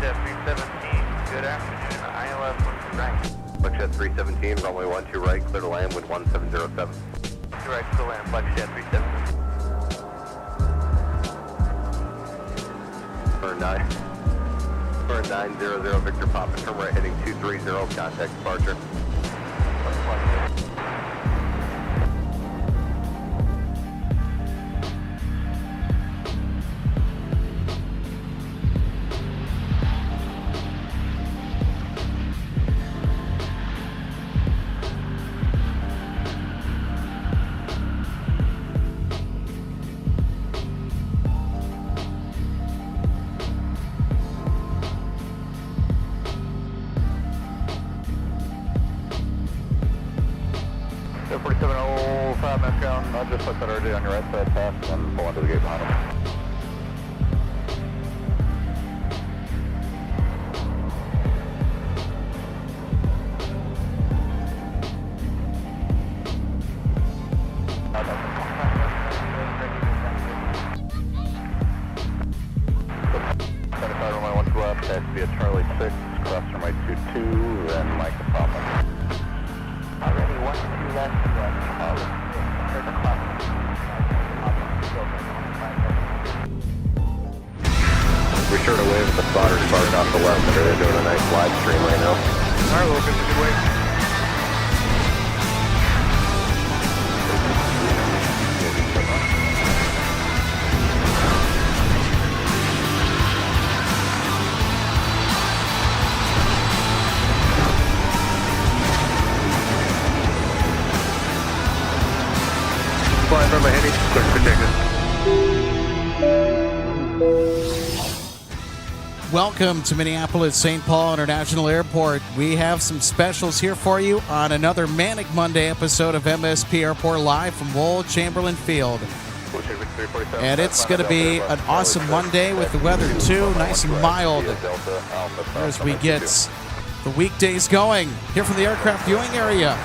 Jet 317, good afternoon, ILS 12 right. Jet 317, runway 12 right, clear to land, wind 1707. 2 right, clear to land, Jet 317. For 900 Victor Papa, turn right heading 230, contact departure. So 4705 minutes ground, I'll just put that RJ on your right side pass and pull into the gate behind him. Left, has to be a Charlie 6, cross runway 22, then Mike Papa. Already 1-2 left, there's a clock. Be sure to wave at the spotters parked off the left, they're doing a nice live stream right now. Alright, we'll give it a good wave. Flying from a heading, quick protected. Welcome to Minneapolis St. Paul International Airport. We have some specials here for you on another Manic Monday episode of MSP Airport live from Wool Chamberlain Field. And it's going to be an awesome Monday with the weather too, nice and mild as we get the weekdays going here from the aircraft viewing area.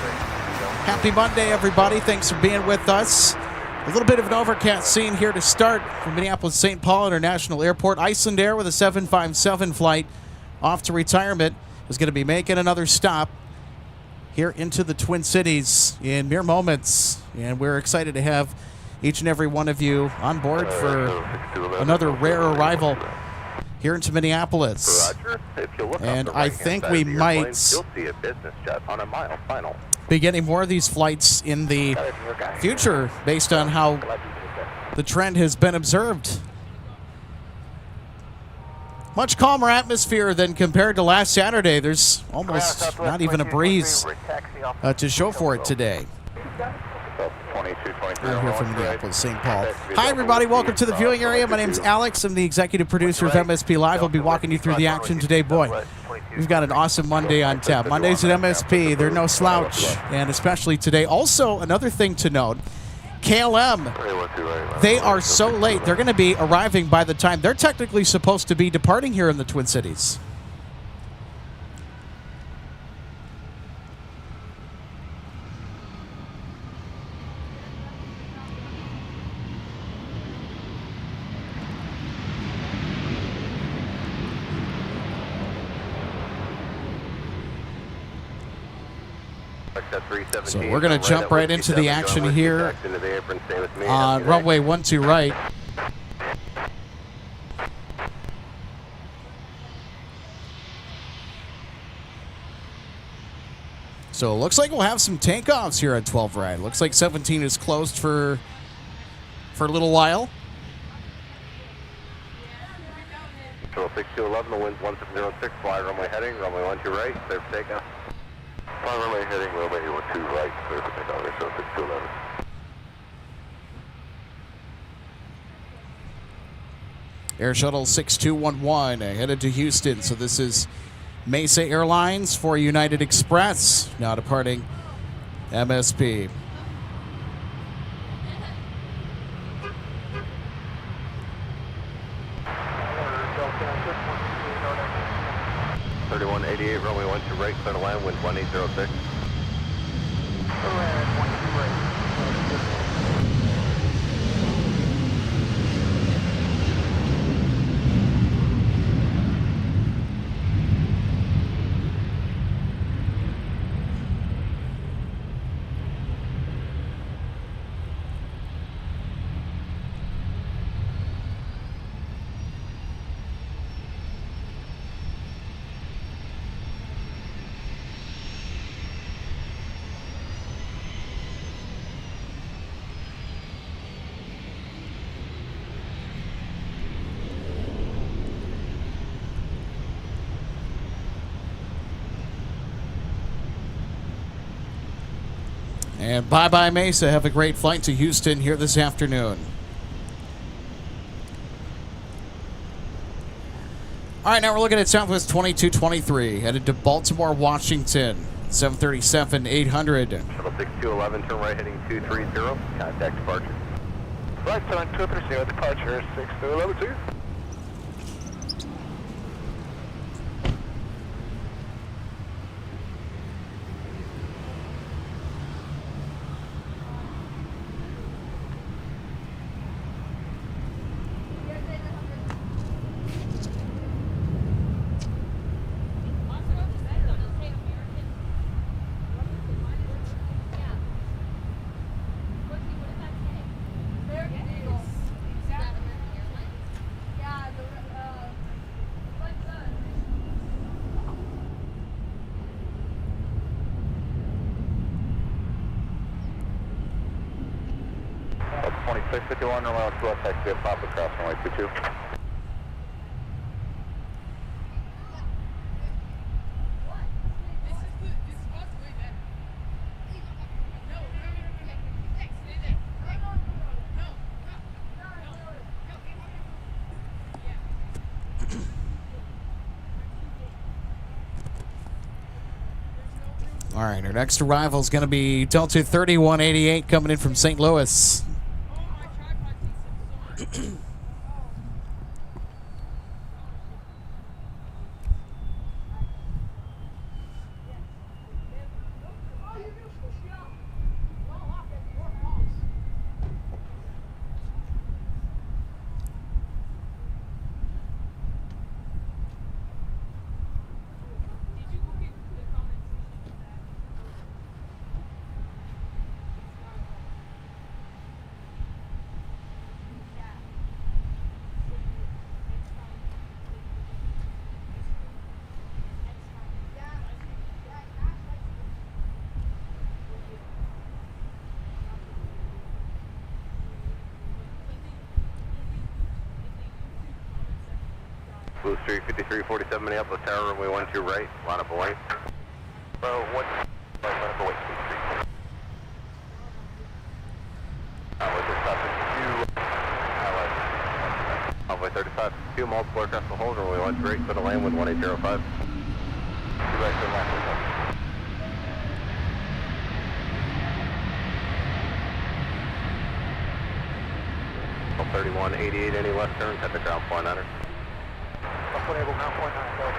Happy Monday, everybody. Thanks for being with us. A little bit of an overcast scene here to start from Minneapolis St. Paul International Airport. Iceland Air with a 757 flight off to retirement is going to be making another stop here into the Twin Cities in mere moments. And we're excited to have each and every one of you on board for another rare arrival here into Minneapolis. And I think we might be getting more of these flights in the future based on how the trend has been observed. Much calmer atmosphere than compared to last Saturday. There's almost not even a breeze to show for it today. I'm here from Minneapolis, St. Paul. Hi, everybody. Welcome to the viewing area. My name's Alex. I'm the executive producer of MSP Live. I'll be walking you through the action today. Boy, we've got an awesome Monday on tap. Mondays at MSP, they're no slouch, and especially today. Also, another thing to note, KLM, they are so late. They're going to be arriving by the time they're technically supposed to be departing here in the Twin Cities. So we're going to jump right into the action here on runway 12 right. So it looks like we'll have some takeoffs here at 12 right. Looks like 17 is closed for a little while. Control 6211, the wind's 1706, fly runway heading, runway 12 right, clear for takeoff. Fly runway heading, runway 12 right, clear for takeoff, control 6211. Air Shuttle 6211 headed to Houston. So this is Mesa Airlines for United Express, now departing MSP. .88, runway 12 right, clear to land, wind 1806. And bye-bye, Mesa. Have a great flight to Houston here this afternoon. All right, now we're looking at Southwest 2223, headed to Baltimore, Washington, 737-800. Shuttle 6211, turn right heading 230, contact departure. Right, turn 230, departure 6212. That's 2651, runway 12 left, taxi up, pop across runway 22. All right, our next arrival is going to be Delta 3188 coming in from St. Louis. Blue Street 5347 Minneapolis Tower, runway 12 right, line up away. Well, one, line up away, Blue Street. Runway 35, 2 multiple aircraft will hold, runway 12 right, put a land with 1805. 2 right to land with us. 3188, any left turns at the ground point under. Unable ground point 9, Delta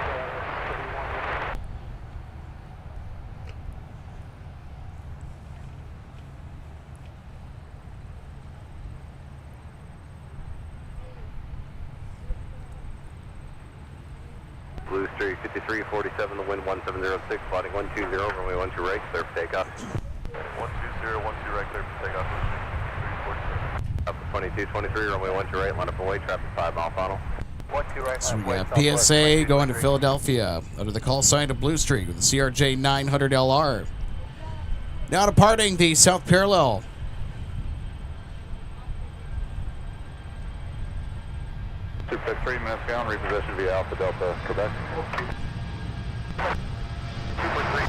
31. Blue Street 5347, the wind 1706, sliding 120, runway 12 right, clear for takeoff. 120, 12 right, clear for takeoff. Up to 2223, runway 12 right, line up away, traffic 5 mile final. 12 right, So we got PSA going to Philadelphia under the call sign of Blue Street with the CRJ 900LR. Now departing the south parallel. Super 3 minutes down, reposition via Alpha Delta, Quebec. Super 3.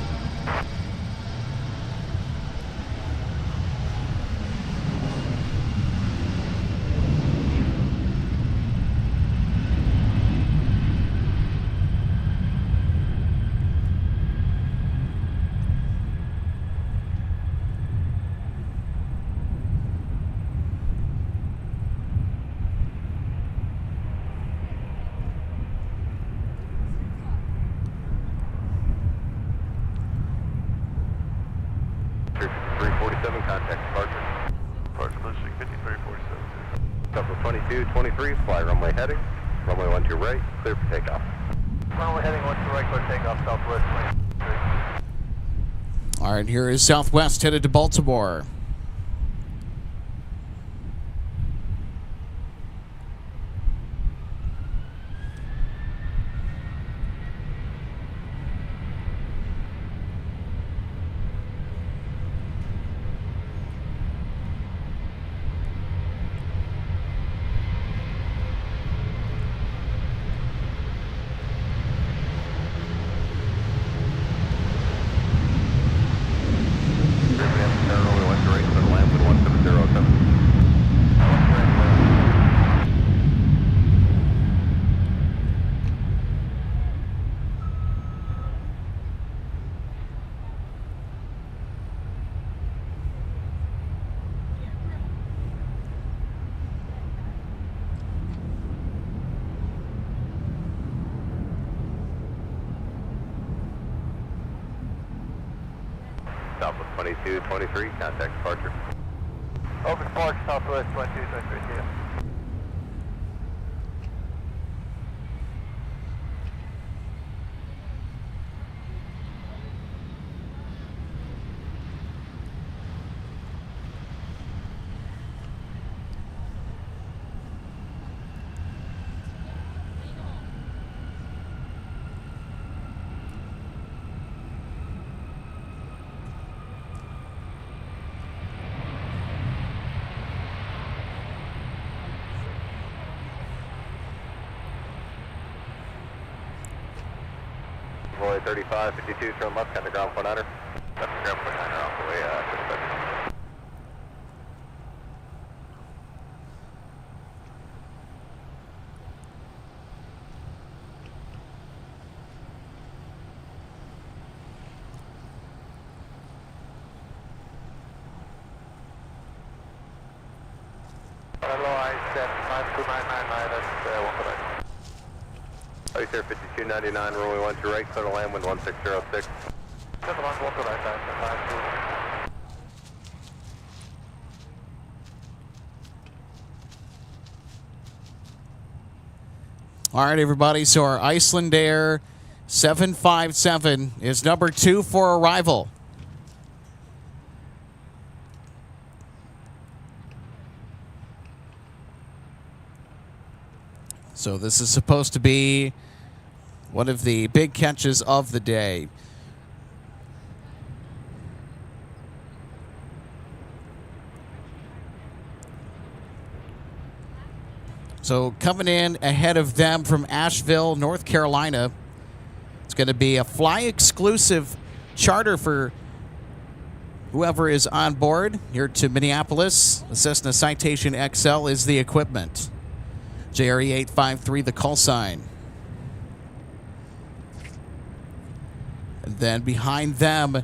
Contact departure. Departure Blue Street 5347. Couple 2223, fly runway heading. Runway 12 right, clear for takeoff. Runway heading 12 right, clear takeoff, southwest 23. All right, here is Southwest headed to Baltimore. Turn 2223, contact departure. Open Park, Southwest 2223, see ya. Roy 3552, turn left, kind of ground 49er. That's ground 49er off the way, dispatch. Hello, I set 52999, that's 1 Ice Air 5299, runway 1 to right, clear to land, wind 1606. 71, 1 to right, 52. All right, everybody. So our Iceland Air 757 is number 2 for arrival. So this is supposed to be one of the big catches of the day. So coming in ahead of them from Asheville, North Carolina, it's going to be a fly exclusive charter for whoever is on board here to Minneapolis. The Cessna Citation XL is the equipment. JRE 853, the call sign. And then behind them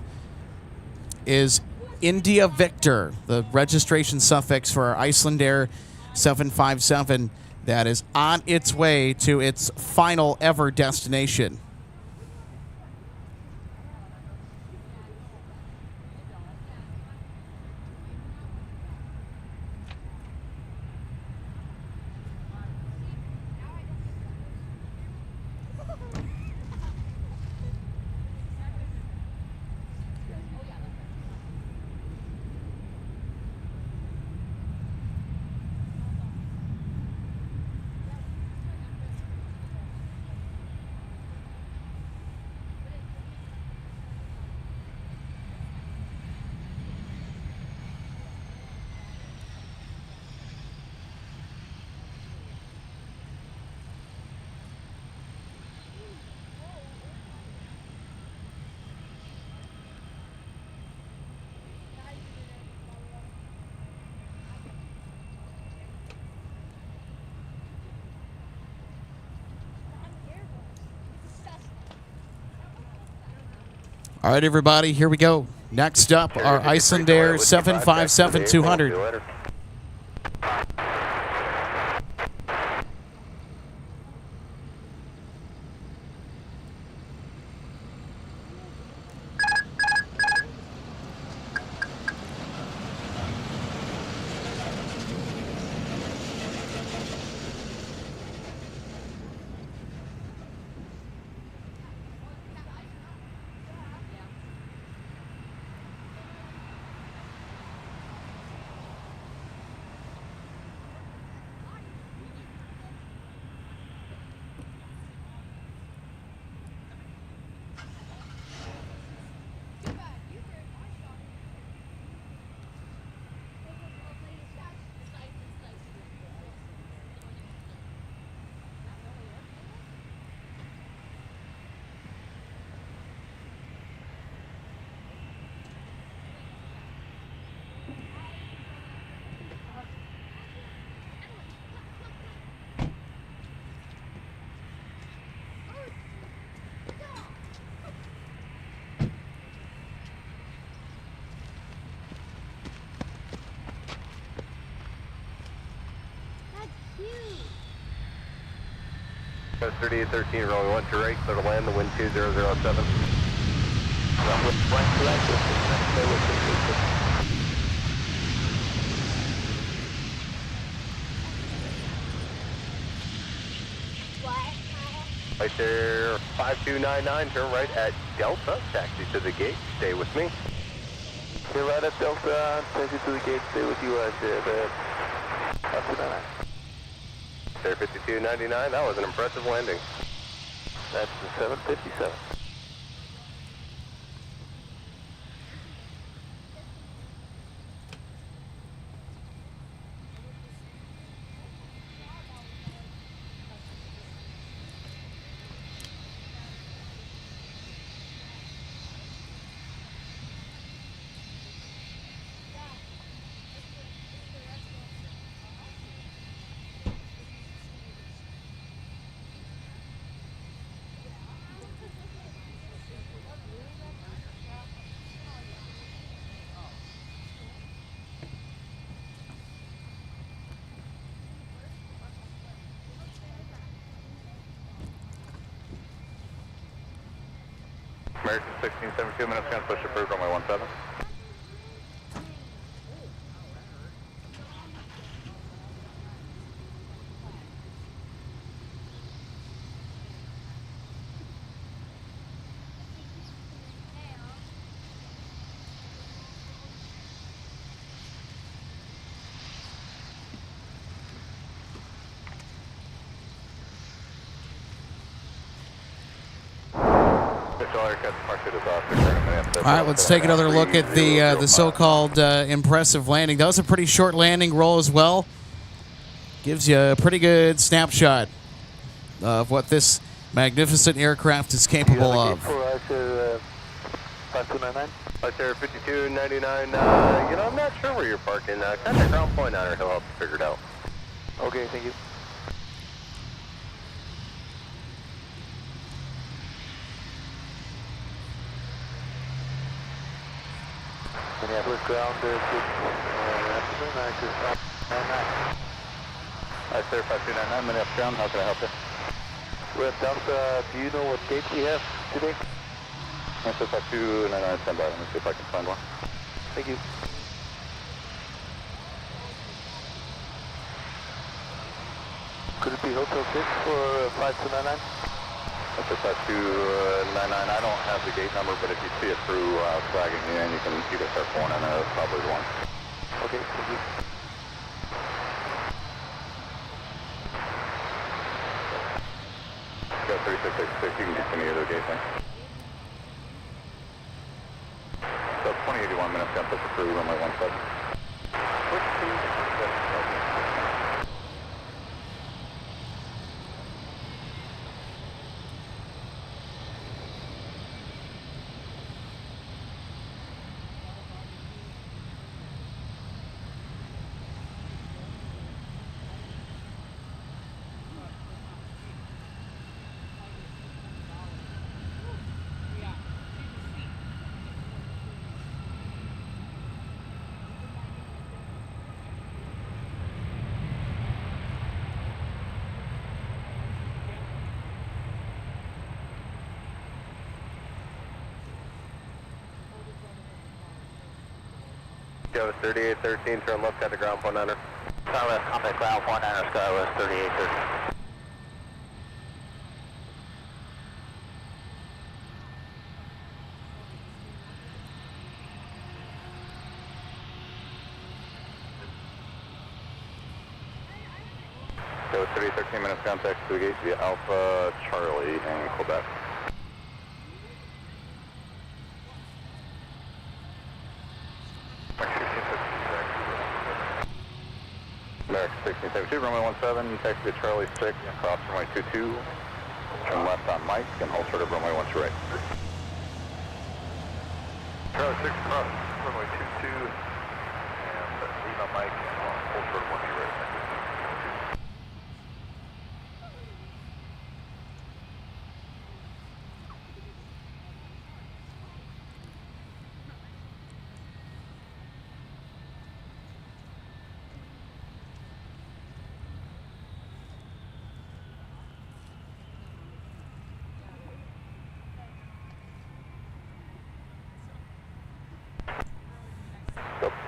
is India Victor, the registration suffix for our Iceland Air 757 that is on its way to its final ever destination. All right, everybody, here we go. Next up, our Iceland Air 757-200. Coast 3813, runway 1 to right, clear to land, the wind 2007. Runway 1 left, stay with 666. Right there, 5299, turn right at Delta, taxi to the gate, stay with me. Stay right at Delta, taxi to the gate, stay with you right there, 5299. There, 5299, that was an impressive landing. That's the 757. American 1672 minutes, going to push approved, runway 17. All right, let's take another look at the so-called impressive landing. That was a pretty short landing roll as well. Gives you a pretty good snapshot of what this magnificent aircraft is capable of. 5299. Right there, 5299. I'm not sure where you're parking. Contact ground point on her, he'll help you figure it out. Okay, thank you. Minneapolis ground, afternoon, access 99. Right there, 5299, Minneapolis ground, how can I help you? We're at Delta, do you know what gates we have today? Access 5299, stand by, let me see if I can find one. Thank you. Could it be Hotel 6 for 5299? Access 5299, I don't have the gate number, but if you see it through flagging you in, you can start pulling in, that's probably the one. Okay, thank you. Got 3666, you can continue to the gate thing. So 2081 minutes, got this approved, runway 17. Skywest 3813, turn left, got the ground point on her. Skywest, contact ground point on her, Skywest 3813. Skywest 3813 minutes, contact to the gate via Alpha Charlie in Quebec. American 1672, runway 17, you taxi to Charlie 6, cross runway 22, turn left on Mike, and hold short of runway 12 right. Charlie 6, cross runway 22, and leave on Mike, and hold short of 12 right.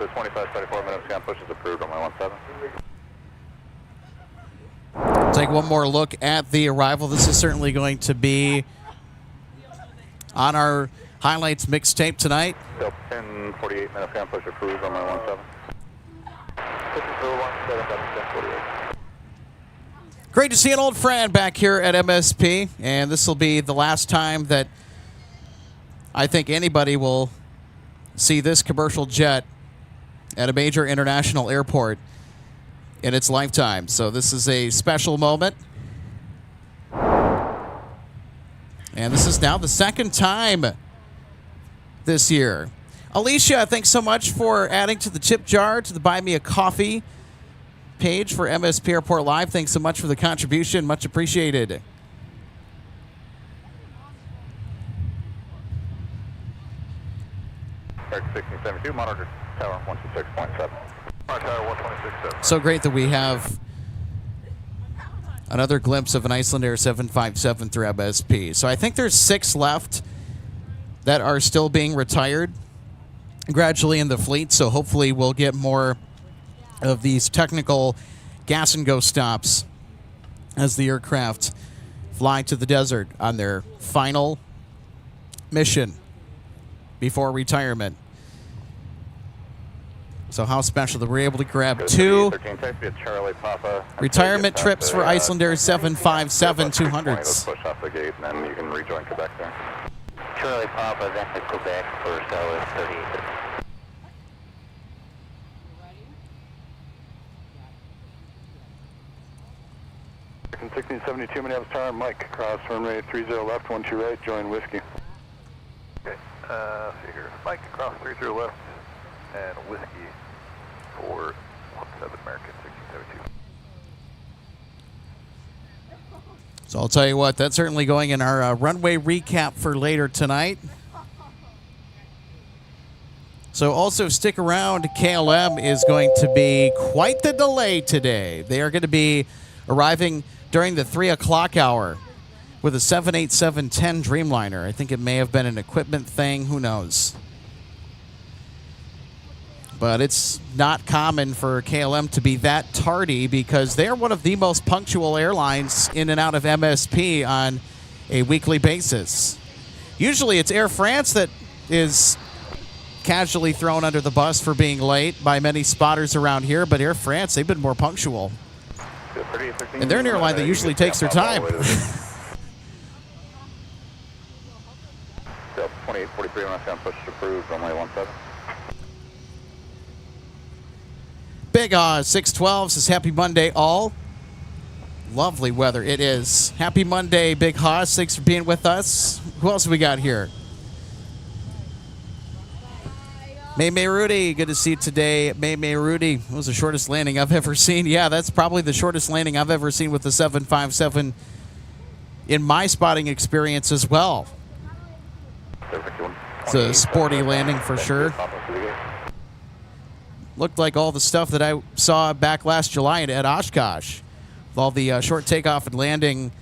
Delta 25, 24 minutes, scan push is approved on my 17. Take one more look at the arrival. This is certainly going to be on our highlights mixtape tonight. Delta 10, 48 minutes, scan push approved on my 17. Great to see an old friend back here at MSP, and this will be the last time that I think anybody will see this commercial jet at a major international airport in its lifetime. So this is a special moment. And this is now the second time this year. Alicia, thanks so much for adding to the tip jar, to the Buy Me a Coffee page for MSP Airport Live. Thanks so much for the contribution. Much appreciated. Air 1672, monitor tower 126.7. Monitor tower 126.7. So great that we have another glimpse of an Icelandair 757 through MSP. So I think there's 6 left that are still being retired gradually in the fleet. So hopefully we'll get more of these technical gas and go stops as the aircraft fly to the desert on their final mission before retirement. So how special that we're able to grab 2 retirement trips for Icelandair 757 200s. Let's push off the gate, and then you can rejoin Quebec there. Charlie Papa, then to Quebec for Southwest 38. 1672 Minneapolis Tower, Mike, cross runway 30 left, 12 right, join whiskey. Okay, see here. Mike, cross 30 left, and whiskey for 17 American 1672. So I'll tell you what, that's certainly going in our runway recap for later tonight. So also stick around. KLM is going to be quite the delay today. They are going to be arriving during the 3 o'clock hour with a 787-10 Dreamliner. I think it may have been an equipment thing. Who knows? But it's not common for KLM to be that tardy because they're one of the most punctual airlines in and out of MSP on a weekly basis. Usually it's Air France that is casually thrown under the bus for being late by many spotters around here, but Air France, they've been more punctual. And they're an airline that usually takes their time. 2843 when I found push approved, runway 17. Big 612 says happy Monday all. Lovely weather it is. Happy Monday, Big Haas. Thanks for being with us. Who else have we got here? May Rudy, good to see you today. May Rudy, that was the shortest landing I've ever seen. Yeah, that's probably the shortest landing I've ever seen with the 757 in my spotting experience as well. It's a sporty landing for sure. Looked like all the stuff that I saw back last July at Oshkosh. With all the short takeoff and landing.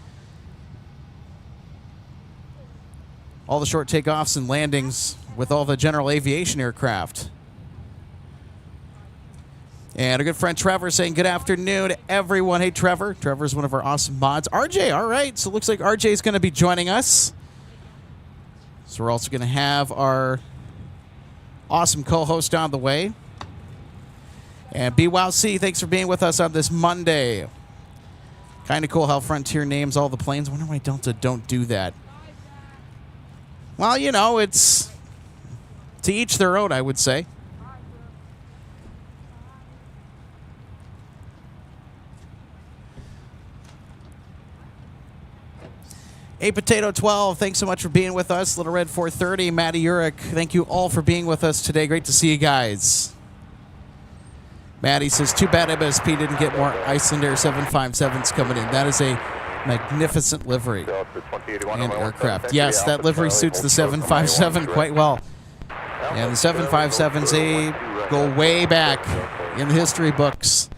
All the short takeoffs and landings with all the general aviation aircraft. And our good friend Trevor saying good afternoon, everyone. Hey, Trevor. Trevor's one of our awesome mods. RJ, all right. So it looks like RJ is going to be joining us. So we're also going to have our awesome co-host on the way. And BWowC, thanks for being with us on this Monday. Kind of cool how Frontier names all the planes. I wonder why Delta don't do that. Well, you know, it's to each their own, I would say. A Potato 12, thanks so much for being with us. Little Red 430, Matty Urich, thank you all for being with us today. Great to see you guys. Matty says, too bad MSP didn't get more Icelandair 757s coming in. That is a magnificent livery and aircraft. Yes, that livery suits the 757 quite well. And the 757s, they go way back in the history books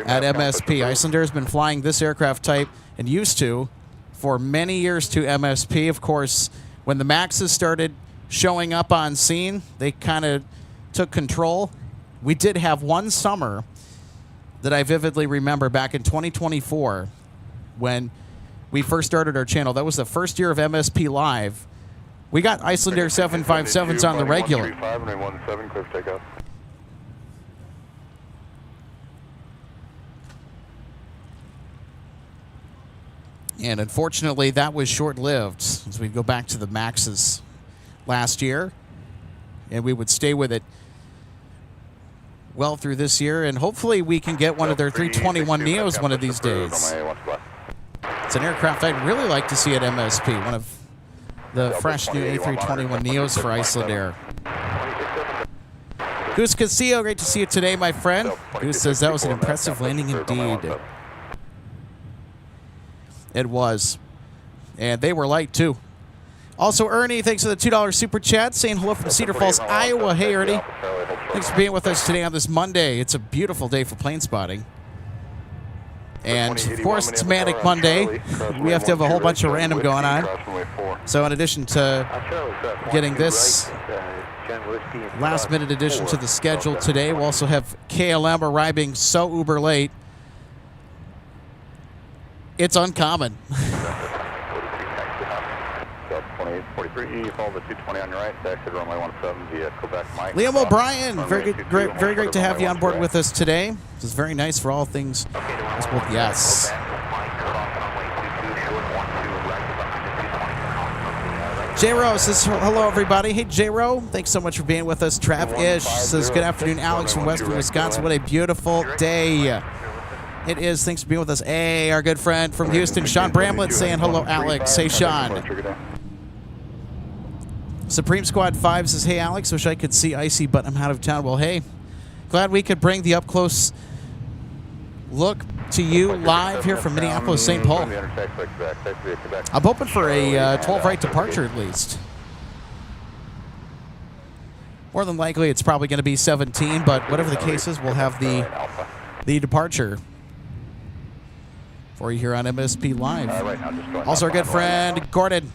at MSP. Icelandair has been flying this aircraft type and used to for many years to MSP. Of course, when the Maxes started showing up on scene, they kind of took control we did have one summer that I vividly remember back in 2024 when we first started our channel. That was the first year of MSP Live. We got Icelandair 757s on the regular. 135 clear for takeoff. And unfortunately, that was short-lived as we go back to the Maxes last year. And we would stay with it well through this year. And hopefully we can get one of their 321 Neos one of these days. It's an aircraft I'd really like to see at MSP. One of the fresh new A321 Neos for Icelandair. Goose Castillo, great to see you today, my friend. Goose says that was an impressive landing indeed. It was. And they were light, too. Also, Ernie, thanks for the $2 super chat, saying hello from Cedar Falls, Iowa. Hey, Ernie. Thanks for being with us today on this Monday. It's a beautiful day for plane spotting. And, of course, it's Manic Monday. We have to have a whole bunch of random going on. So in addition to getting this last-minute addition to the schedule today, we'll also have KLM arriving so uber late. It's uncommon. 43, follow the 220 on your right, exit runway 17 via Quebec Mike. Liam O'Brien, very great to have you on board with us today. This is very nice for all things. Yes. J-Ro says hello, everybody. Hey, J-Ro, thanks so much for being with us. Trav-ish says good afternoon, Alex from Western Wisconsin. What a beautiful day it is. Thanks for being with us. Hey, our good friend from Houston, Sean Bramlett, saying hello, Alex. Hey, Sean. Supreme Squad 5 says, hey, Alex, wish I could see Icy, but I'm out of town. Well, hey, glad we could bring the up-close look to you live here from Minneapolis, St. Paul. I'm hoping for a 12-right departure at least. More than likely, it's probably going to be 17, but whatever the case is, we'll have the departure for you here on MSP Live. Also, our good friend Gordon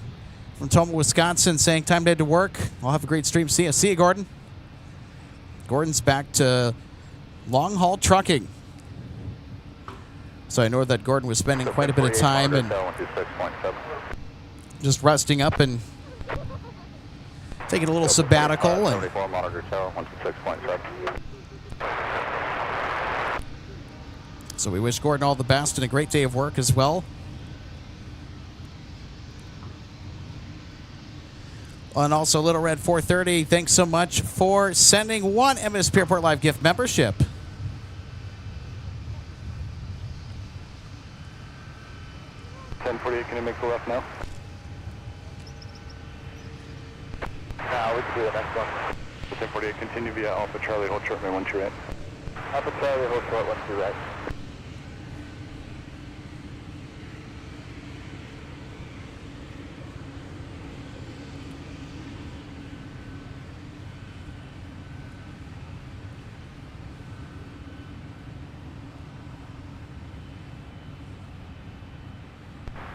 from Toma, Wisconsin, saying time to head to work. I'll have a great stream. See you, Gordon. Gordon's back to long-haul trucking. So I know that Gordon was spending quite a bit of time and just resting up and taking a little sabbatical. And so we wish Gordon all the best and a great day of work as well. And also Little Red 430, thanks so much for sending one MSP Airport Live gift membership. Can you make the left now? We can do the next one. 1048, continue via Alpha Charlie, hold short, may 12 right. Alpha Charlie, hold short, 12 right.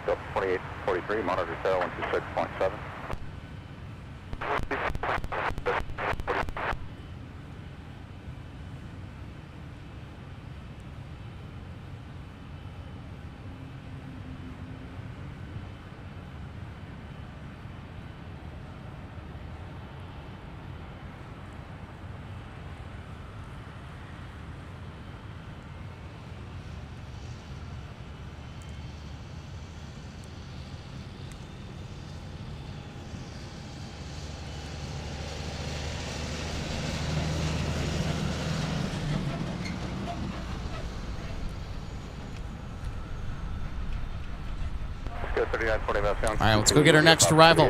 Delta 2843, monitor tail 126.7. All right, let's go get our next arrival.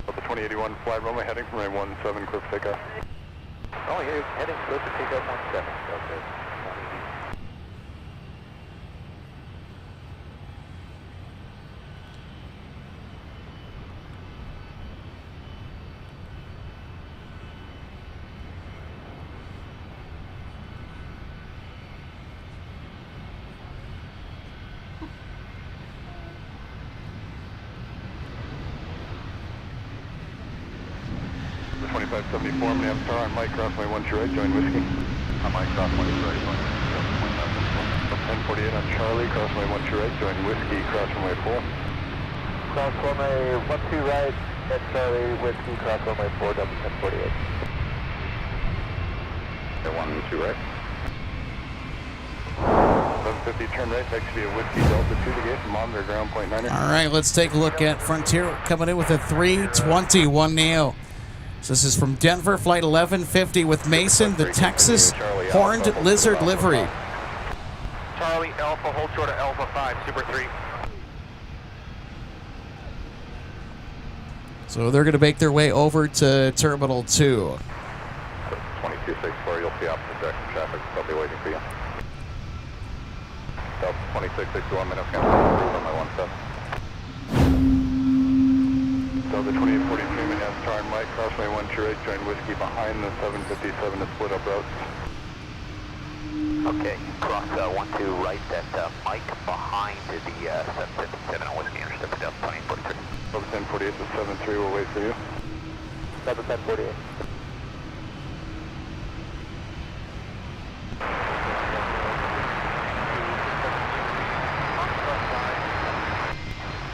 Delta 2081, fly runway heading for runway 17, clear for takeoff. Oh, you're heading close to takeoff 17. Okay. 574, Minneapolis Star on Mike, crossway 1 to right, join Whiskey. On Mike, crossway 1 to right, join 1048 on Charlie, crossway 1 to right, join Whiskey, cross runway 4. Cross runway 1 to right, at Charlie, Whiskey, cross runway 4, double 1048. 1 to right. 750, turn right, next to be a Whiskey Delta 2 to gate, monitor ground point 9er. All right, let's take a look at Frontier coming in with a 321 neo. So this is from Denver, flight 1150 with Mason, the Texas Horned Lizard livery. Charlie, Alpha, hold short of Alpha 5, Super 3. So they're going to make their way over to Terminal 2. 2264, you'll see opposite direction traffic, they'll be waiting for you. Delta 2661, minutes cancel, on my 17. Delta 2843, Minneapolis Star on Mike, crossway 1 to right, join Whiskey behind the 757 to split up routes. Okay, cross 1 to right at Mike behind the 757 on Whiskey, intercept Delta 2843. Delta 1048 to 73, we'll wait for you. Delta 1048.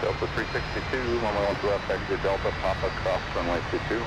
Delta 362, 111 to left, exit Delta, Papa, cross runway 22.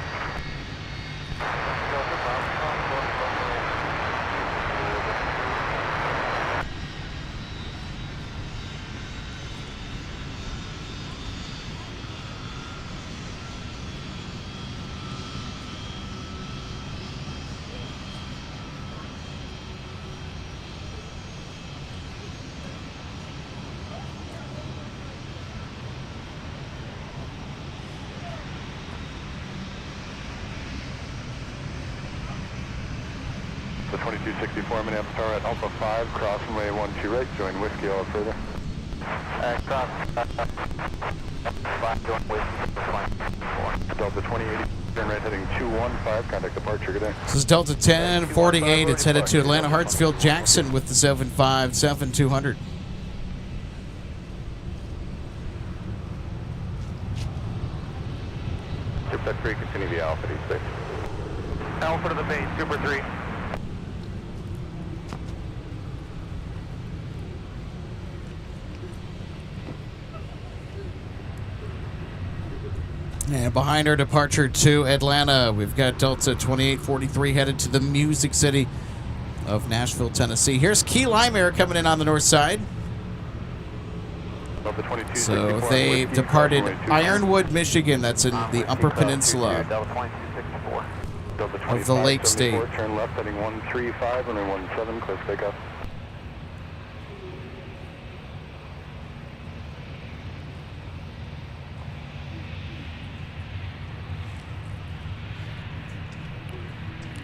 The 2264, Minneapolis Star at Alpha 5, cross runway 1 to right, join Whiskey all further. Cross 5, join Whiskey, 4. Delta 2080, turn right heading 215, contact departure, good day. This is Delta 1048. It's headed to Atlanta Hartsfield Jackson with the 757-200. Super 3, continue the Alpha D6. Alpha to the base, Super 3. And behind our departure to Atlanta, we've got Delta 2843 headed to the Music City of Nashville, Tennessee. Here's Key Lime Air coming in on the north side. So they departed Ironwood, Michigan. That's in the Upper Peninsula of the Lake State. Turn left heading 135 and then 17, close takeoff.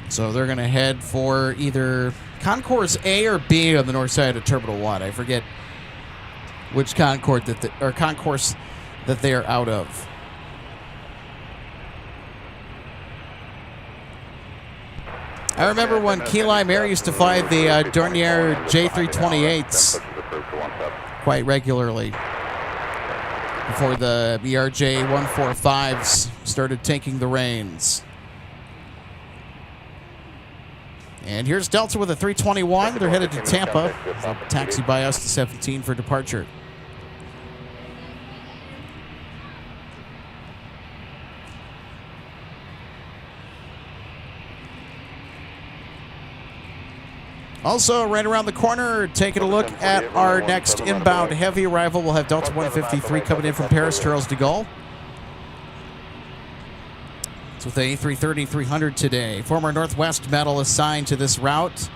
So they're going to head for either Concourse A or B on the north side of Terminal 1. I forget which concourse that they are out of. I remember when Key Lime Air used to fly the Dornier J328s quite regularly before the ERJ 145s started taking the reins. And here's Delta with a 321. They're headed to Tampa. Taxi by us to 17 for departure. Also, right around the corner, taking a look at our next inbound heavy arrival. We'll have Delta 153 coming in from Paris, Charles de Gaulle. It's with the A330-300 today. Former Northwest medal assigned to this route.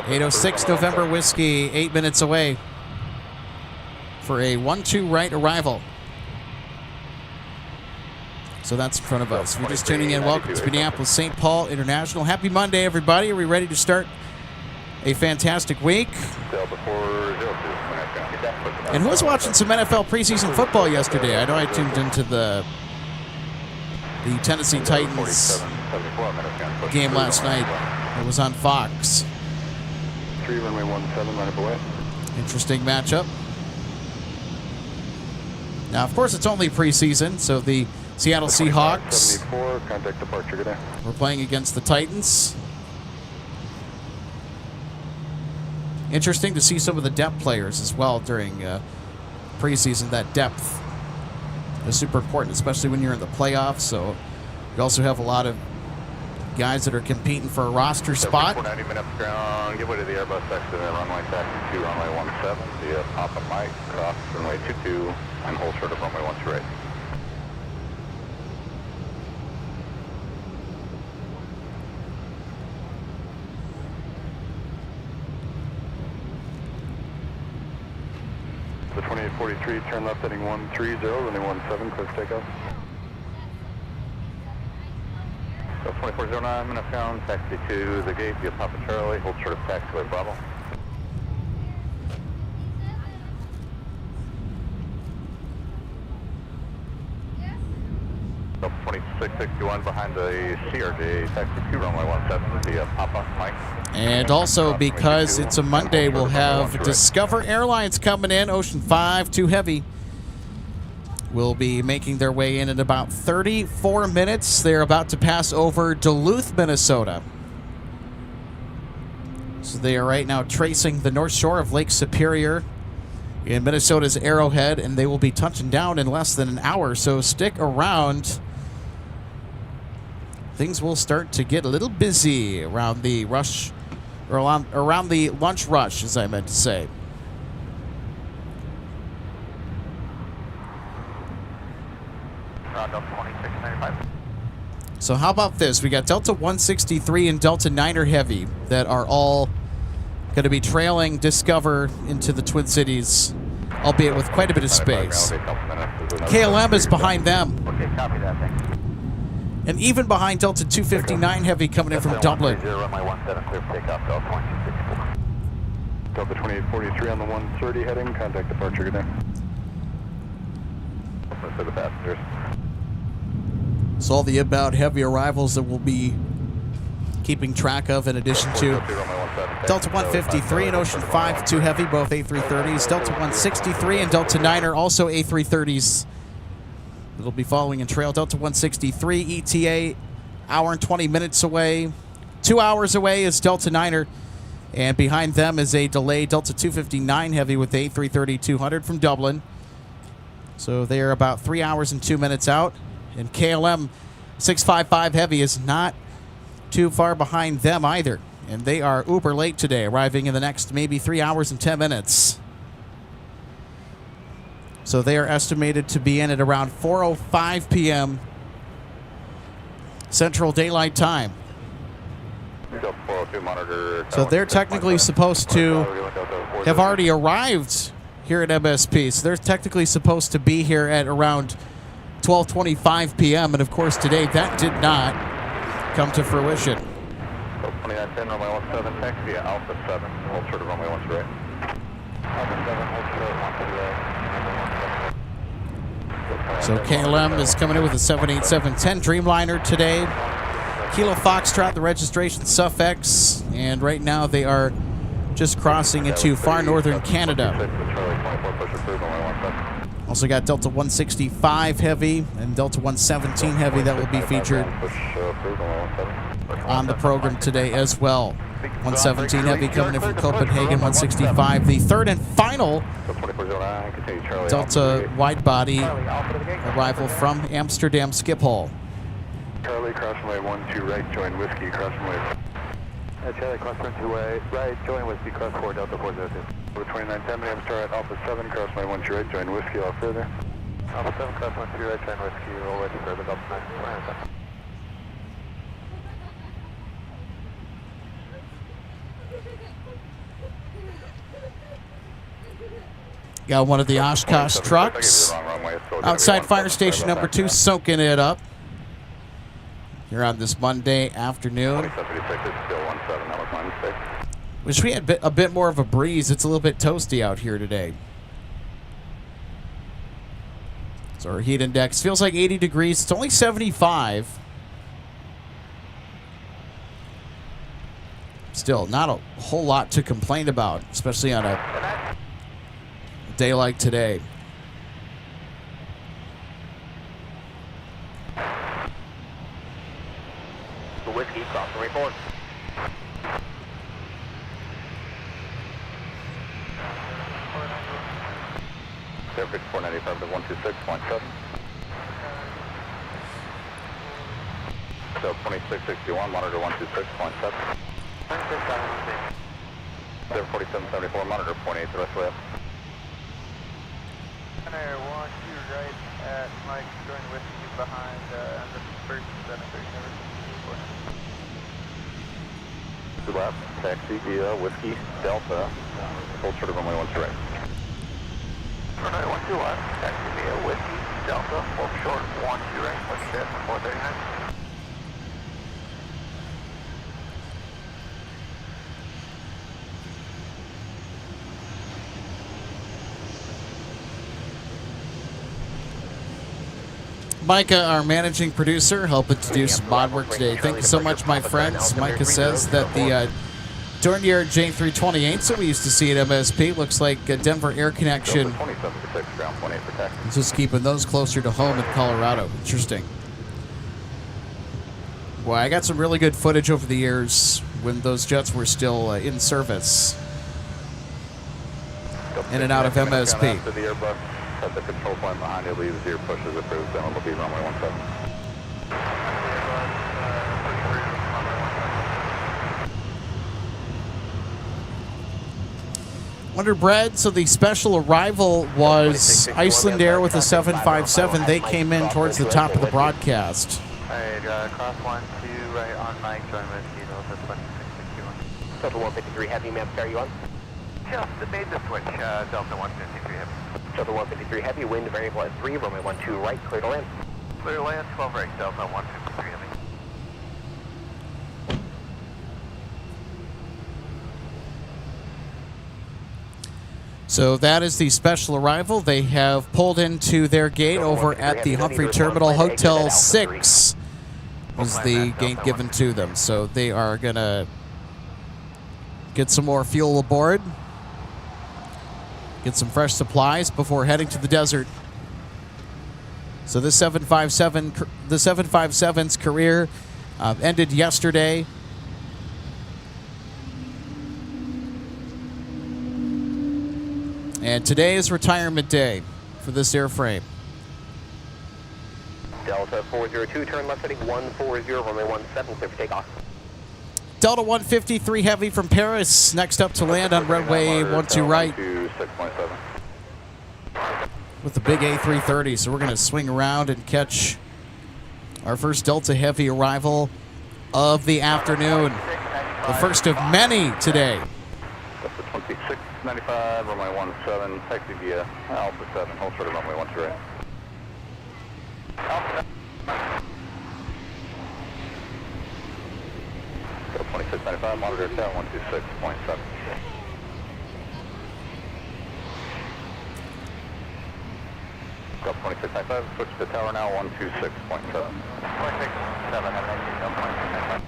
806 November Whiskey, 8 minutes away for a 1-2 right arrival. So that's in front of us. If you're just tuning in, welcome to Minneapolis St. Paul International. Happy Monday, everybody. Are we ready to start a fantastic week? And who was watching some NFL preseason football yesterday? I know I tuned into the Tennessee Titans game last night. It was on Fox. 3 runway 17, right away. Interesting matchup. Now, of course, it's only preseason, so the Seattle Seahawks. 74, contact departure, good day. We're playing against the Titans. Interesting to see some of the depth players as well during preseason. That depth is super important, especially when you're in the playoffs. So you also have a lot of guys that are competing for a roster spot. 490 minutes ground, give way to the Airbus exit at runway taxi 2, runway 17, via Papa Mike, cross runway 22, and hold short of runway 12 right. The 2843, turn left heading 130, runway 17, clear for takeoff. So 2409, minutes ground, taxi to the gate via Papa Charlie, hold short of taxiway Bravo. So 2661 behind the CRJ, taxi 2, runway 17 via Papa Mike. And also, because it's a Monday, we'll have Discover Airlines coming in. Ocean 5, too heavy, will be making their way in about 34 minutes. They're about to pass over Duluth, Minnesota. So they are right now tracing the north shore of Lake Superior in Minnesota's Arrowhead, and they will be touching down in less than an hour. So stick around. Things will start to get a little busy around the rush, or around the lunch rush, as I meant to say. So how about this? We got Delta 163 and Delta 9er Heavy that are all going to be trailing Discover into the Twin Cities, albeit with quite a bit of space. KLM is behind them. Okay, copy that, thank you. And even behind Delta 259 Heavy coming in from Dublin. Runway 17, clear for takeoff, Delta 2264. Delta 2843 on the 130 heading, contact departure, good day. For the passengers. So all the inbound heavy arrivals that we'll be keeping track of, in addition to Delta 153 and Ocean 5, 2 heavy, both A330s. Delta 163 and Delta 9 are also A330s. It'll be following in trail. Delta 163 ETA, hour and 20 minutes away. 2 hours away is Delta 9er. And behind them is a delayed Delta 259 heavy with the A330-200 from Dublin. So they are about 3 hours and 2 minutes out. And KLM 655 heavy is not too far behind them either. And they are uber late today, arriving in the next maybe 3 hours and 10 minutes. So they are estimated to be in at around 4:05 p.m. Central Daylight Time. So they're technically supposed to have already arrived here at MSP. So they're technically supposed to be here at around 12:25 p.m. And of course today that did not come to fruition. 2910, runway 17, taxi via Alpha 7, hold short of runway 13 right. Alpha 7, hold short, 138. So KLM is coming in with a 787-10 Dreamliner today. Kilo Foxtrot, the registration suffix, and right now they are just crossing into far northern Canada. Also got Delta 165 Heavy and Delta 117 Heavy that will be featured on the program today as well. 117 Heavy coming in from Copenhagen, 165. The third and final Delta wide-body arrival from Amsterdam Schiphol. Charlie, cross runway 12 right, join Whiskey, cross runway. Charlie, cross runway 2 right, join Whiskey, cross 4, Delta 402. 2910, Minneapolis Star at Alpha 7, cross runway 12 right, join Whiskey, all further. Alpha 7, cross runway 3 right, join Whiskey, roll right to further, Delta 9, 2910. Got one of the Oshkosh trucks outside fire station number 2, soaking it up here on this Monday afternoon. Wish we had a bit more of a breeze. It's a little bit toasty out here today. So our heat index feels like 80 degrees. It's only 75. Still, not a whole lot to complain about, especially on a day like today. 484. Airfield 495 to 126.7. So 2661, monitor 126.7. 4774, monitor 0.8, the rest way up. Center 1, 2 right at Mike, join with you behind the first 737. 2 left, taxi via Whiskey Delta, full short of runway 12 right. Runway 12 left, taxi via Whiskey Delta, full short 12 right, Whiskey Delta 439. Micah, our managing producer, helping to do some mod work today. Thank you so much, my friends. Micah says that the Dornier J328s that we used to see at MSP looks like Denver Air Connection is just keeping those closer to home in Colorado. Interesting. Well, I got some really good footage over the years when those jets were still in service. In and out of MSP. At the control point behind it, leaves your push is approved, then it'll be runway 17. Wonder Bread, so the special arrival was Iceland Air with a 757. They came in towards the top of the broadcast. Alright, cross 1, 2 right on Mike, join with you, Delta 2661. Total 153 Heavy, ma'am, are you on? Just made the switch, Delta 153 Heavy. Delta 153 Heavy, wind variable at 3, runway 12 right, clear to land. Clear to land, 12 right, Delta 153 Heavy. So that is the special arrival. They have pulled into their gate over at the Humphrey Terminal. Hotel 6 was the gate given to them. So they are going to get some more fuel aboard. Get some fresh supplies before heading to the desert. So this 757, the 757's career ended yesterday. And today is retirement day for this airframe. Delta 402, turn left heading 140, runway 17, clear for takeoff. Delta 153 Heavy from Paris, next up to land on runway 12 right. With the big A330, so we're going to swing around and catch our first Delta Heavy arrival of the afternoon. The first of many today. Delta 2695, runway 17, taxi via Alpha 7, hold short of runway 12 right. Alpha 2695, monitor tower 126.7. Delta 2695, switch to tower now 126.7. 126.7, have a nice day, Delta 2695.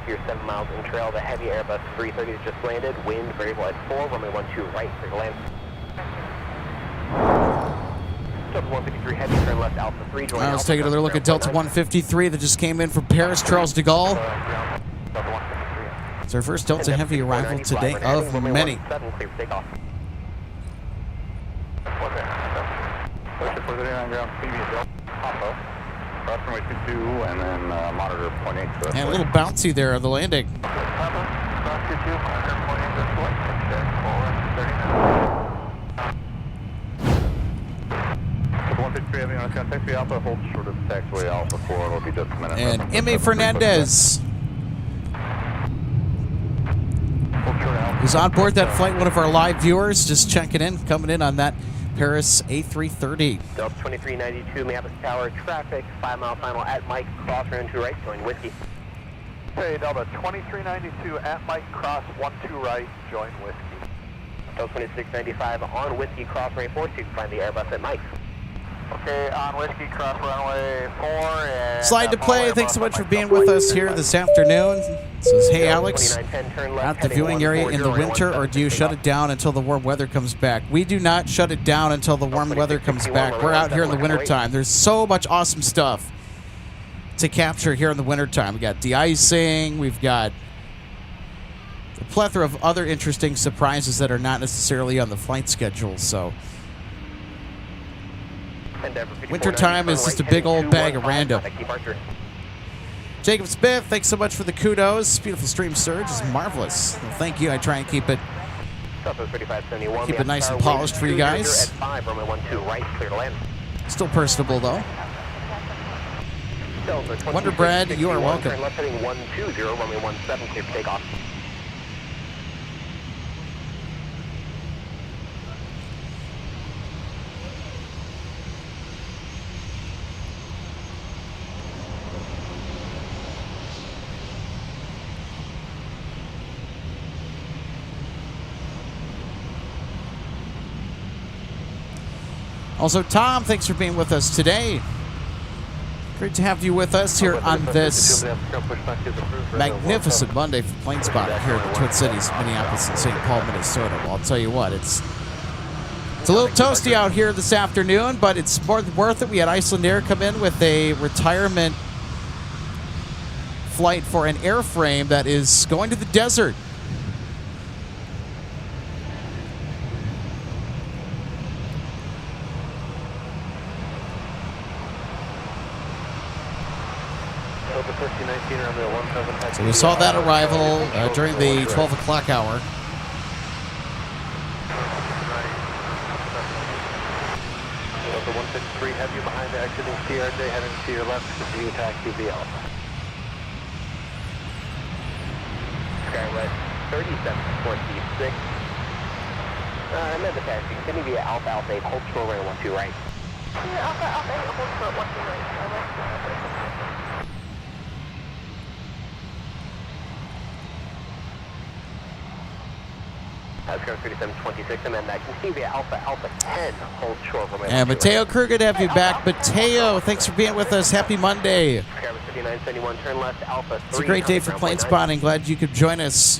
You're 7 miles in trail. The heavy Airbus 330 has just landed. Wind variable at 4, runway 12 right, clear to land. Delta 153 Heavy, turn left Alpha 3. All right, let's take another look at Delta 153 that just came in from Paris, Charles de Gaulle. It's our first Delta Heavy arrival today of many. Cross runway 22 and then monitor 0.8. So and a little bouncy there on the landing. 3 Aviation, taxi Alpha, hold short of taxiway Alpha 4, and we'll be just a minute. And M.A. Fernandez is on board that flight, one of our live viewers, just checking in, coming in on that Paris A330. Delta 2392, Minneapolis Tower, traffic, 5 mile final at Mike, cross run 2 right, join Whiskey. Hey, Delta 2392 at Mike, cross 12 right, join Whiskey. Delta 2695 on Whiskey, cross runway 4, so you can find the Airbus at Mike. Okay, on Whiskey, cross runway 4 and... Slide to play. Thanks so much for being with us here this afternoon. It says, hey Alex, at the viewing area in the winter, or do you shut it down until the warm weather comes back? We do not shut it down until the warm weather comes back. We're out here in the wintertime. There's so much awesome stuff to capture here in the wintertime. We got de-icing. We've got a plethora of other interesting surprises that are not necessarily on the flight schedule. So wintertime is just a big old bag of random. Kmsp, thanks so much for the kudos. Beautiful stream, Surge. It's marvelous. Well, thank you. I try and keep it nice and polished for you guys. Still personable, though. Wonder Brad, you are welcome. Left heading 120, runway 17, clear for takeoff. Also, Tom, thanks for being with us today. Great to have you with us here on this magnificent Monday for Plane Spotting here in the Twin Cities, Minneapolis and St. Paul, Minnesota. Well, I'll tell you what, it's a little toasty out here this afternoon, but it's more than worth it. We had Icelandair come in with a retirement flight for an airframe that is going to the desert. So we saw that arrival during the 12 o'clock hour. Delta 153, have you behind the exiting CRJ, heading to your left, continue taxi via Alpha. Skywest 3726. I'm at the taxi, continue via Alpha Alpha 8, hold short runway 12 right. Alpha Alpha 8, hold short 12 right. Oscar 3726, and then that continue via Alpha Alpha 10, hold short runway 12 And Mateo right. Kruger, good to have you back. Mateo, thanks for being with us. Happy Monday. Skywest 5971, turn left, Alpha 3. It's a great day for plane spotting. Glad you could join us.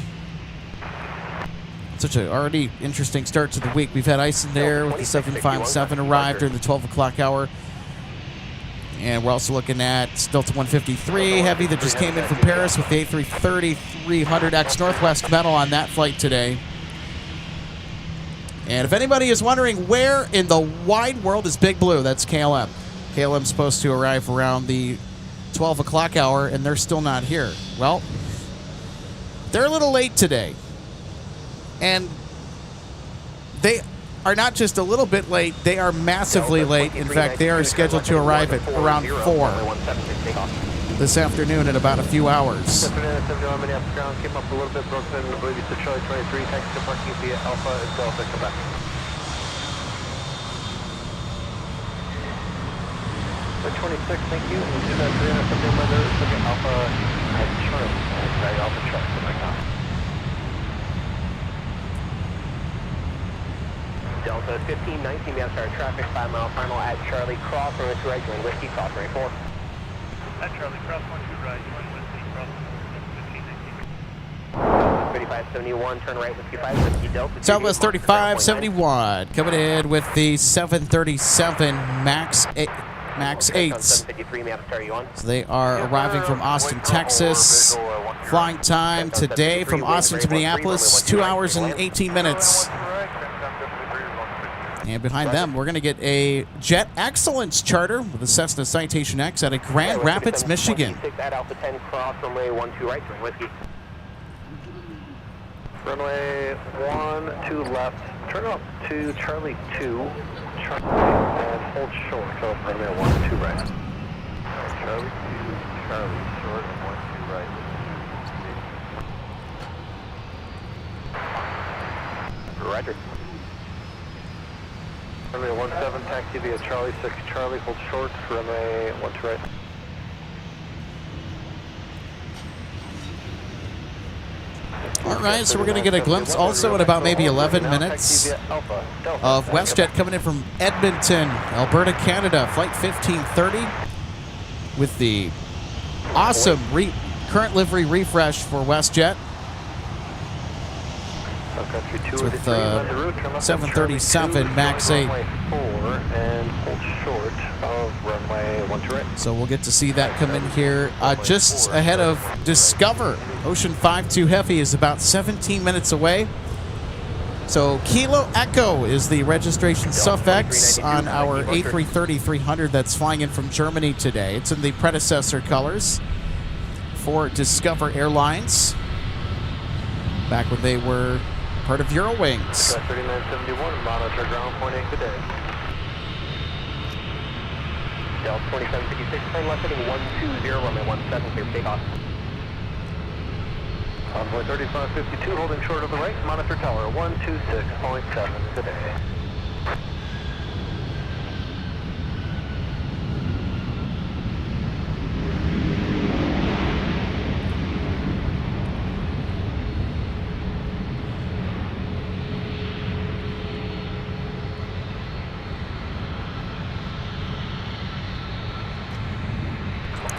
Such an already interesting start to the week. We've had Icelandair with the 757 arrive during the 12 o'clock hour. And we're also looking at Delta 153 Heavy that just came in from Paris with the A330 300X Northwest metal on that flight today. And if anybody is wondering where in the wide world is Big Blue, that's KLM. KLM's supposed to arrive around the 12 o'clock hour, and they're still not here. Well, they're a little late today. And they are not just a little bit late, they are massively late. In fact, they are scheduled to arrive at around 4 this afternoon in about a few hours. Came up a little bit broken in, I believe you said Charlie 23, taxi to parking via Alpha and Delta, come back. The 26, thank you. And you said 370 weather, second Alpha at Charlie. Alpha Charlie, come back now. Delta 1519, we have started traffic, 5 mile final at Charlie, cross runway 2 right, join Whiskey, cross runway 4. At Charlie, cross 12 right, join Whiskey, cross 1519. 3571, turn right, Whiskey 5, Whiskey Delta. Southwest 3571 coming in with the 737 MAX 8s. So they are arriving from Austin, Texas. Flying time today from Austin to Minneapolis, 2 hours and 18 minutes. And behind them, we're going to get a Jet Excellence charter with a Cessna Citation X out of Grand Rapids, Michigan. At Alpha 10, cross runway 12 right, join Whiskey. Runway 12 left, turn up to Charlie 2, Charlie hold short, so runway 12 right. Charlie 2, Charlie, short and 12 right. Roger. Runway 17, taxi via Charlie 6, Charlie, hold short, runway 12 right. All right, so we're going to get a glimpse also at about maybe 11 minutes of WestJet coming in from Edmonton, Alberta, Canada, flight 1530 with the awesome current livery refresh for WestJet. It's with 737 MAX 8. So we'll get to see that come in here just ahead of Discover. Ocean 52 Heavy is about 17 minutes away. So Kilo Echo is the registration suffix on our A330-300 that's flying in from Germany today. It's in the predecessor colors for Discover Airlines, back when they were part of Eurowings. 3971, monitor ground point 8 today. Delta 2756, plane left heading 120, runway 17, clear takeoff. Envoy 3552, holding short of the right, monitor tower 126.7 today.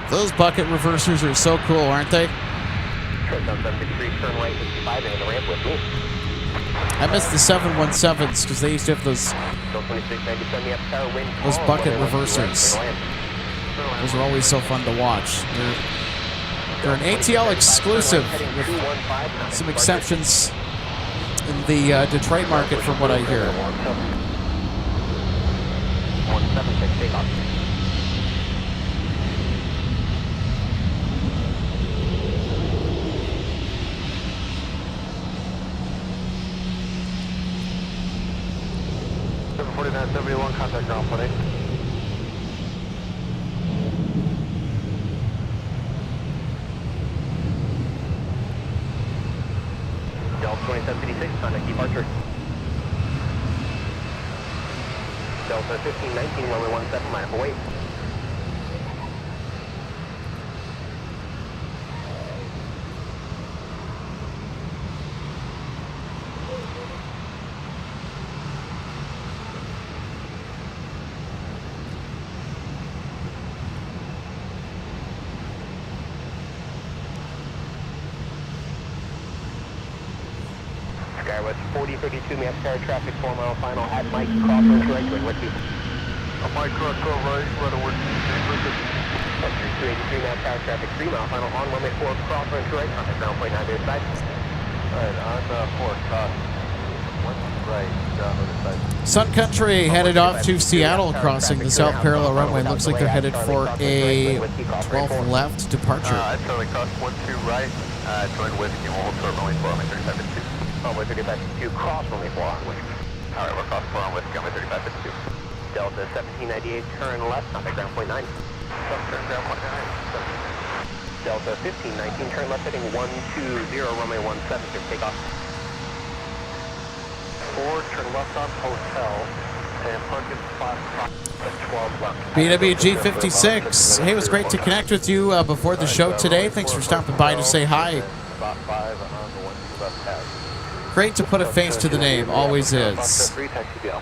Those bucket reversers are so cool, aren't they? I miss the 717s because they used to have those bucket reversers. Those are always so fun to watch. They're an ATL exclusive with some exceptions in the Detroit market from what I hear. 176 takeoff. Contact ground point 8. Delta 2756, contact departure. Delta 1519, runway 17, line up await. Skywest 4032, may have car traffic 4 mile final at Mike Crossroads right, join Whiskey. Mike Crossroads right, right away. Vector 283, now car traffic 3 mile final on runway 4 Crossroads right, on the ground point 9 to the side. Alright, on 4 cross. Right, down to the side. Sun Country headed off to Seattle, crossing the south parallel runway. Looks like they're headed for a 12 left departure. Charlie cross 12 right, join Whiskey, we'll hold short runway 4 on 3552. Runway 3552, cross runway 4 on Whiskey. Alright, we're cross 4 on Whiskey, runway 3552. Delta 1798, turn left, on the ground point 9. Turn ground point 9. Delta 1519, turn left heading 120, runway 17, clear takeoff. 4, turn left on hotel, and parking spot 12 left. BWG 56. Hey, it was great to connect with you before the show today. Thanks for stopping by to say hi. Spot 5 on the 1 left pass. Great to put a face to the name, always is.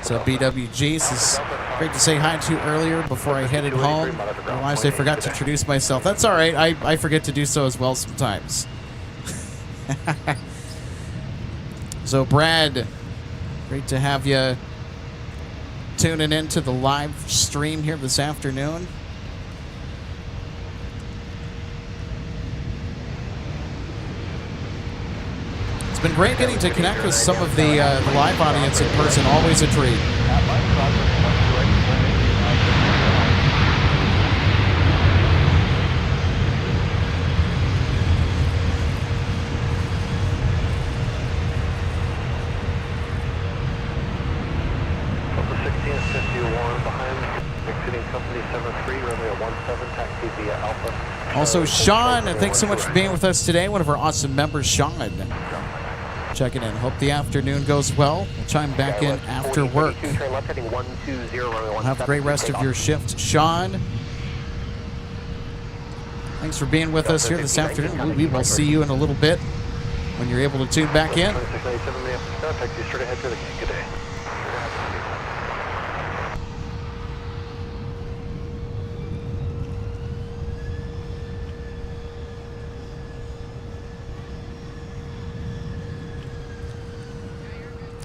So BWG, this is great to say hi to earlier before I headed home. I realized I forgot to introduce myself. That's all right. I forget to do so as well sometimes. So Brad, great to have you tuning in to the live stream here this afternoon. It's been great getting to connect with some of the live audience in person. Always a treat. Delta 16 is 51 behind. Also, Sean, thanks so much for being with us today. One of our awesome members, Sean. Checking in. Hope the afternoon goes well. We'll chime back in after work. Have a great rest of your shift, Sean. Thanks for being with us here this afternoon. We will see you in a little bit when you're able to tune back in.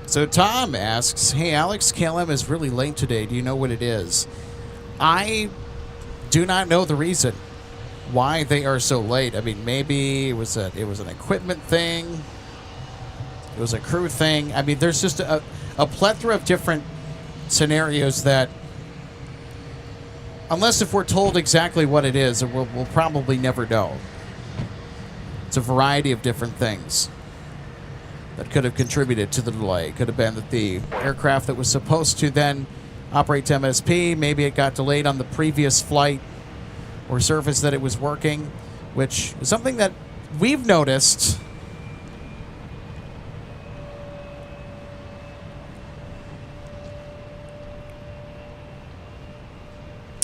So Tom asks, hey Alex, KLM is really late today. Do you know what it is? I do not know the reason why they are so late. I mean, maybe it was an equipment thing. It was a crew thing. I mean, there's just a plethora of different scenarios that, unless if we're told exactly what it is, we'll probably never know. It's a variety of different things that could have contributed to the delay. It could have been that the aircraft that was supposed to then operate to MSP, maybe it got delayed on the previous flight or surface that it was working, which is something that we've noticed.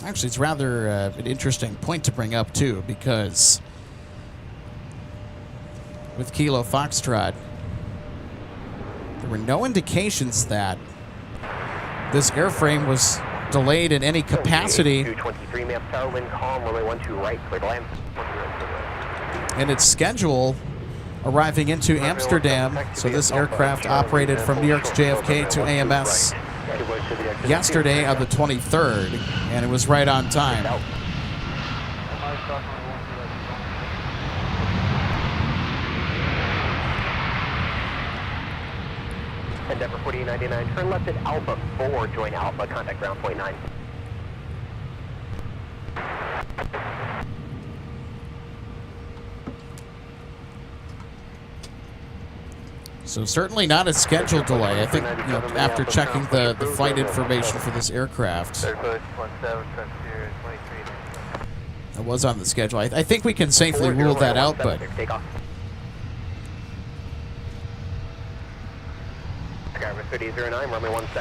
Actually, it's rather an interesting point to bring up, too, because with Kilo Foxtrot, there were no indications that this airframe was delayed in any capacity. And its schedule arriving into Amsterdam. So this aircraft operated from New York's JFK to AMS yesterday on the 23rd, and it was right on time. Endeavor 4899, turn left at Alpha 4, join Alpha, contact ground point 9. So certainly not a scheduled delay. I think, you know, after checking the flight information for this aircraft, it was on the schedule. I think we can safely rule that out, but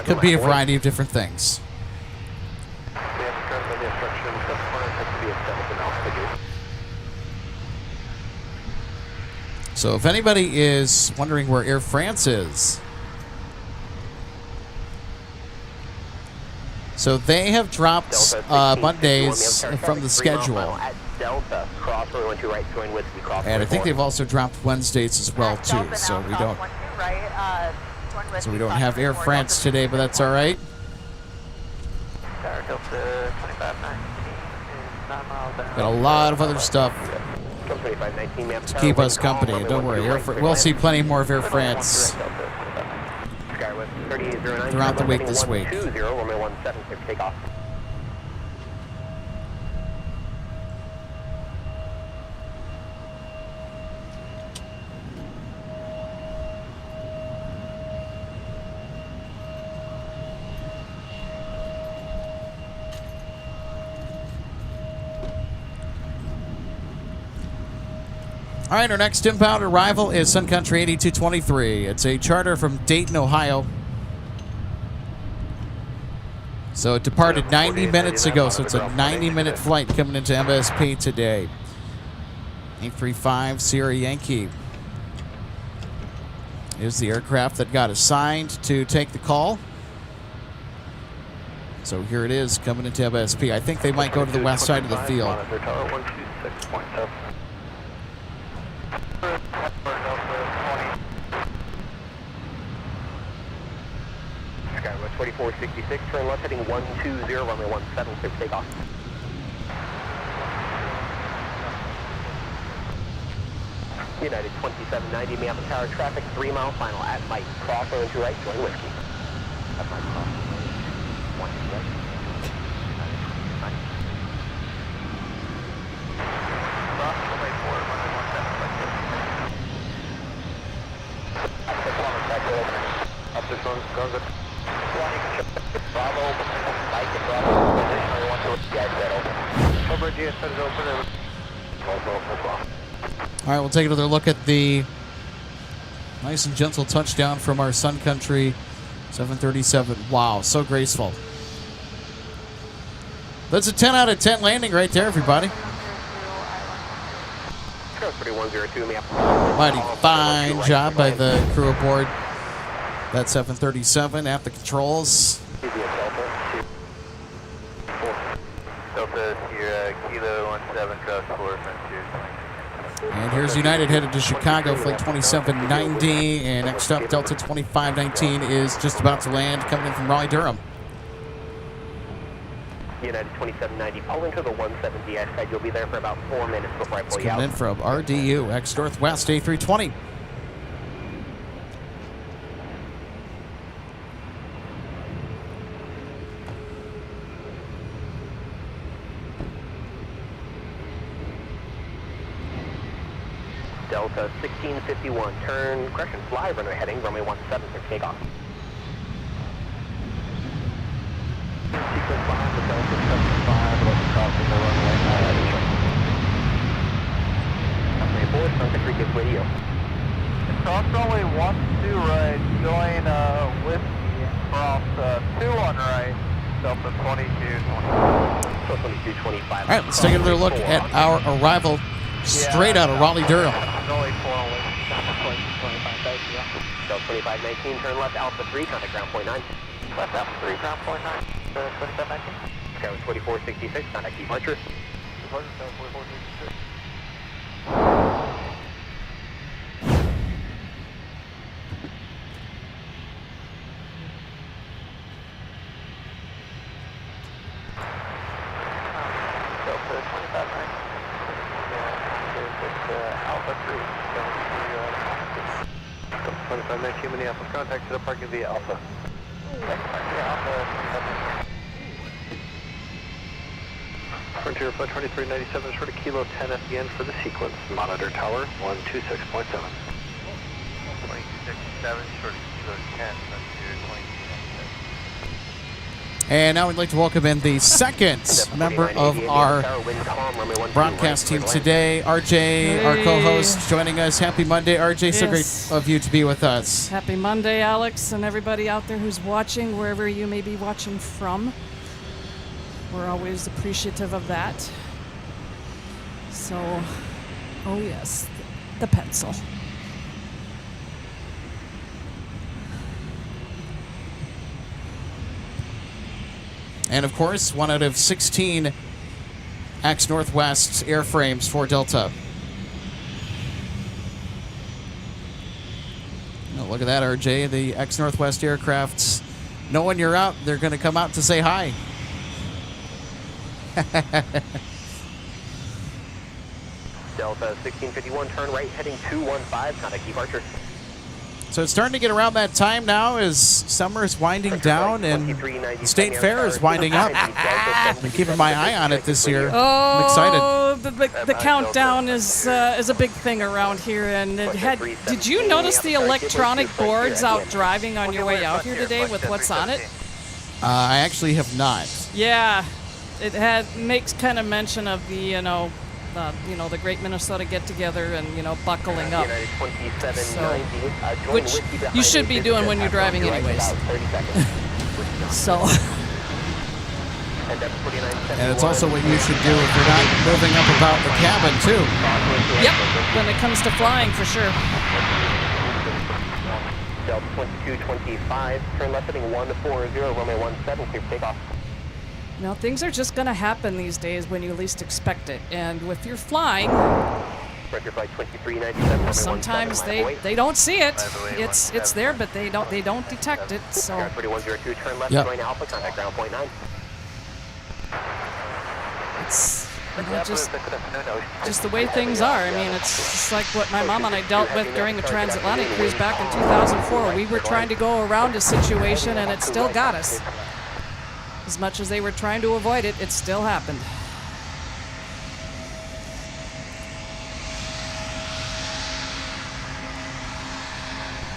could be a variety of different things. So if anybody is wondering where Air France is, so they have dropped Mondays from the schedule. And I think they've also dropped Wednesdays as well too. So we don't have Air France today, but that's all right. Got a lot of other stuff to keep us company. Don't worry, we'll see plenty more of Air France throughout the week this week. All right, our next inbound arrival is Sun Country 8223. It's a charter from Dayton, Ohio. So it departed 90 minutes ago, so it's a 90-minute flight coming into MSP today. 835 Sierra Yankee is the aircraft that got assigned to take the call. So here it is coming into MSP. I think they might go to the west side of the field. 2466, turn left heading 120, runway 176, takeoff. United 2790, Minneapolis Tower, traffic 3 mile final at Mike. Cross runway 2 right, join whiskey. At Mike, cross runway 1 2 right. Cross runway 4, runway 175. Up this one, goes up. Bravo, Mike and Bravo, position 1 2 guys, that open. Over GS is open. All right, we'll take another look at the nice and gentle touchdown from our Sun Country 737. Wow, so graceful. That's a 10 out of 10 landing right there, everybody. Mighty fine job by the crew aboard that 737 at the controls. Delta, Sierra, Kilo 17, cross 4, And here's United headed to Chicago, flight 2790. And next up, Delta 2519 is just about to land, coming in from Raleigh-Durham. United 2790, pull into the 170. I said you'll be there for about 4 minutes before I pull you out. Coming in from RDU, ex-Northwest A320. Delta 1651, turn, correction, fly, runway heading, runway 17 for takeoff. Sequence behind the Delta 75, let's cross the runway, Company aboard, Sun Country, give radio. Cross runway 12 right, join Whiskey, cross 21 right, Delta 2225. All right, let's take another look at our arrival straight out of Raleigh-Durham. Delta 2519, turn left, Alpha 3, contact ground point 9. Left Alpha 3, ground point 9, 2719. Scout 2466, contact departure. Departure, 4466. Delta 2519. Alpha 3, going to 2519, Minneapolis, contact to the parking via Alpha. Frontier Flight 2397, short of Kilo 10 at the end for the sequence. Monitor tower 126.7. 267, short of Kilo 10, Frontier 2297. And now we'd like to welcome in the second member of our broadcast team today, RJ, our co-host, joining us. Happy Monday, RJ. So great of you to be with us. Happy Monday, Alex, and everybody out there who's watching, wherever you may be watching from. We're always appreciative of that. So, oh yes, the pencil. And of course, 1 out of 16 ex-Northwest airframes for Delta. Oh, look at that, RJ. The ex-Northwest aircrafts, knowing you're out, they're going to come out to say hi. Delta 1651, turn right, heading 215, contact departure. So it's starting to get around that time now as summer is winding down and State Fair is winding up. I'm keeping my eye on it this year. I'm excited. The countdown is a big thing around here. And did you notice the electronic boards out driving on your way out here today with what's on it? I actually have not. Yeah, it makes kind of mention of the the Great Minnesota Get Together and buckling up. So, which you should be doing when you're driving anyways. So. And it's also what you should do if you're not moving up about the cabin too. Yep, when it comes to flying for sure. Delta 2225, turn left heading 140, runway 17, clear for takeoff. Things are just going to happen these days when you least expect it. And if you're flying, sometimes they don't see it. It's there, but they don't detect it. So. Yep. It's just the way things are. I mean, it's just like what my mom and I dealt with during the transatlantic cruise back in 2004. We were trying to go around a situation, and it still got us. As much as they were trying to avoid it, it still happened.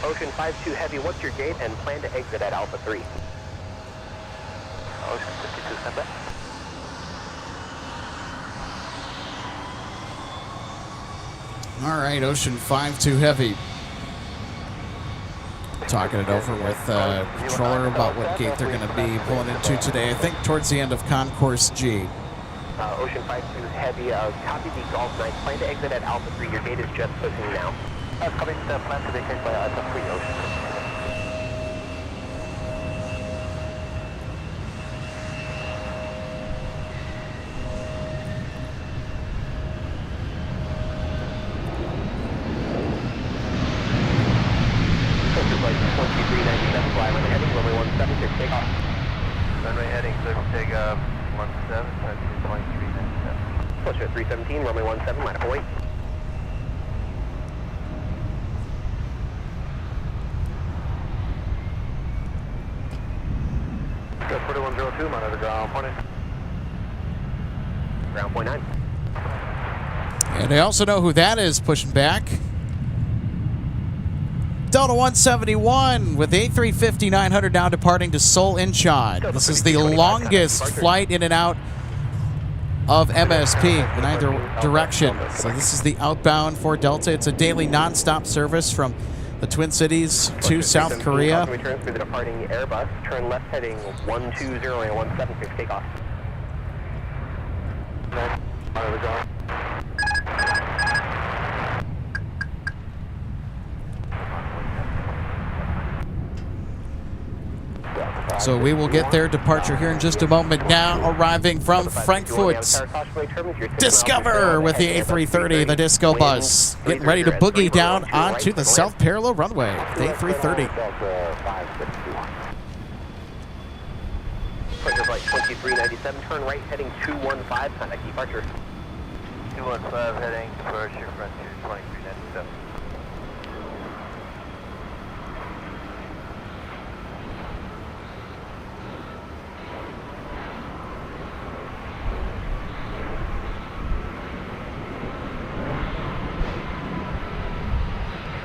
Ocean 52 Heavy, what's your gate and plan to exit at Alpha 3? Ocean 52, stand by. All right, Ocean 52 Heavy. Talking it over with controller about what gate they're going to be pulling into today. I think towards the end of Concourse G. Ocean 52 Heavy, copy the Golf 9. Plan to exit at Alpha 3. Your gate is just pushing now. Coming to plan to vacate by Alpha 3 Ocean. Runway heading, clear for takeoff, 17, 2397. Closer at 317, runway 17, line up await. Got 4102, monitor ground point. Ground point 9. And I also know who that is pushing back. Delta 171 with A350-900 now departing to Seoul Incheon. This is the longest flight in and out of MSP in either direction. So this is the outbound for Delta. It's a daily nonstop service from the Twin Cities to South Korea. Return through the departing Airbus. Turn left heading 120 and 176. Takeoff. Monitor ground. So we will get their departure here in just a moment. Now arriving from Frankfurt, Discover with the A330, the disco bus. Getting ready to boogie down onto the south parallel runway. The A330. Pleasure flight 2397, turn right heading 215, contact departure. 215 heading, departure, frontier 2397.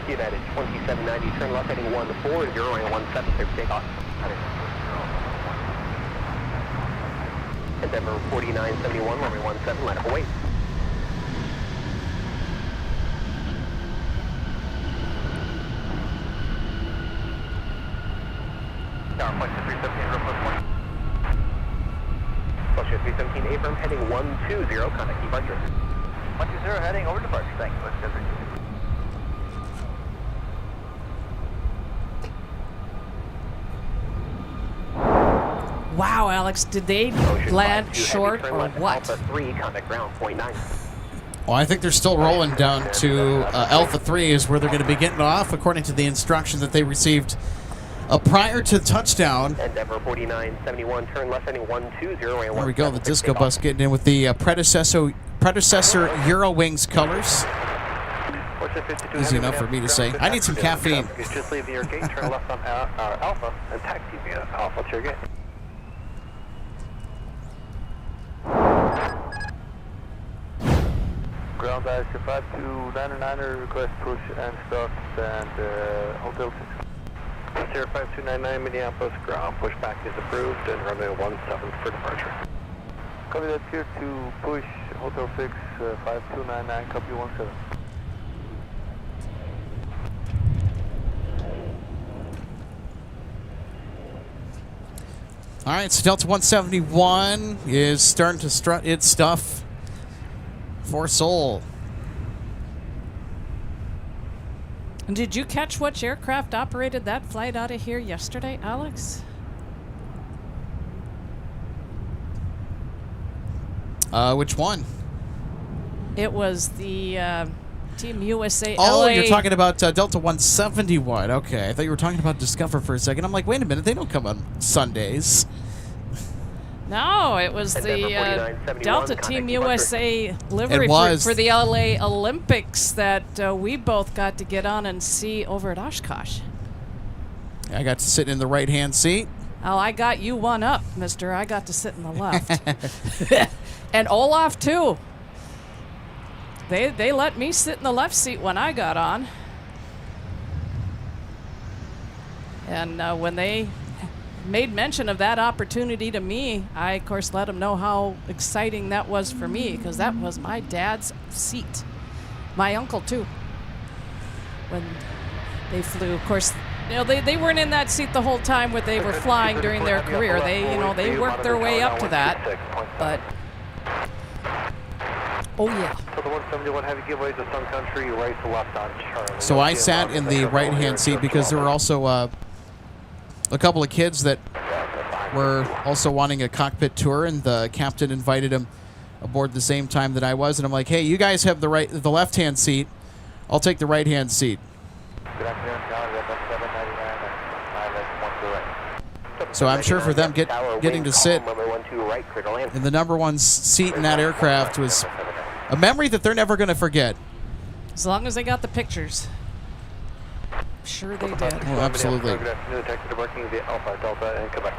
United 2790, turn left heading 140 and 176, takeoff. Endeavor 4971, runway 17, line up await. Tower point 317, real close point. Flush 317, Abram heading 120, contact departure. 120 heading over departure, thank you. Let's go. Wow, Alex, did they land short or what? Alpha 3, contact ground, point 9. Well, I think they're still rolling down to Alpha 3 is where they're going to be getting off, according to the instructions that they received prior to touchdown. Endeavor 4971, turn left heading 120 and There we go, the disco bus getting in with the predecessor Eurowings colors. Easy enough for me to say. I need some caffeine. Just leave your gate, turn left on Alpha, and taxi via Alpha to your gate. Ground Alaska 5299er, request push and start, and Hotel 6. 5299 Minneapolis, ground push back is approved, and runway 17 for departure. Copy that, here to push Hotel 6, 5299, copy 17. All right, so Delta 171 is starting to strut its stuff for Seoul. And did you catch which aircraft operated that flight out of here yesterday, Alex? Which one? It was the Team USA Oh, LA. you're talking about Delta 171. Okay, I thought you were talking about Discover for a second. I'm like, wait a minute, they don't come on Sundays. No, it was the Delta Team USA livery was. for the LA Olympics that we both got to get on and see over at Oshkosh. I got to sit in the right-hand seat. Oh, I got you one up, mister. I got to sit in the left. And Olaf, too. They let me sit in the left seat when I got on. And when they made mention of that opportunity to me, I, of course, let them know how exciting that was for me, because that was my dad's seat. My uncle, too, when they flew. Of course, you know, they weren't in that seat the whole time when they were flying during their career. They, you know, they worked their way up to that. But, oh, yeah. So the 171 heavy giveaway to Sun Country, right to left on Charlie. So I sat in the right-hand seat because there were also a couple of kids that were also wanting a cockpit tour, and the captain invited them aboard the same time that I was, and I'm like, hey, you guys have the left-hand seat. I'll take the right-hand seat. Good afternoon, Charlie. That's 799. So I'm sure for them getting to sit in the number one seat in that aircraft was a memory that they're never going to forget. As long as they got the pictures. I'm sure they did. Oh, absolutely. Good afternoon. Taxi debarking via Alpha Delta in Quebec.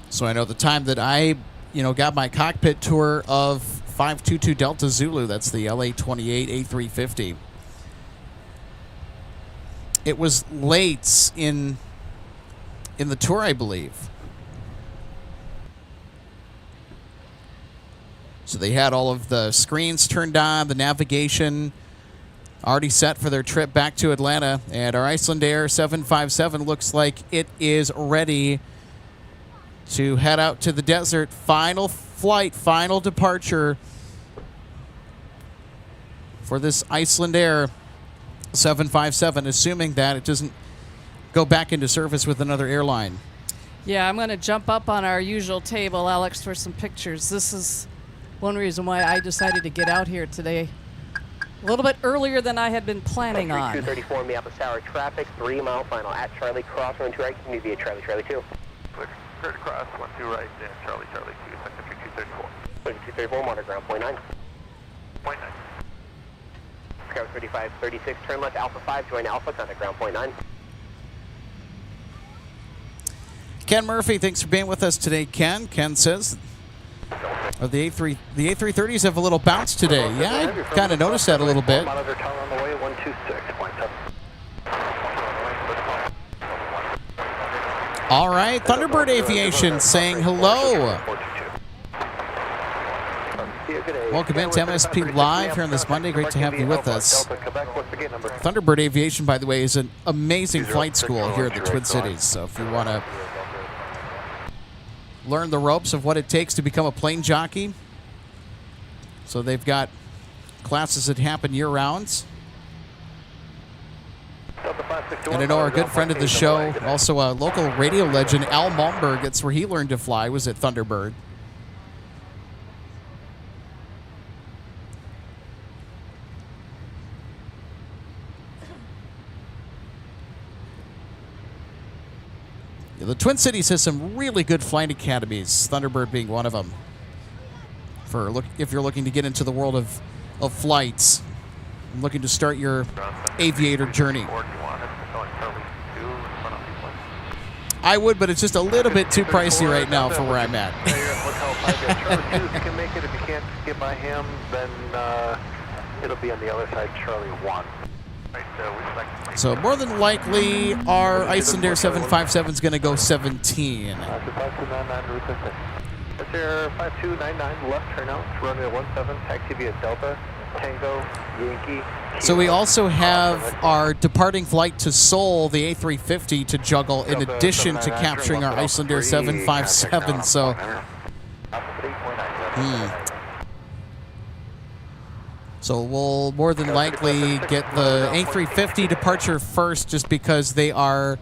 So I know the time that I, got my cockpit tour of 522 Delta Zulu, that's the LA-28 A350. It was late in the tour, I believe. So they had all of the screens turned on, the navigation already set for their trip back to Atlanta, and our Icelandair 757 looks like it is ready to head out to the desert. Final flight, final departure for this Icelandair 757, assuming that it doesn't go back into service with another airline. Yeah, I'm going to jump up on our usual table, Alex, for some pictures. This is one reason why I decided to get out here today a little bit earlier than I had been planning on. 234 Minneapolis Tower traffic, 3 mile final at Charlie Cross, run 2 right, can you via Charlie 2. Cleared across, 12 right, and Charlie 2, Sun Country 234. 234, monitor ground, 0.9. 0.9. Scout 3536, turn left, Alpha 5, join Alpha, contact ground, 0.9. Ken Murphy, thanks for being with us today, Ken. Ken says the A330s have a little bounce today. Yeah, I kind of noticed that a little bit. Monitor tower on the way, 126.7. All right, Thunderbird Aviation saying hello. Welcome into MSP Live here on this Monday. Great to have you with us. Thunderbird Aviation, by the way, is an amazing flight school here at the Twin Cities. So if you want to learn the ropes of what it takes to become a plane jockey, so they've got classes that happen year-round. And I know our good friend of the show, also a local radio legend, Al Malmberg, that's where he learned to fly, was at Thunderbird. Yeah, the Twin Cities has some really good flight academies, Thunderbird being one of them. If you're looking to get into the world of flights, looking to start your aviator journey. I would, but it's just a little bit too pricey right now for where I'm at. Charlie 2 can make it. If you can't get by him, then it'll be on the other side, Charlie 1. So more than likely, our Icelandair 757 is going to go 17. That's Air 5299, left turnout, runway 17, taxi via Delta, Tango, Yankee. So we also have our departing flight to Seoul, the A350, to juggle in addition to capturing our Icelandair 757. So, so we'll more than likely get the A350 departure first, just because they are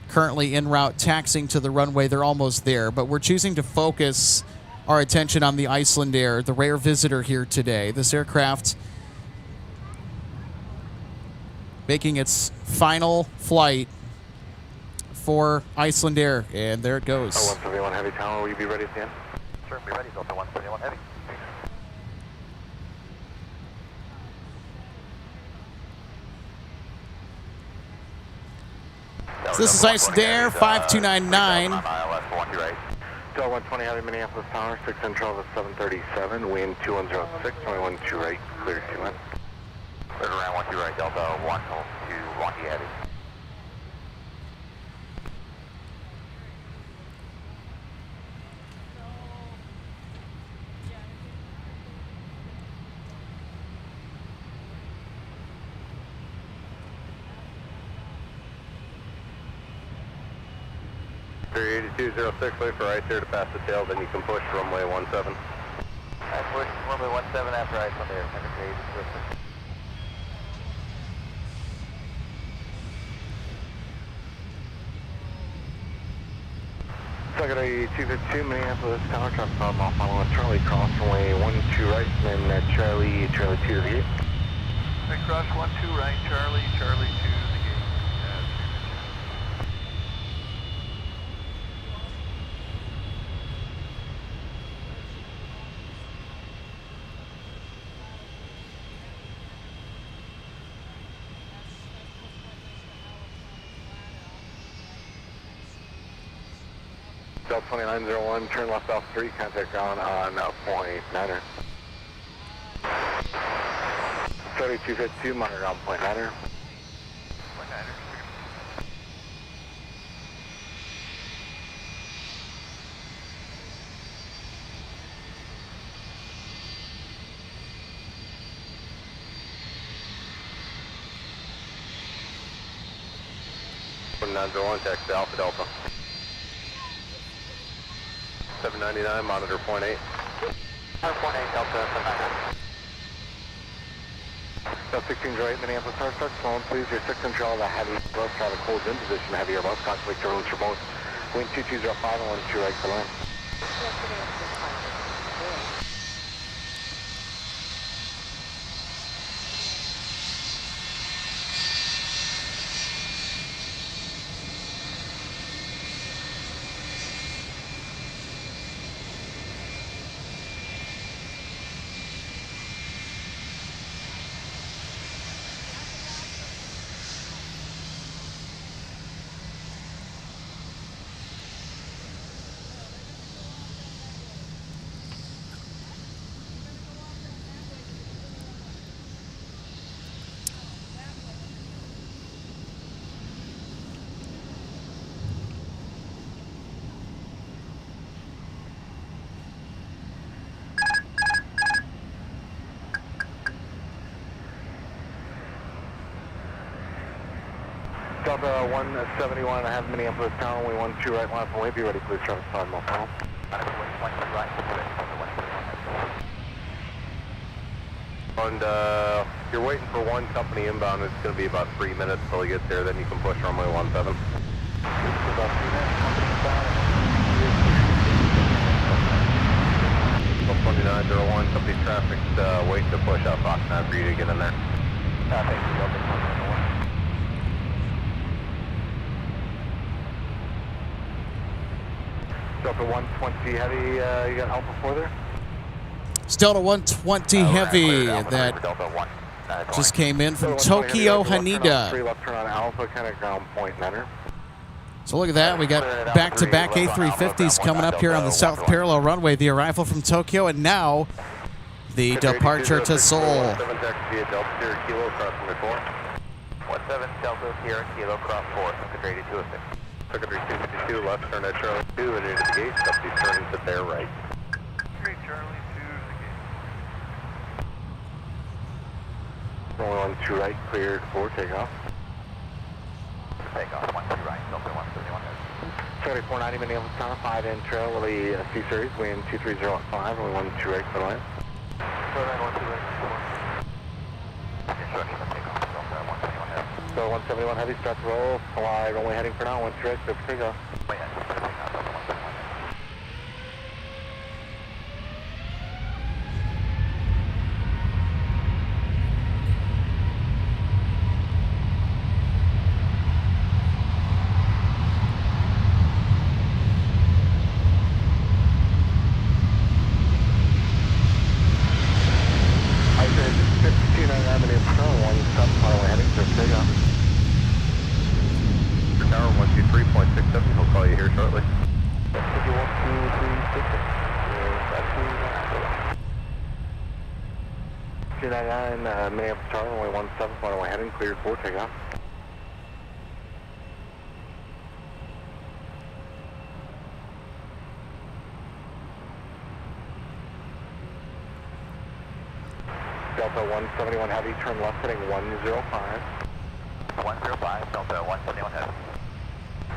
currently en route taxiing to the runway. They're almost there, but we're choosing to focus our attention on the Icelandair, the rare visitor here today. This aircraft making its final flight for Icelandair, and there it goes. 171 Heavy Tower, will you be ready at the end? Sure, be ready, Delta 171 Heavy. So this is Icelandair 5299. Delta 120 Heavy Minneapolis Tower, 6 Central of 737, wind 2106, 21 2 right, clear 2 in. Cleared around 12 right, Delta 1 to Wonky Heavy. Three 8206, wait for right there to pass the tail, then you can push runway 17. I push runway 17 after ice on there. Secretary 8206. Secretary 252, Minneapolis, Tower, traffic problem off following Charlie, cross runway 12 right, and then Charlie 2 to the gate. Right, cross 12 right, Charlie 2 to the gate. Delta 2901, turn left off 3, contact ground on point 9er. 3252, monitor on point 9er. Point 9er. From 901, text Alpha Delta. 799, monitor point 8. Point 8, Delta 799. Delta 16 right, Minneapolis, Tower, start slowing, please. Your 6 control, the heavy bus traffic holds in position, heavy Airbus, contact turbulence remote. Wind 2205 and 12 right for line. Delta 171 and a half, Minneapolis Tower, we 12 right, line from way, be ready, please, traffic 5 mile final. And you're waiting for one company inbound, it's going to be about 3 minutes till he gets there, then you can push runway 17. About 3 minutes, company inbound. 2901, company traffic, waiting to push out Fox 9 for you to get in there. Thank you, Delta 2901. Delta 120 heavy, you got Alpha 4 there? It's Delta 120 Heavy that just came in from Tokyo Haneda. 3 left turn on Alpha, kind of ground point 9er. So look at that. We got back-to-back A350s coming up here on the south parallel runway. The arrival from Tokyo and now the departure to Seoul. 17 Delta Sierra Kilo, cross number 4. 17 Delta Sierra Kilo, cross 4, Secretary 206. Secretary 252, left turn at Charlie 2 and into the gate, company turning to their right. 3 Charlie 2 to the gate. Runway 12 right, cleared for takeoff. Takeoff, 12 right, Delta 171. Secretary 490, Minneapolis Tower, 5 in trail, Willie C-Series, wind 230 at 5, runway 12 right for line. 12 right, 4. Instruction to takeoff, Delta 171 heavy. So 171 heavy, start to roll, fly, runway heading for now, 12 right, clear for takeoff. Wait, I'm just going to take off, Delta 171 heavy. Tower 123.67, he'll call you here shortly. 5299, Minneapolis Tower, runway 17, runway heading, cleared for takeoff. Delta 171 Heavy, turn left heading 105. 105, Delta 171 Heavy.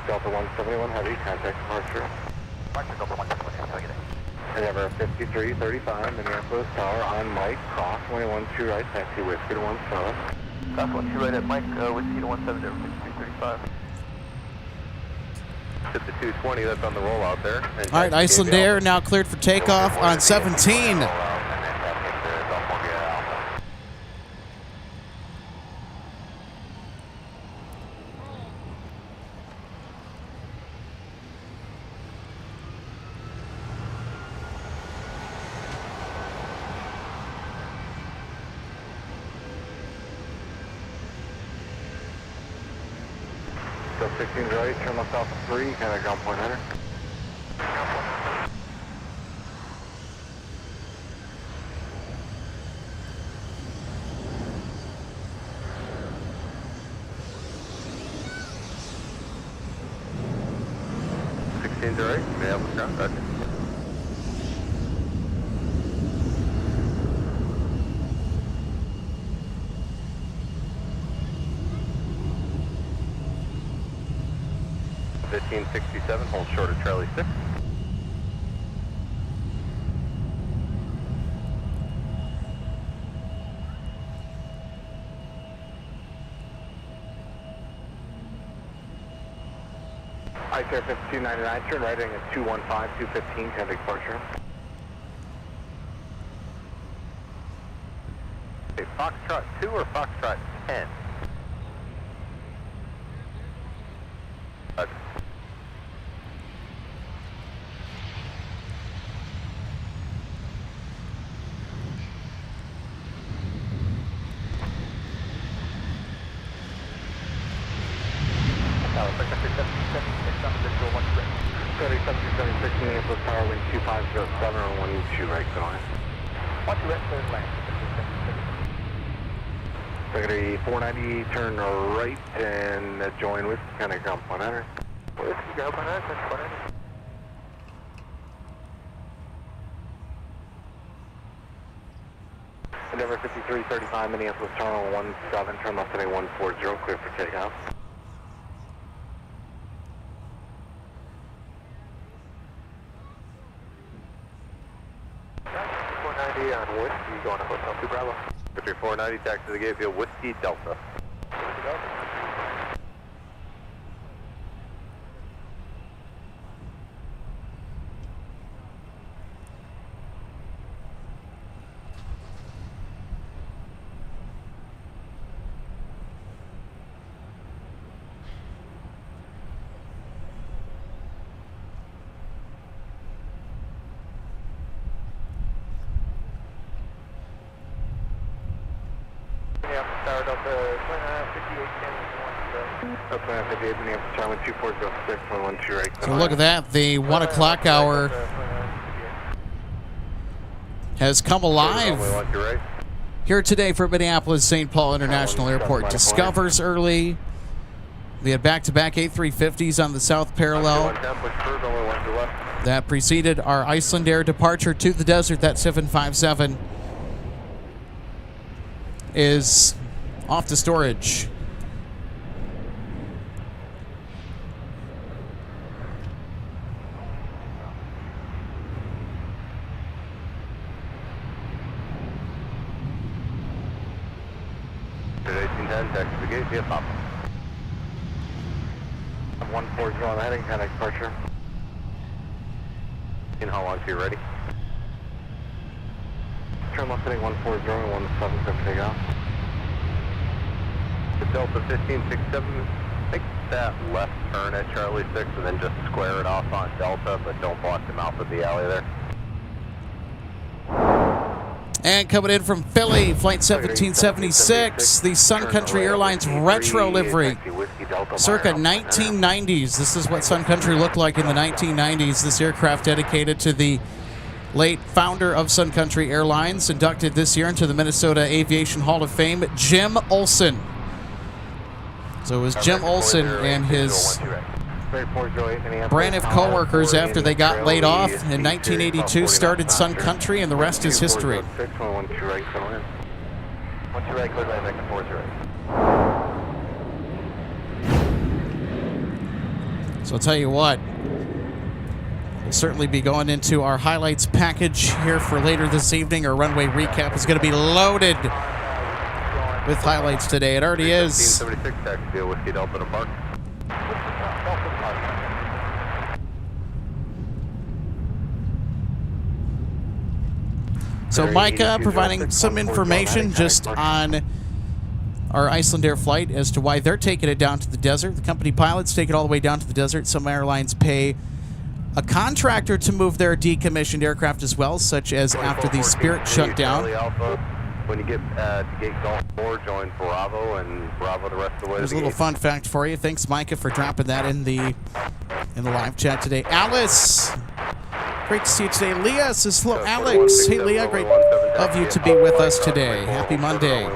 Delta 171 Heavy, contact departure. Roger, Delta 171 Heavy, have a good day. Endeavor 5335, Minneapolis Tower, on Mike, cross, 212 right, taxi whiskey to 17. Cross 12 right at Mike, whiskey to 17, 5335. Hit the 220, that's on the rollout there. All right, Iceland Air now cleared for takeoff on 17. So 16 right, turn left off 3, kind of ground point header. Right, Minneapolis ground, roger. $1567, hold short of Charlie 6. Ice Air 5299, turn right heading at 215, 215, 10 departure. Okay, Foxtrot 2 or Foxtrot 10? Minneapolis Tower, wind 2507 on 12 right, go on. 12 right, third lane. Secretary 490, turn right and join with kind of ground point header. Whiskey, ground point header, 490. Endeavor 5335, Minneapolis Tower, 17, turn left heading 140, clear for takeoff. On Whiskey, going to Hotel 2 Bravo. Victory 490, taxi to the gate via Whiskey Delta. Whiskey Delta. Tower Delta 2958 Minneapolis Tower 2406 112 right. So look at that. The 1 o'clock hour has come alive here today for Minneapolis St. Paul International Airport. Discovers early. We had back-to-back A350s on the south parallel. That preceded our Iceland Air departure to the desert. That 757 is off to storage. At 1810, taxi to the gate via Papa. 140 on the heading, kind of departure. In how long till you're ready? Turn left heading 140 and 17 take off. The Delta 1567, make that left turn at Charlie 6 and then just square it off on Delta, but don't block the mouth of the alley there. And coming in from Philly, Flight 1776, the Sun Country Airlines retro livery, circa 1990s. This is what Sun Country looked like in the 1990s. This aircraft dedicated to the late founder of Sun Country Airlines, inducted this year into the Minnesota Aviation Hall of Fame, Jim Olson. So it was Jim Olson and his brand of coworkers after they got laid off in 1982 started Sun Country, and the rest is history. So I'll tell you what, we'll certainly be going into our highlights package here for later this evening. Our runway recap is going to be loaded with highlights today. It already is. 76 taxi deal with Delta to park. So Micah providing some information just on our Icelandair flight as to why they're taking it down to the desert. The company pilots take it all the way down to the desert. Some airlines pay a contractor to move their decommissioned aircraft as well, such as after the Spirit shut down. When you get to gate 4, join Bravo and Bravo the rest of the way. There's a little fun fact for you. Thanks, Micah, for dropping that in the live chat today. Alice, great to see you today. Leah says hello, Alex. Hey, Leah, great of you to be with us today. Happy Monday.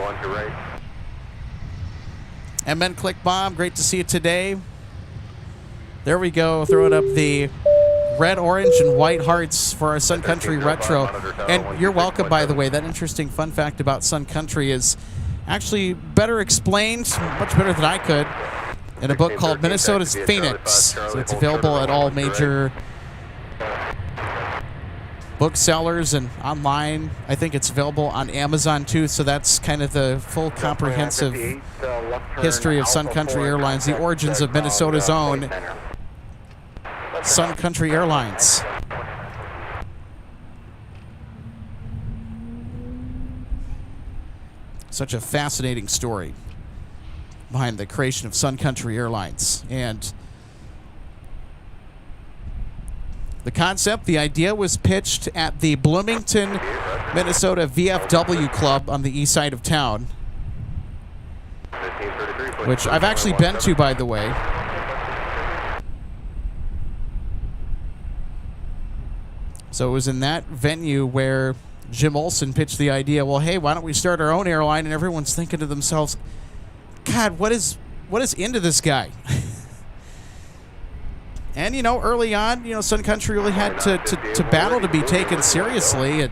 And then Click Bomb, great to see you today. There we go, throwing up the red, orange, and white hearts for our Sun Country Retro. And you're welcome, by the way. That interesting fun fact about Sun Country is actually better explained, much better than I could, in a book called Minnesota's Phoenix. So it's available at all major booksellers and online. I think it's available on Amazon too, so that's kind of the full comprehensive history of Sun Country Airlines, the origins of Minnesota's own Sun Country Airlines. Such a fascinating story behind the creation of Sun Country Airlines. And the concept, the idea was pitched at the Bloomington, Minnesota VFW Club on the east side of town, which I've actually been to, by the way. So it was in that venue where Jim Olson pitched the idea, well, hey, why don't we start our own airline? And everyone's thinking to themselves, God, what is into this guy? And, you know, early on, you know, Sun Country really had to battle to be taken seriously. And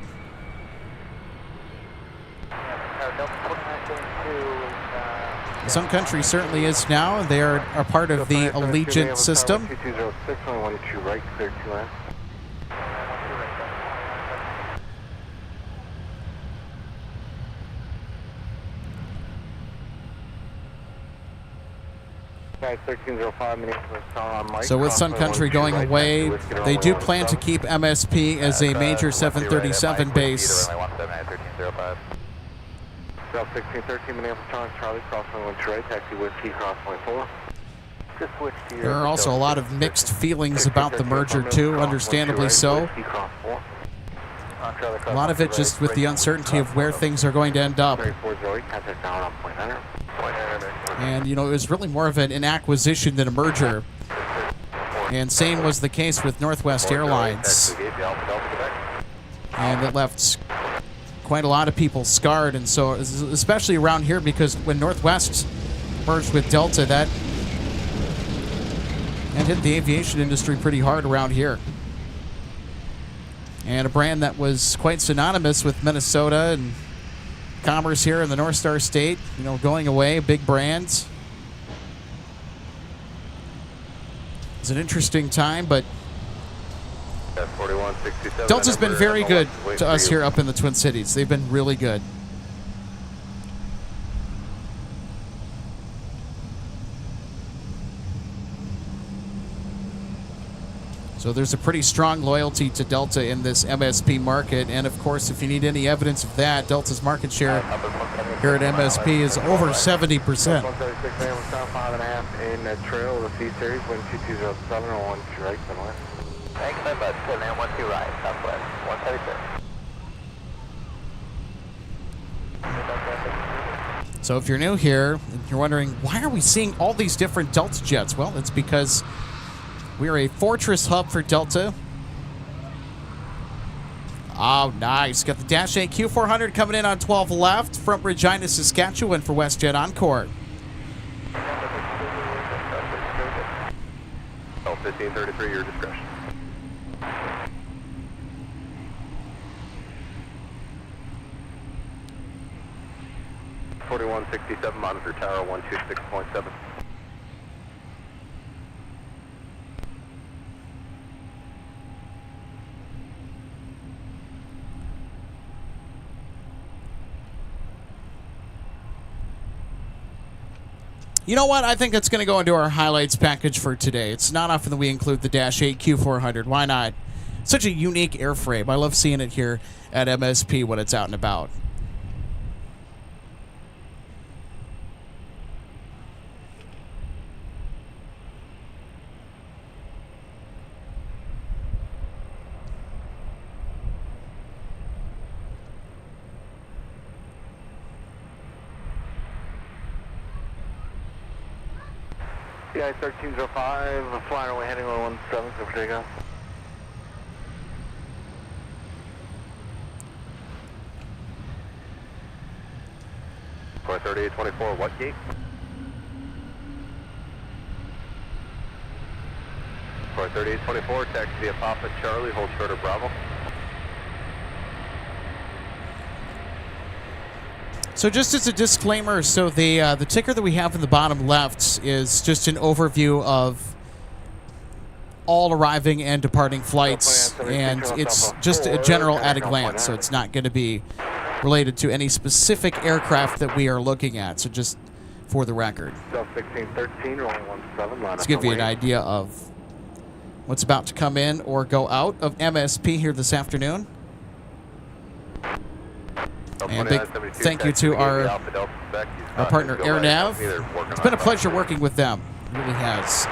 Sun Country certainly is now. They are a part of the Allegiant system. 2206, only 12 right, clear 2 left. So with Sun Country going away, they do plan to keep MSP as a major 737 base. There are also a lot of mixed feelings about the merger too, understandably so. A lot of it just with the uncertainty of where things are going to end up. And, you know, it was really more of an acquisition than a merger. And same was the case with Northwest Airlines. And it left quite a lot of people scarred. And so, especially around here, because when Northwest merged with Delta, that hit the aviation industry pretty hard around here. And a brand that was quite synonymous with Minnesota and commerce here in the North Star State, you know, going away, big brands. It's an interesting time, but Delta's been very good to us here up in the Twin Cities. They've been really good. So there's a pretty strong loyalty to Delta in this MSP market. And of course, if you need any evidence of that, Delta's market share here at MSP is over 70%. 5.5 in the trail of the C series, wind 2207 or 1 right, west. Thanks, my bud. 7 right, southwest, 136. So if you're new here and you're wondering, why are we seeing all these different Delta jets? Well, it's because we are a fortress hub for Delta. Oh, nice. Got the Dash 8 Q400 coming in on 12 left from Regina, Saskatchewan for WestJet Encore. L1533, your discretion. 4167, monitor tower 126.7. You know what? I think it's going to go into our highlights package for today. It's not often that we include the Dash 8 Q400. Why not? Such a unique airframe. I love seeing it here at MSP when it's out and about. CI 1305, flying away heading 117, so for takeoff. For 3824, what gate? For 3824, taxi via Papa Charlie, hold short of Bravo. So just as a disclaimer, so the ticker that we have in the bottom left is just an overview of all arriving and departing flights, and it's just a general at a glance, so it's not going to be related to any specific aircraft that we are looking at, so just for the record. 1613, rolling 17, Let's give you an idea of what's about to come in or go out of MSP here this afternoon. And big thank you to our partner AirNav. It's been a pleasure working with them. It really has.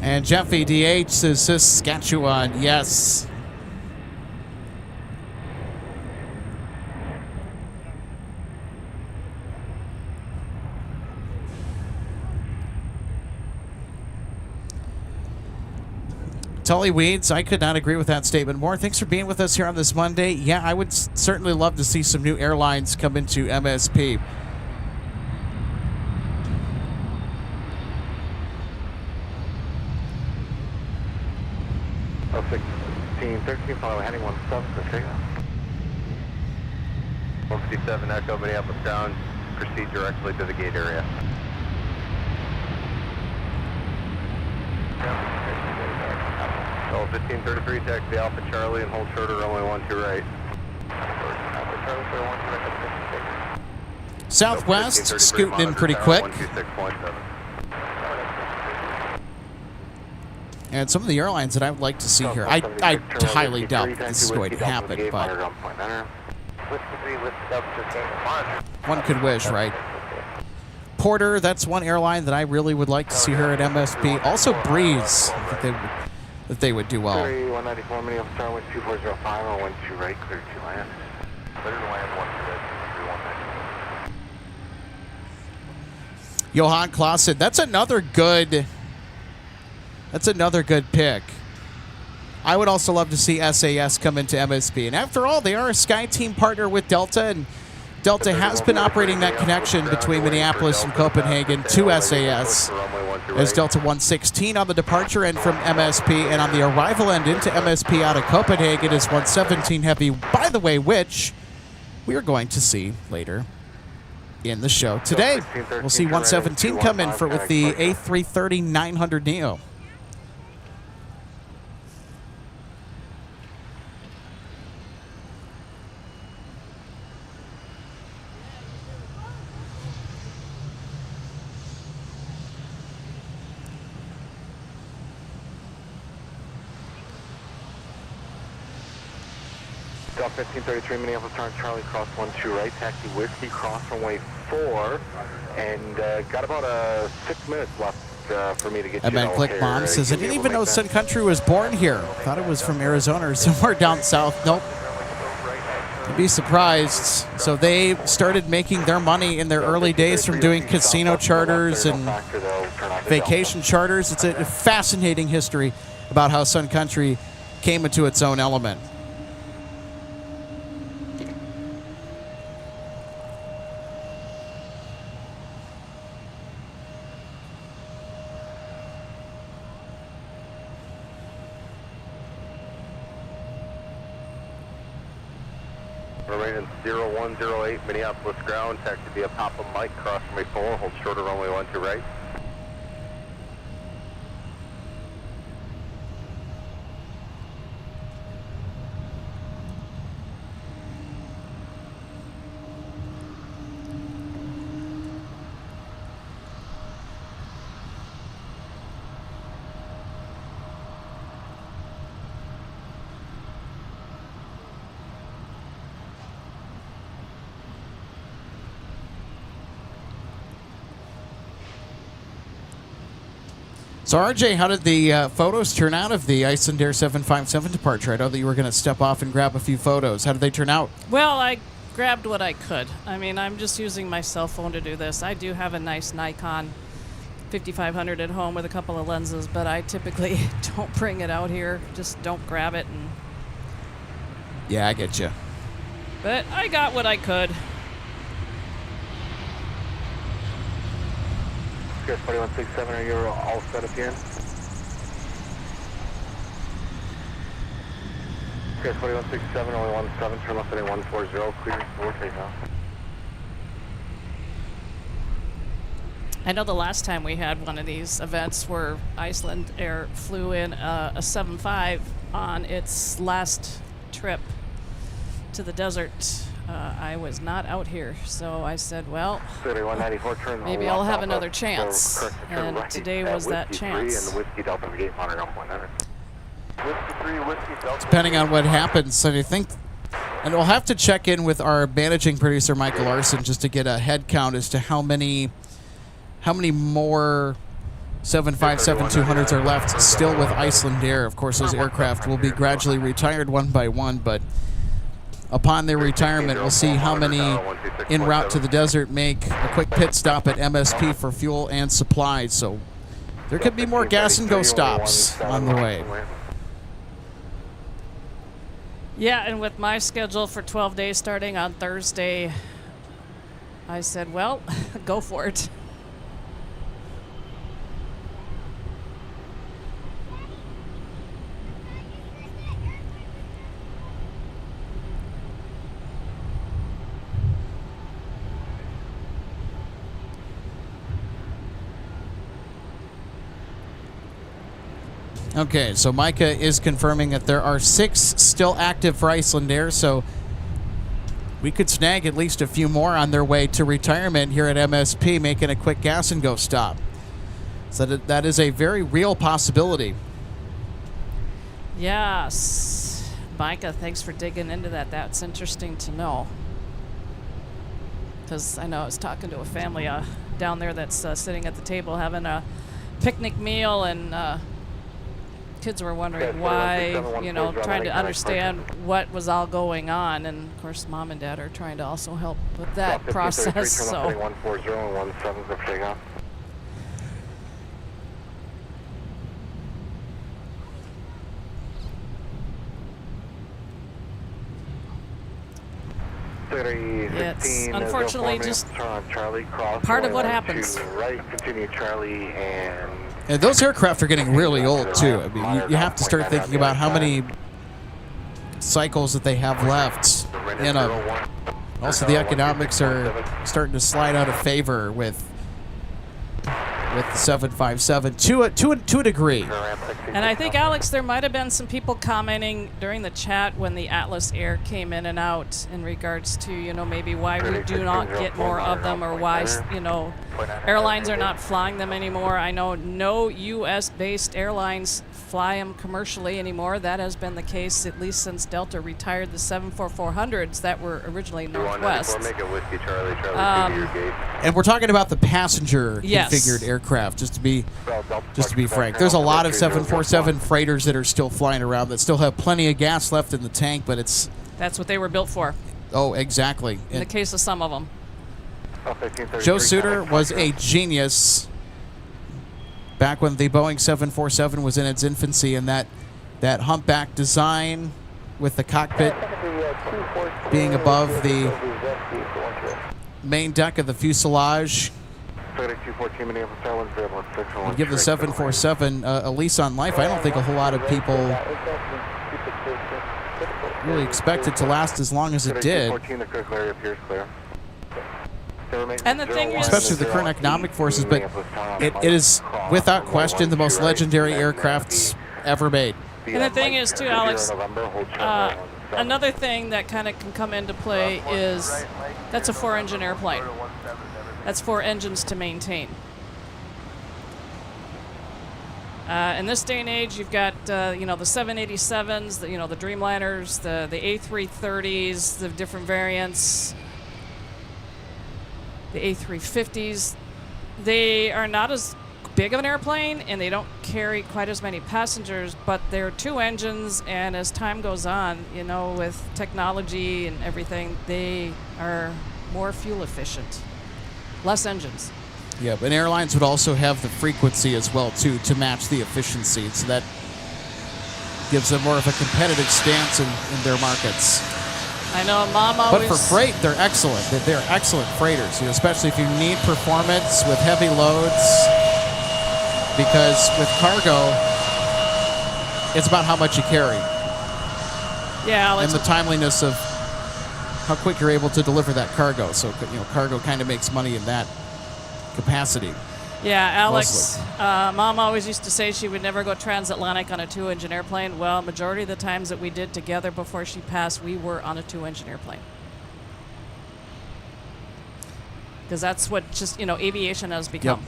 And Jeffy DH says Saskatchewan, yes. Tully Weeds, I could not agree with that statement more. Thanks for being with us here on this Monday. Yeah, I would certainly love to see some new airlines come into MSP. Oh, 1613, follow heading 17, so takeoff. 157, Echo, Minneapolis ground, proceed directly to the gate area. Oh, 1533, taxi Alpha Charlie and hold short of runway 12 right. Alpha Charlie, 12 right. Southwest, scooting in pretty quick. 126.7. And some of the airlines that I would like to see here, I highly doubt that this is going to happen, but one could wish, right? Porter, that's one airline that I really would like to see here at MSP. Also Breeze, I think they would do well. 194, Minneapolis Star, 12405, or 12 right, clear to land. Clear to land, 1 Johan Clausen, that's another good pick. I would also love to see SAS come into MSP. And after all, they are a SkyTeam partner with Delta, and Delta has been operating that connection between Minneapolis and Copenhagen to SAS, as Delta 116 on the departure end from MSP, and on the arrival end into MSP out of Copenhagen is 117 Heavy, by the way, which we are going to see later in the show today. We'll see 117 come in with the A330-900 Neo. Delta 1533, Minneapolis Star, Charlie, cross 12 right, taxi Whiskey, cross runway 4, and got about 6 minutes left for me to get you. Click Mom says, I didn't even know Sun Country was born here. Thought it was from Arizona or somewhere down south. Nope. You'd be surprised. So they started making their money in their early days from doing casino charters and vacation charters. It's a fascinating history about how Sun Country came into its own element. Remaining 0108 Minneapolis ground, taxi via Papa Mike, cross runway 4, hold shorter runway 1 to right. So, RJ, how did the photos turn out of the Icelandair 757 departure? I know that you were going to step off and grab a few photos. How did they turn out? Well, I grabbed what I could. I mean, I'm just using my cell phone to do this. I do have a nice Nikon 5500 at home with a couple of lenses, but I typically don't bring it out here. Just don't grab it. And Yeah, I get you. but I got what I could. Square 4167, are you all set up here? Square 4167, only 17, turn left at 140, clear for takeoff. I know the last time we had one of these events where Icelandair flew in a 7.5 on its last trip to the desert. I was not out here, so I said, well, maybe I'll have another chance. And today was that chance. Depending on what happens, so I think, and we'll have to check in with our managing producer, Michael Larson, just to get a head count as to how many more 757-200s are left still with Icelandair. Of course, those aircraft will be gradually retired one by one, but upon their retirement, we'll see how many en route to the desert make a quick pit stop at MSP for fuel and supplies. So there could be more gas and go stops on the way. Yeah, and with my schedule for 12 days starting on Thursday, I said, well, go for it. Okay, so Micah is confirming that there are 6 still active for Icelandair, so we could snag at least a few more on their way to retirement here at MSP, making a quick gas and go stop. So that is a very real possibility. Yes. Micah, thanks for digging into that. That's interesting to know. Because I know I was talking to a family down there that's sitting at the table having a picnic meal, and kids were wondering why, trying to understand what was all going on. And, of course, Mom and Dad are trying to also help with that process. So. 140 and 17 for takeoff. It's unfortunately just part of what happens. Right, continue Charlie, and those aircraft are getting really old too. I mean, you have to start thinking about how many cycles that they have left in them. Also, the economics are starting to slide out of favor with the 757 to a degree. And I think, Alex, there might have been some people commenting during the chat when the Atlas Air came in and out in regards to, maybe why we do not get more of them, or why, airlines are not flying them anymore. I know no U.S.-based airlines fly them commercially anymore. That has been the case at least since Delta retired the 74400s that were originally Northwest. And we're talking about the passenger configured aircraft, just to be frank. There's a lot of 747 freighters that are still flying around that still have plenty of gas left in the tank, but that's what they were built for. Oh, exactly. in the case of some of them. Joe Suter was a genius back when the Boeing 747 was in its infancy, and that humpback design with the cockpit being above the main deck of the fuselage would give the 747 a lease on life. I don't think a whole lot of people really expect it to last as long as it did. And the thing is, especially the current economic forces, but it is without question the most legendary aircrafts ever made. And the thing is, too, Alex, another thing that kind of can come into play is that's a 4-engine airplane. That's 4 engines to maintain. In this day and age, you've got the 787s, the Dreamliners, the A330s, the different variants, the A350s. They are not as big of an airplane, and they don't carry quite as many passengers, but they're 2 engines, and as time goes on, with technology and everything, they are more fuel efficient. Less engines. Yeah, but airlines would also have the frequency as well, too, to match the efficiency. So that gives them more of a competitive stance in their markets. I know, Mom always... But for freight, they're excellent. They're excellent freighters, especially if you need performance with heavy loads. Because with cargo, it's about how much you carry. Yeah, and the timeliness of how quick you're able to deliver that cargo. So, cargo kind of makes money in that capacity. Yeah, Alex, Mom always used to say she would never go transatlantic on a 2-engine airplane. Well, majority of the times that we did together before she passed, we were on a 2-engine airplane. Because that's what aviation has become.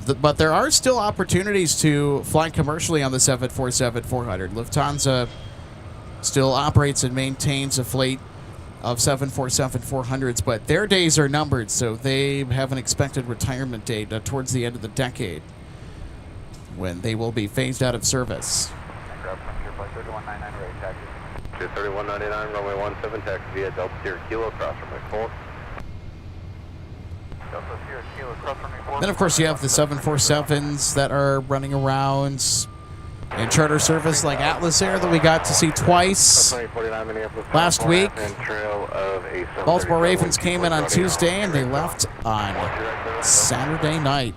Yep. But there are still opportunities to fly commercially on the 747-400. Lufthansa still operates and maintains a fleet of 747-400s, but their days are numbered, so they have an expected retirement date towards the end of the decade when they will be phased out of service. 3199, runway 17, taxi via Delta Sierra Kilo, cross runway 4. Then, of course, you have the 747s that are running around in charter service like Atlas Air that we got to see twice last week. Baltimore Ravens came in on Tuesday and they left on Saturday night.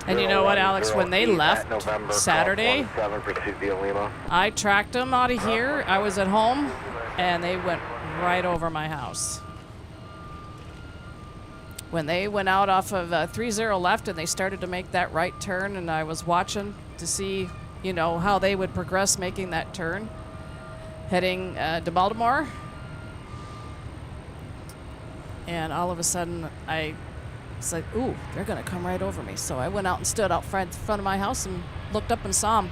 And you know what, Alex? When they left Saturday, I tracked them out of here. I was at home, and they went right over my house. When they went out off of 30 left and they started to make that right turn, and I was watching to see, how they would progress making that turn, heading to Baltimore. And all of a sudden, it's like, ooh, they're going to come right over me. So I went out and stood out front of my house and looked up and saw them.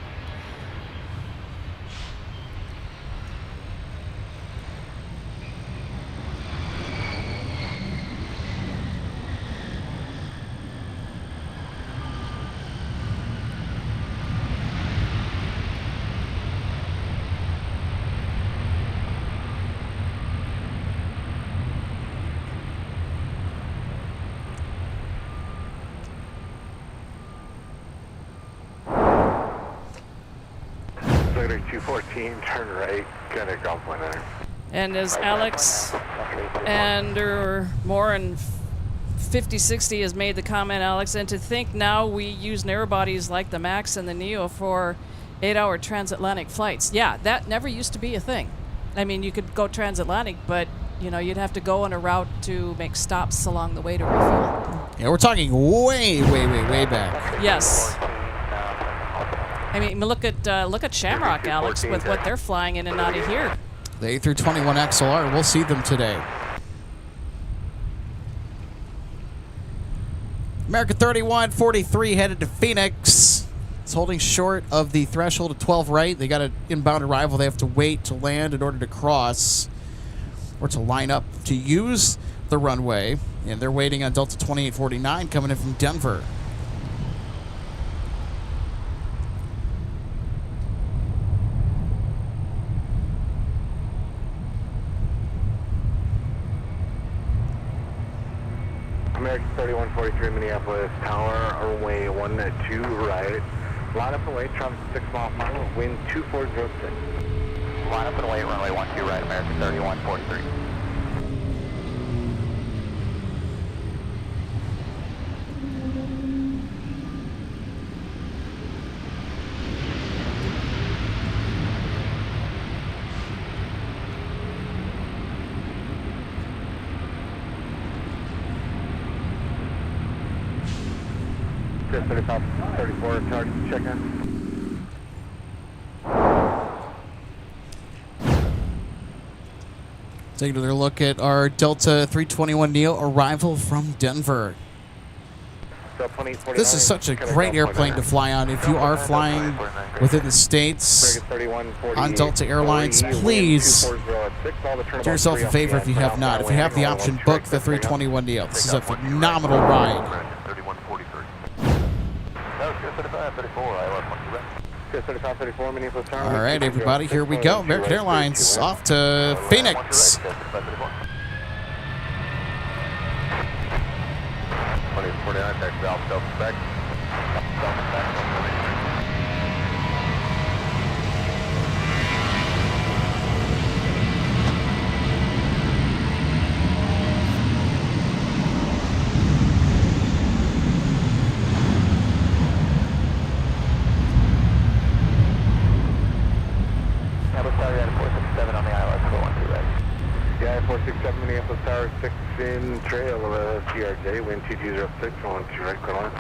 Turn right, got a golf winner. And as Alex and more than 50-60 has made the comment, Alex, and to think now we use narrow bodies like the MAX and the NEO for 8-hour transatlantic flights. Yeah, that never used to be a thing. I mean, you could go transatlantic, but you'd have to go on a route to make stops along the way to refuel. Yeah, we're talking way back. Yes. I mean, look at Shamrock, Alex, with what they're flying in and out of here. The A321XLR, we'll see them today. American 3143 headed to Phoenix. It's holding short of the threshold of 12 right. They got an inbound arrival. They have to wait to land in order to cross or to line up to use the runway. And they're waiting on Delta 2849 coming in from Denver. 3143 Minneapolis Tower, runway 12 right. Line up and wait, traffic 6 mile final, wind 2406. Line up and wait, runway 12 right, American 3143. Just 34, target check in. Taking another look at our Delta 321 Neo arrival from Denver. This is such a great airplane to fly on. If you are flying within the States on Delta Airlines, please do yourself a favor if you have not. If you have the option, book the 321 Neo. This is a phenomenal ride. 3143. All right, everybody, here we go. American Airlines off to Phoenix. 2049, taxi Alpha Delta Spec. Yeah, 467 Minneapolis Tower, 6 in trail of CRJ, wind 2206, 12 right, clear line.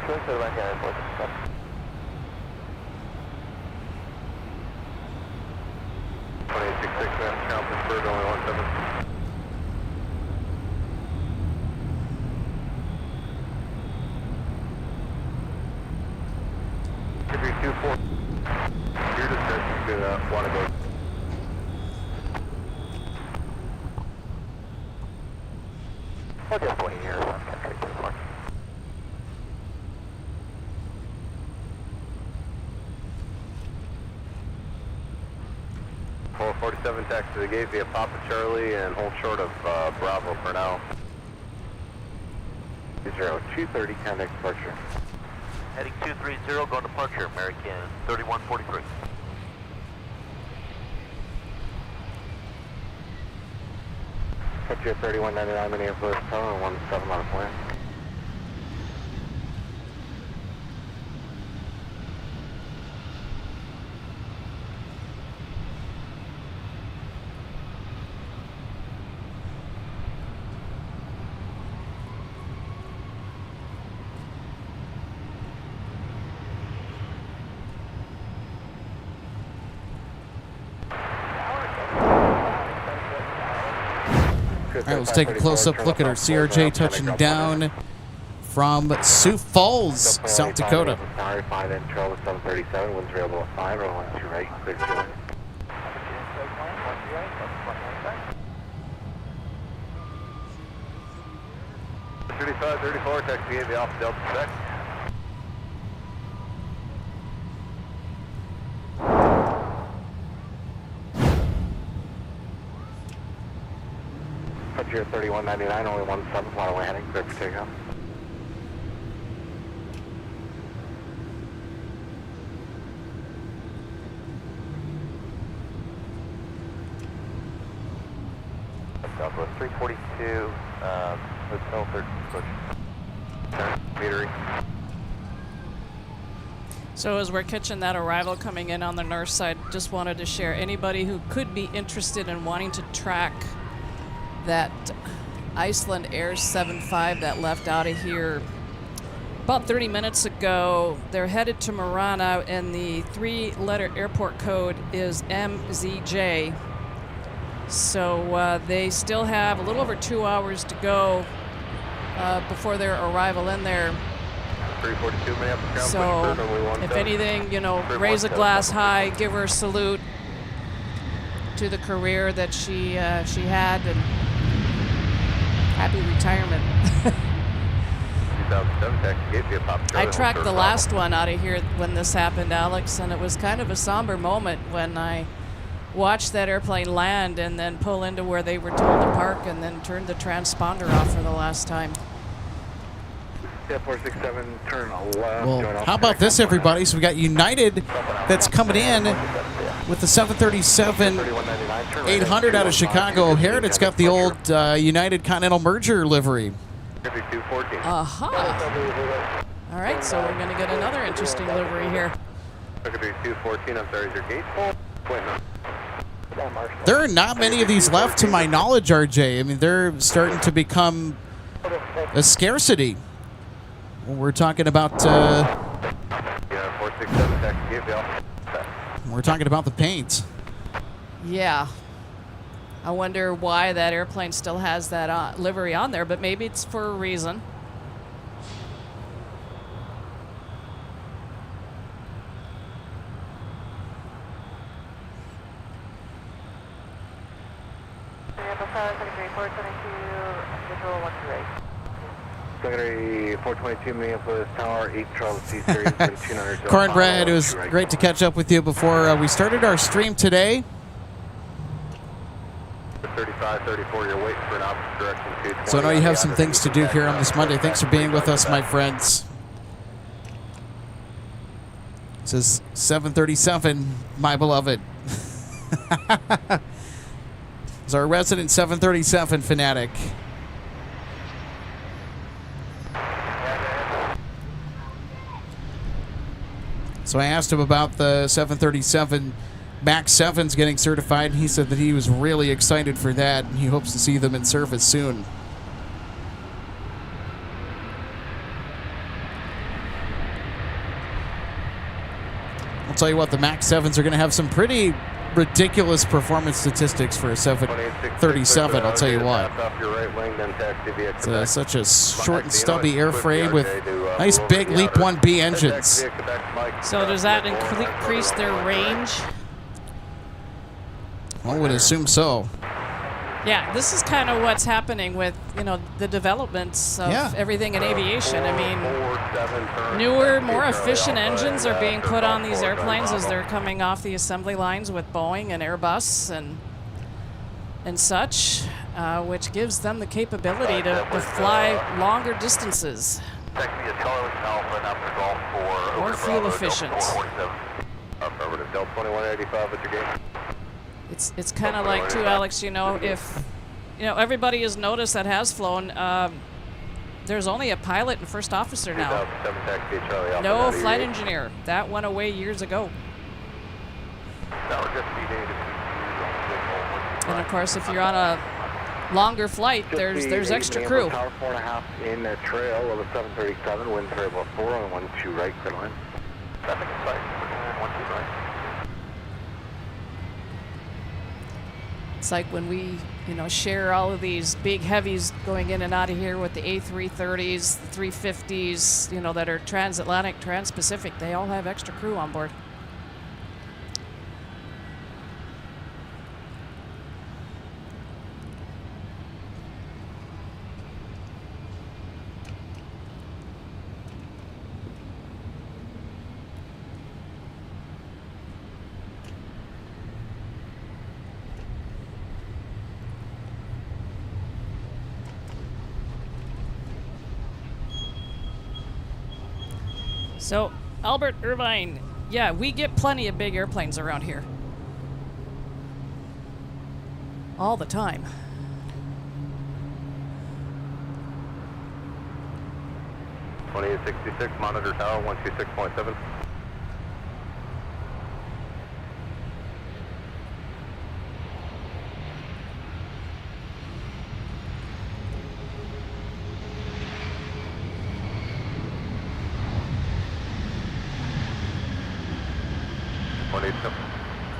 2866, count Pittsburgh, only 17. Could be 24. Your discretion could want to go. I'll just 20 years, Sun Country Airport. 447 taxi to the gate via Papa Charlie and hold short of Bravo for now. 0230, contact departure. Heading 230, going departure, American 3143. Departure 3199 Minneapolis Tower, 17 on the plan. All right, let's take a close-up look at our CRJ touching down from Sioux Falls, South Dakota. 5 in trail with 737, winds available at 5, roll 12 right, clear to 3534, taxi the Alpha Delta Spec. Departure 3199, only 17, fly away heading, clear for takeoff. Southwest 342, hotel 3rd push. Metering. So as we're catching that arrival coming in on the north side, just wanted to share anybody who could be interested in wanting to track that Iceland Air 75 that left out of here about 30 minutes ago. They're headed to Marana, and the 3-letter airport code is MZJ. So they still have a little over 2 hours to go before their arrival in there. 342 Minneapolis. So if anything, you know, raise a glass high, give her a salute to the career that she had, and happy retirement. 2007 taxi gate via Papa Charlie. I tracked the last one out of here when this happened, Alex, and it was kind of a somber moment when I watched that airplane land and then pull into where they were told to park and then turn the transponder off for the last time. Yeah, 467, turn left. Well, how about this, everybody? So we got United that's coming in with the 737-800 out of Chicago O'Hare. It's got the old United Continental merger livery. Aha. All right, so we're going to get another interesting livery here. 214, I'm sorry, is your gate full? There are not many of these left, to my knowledge, RJ. I mean, they're starting to become a scarcity. When we're talking about, Yeah, 467, taxi gate, Bill. we're talking about the paint. Yeah. I wonder why that airplane still has that livery on there, but maybe it's for a reason. Secondary 422 Minneapolis Tower, 8 Charles C Series, 2200. Cornbread, it was great to catch up with you before we started our stream today. 35, 34, you're waiting for an opposite direction. 220. So I know you have some things to do here on this Monday. Thanks for being with us, my friends. This is 737, my beloved. It's our resident 737 fanatic. So I asked him about the 737 MAX 7s getting certified, and he said that he was really excited for that, and he hopes to see them in service soon. I'll tell you what, the MAX 7s are going to have some pretty ridiculous performance statistics for a 737, I'll tell you what. It's such a short and stubby airframe with nice big LEAP 1B engines. So does that increase their range? I would assume so. Yeah, this is kind of what's happening with, the developments of everything in aviation. I mean, newer, more efficient engines are being put on these airplanes as they're coming off the assembly lines with Boeing and Airbus and such, which gives them the capability to fly longer distances. More fuel efficient. It's kind of like, too, Alex, if everybody has noticed that has flown, there's only a pilot and first officer now. No flight engineer. That went away years ago. And of course, if you're on a longer flight, there's extra crew. Tower 4.5 in the trail of a 737, wind variable 4 on 12 right, clear line. Traffic in sight, 12 right. It's like when we, share all of these big heavies going in and out of here with the A330s, the 350s, that are transatlantic, trans-Pacific. They all have extra crew on board. So, Albert Irvine, yeah, we get plenty of big airplanes around here. All the time. (2866) monitor tower 126.7.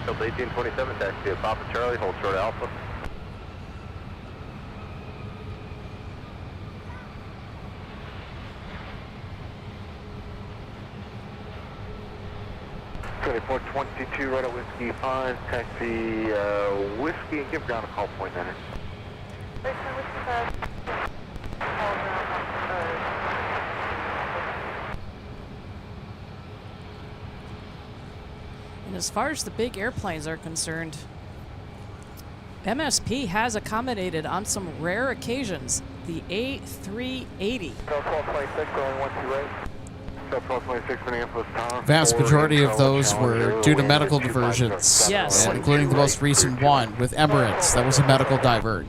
Delta 1827, taxi to Papa Charlie, hold short Alpha. Report 22, right at Whiskey 5, taxi Whiskey, and give ground a call point enter. And as far as the big airplanes are concerned, MSP has accommodated on some rare occasions the A380. Delta 1226 going 128. Delta 1226 Minneapolis Tower. Vast majority of those were due to medical diversions. Yes. And including the most recent one with Emirates. That was a medical divert.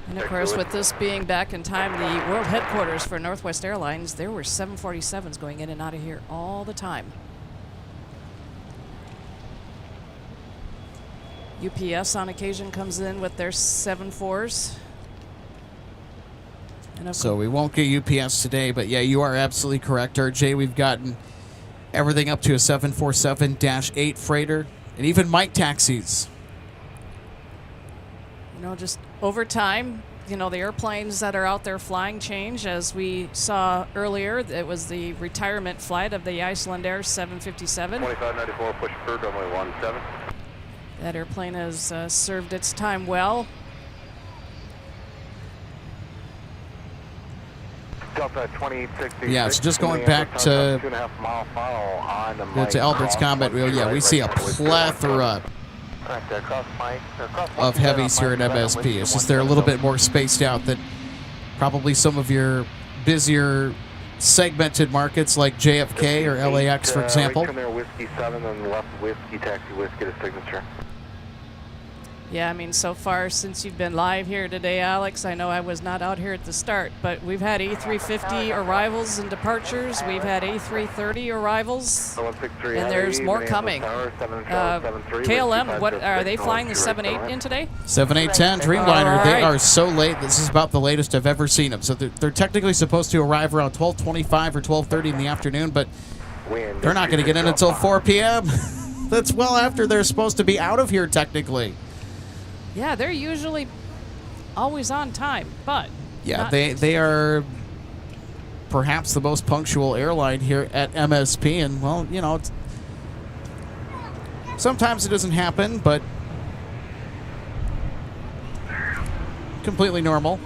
And of course, with this being back in time, the world headquarters for Northwest Airlines, there were 747s going in and out of here all the time. UPS on occasion comes in with their 74s. And So we won't get UPS today, but yeah, you are absolutely correct, RJ. We've gotten everything up to a 747-8 freighter and even mic taxis. you know, just over time, you know, the airplanes that are out there flying change. As we saw earlier, it was the retirement flight of the Icelandair 757. 2594, push for runway 17. That airplane has served its time well. Delta 2860. Yeah, so just going back to 2.5 mile funnel on the to Albert's comment, we see a plethora of heavies here at MSP. It's just they're a little bit more spaced out than probably some of your busier segmented markets like JFK or LAX, for example. Right turn there, whiskey 7, and left whiskey, taxi whiskey to signature. Yeah, I mean, so far since you've been live here today, Alex, I know I was not out here at the start, but we've had A350 arrivals and departures. We've had A330 arrivals, and there's more coming. KLM, what are they flying the 7-8 in today? 7810 Dreamliner. All They right. are so late. This is about the latest I've ever seen them. So they're technically supposed to arrive around 12:25 or 12:30 in the afternoon, but they're not going to get in until 4 p.m. That's well after they're supposed to be out of here technically. Yeah, they're usually always on time, but Yeah, not- they are perhaps the most punctual airline here at MSP, and well, you know, sometimes it doesn't happen, but completely normal.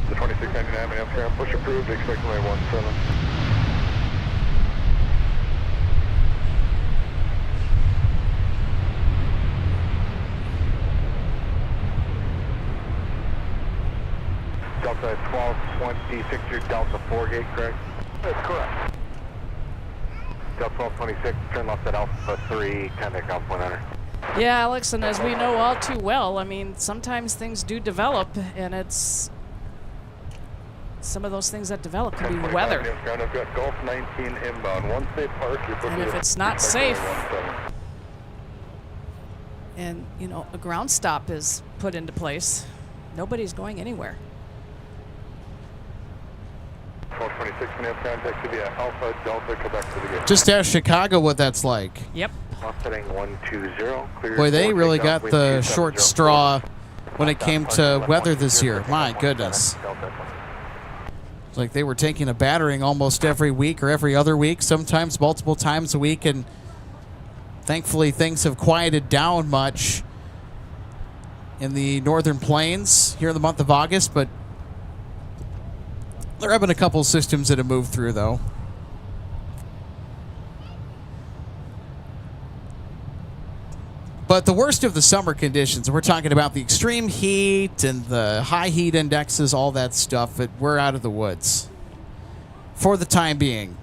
The 2699 Minneapolis, push approved, expect runway 17. Delta 1226, your Delta 4 gate, correct? That's correct. Delta 1226, turn left at Alpha 3, contact Alpha 100. Yeah, Alex, and as we know all too well, I mean, sometimes things do develop, and it's some of those things that develop can be weather. I've got Gulf 19 inbound. Once they park, you're And if it's not safe, and you know, a ground stop is put into place, nobody's going anywhere. 1226 Minneapolis, contact to the Alpha Delta, Quebec to the gate. Just ask Chicago what that's like. Yep. Offsetting 120. Clear. Boy, they really got wind the 270. short straw when it came to weather this year. My goodness. It's like they were taking a battering almost every week or every other week, sometimes multiple times a week, and thankfully things have quieted down much in the northern plains here in the month of August, but there have been a couple systems that have moved through, though. But the worst of the summer conditions, we're talking about the extreme heat and the high heat indexes, all that stuff, we're out of the woods for the time being.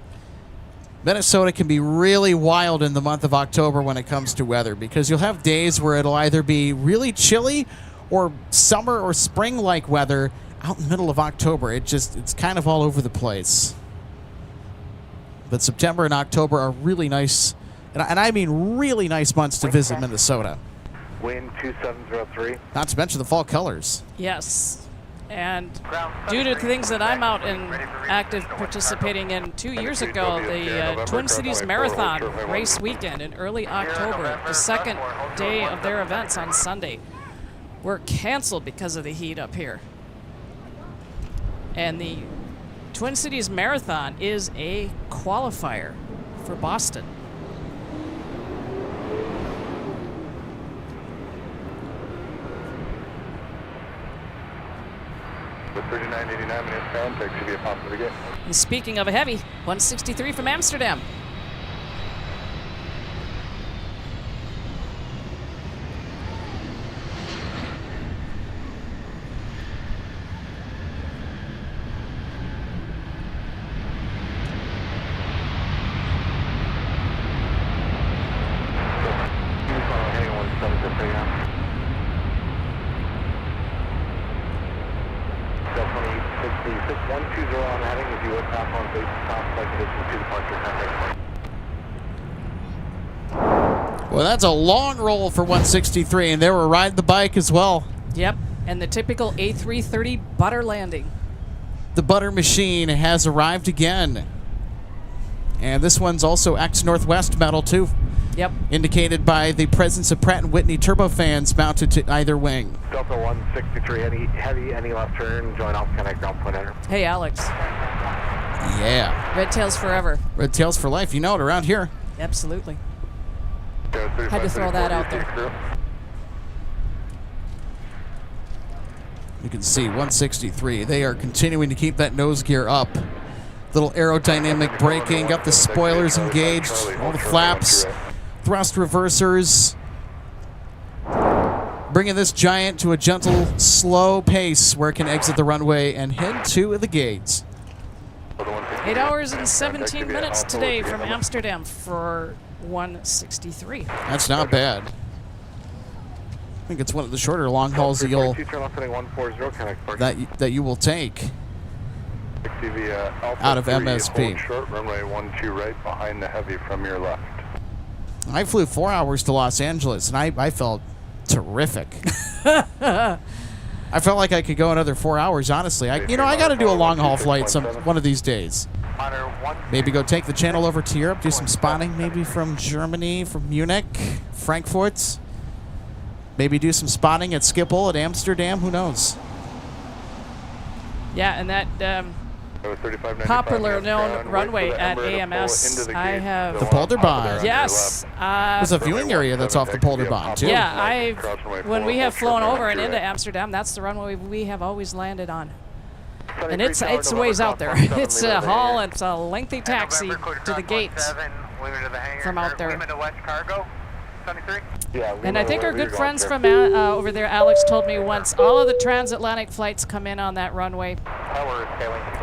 Minnesota can be really wild in the month of October when it comes to weather, because you'll have days where it'll either be really chilly or summer or spring-like weather out in the middle of October. It's kind of all over the place. But September and October are really nice, and I mean really nice months to visit Minnesota. Wind 2703. Not to mention the fall colors. Yes. And due to things that I'm out and active participating in 2 years ago, the Twin Cities Marathon race weekend in early October, the second day of their events on Sunday, were canceled because of the heat up here. And the Twin Cities Marathon is a qualifier for Boston. The 3989 minutes pound takes to be a pop to the gate. And speaking of a heavy, 163 from Amsterdam. Well, that's a long roll for 163, and they were riding the bike as well. Yep, and the typical A330 butter landing. The butter machine has arrived again. And this one's also ex-Northwest metal, too. Yep. Indicated by the presence of Pratt & Whitney turbofans mounted to either wing. Delta 163, heavy, any left turn, join Alpha Connect, ground point enter. Hey, Alex. Yeah. Red tails forever. Red tails for life. You know it around here. Absolutely. Had to throw that out there. You can see 163. They are continuing to keep that nose gear up. Little aerodynamic braking. Got the spoilers engaged. All the flaps. Thrust reversers. Bringing this giant to a gentle, slow pace where it can exit the runway and head to the gates. 8 hours and 17 minutes today from Amsterdam for 163. That's not bad. I think it's one of the shorter long hauls that you will take out of MSP. Short runway 12 right behind the heavy from your left. I flew 4 hours to Los Angeles, and I felt terrific. I felt like I could go another 4 hours, honestly. I got to do a long-haul flight one of these days. Maybe go take the channel over to Europe, do some spotting, maybe from Germany, from Munich, Frankfurt. Maybe do some spotting at Schiphol, at Amsterdam, who knows? Yeah, and that popular known runway at AMS, I have... The Polderbahn. Yes. There's a viewing area that's off the Polderbahn, too. Yeah, when we have flown over and into Amsterdam, that's the runway we have always landed on. And it's a ways out there. It's a haul, it's a lengthy taxi to the gates from out there. And I think our good friends from over there, Alex told me once, all of the transatlantic flights come in on that runway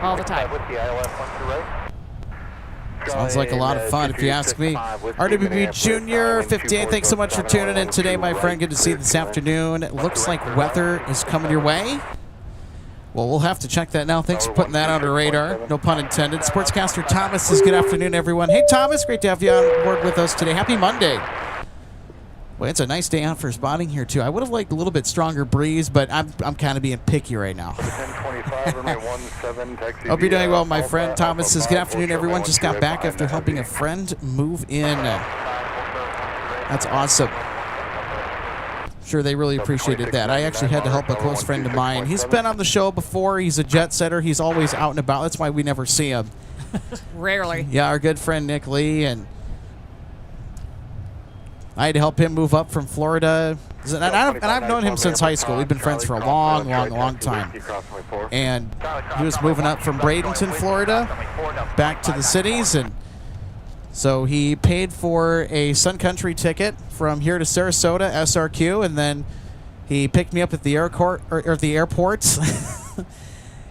all the time. Sounds like a lot of fun, if you ask me. RWB Jr., 58, thanks so much for tuning in today, my friend. Good to see you this afternoon. It looks like weather is coming your way. Well, we'll have to check that now. Thanks for putting that on the radar. No pun intended. Sportscaster Thomas says good afternoon, everyone. Hey, Thomas, great to have you on board with us today. Happy Monday. Well, it's a nice day out for spotting here, too. I would have liked a little bit stronger breeze, but I'm kind of being picky right now. Hope you're doing well, my friend. Thomas says good afternoon, everyone. Just got back after helping a friend move in. That's awesome. Sure, they really appreciated that. I actually had to help a close friend of mine. He's been on the show before. He's a jet setter. He's always out and about. That's why we never see him. Rarely. Yeah, our good friend Nick Lee, and I had to help him move up from Florida. And I've known him since high school. We've been friends for a long, long, long time. And he was moving up from Bradenton, Florida, back to the cities, and so he paid for a Sun Country ticket from here to Sarasota, SRQ, and then he picked me up at the airport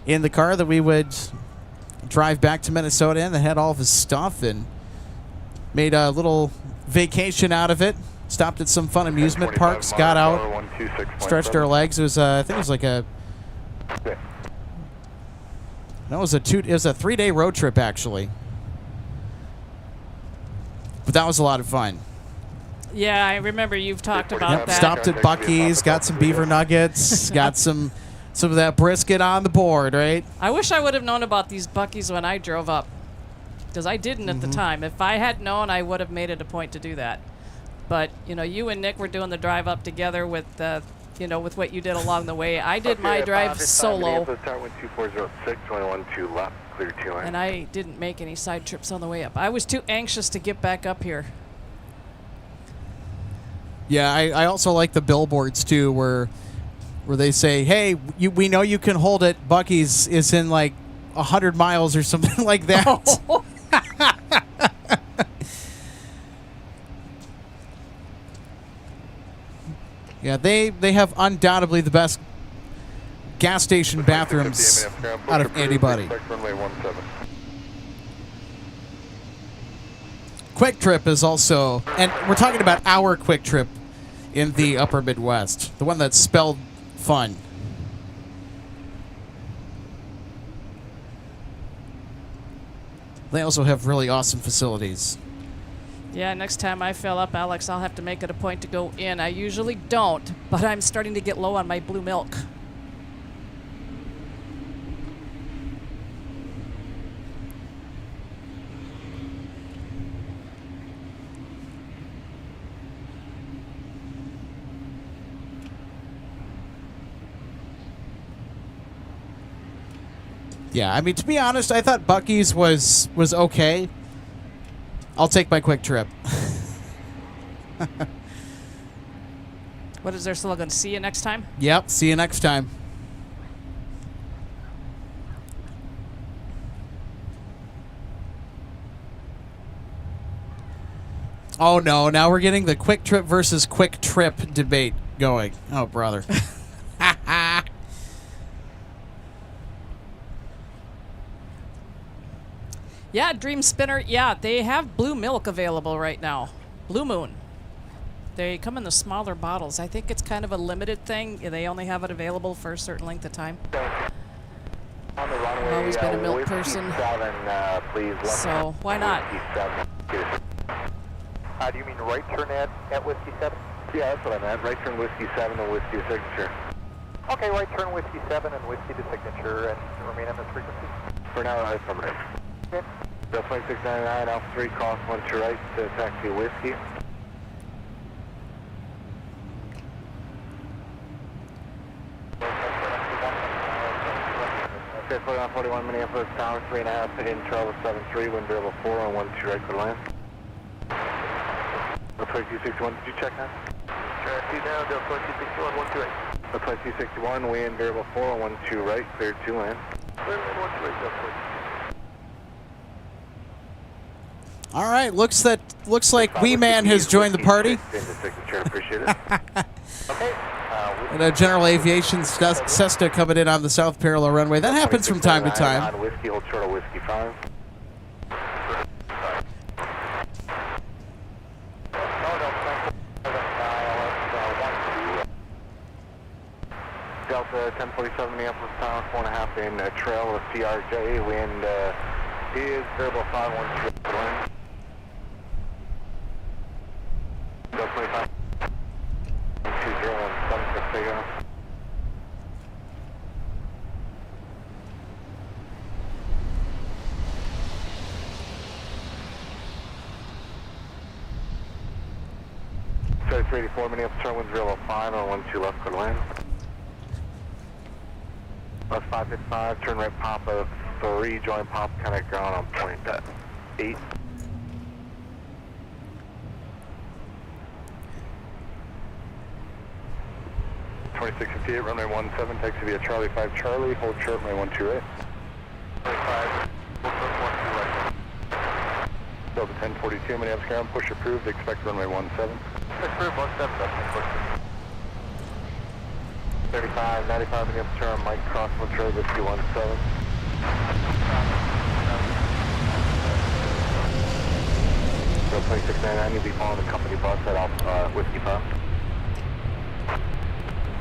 in the car that we would drive back to Minnesota in, that had all of his stuff, and made a little vacation out of it. Stopped at some fun amusement parks, got out, stretched our legs. It was I think it was like a it was a 3-day road trip, actually. But that was a lot of fun. Yeah, I remember you've talked about that. Stopped at Buc-ee's, got some beaver nuggets, got some of that brisket on the board, right? I wish I would have known about these Buc-ee's when I drove up, because I didn't at the time. If I had known, I would have made it a point to do that. But, you and Nick were doing the drive up together with you know, with what you did along the way. I did my drive solo, Tower 12406, 212 left, clear 2 line. and I didn't make any side trips on the way up. I was too anxious to get back up here. Yeah, I also like the billboards too, where they say, "Hey, we know you can hold it. Bucky's is in like 100 miles or something like that." Yeah, they have undoubtedly the best gas station bathrooms out of anybody. Quick Trip is also, and we're talking about our Quick Trip in the upper Midwest, the one that's spelled fun. They also have really awesome facilities. Yeah, next time I fill up, Alex, I'll have to make it a point to go in. I usually don't, but I'm starting to get low on my blue milk. Yeah, I mean, to be honest, I thought Bucky's was okay. I'll take my Quick Trip. What is their slogan? See you next time? Yep, see you next time. Oh no, now we're getting the Quick Trip versus Quick Trip debate going. Oh, brother. Yeah, Dream Spinner. Yeah, they have blue milk available right now. Blue Moon. They come in the smaller bottles. I think it's kind of a limited thing. They only have it available for a certain length of time. On the runway, I've always been a milk Whiskey person. 7, please. So why not? Whiskey 7. Do you mean right turn at Whiskey 7? Yeah, that's what I meant. Right turn Whiskey 7 and Whiskey signature. Okay, right turn Whiskey 7 and Whiskey to signature and remain on this frequency. For now, I affirmative. Okay. Delta 2699, Alpha 3, cross 1 to right to taxi Whiskey. Okay, 41 Minneapolis Tower, 3.5 in Charlie 73, wind variable 4 on 1 2 right for land. Delta 261, did you check that? Traffic down, Delta 261, 1 2 8. Delta 261, wind variable 4 on 1 2 right, clear 2 land. Clear land 1 2 8, Delta. All right, looks like Wee Man has joined the party. Appreciate it. Okay. And a General Aviation Cessna coming in on the south parallel runway. That happens from time to time. On Whiskey, hold short of Whiskey 5. Delta 1047 Minneapolis Tower, 4.5 in trail with CRJ. Wind is variable 512 wind. Delta 25. 2017 big off. Sorry, 384 Minneapolis turn wind 005 on 12 left for land. Bus 555, turn right pop of 3, join pop, kind of ground on point at 8. .2658, runway 17, taxi via Charlie 5 Charlie, hold short, runway 128. 25, hold short, 128. Delta 1042, Minneapolis ground, push approved, expect runway 17. Approved 17, that's push. 35, 95 Minneapolis turn, Mike cross, one trailer, Whiskey 17. Delta 2699, you'll be following the company bus at Whiskey 5.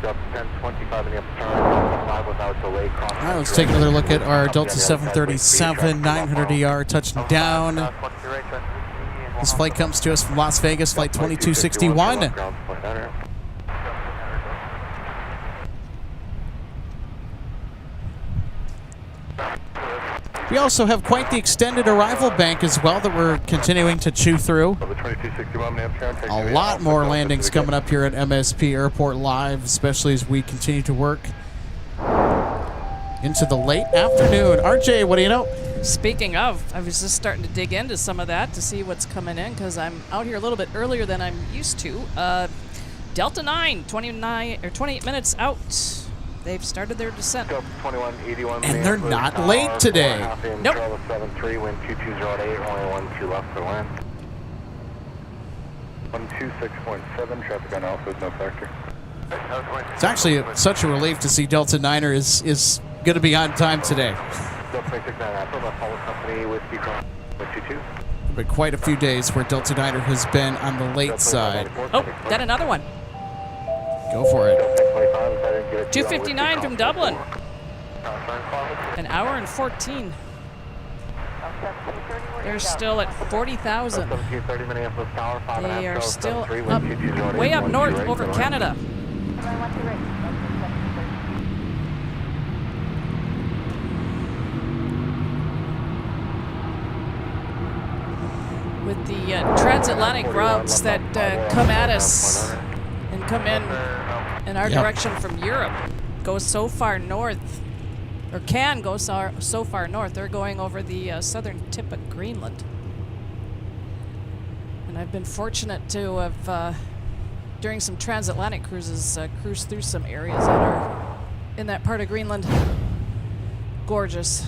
Delta 1025 Minneapolis turn, 5 without delay, cross. All right, let's take another look at our Delta 737 900 ER touching down. This flight comes to us from Las Vegas, flight 2261. We also have quite the extended arrival bank as well that we're continuing to chew through. A lot more landings coming up here at MSP Airport Live, especially as we continue to work into the late afternoon. RJ, what do you know? Speaking of, I was just starting to dig into some of that to see what's coming in because I'm out here a little bit earlier than I'm used to. Delta 9, 28 minutes out. They've started their descent. And they're not late today. Nope. 73, wind 2208, only 12 left for land. 126.7, traffic on Alpha is no factor. It's actually such a relief to see Delta 9er is going to be on time today. But quite a few days where Delta 9er has been on the late side. Oh, got another one. Go for it. 2:59 from Dublin. An hour and 14. They're still at 40,000. They are still up, way up north over Canada. With the transatlantic routes that come at us and come in our direction from Europe, go so far north, or can go so far north. They're going over the southern tip of Greenland. And I've been fortunate to have, during some transatlantic cruises, cruised through some areas that are in that part of Greenland. Gorgeous.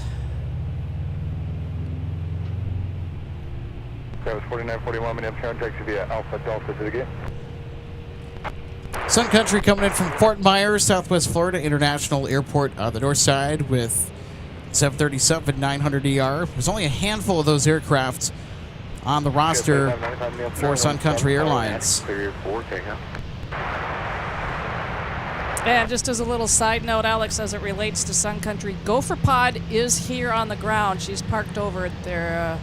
Travis 4941, Minneapolis, taxi via Alpha Delta to the gate. Sun Country coming in from Fort Myers, Southwest Florida International Airport on the north side with 737-900ER. There's only a handful of those aircraft on the roster for Sun Country Airlines. And just as a little side note, Alex, as it relates to Sun Country, Gopher Pod is here on the ground. She's parked over at their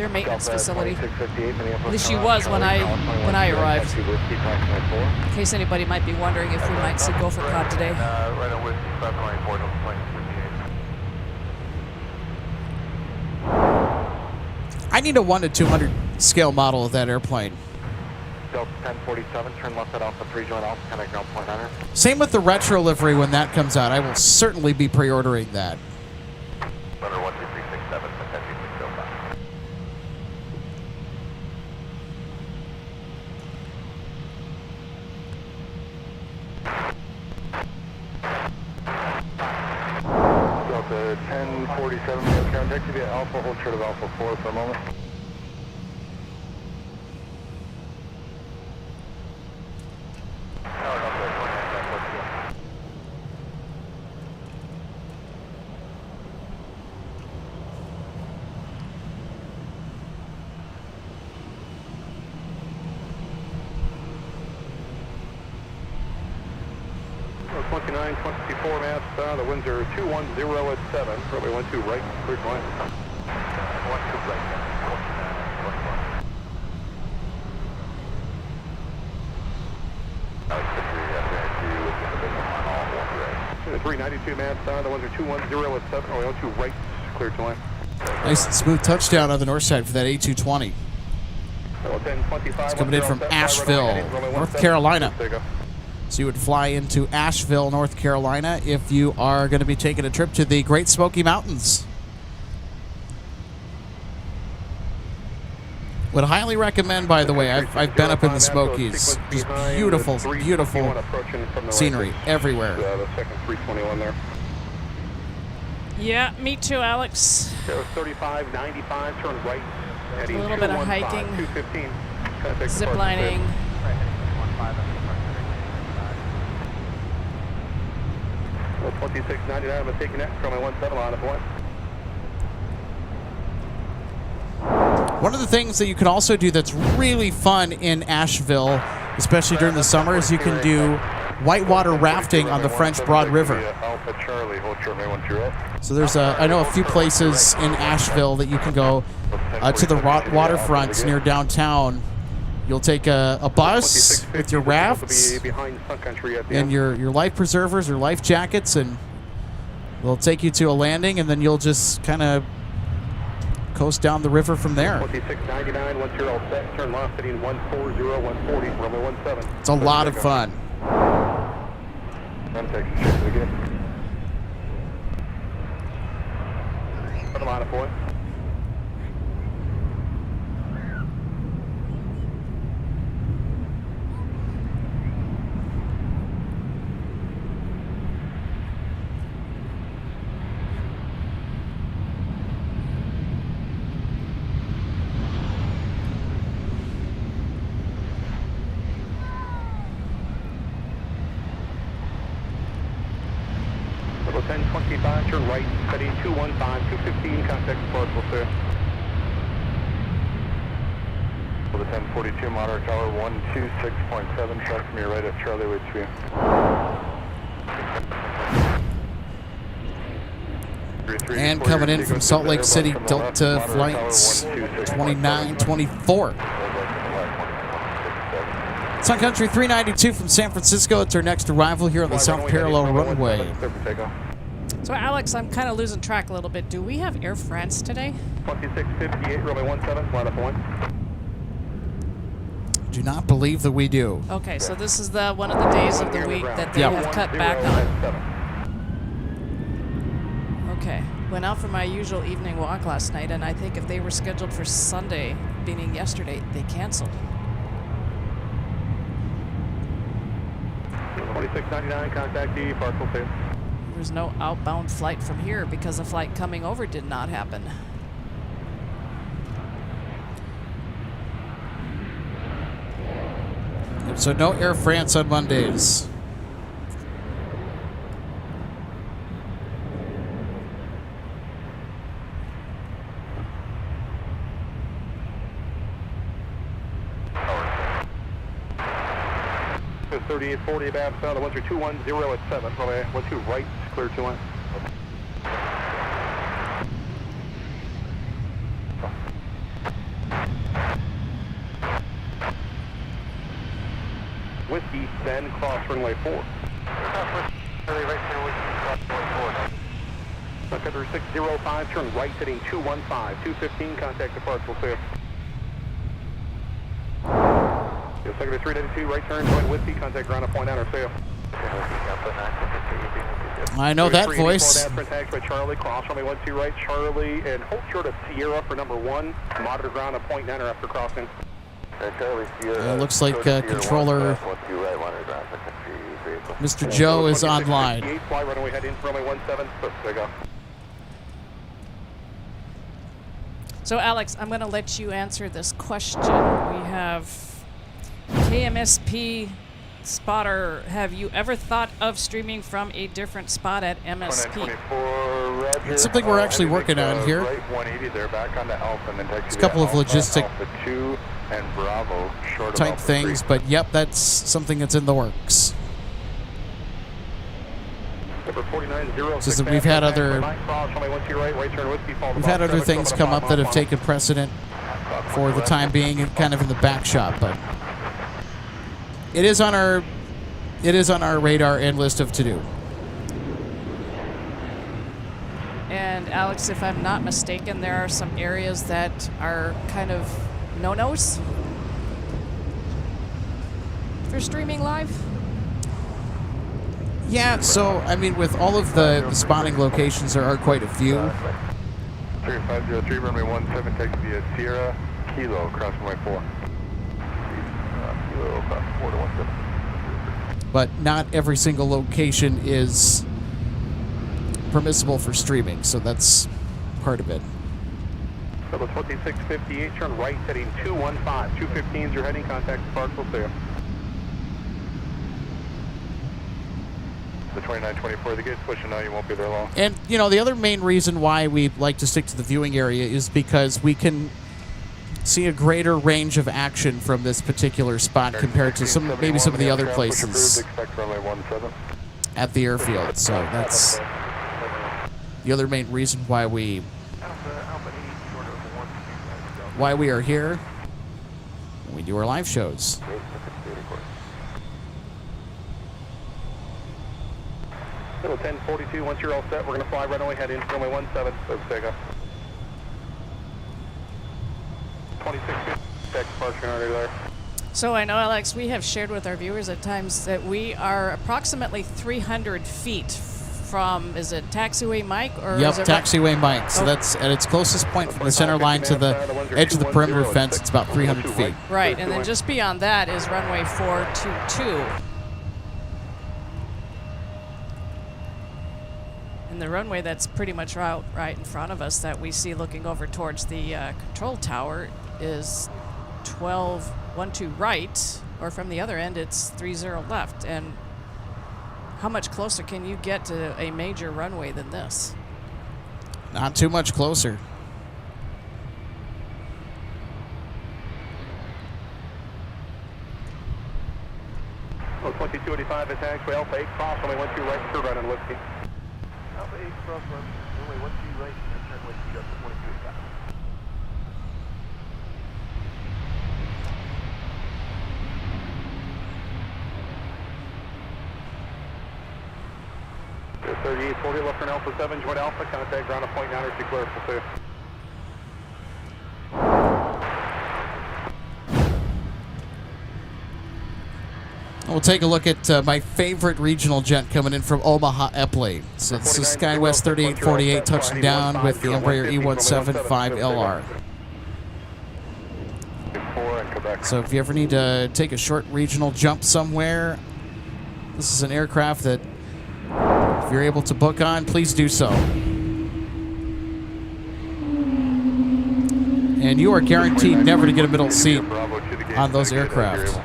maintenance facility. At least she was when I arrived. In case anybody might be wondering if we might see Gopher Pod today. Right on Whiskey 524, don't plane 58. I need a 1 to 200 scale model of that airplane. Delta 1047, turn left at Alpha 3, join Alpha, connect ground point enter. Same with the retro livery when that comes out. I will certainly be pre-ordering that. Runner 12367, potentially 605. Delta 1047, contact via Alpha, hold short of Alpha 4 for a moment. Nine 24 mass, the winds are 210 at 7, probably 12 right, clear line. 12 right, 392 mass, the winds are 210 at 7, probably 12 right, clear to line. Nice and smooth touchdown on the north side for that A220. It's coming in from Asheville, North Carolina. So you would fly into Asheville, North Carolina if you are going to be taking a trip to the Great Smoky Mountains. Would highly recommend, by the way, I've been up in the Smokies. Just beautiful, beautiful scenery everywhere. The second 321 there. Yeah, me too, Alex. 3595, turn right. A little bit of hiking, zip lining. 2699, I'm taking that from my 17 on the point. One of the things that you can also do that's really fun in Asheville, especially during the summer, is you can do whitewater rafting on the French Broad River. So there's I know a few places in Asheville that you can go to the waterfront near downtown. You'll take a bus with your rafts and your life preservers or life jackets, and they'll take you to a landing, and then you'll just kind of coast down the river from there. 2699, once you're all set, turn left, heading 140, 140, runway 17. It's a lot of fun. I'm taking straight to the gate. Put them on it, boy. Level 1025, turn right, heading 215, 215, contact departure, sir. For the 1042, monitor tower 126.7, track from your right at Charlie, waits for you. And coming in from Salt Lake City, Delta flights 2924. Sun Country 392 from San Francisco. It's our next arrival here on the South Parallel runway. So, Alex, I'm kind of losing track a little bit. Do we have Air France today? 2658, runway 17, line up 1. Do not believe that we do. Okay, so this is the one of the days of the week that they have cut back on. Okay. Went out for my usual evening walk last night, and I think if they were scheduled for Sunday, meaning yesterday, they canceled. 2699, contact the parcel safe. There's no outbound flight from here because the flight coming over did not happen. So no Air France on Mondays. It's 3840 about south, 13210 at 7, runway 12 right, clear 21. Whiskey, then cross runway 4. Cutter 605, turn right, heading 215, 215, contact departure, safe. Secretary 392, right turn, join Whiskey, contact ground at point 9 or safe. I know that voice. Taxi by Charlie, cross runway 12 right, Charlie, and hold short of Sierra for number 1. Monitor ground at point 9 or after crossing. It looks like controller Mr. Joe is online. Fly runway head in for runway 17. There you go. So, Alex, I'm going to let you answer this question. We have Kmsp spotter. Have you ever thought of streaming from a different spot at MSP? It's something we're actually working on here. Right 180 there, back onto Alpha, and then taxi It's a couple of logistic Alpha 2 and Bravo, short of type Alpha things, 3. but yep, that's something that's in the works. It's just that we've had other things come up that have taken precedent for the time being, and kind of in the back shop, but it is on our radar and list of to do. And Alex, if I'm not mistaken, there are some areas that are kind of no-nos for streaming live. Yeah, so I mean, with all of the spotting locations, there are quite a few. 3503, runway 17, taxi via Sierra, Kilo, cross runway 4. Kilo, cross 4 to 17. But not every single location is permissible for streaming, so that's part of it. Level 2658, turn right, heading 215. 215s, you're heading, contact parcel safe. The 2924, the gate's pushing now, you won't be there long. And, you know, the other main reason why we like to stick to the viewing area is because we can see a greater range of action from this particular spot compared to maybe some of the other places at the airfield. So that's the other main reason why we are here when we do our live shows. Little 1042, once you're all set, we're going to fly right away, head in runway 17, so take off. contact departure already there. So I know, Alex, we have shared with our viewers at times that we are approximately 300 feet from, is it Taxiway Mike? Or Yep, is it Taxiway Mike. So that's at its closest point from the center line to the edge of the perimeter fence. It's about 300 feet. Right, and then just beyond that is runway 422. And the runway that's pretty much right in front of us that we see looking over towards the control tower is 12 12 right, or from the other end it's 30 left. And how much closer can you get to a major runway than this? Not too much closer. Oh, 2285 is taxiway Alpha 8 cross, only 12 right, third right on Whiskey. Alpha 8 cross, only 12 right, turn Whiskey up to 2285. There's 3840 left turn Alpha 7, join Alpha, contact ground at point 9, clear, we'll see you. We'll take a look at my favorite regional jet coming in from Omaha Epley. So this is SkyWest 3848 touching down with the Embraer E175LR. So if you ever need to take a short regional jump somewhere, this is an aircraft that if you're able to book on, please do so. And you are guaranteed never to get a middle seat on those aircraft.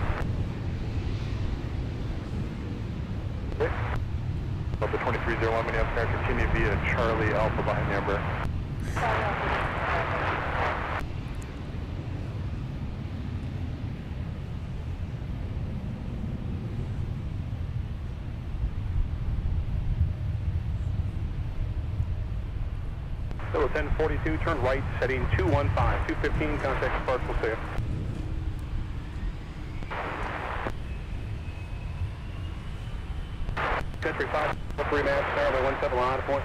Delta 2301, Minneapolis, continue via Charlie Alpha behind the Embraer. So 1042, turn right, heading 215, 215, contact departure, we'll see you. Country 5, 3 maps, Starway 17 line of point.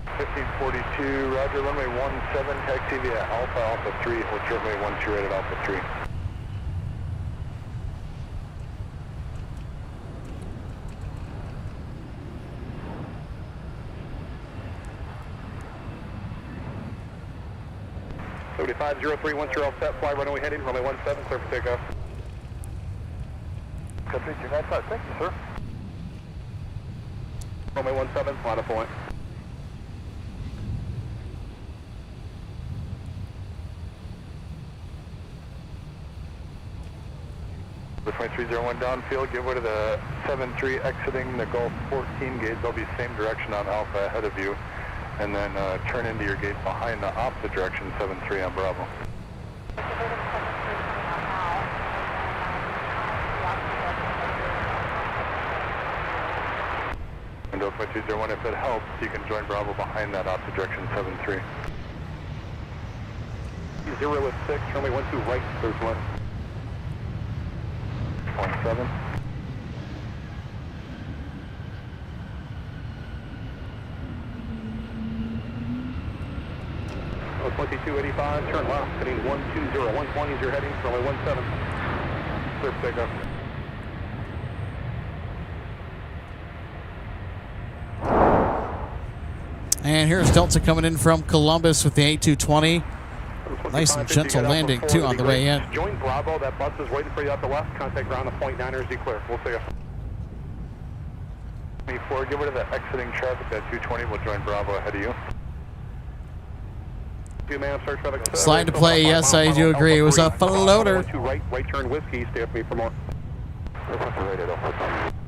$1542, Roger, runway 17, taxi via Alpha 3, with runway 12 right at Alpha 3. Seventy-five 03, once you're all set, fly runway heading, runway 17, clear for takeoff. Country 295, thank you, sir. Runway 17, line of point. The 2301 downfield, give way to the 73 exiting the Gulf 14 gate. They'll be same direction on Alpha ahead of you. And then turn into your gate behind the opposite direction, 73 on Bravo. And 2201, if it helps, you can join Bravo behind that opposite direction, 73. 0 runway 12 right, there's one. 17. Oh, 2285, turn left, heading 120, 120 is your heading, runway 17. Clear for takeoff. And here's Delta coming in from Columbus with the A220. Nice and gentle landing, too, on the way in. Join Bravo, that bus is waiting for you out the left, contact ground at point 9, clear, we'll see you. Before, give way to the exiting traffic, that 220 will join Bravo ahead of you. Slide to play, yes, I do agree. It was a floater. Right turn Whiskey, stay with me for more.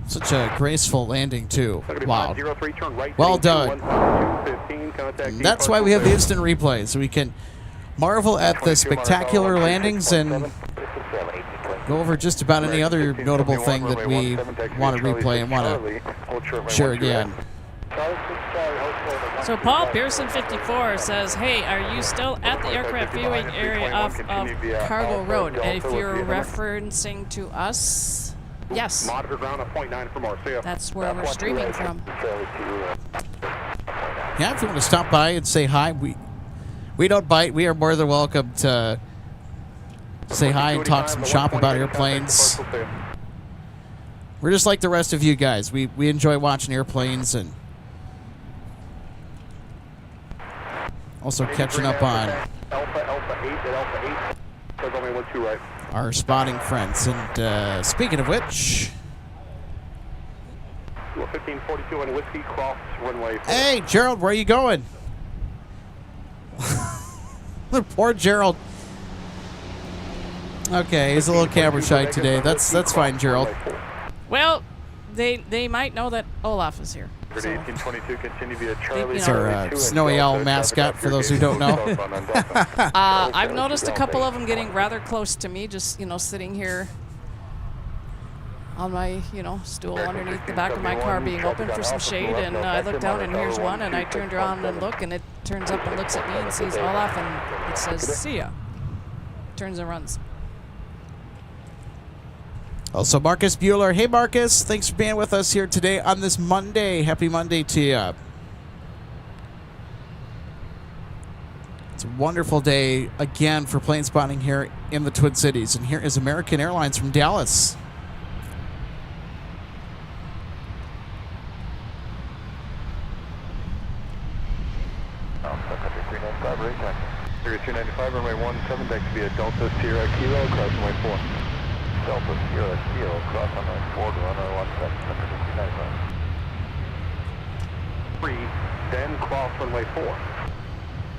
Such a graceful landing, too. Wow. Well done. That's why we have the instant replay, so we can marvel at the spectacular landings and go over just about any other notable thing that we want to replay and want to share again. So Paul Pearson 54 says, hey, are you still at the aircraft viewing area off of Cargo Road? And if you're referencing to us, yes. Monitor ground at point 9 for more. See ya. That's where we're streaming from. Yeah, if you want to stop by and say hi, we don't bite. We are more than welcome to say hi and talk some shop about airplanes. We're just like the rest of you guys. We enjoy watching airplanes and also catching up on our spotting friends. And speaking of which, 1542 and Whiskey cross runway 4. hey, Gerald, where are you going? Poor Gerald. Okay, he's a little camera shy today. That's fine, Gerald. Well, they might know that Olaf is here. So. 1822, continue via Charlie. It's our snowy owl mascot, for those who don't know. I've noticed a couple of them getting rather close to me, just, sitting here on my, stool underneath the back of my car being open for some shade, and I look down and here's one, and I turned around and look, and it turns up and looks at me and sees Olaf, and it says, "See ya." Turns and runs. Also, Marcus Bueller. Hey, Marcus. Thanks for being with us here today on this Monday. Happy Monday to you. It's a wonderful day, again, for plane spotting here in the Twin Cities. And here is American Airlines from Dallas. Sun Country 395, right taxi. 395, runway 17, taxi via Delta Sierra Kilo, cross runway 4. Delta Sierra Kilo, cross runway 4 to runway 17, Sun Country 395. 3, then cross runway 4.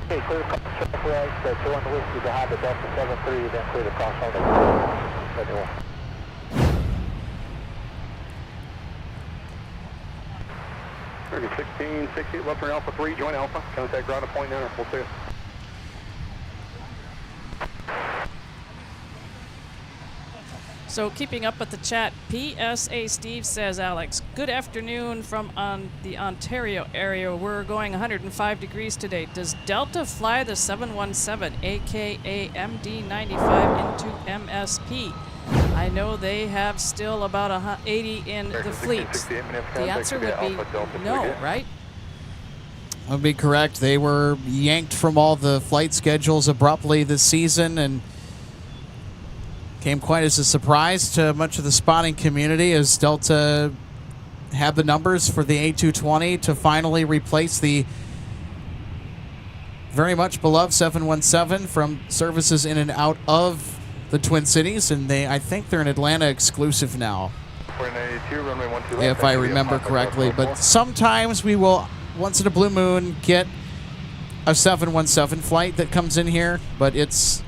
Okay, clear cross right, 2 on the Whiskey behind the Delta 73, then clear the cross runway 4. 71. Very good, 1660, left turn Alpha 3, join Alpha, contact ground at point 9, we'll see you. So keeping up with the chat, PSA Steve says, Alex, good afternoon from the Ontario area. We're going 105 degrees today. Does Delta fly the 717, aka MD-95, into MSP? I know they have still about 80 in the fleet. The answer would be no, right? That would be correct. They were yanked from all the flight schedules abruptly this season and came quite as a surprise to much of the spotting community as Delta had the numbers for the A220 to finally replace the very much beloved 717 from services in and out of the Twin Cities, and I think they're an Atlanta exclusive now, if I remember correctly. But sometimes we will, once in a blue moon, get a 717 flight that comes in here, but it's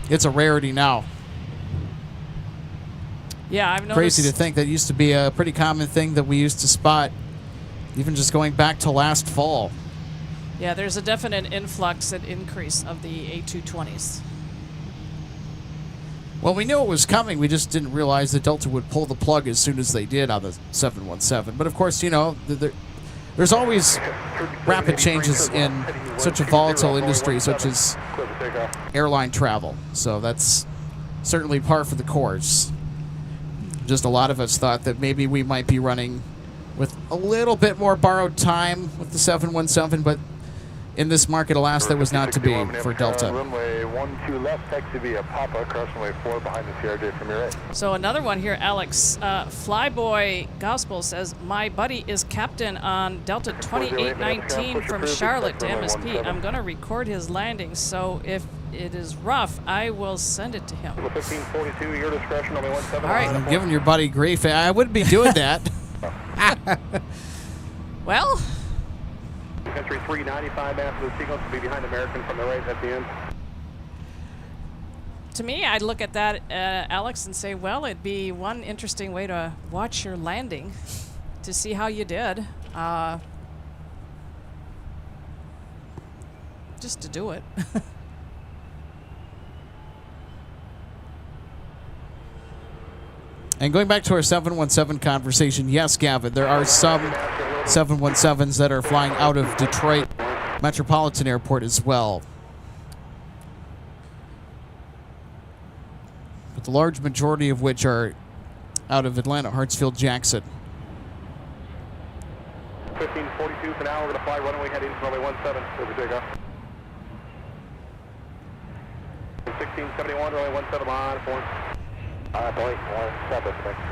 a rarity now. Yeah, I've noticed. Crazy to think that used to be a pretty common thing that we used to spot, even just going back to last fall. Yeah, there's a definite influx and increase of the A220s. Well, we knew it was coming. We just didn't realize that Delta would pull the plug as soon as they did on the 717. But of course, there's always rapid changes in such a volatile industry such as airline travel. So that's certainly par for the course. Just a lot of us thought that maybe we might be running with a little bit more borrowed time with the 717, but in this market, alas, that was not to be for Delta. Runway 12 left, taxi via Papa, cross runway 4 behind the CRJ from your right. So another one here, Alex. Flyboy Gospel says, my buddy is captain on Delta 2819 from Charlotte to MSP. I'm going to record his landing, so if it is rough, I will send it to him. 1542, your discretion, only 17. All right. I'm giving your buddy grief. I wouldn't be doing that. Well, Country 395 after the sequence will be behind American from the right at the end. to me, I'd look at that, Alex, and say, well, it'd be one interesting way to watch your landing to see how you did. Just to do it. And going back to our 717 conversation, yes, Gavin, there are some 717s that are flying out of Detroit Metropolitan Airport as well. But the large majority of which are out of Atlanta, Hartsfield, Jackson. 1542 1542 for now. We're going to fly runway heading to runway 17 for the takeoff. 1671, runway 17 on point. Point 17, thanks.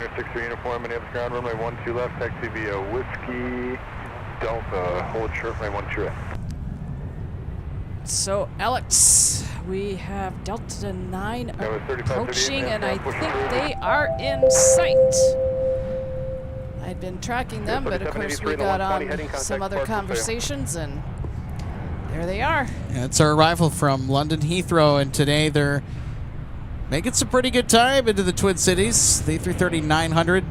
63 uniform, Minneapolis ground, runway 12 left, taxi via Whiskey Delta, hold short, runway 12 right. So, Alex, we have Delta 9 approaching, and I think they are in sight. I'd been tracking them, but of course we got on some other conversations, and there they are. Yeah, it's our arrival from London Heathrow, and today they're making some pretty good time into the Twin Cities. The A330-900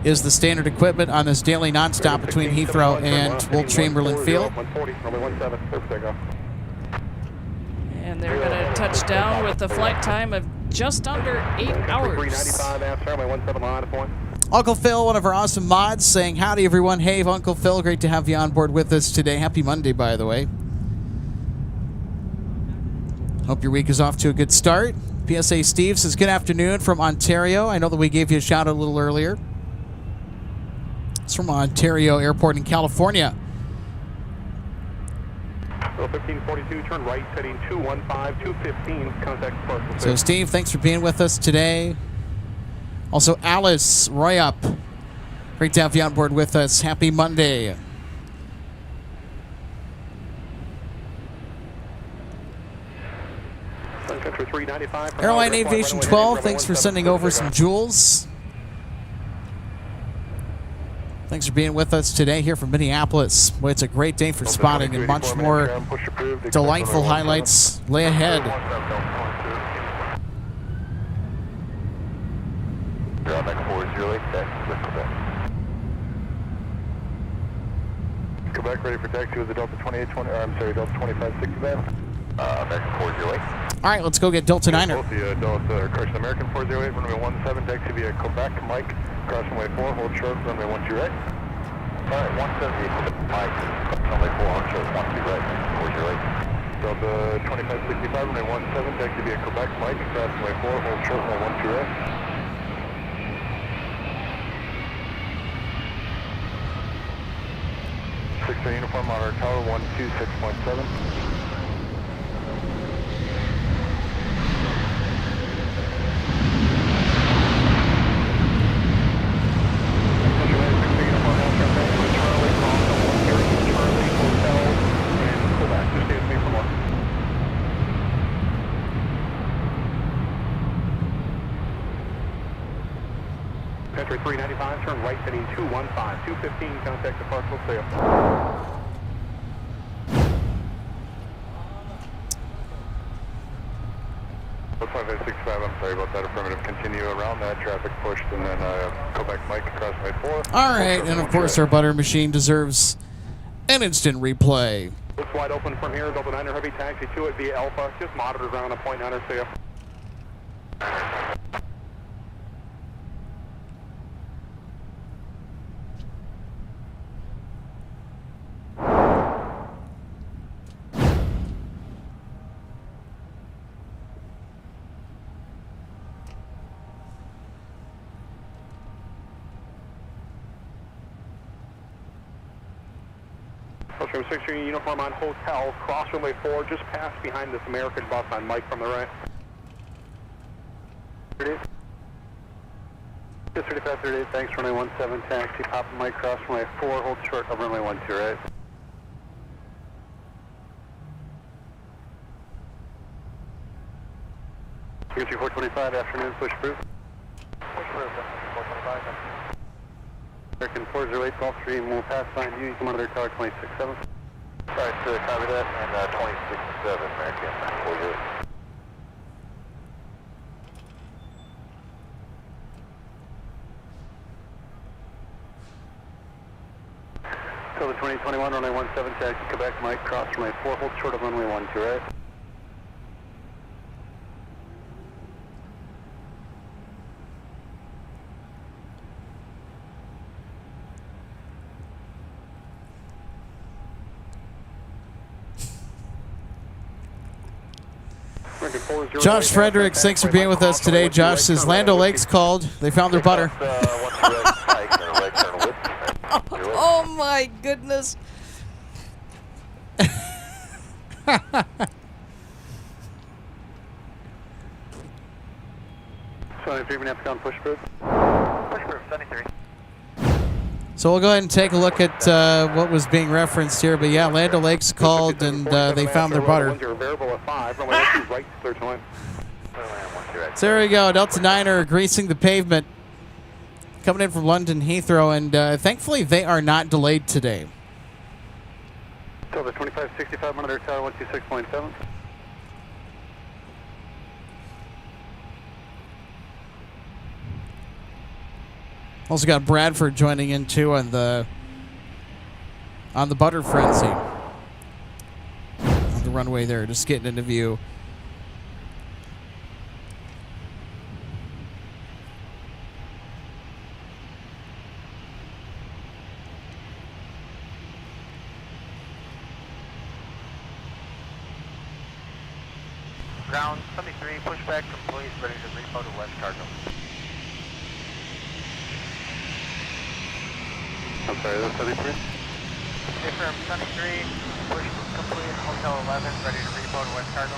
is the standard equipment on this daily nonstop between Heathrow and Wold Chamberlain Field. And they're going to touch down with a flight time of just under 8 hours. Uncle Phil, one of our awesome mods, saying howdy everyone. Hey, Uncle Phil, great to have you on board with us today. Happy Monday, by the way. Hope your week is off to a good start. PSA Steve says good afternoon from Ontario. I know that we gave you a shout out a little earlier. It's from Ontario Airport in California. So 1542, turn right, heading 215, 215, contact parcel. So Steve, thanks for being with us today. Also Alice, Roy Up, great to have you on board with us. Happy Monday. Sun Country 395. Airline Aviation 12, thanks for sending over some jewels. Thanks for being with us today here from Minneapolis. Boy, it's a great day for spotting, and much more delightful highlights lay ahead. Quebec ready for taxi with the Delta 2820, I'm sorry, Delta 2560 band. American 408. All right, let's go get Delta 9er. Correction, American 408, runway 17, taxi via Quebec, Mike, cross runway 4, hold short, runway 12 right. Alright, 170, Mike, runway 4, hold short, 12 right, 408. Delta 2565, runway 17, taxi via Quebec, Mike, cross runway 4, hold short, runway 12 right. Uniform on our tower, 126.7. Country 395, turn right, heading 215, 215, contact the parcel sail. I'm sorry about that. Affirmative. Continue around that. Traffic pushed, and then Quebec Mike across my 4. All right, and of course our butter machine deserves an instant replay. It's wide open from here. Delta 9er heavy taxi to it via Alpha. Just monitor around a point 9er sail. From 16 uniform on hotel, cross runway 4, just past behind this American bus on Mike from the right. 38. 3538, thanks, runway 17, taxi, pop Mike, cross runway 4, hold short of runway 12, right. Country 425, afternoon, push approved. Push approved, 425. American 408, Gulf Stream, we'll pass behind you, you come under tower 26.7. Sorry, to copy that, and 26.7, American 408. So the 2021, runway 17, taxi, Quebec, Mike, cross runway 4, hold short of runway 12, right? Josh Fredericks, thanks for being with us today. Josh says Land O'Lakes called. They found their butter. Oh my goodness. 73 Minneapolis, push proof. Push proof, 73. So we'll go ahead and take a look at what was being referenced here. But yeah, Land O'Lakes called and they found their butter. Variable at 5, runway 12 right, clear to land. So there we go, Delta 9 greasing the pavement. Coming in from London Heathrow, and thankfully they are not delayed today. Delta 2565, monitor tower 126.7. Also got Bradford joining in too on the butter frenzy. On the runway there, just getting into view. Ground 73, pushback complete, ready to repo to West Cargo. I'm sorry, that's 73? Affirm 73, push complete, Hotel 11, ready to repo to West Cargo.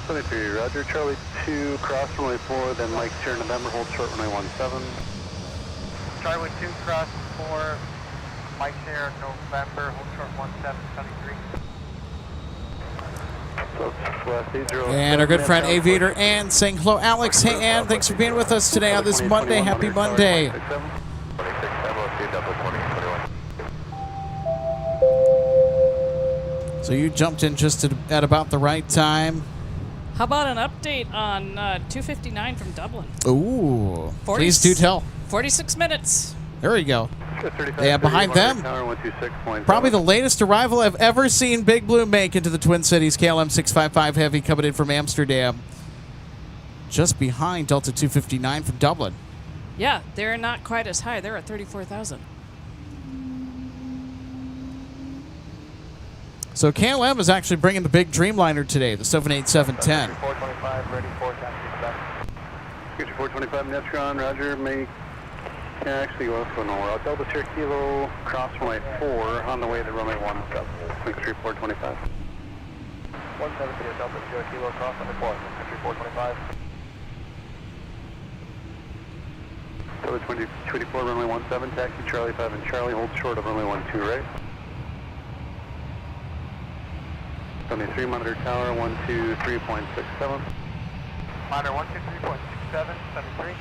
73, roger, Charlie 2, cross runway 4, then Mike Sierra November, hold short runway 17. Charlie 2, cross 4, Mike Sierra November, hold short 1773. And our good friend Aviator Ann saying hello, Alex. Hey, Ann, thanks for being with us today on this Monday. Happy Monday. So you jumped in just at about the right time. How about an update on 259 from Dublin? Ooh, please do tell. 46 minutes. There we go. Yeah, behind them, probably the latest arrival I've ever seen Big Blue make into the Twin Cities. KLM 655 Heavy coming in from Amsterdam. Just behind Delta 259 from Dublin. Yeah, they're not quite as high. They're at 34,000. So KLM is actually bringing the big Dreamliner today, the 787-10. 425, ready for taxi. Future 425, Netron, roger, make... Yeah, actually, let's go nowhere. Delta Sierra Kilo, cross runway 4, on the way to runway 17. Country 425. 170, Delta Sierra Kilo, cross runway 4, Country 425. Delta 2024, runway 17, taxi Charlie 5 and Charlie, hold short of runway 12, right? 73, monitor tower 123.67. Monitor 123.67, 73.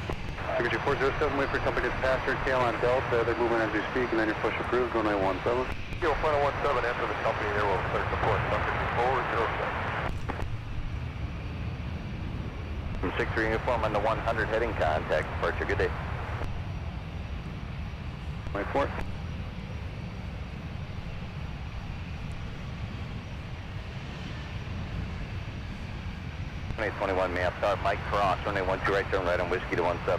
Signature 407, wait for company to pass your tail on Delta. They're moving as we speak, and then your push approved, runway 17. Kilo final 17, enter the company here, will clear support, Sun 407. From 63 uniform on the 100 heading contact, departure, good day. Runway 4. Runway 21, may I start Mike Cross, runway 12 right, turn right on Whiskey to 17.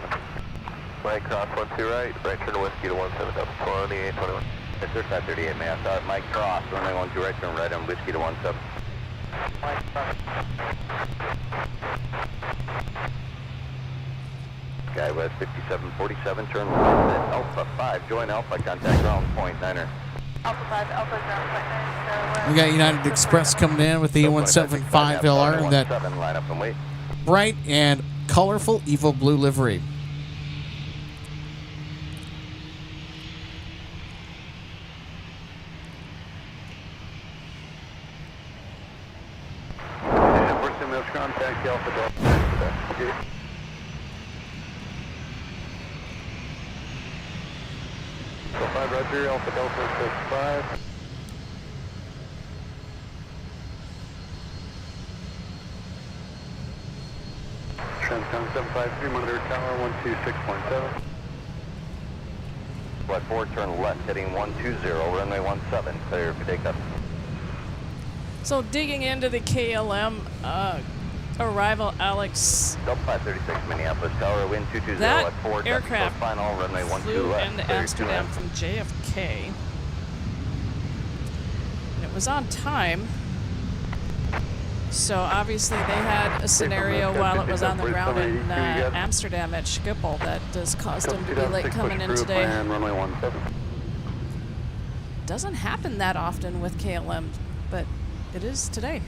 Mike Cross 12 right, right turn to Whiskey to 17, up 2821. Yes, sir, 538, may I start Mike Cross, runway 12 right, turn right on Whiskey to 17. Mike Cross. SkyWest 5747, turn left at Alpha 5, join Alpha, contact ground point 9er. Alpha 5, Alpha ground point 9, so We got United Express coming in with the 175LR in that line up and wait. bright and colorful Evo blue livery. Contact Alpha Delta. So 5 roger, Alpha Delta 65. Transcon 753, monitor tower 126.7. Flight 4, turn left, heading 120, runway 17, clear for takeoff. So digging into the KLM arrival, Alex. Delta 536, Minneapolis tower, wind 220 That at 4, aircraft final, runway 12 flew left, into clear Amsterdam 2 from JFK. And it was on time. So obviously they had a scenario while it was on the ground in Amsterdam at Schiphol that has caused them to be late coming in today. Runway 17. Doesn't happen that often with KLM, but it is today.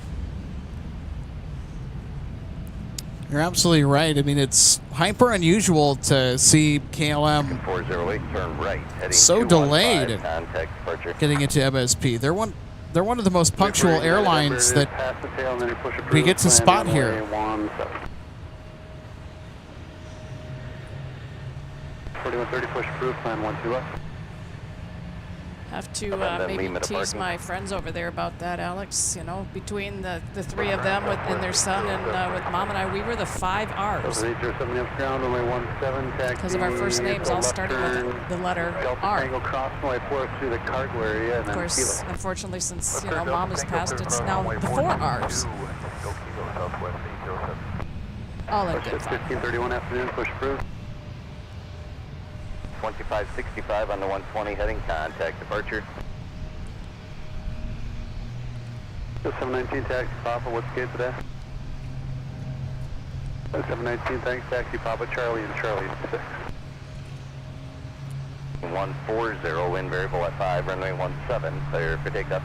You're absolutely right. I mean, it's hyper unusual to see KLM 408, turn right, heading so 215, delayed contact departure. getting into MSP. They're one of the most punctual airlines that we get to spot here. 4130, push approved, plan 12 left. Have to maybe tease my friends over there about that, Alex. You know, between the three of them and their son and with Mom and I, we were the 5 R's. Because of our first names all starting with the letter R. Of course, unfortunately, since, you know, Mom has passed, it's now the 4 R's. All in good fun. 1531 afternoon, push approved. 2565 on the 120, heading contact departure. 719 taxi Papa, what's the gate today? 719 thanks, taxi Papa, Charlie and Charlie 6. 140, wind variable at 5, runway 17, clear for takeoff.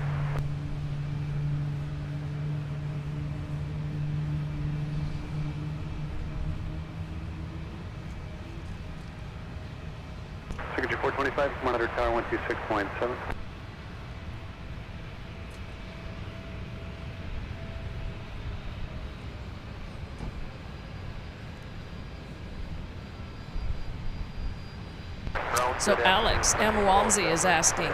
Signature 425, monitor tower 126.7. So Alex M. Walmsley is asking,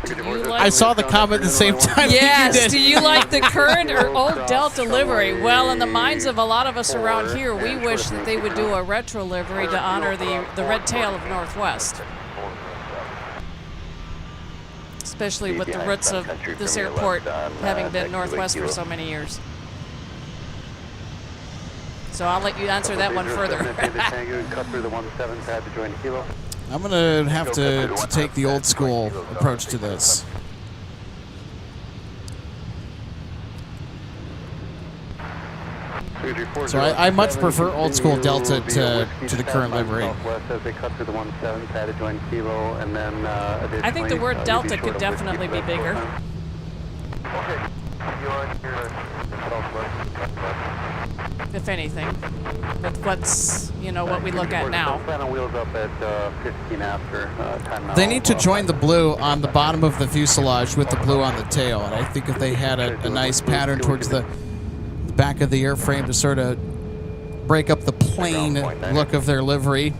do you like... I saw the comment at the same time. Yes, you did. do you like the current or old Delta livery? Well, in the minds of a lot of us around here, we wish that they would do a retro livery to honor the red tail of Northwest. Especially with the roots of this airport having been Northwest for so many years. So I'll let you answer that one further. I'm going to have to take the old school approach to this. So I much prefer old school Delta to the current livery. I think the word Delta could definitely be bigger. If anything, with what's, you know, what we look at now. They need to join the blue on the bottom of the fuselage with the blue on the tail, and I think if they had a nice pattern towards the back of the airframe to sort of break up the plain look of their livery,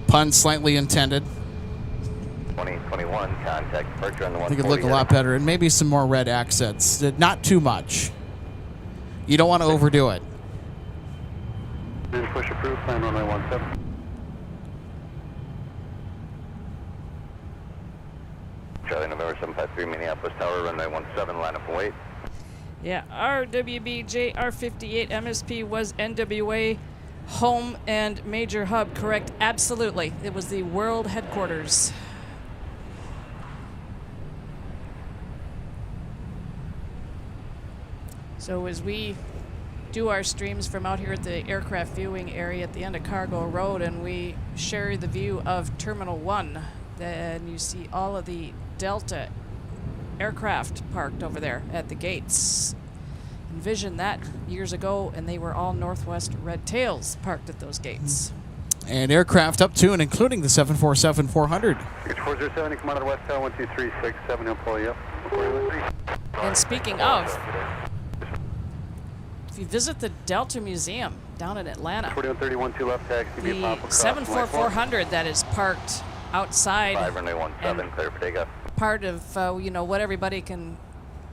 pun slightly intended, 2021 contact departure on the 140. I think it'd look a lot better, and maybe some more red accents. Not too much. You don't want to overdo it. Push approved, plan runway 17. Charlie November 753 Minneapolis Tower, runway 17, line up and wait. Yeah, RWB JR58 MSP was NWA home and major hub, correct? Absolutely. It was the world headquarters. So as we do our streams from out here at the aircraft viewing area at the end of Cargo Road, and we share the view of Terminal 1, then you see all of the Delta aircraft parked over there at the gates. Envision that years ago, and they were all Northwest red tails parked at those gates. And aircraft up to and including the 747-400. 407, come out of the west tower 12367, he'll pull you up. And speaking of, if you visit the Delta Museum down in Atlanta, 4131 2 left taxi, the 747-400 that is parked outside 5 runway 17, clear for takeoff. part of you know, what everybody can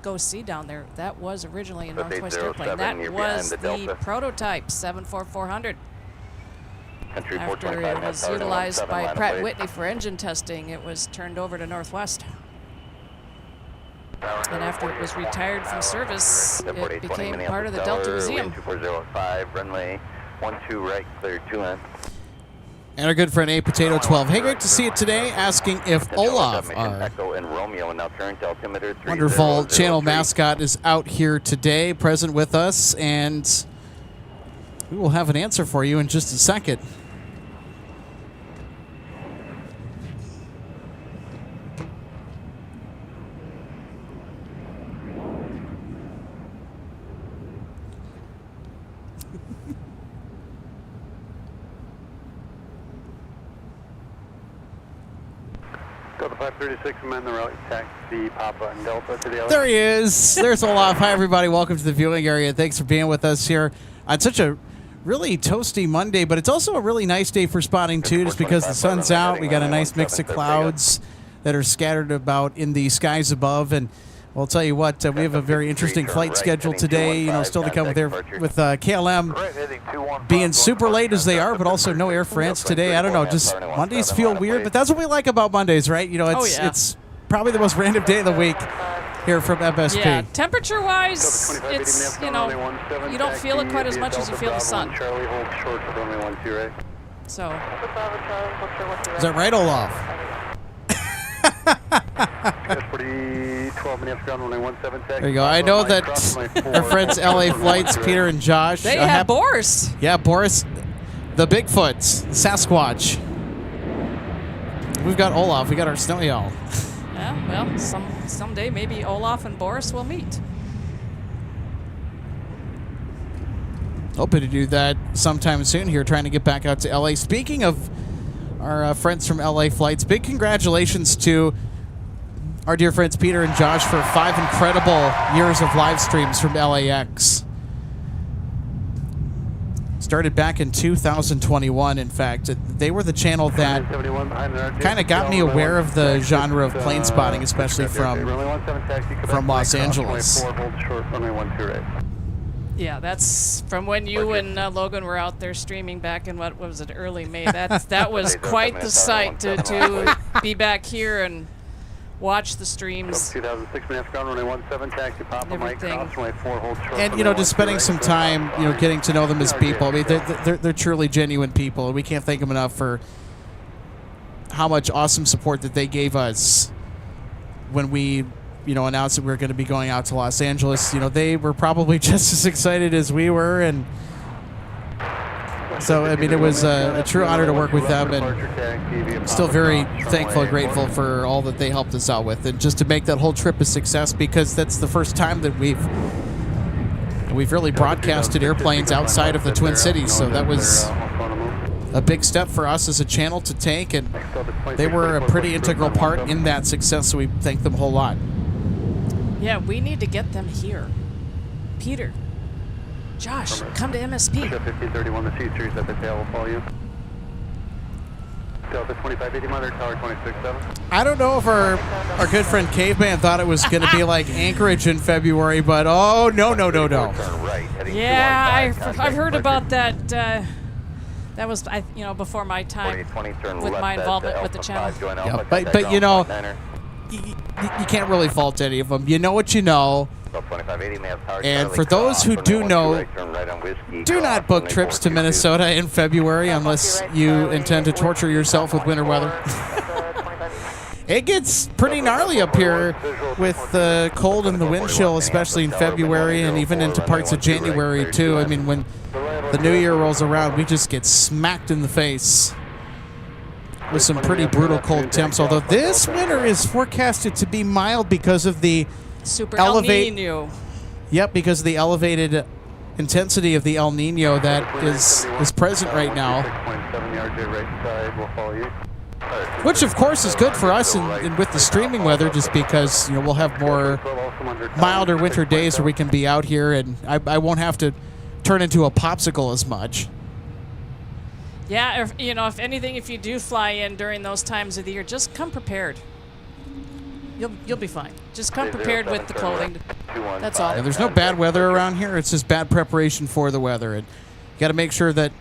go see down there, that was originally a Northwest airplane. That was the prototype 747-400. After it was utilized by Pratt & Whitney for engine testing, it was turned over to Northwest. And after it was retired from service, it became part of the Delta Museum. 2405, runway 12 right, clear 2 in. And our good friend A Potato 12. Hey, great to see you today. Asking if Olaf, our wonderful channel mascot, is out here today, present with us, and we will have an answer for you in just a second. Delta 536, amend the route, taxi Papa and Delta to the There he is. There's Olaf. Hi, everybody. Welcome to the viewing area. Thanks for being with us here on such a really toasty Monday, but it's also a really nice day for spotting, too, just because the sun's out. We got a nice mix of clouds that are scattered about in the skies above, and I'll tell you what, we have a very interesting flight schedule today, still to come with KLM being super late as they are, but also no Air France today. I don't know, just Mondays feel weird, but that's what we like about Mondays, right? It's probably the most random day of the week here from MSP. Yeah, temperature-wise, it's, you don't feel it quite as much as you feel the sun. So. Is that right, Olaf? There you go. I know that our friends LA Flights, Peter and Josh. They have Boris. Yeah, Boris, the Bigfoots, Sasquatch. We've got Olaf. We got our snowy owl. Yeah, well, someday maybe Olaf and Boris will meet. Hoping to do that sometime soon here, trying to get back out to LA. Speaking of our friends from LA Flights, big congratulations to our dear friends Peter and Josh for 5 incredible years of live streams from LAX. Started back in 2021, in fact. They were the channel that kind of got me aware of the genre of plane spotting, especially from Los Angeles. Yeah, that's from when you and Logan were out there streaming back in, what was it, early May. That was quite the sight to be back here and watch the streams. 2006 runway 17, taxi Papa Mike, crossway 4, hold short. And just spending some time, getting to know them as people. I mean, they're truly genuine people, and we can't thank them enough for how much awesome support that they gave us when we, announced that we were going to be going out to Los Angeles. They were probably just as excited as we were, and so, I mean, it was a true honor to work with them, and still very thankful and grateful for all that they helped us out with, and just to make that whole trip a success, because that's the first time that we've really broadcasted airplanes outside of the Twin Cities, so that was a big step for us as a channel to take, and they were a pretty integral part in that success, so we thank them a whole lot. Yeah, we need to get them here. Peter, Josh, come to MSP. 1531, the C-Series at the tail will follow you. Delta 2580, mother, tower 26-7. I don't know if our good friend Caveman thought it was going to be like Anchorage in February, but no. Yeah, I've heard about that. That was, before my time with my involvement with the channel. Yeah, but you can't really fault any of them. You know what you know. And for those who do know, do not book trips to Minnesota in February unless you intend to torture yourself with winter weather. It gets pretty gnarly up here with the cold and the wind chill, especially in February and even into parts of January, too. I mean, when the new year rolls around, we just get smacked in the face with some pretty brutal cold temps, although this winter is forecasted to be mild because of the Super El Nino. Yep, because of the elevated intensity of the El Nino that is present right now. Which, of course, is good for us and with the streaming weather, just because we'll have more milder winter days where we can be out here, and I won't have to turn into a popsicle as much. Yeah, if anything, if you do fly in during those times of the year, just come prepared. You'll be fine. Just come prepared with the clothing. That's all. Yeah, there's no bad weather around here. It's just bad preparation for the weather, and you got to make sure that.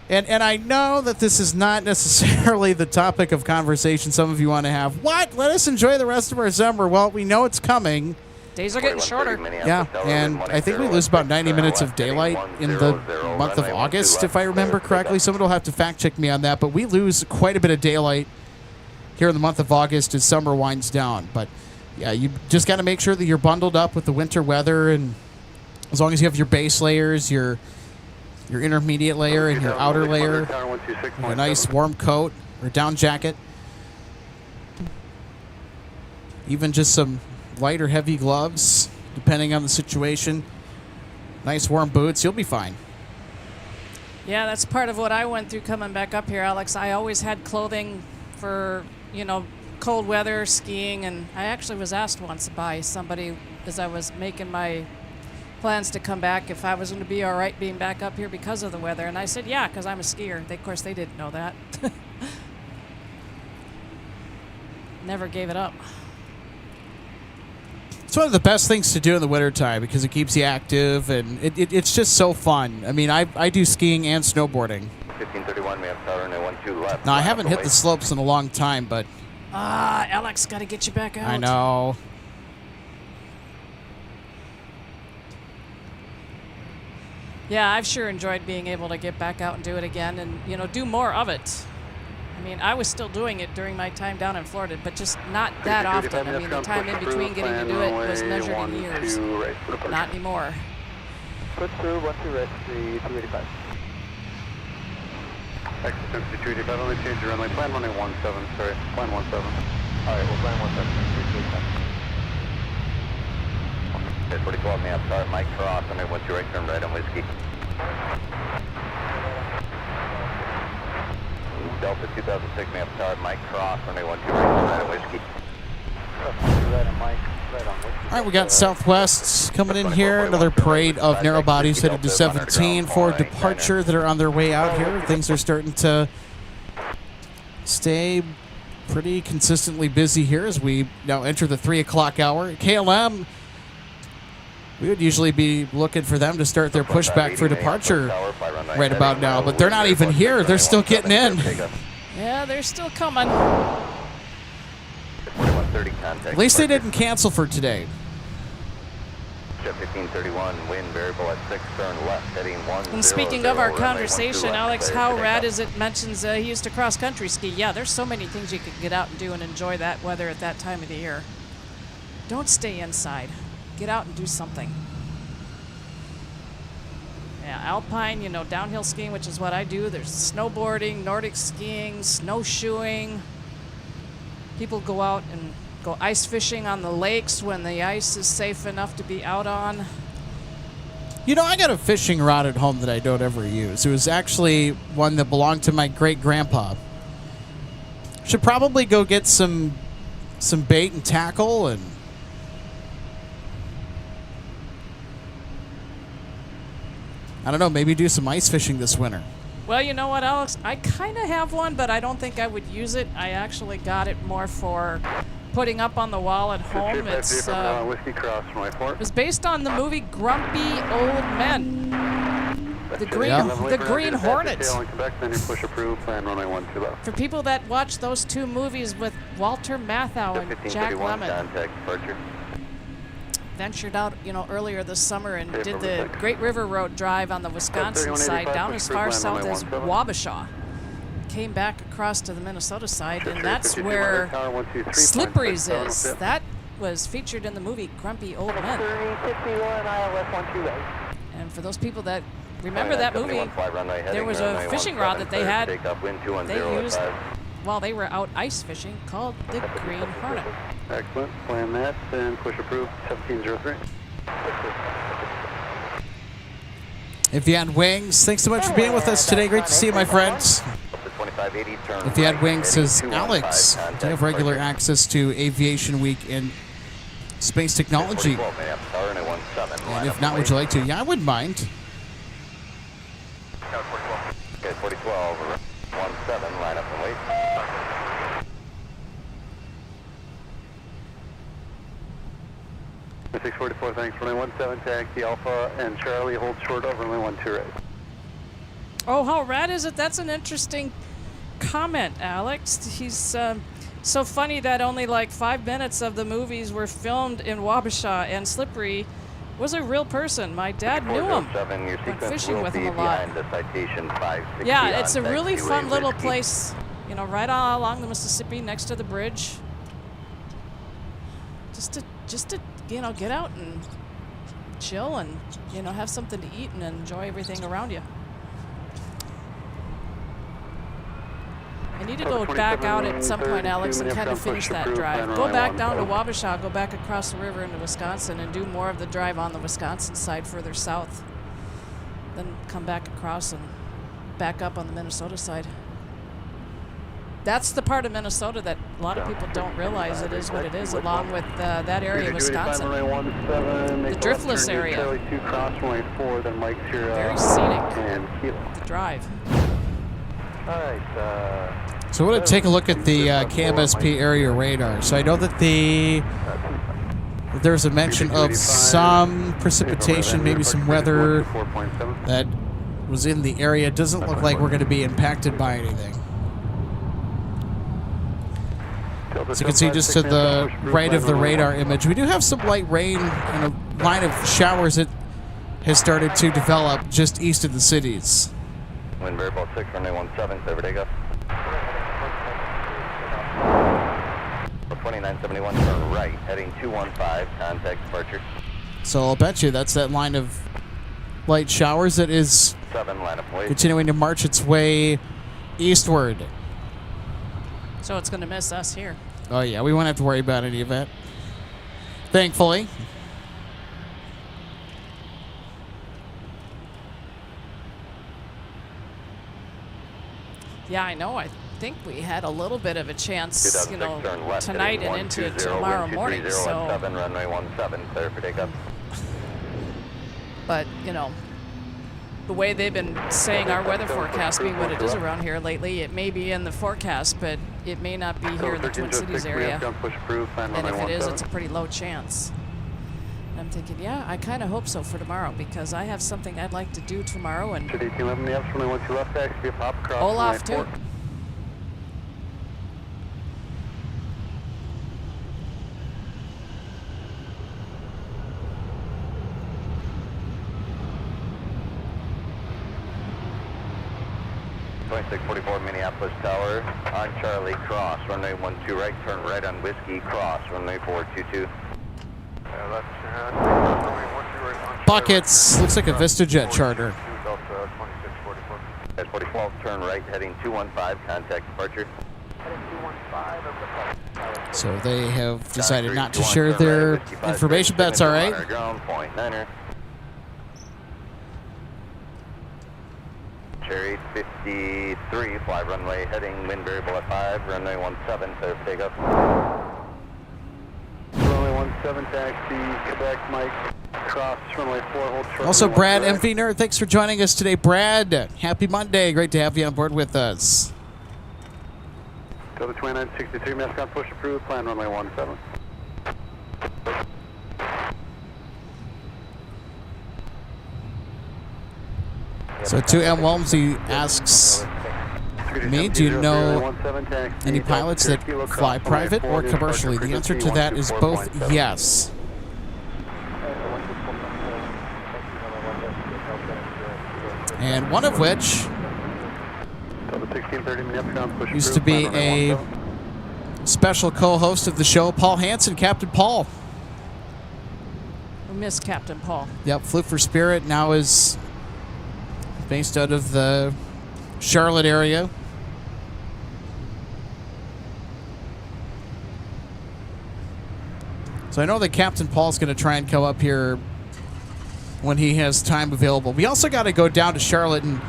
And I know that this is not necessarily the topic of conversation some of you want to have. What? Let us enjoy the rest of our summer. Well, we know it's coming. Days are getting shorter. Yeah, and I think we lose about 90 minutes of daylight in the month of August, if I remember correctly. Someone will have to fact check me on that, but we lose quite a bit of daylight here in the month of August as summer winds down. But yeah, you just got to make sure that you're bundled up with the winter weather, and as long as you have your base layers, your intermediate layer and your outer layer, a nice warm coat or down jacket, even just some light or heavy gloves, depending on the situation, nice warm boots, you'll be fine. Yeah, that's part of what I went through coming back up here, Alex. I always had clothing for, you know, cold weather, skiing, and I actually was asked once by somebody as I was making my plans to come back if I was going to be all right being back up here because of the weather, and I said, yeah, because I'm a skier. Of course, they didn't know that. Never gave it up. It's one of the best things to do in the wintertime because it keeps you active, and it's just so fun. I mean, I do skiing and snowboarding. 1531, we have tower and 12 left. Now, I haven't hit the slopes in a long time, but... Alex, got to get you back out. I know. Yeah, I've sure enjoyed being able to get back out and do it again and, you know, do more of it. I mean, I was still doing it during my time down in Florida, but just not that often. I mean, the time in between getting to do it was measured in years. Not anymore. Put through 12 right, 285. Exit 285, only change your runway. Plan runway 17, sorry. Plan 17. Alright, we'll plan 17. 4012, may I start Mike Cross, and I want you right turn right on Whiskey. Delta 2006, may I start Mike Cross, and I want you right turn right on Whiskey. Right on Mike, right on Whiskey. All right, we got Southwest coming in here. Another parade of narrow bodies headed to 17 for departure that are on their way out here. Things are starting to stay pretty consistently busy here as we now enter the 3 o'clock hour. KLM, we would usually be looking for them to start their pushback for departure right about now, but they're not even here. They're still getting in. Yeah, they're still coming. At least they didn't cancel for today. Jet 1531, wind variable at 6, turn left, heading 10. And speaking of our conversation, Alex, how rad is it mentions he used to cross-country ski. Yeah, there's so many things you could get out and do and enjoy that weather at that time of the year. Don't stay inside. Get out and do something. Yeah, alpine, you know, downhill skiing, which is what I do. There's snowboarding, Nordic skiing, snowshoeing. People go out and go ice fishing on the lakes when the ice is safe enough to be out on. You know, I got a fishing rod at home that I don't ever use. It was actually one that belonged to my great-grandpa. Should probably go get some bait and tackle and... I don't know, maybe do some ice fishing this winter. Well, you know what, Alex? I kind of have one, but I don't think I would use it. I actually got it more for putting up on the wall at home. It's Whiskey Cross from Airport. it was based on the movie Grumpy Old Men. The Green Hornet. For people that watch those two movies with Walter Matthau and Jack Lemmon. Ventured out, you know, earlier this summer and did the Great River Road drive on the Wisconsin side down as far south as Wabasha. Came back across to the Minnesota side, and that's where Slippery's is. That was featured in the movie Grumpy Old Men. And for those people that remember that movie, there was a fishing rod that they had, they used while they were out ice fishing called the Green Hornet. Excellent. Plan that and push approved 1703. If you had wings, thanks so much for being with us today. Great to see you, my friends. If you had wings, says Alex, do you have regular access to Aviation Week in space technology? And if not, would you like to? Yeah, I wouldn't mind. Okay, 4012, 17, line up and wait. 644, thanks. Runway 17, taxi Alpha and Charlie, hold short of runway 12 right. Oh, how rad is it? That's an interesting comment, Alex. He's so funny that only like 5 minutes of the movies were filmed in Wabasha, and Slippery was a real person. My dad knew him. Went fishing with him a lot. Yeah, it's a really fun little place, you know, right along the Mississippi next to the bridge. Just to you know, get out and chill and, you know, have something to eat and enjoy everything around you. I need to go back out at some point, Alex, and kind of finish that drive. Go back down to Wabasha, go back across the river into Wisconsin, and do more of the drive on the Wisconsin side further south. Then come back across and back up on the Minnesota side. That's the part of Minnesota that a lot of people don't realize it is what it is, along with that area of Wisconsin. The driftless area. Very scenic. The drive. So we're going to take a look at the Kmsp area radar. So I know that there's a mention of some precipitation, maybe some weather that was in the area. It doesn't look like we're going to be impacted by anything. So you can see just to the right of the radar image, we do have some light rain and a line of showers that has started to develop just east of the cities. Wind variable 6, runway 17, clear for takeoff. 2971, turn right, heading 215, contact departure. So I'll bet you that's that line of light showers that is 7, line of way. Continuing to march its way eastward. So it's going to miss us here. Oh, yeah. We won't have to worry about any of that. Thankfully. Yeah, I know. I think we had a little bit of a chance, you know, tonight and into tomorrow morning. So, runway 17, clear for takeoff. But, you know, the way they've been saying our weather forecast being what it is around here lately, it may be in the forecast, but it may not be here in the Twin Cities area. And if it is, it's a pretty low chance. And I'm thinking, yeah, I kind of hope so for tomorrow, because I have something I'd like to do tomorrow, and Olaf too. Minneapolis Tower on Charlie, cross, runway 12 right, turn right on Whiskey, cross, runway 422. Buckets. Looks like a VistaJet charter. At 4012, turn right, heading 215, contact departure. So they have decided not to share their information. That's all right. Point 9er. Cherry 53, fly runway, heading wind variable at 5, runway 17, clear for takeoff. Runway 17, taxi, Quebec, Mike, cross, runway 4, hold short. Also, Brad MV Nerd, thanks for joining us today. Brad, happy Monday. Great to have you on board with us. Delta 2963, Mascot push approved, plan runway 17. So 2M Walmsley asks me, do you know any pilots that fly private or commercially? The answer to that is both yes. And one of which used to be a special co-host of the show, Paul Hansen, Captain Paul. We miss Captain Paul. Yep, flew for Spirit, now is based out of the Charlotte area. So I know that Captain Paul's going to try and come up here when he has time available. We also got to go down to Charlotte and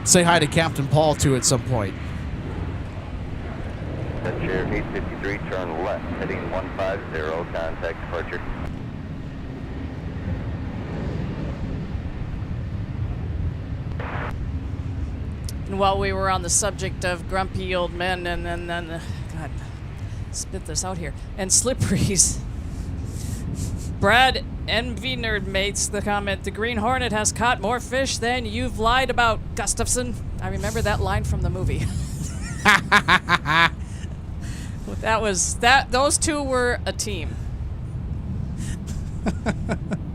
say hi to Captain Paul, too, at some point. Chair 853, turn left, heading 150, contact departure. And while we were on the subject of grumpy old men and then God, spit this out here, and slipperies, Brad MV Nerd makes the comment, the Green Hornet has caught more fish than you've lied about, Gustafson. I remember that line from the movie. Those two were a team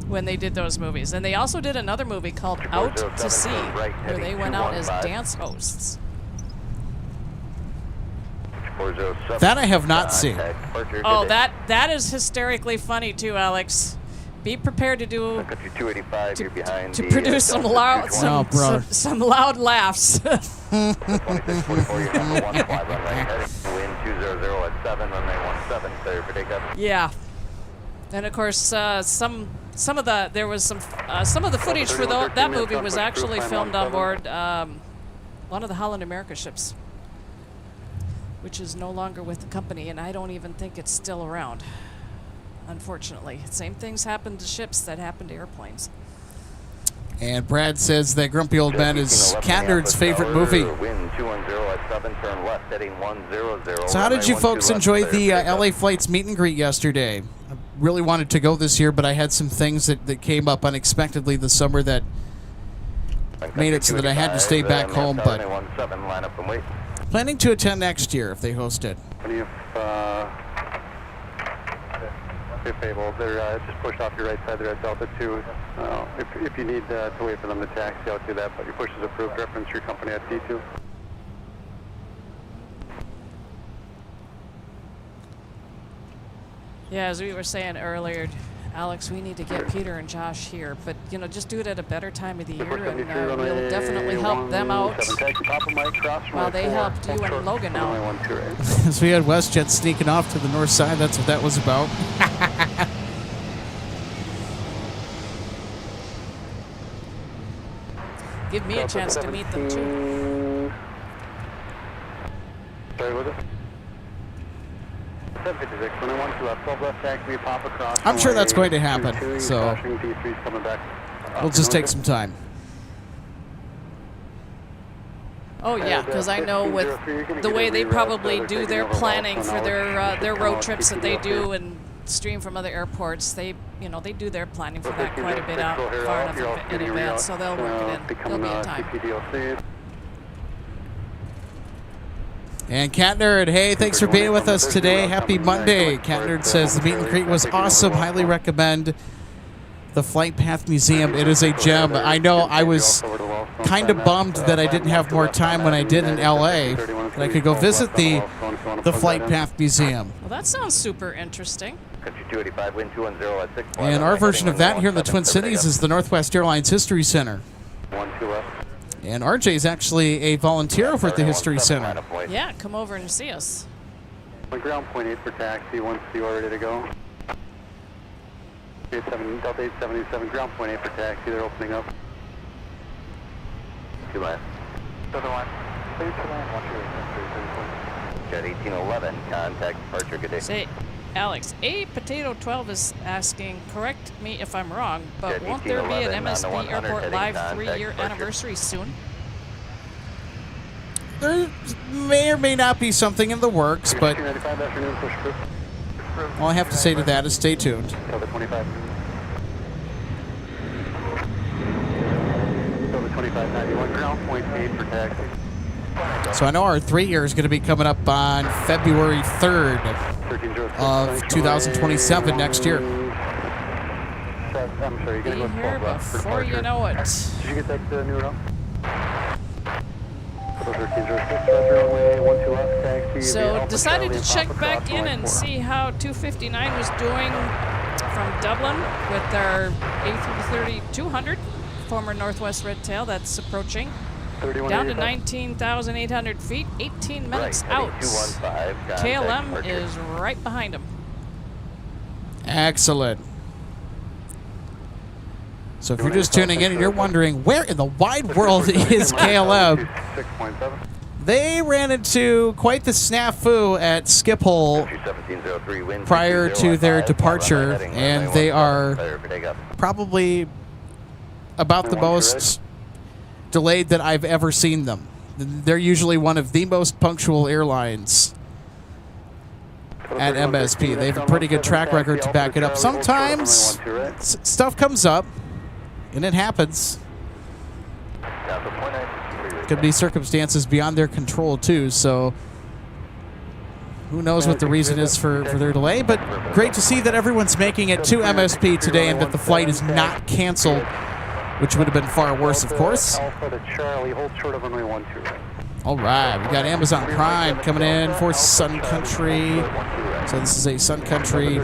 when they did those movies. And they also did another movie called Out to Sea, where they went out as dance hosts. That I have not seen. Oh, that is hysterically funny too, Alex. Be prepared to do to produce some loud some loud laughs. Yeah, and of course some of the footage for that movie was actually filmed on board one of the Holland America ships, which is no longer with the company, and I don't even think it's still around, unfortunately. Same things happen to ships that happen to airplanes. And Brad says that Grumpy Old Men is Catnerd's favorite movie. Wind 210 at 7, turn left, heading 100. So how did you folks enjoy the LA Flights meet and greet yesterday? I really wanted to go this year, but I had some things that came up unexpectedly this summer that made it so that I had to stay back home, but planning to attend next year if they host it. If able, they're just pushed off your right side. They're at Delta 2. If you need to wait for them to taxi, I'll do that, but your push is approved. Reference your company at D2. Yeah, as we were saying earlier, Alex, we need to get Peter and Josh here, but just do it at a better time of the year, and we'll definitely help them out while they helped you and Logan out. So we had WestJet sneaking off to the north side. That's what that was about. Give me a chance to meet them too. Sorry, was it? 756, 112 left, 12 left taxi, pop across. I'm sure that's going to happen, so we'll just take some time. Oh yeah, because I know with the way they probably do their planning for their road trips that they do and stream from other airports, they do their planning for that quite a bit out far enough in advance, so they'll work it in. There'll be a time. And Catnerd, hey, thanks for being with us today. Happy Monday. Catnerd says the meet and greet was awesome. Highly recommend the Flight Path Museum. It is a gem. I know I was kind of bummed that I didn't have more time when I did in LA, that I could go visit the Flight Path Museum. Well, that sounds super interesting. And our version of that here in the Twin Cities is the Northwest Airlines History Center. And RJ is actually a volunteer over at the History Center. Yeah, come over and see us. Ground point 8 for taxi, once you are ready to go. Delta 877, ground point 8 for taxi, they're opening up. 2 line. Other line. Jet 1811, contact departure, good day. Say, Alex, A Potato 12 is asking, correct me if I'm wrong, but won't there be an MSP Airport Live 3-year anniversary soon? There may or may not be something in the works, but all I have to say to that is stay tuned. So I know our 3-year is going to be coming up on February 3rd of 2027 next year. I'm sorry, Be here before you know it. Did you get that new route? So decided to check back in and see how 259 was doing from Dublin with our A330-200, former Northwest Red Tail, that's approaching. Down to 19,800 feet, 18 minutes out. KLM is right behind him. Excellent. So if you're just tuning in and you're wondering, where in the wide world is KLM? They ran into quite the snafu at Schiphol prior to their departure, and they are probably about the most delayed that I've ever seen them. They're usually one of the most punctual airlines at MSP. They have a pretty good track record to back it up. Sometimes stuff comes up, and it happens. Could be circumstances beyond their control, too, so who knows what the reason is for their delay, but great to see that everyone's making it to MSP today and that the flight is not canceled, which would have been far worse, of course. All right, we got Amazon Prime coming in for Sun Country. So this is a Sun Country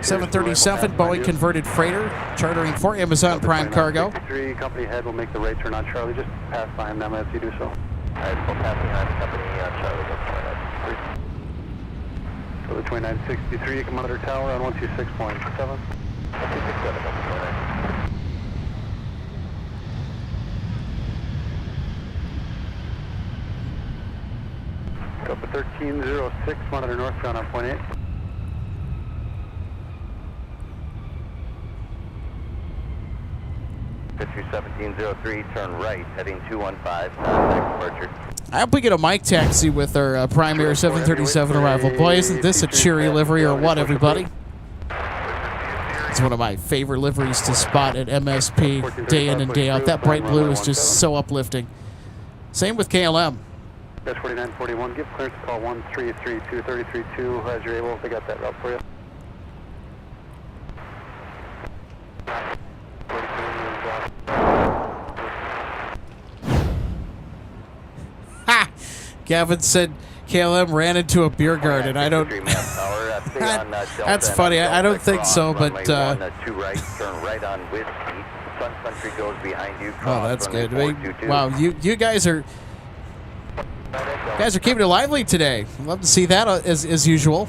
737 Boeing converted freighter chartering for Amazon Prime cargo. Company head will make the right turn on Charlie. Just pass behind them as you do so. All right, we'll pass behind the company on Charlie. So the 2963, you can monitor tower on 126.7. 126.7. 1306, monitor northbound on point 8. Country 1703, turn right, heading 215, contact departure. I hope we get a mic taxi with our Prime Air 737 arrival. Boy, isn't this a cheery livery or what, everybody? It's one of my favorite liveries to spot at MSP day in and day out. That bright blue is just so uplifting. Same with KLM. Dash 4941, give clearance to call 1332 332 as you're able. They got that route for you. Ha! Gavin said KLM ran into a beer garden. I don't. That's funny. I don't think so, but. Two right, turn right on Whiskey. Sun Country goes behind you. Oh, that's good. Wow, you guys are keeping it lively today. Love to see that as usual.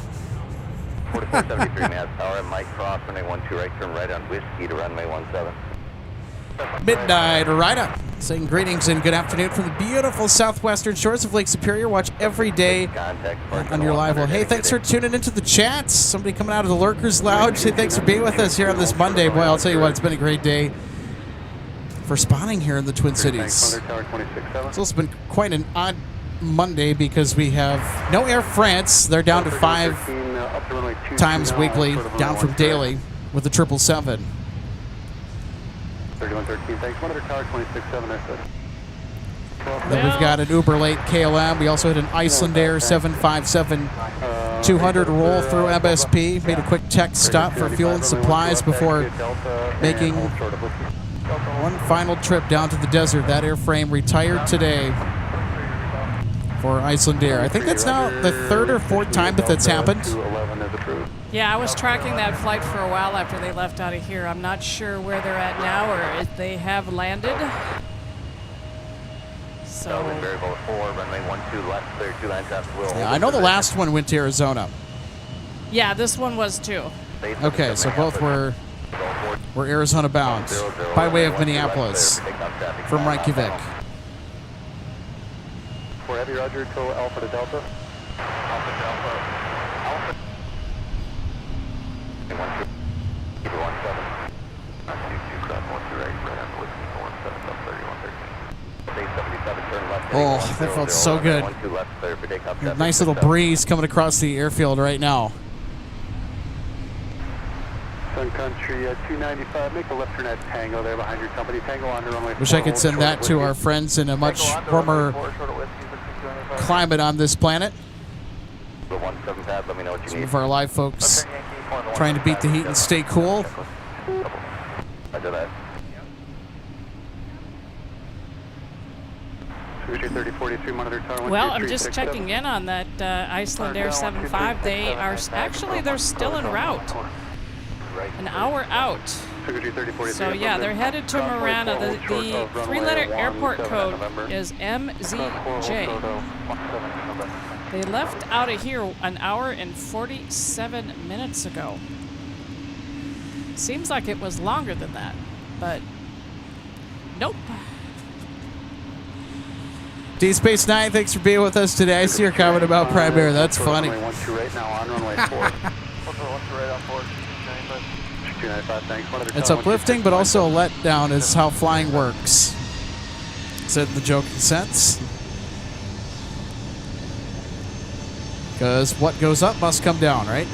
4473 Mass Tower, Mike Cross, runway 12 right, turn right on Whiskey to runway 17. Midnight right up. Saying greetings and good afternoon from the beautiful southwestern shores of Lake Superior. Watch every day on your live. Well, hey, thanks for tuning into the chats. Somebody coming out of the Lurkers Lounge. Hey, thanks for being with us here on this Monday. Boy, I'll tell you what, it's been a great day for spawning here in the Twin Cities. It's also been quite an odd Monday because we have no Air France. They're down to 5 times weekly, down from daily with the 777. 3113, thanks. Monitor tower 267, I said. Then we've got an uber late KLM. We also had an Icelandair 757-200 roll through MSP. Made a quick tech stop for fuel and supplies before making one final trip down to the desert. That airframe retired today for Icelandair. I think that's now the 3rd or 4th time that's happened. Yeah, I was tracking that flight for a while after they left out of here. I'm not sure where they're at now or if they have landed. So variable 4, runway 12 left, clear 2 lines left. Yeah, I know the last one went to Arizona. yeah, this one was too. Okay, so both were Arizona bound by way of Minneapolis from Reykjavik. For heavy Roger, to Alpha to Delta. Alpha to Alpha. Alpha. 17. 22 cross 12 right, right on Whiskey 17 up 3113. 877 turn left. Oh, that felt so good. Nice little breeze coming across the airfield right now. Sun Country 295, make a left turn at Tango there behind your company. Tango on the runway. Wish I could send that to our friends in a much warmer climate on this planet. Some of our live folks trying to beat the heat and stay cool. Well, I'm just checking in on that Icelandair 75. They are actually, they're still en route. An hour out. So yeah, they're headed to Marana. The 3-letter airport code is MZJ. They left out of here an hour and 47 minutes ago. Seems like it was longer than that, but nope. D Space 9, thanks for being with us today. I see your comment about Prime Air. That's funny. It's uplifting, but also a letdown is how flying works. Said in the joking sense. Because what goes up must come down, right?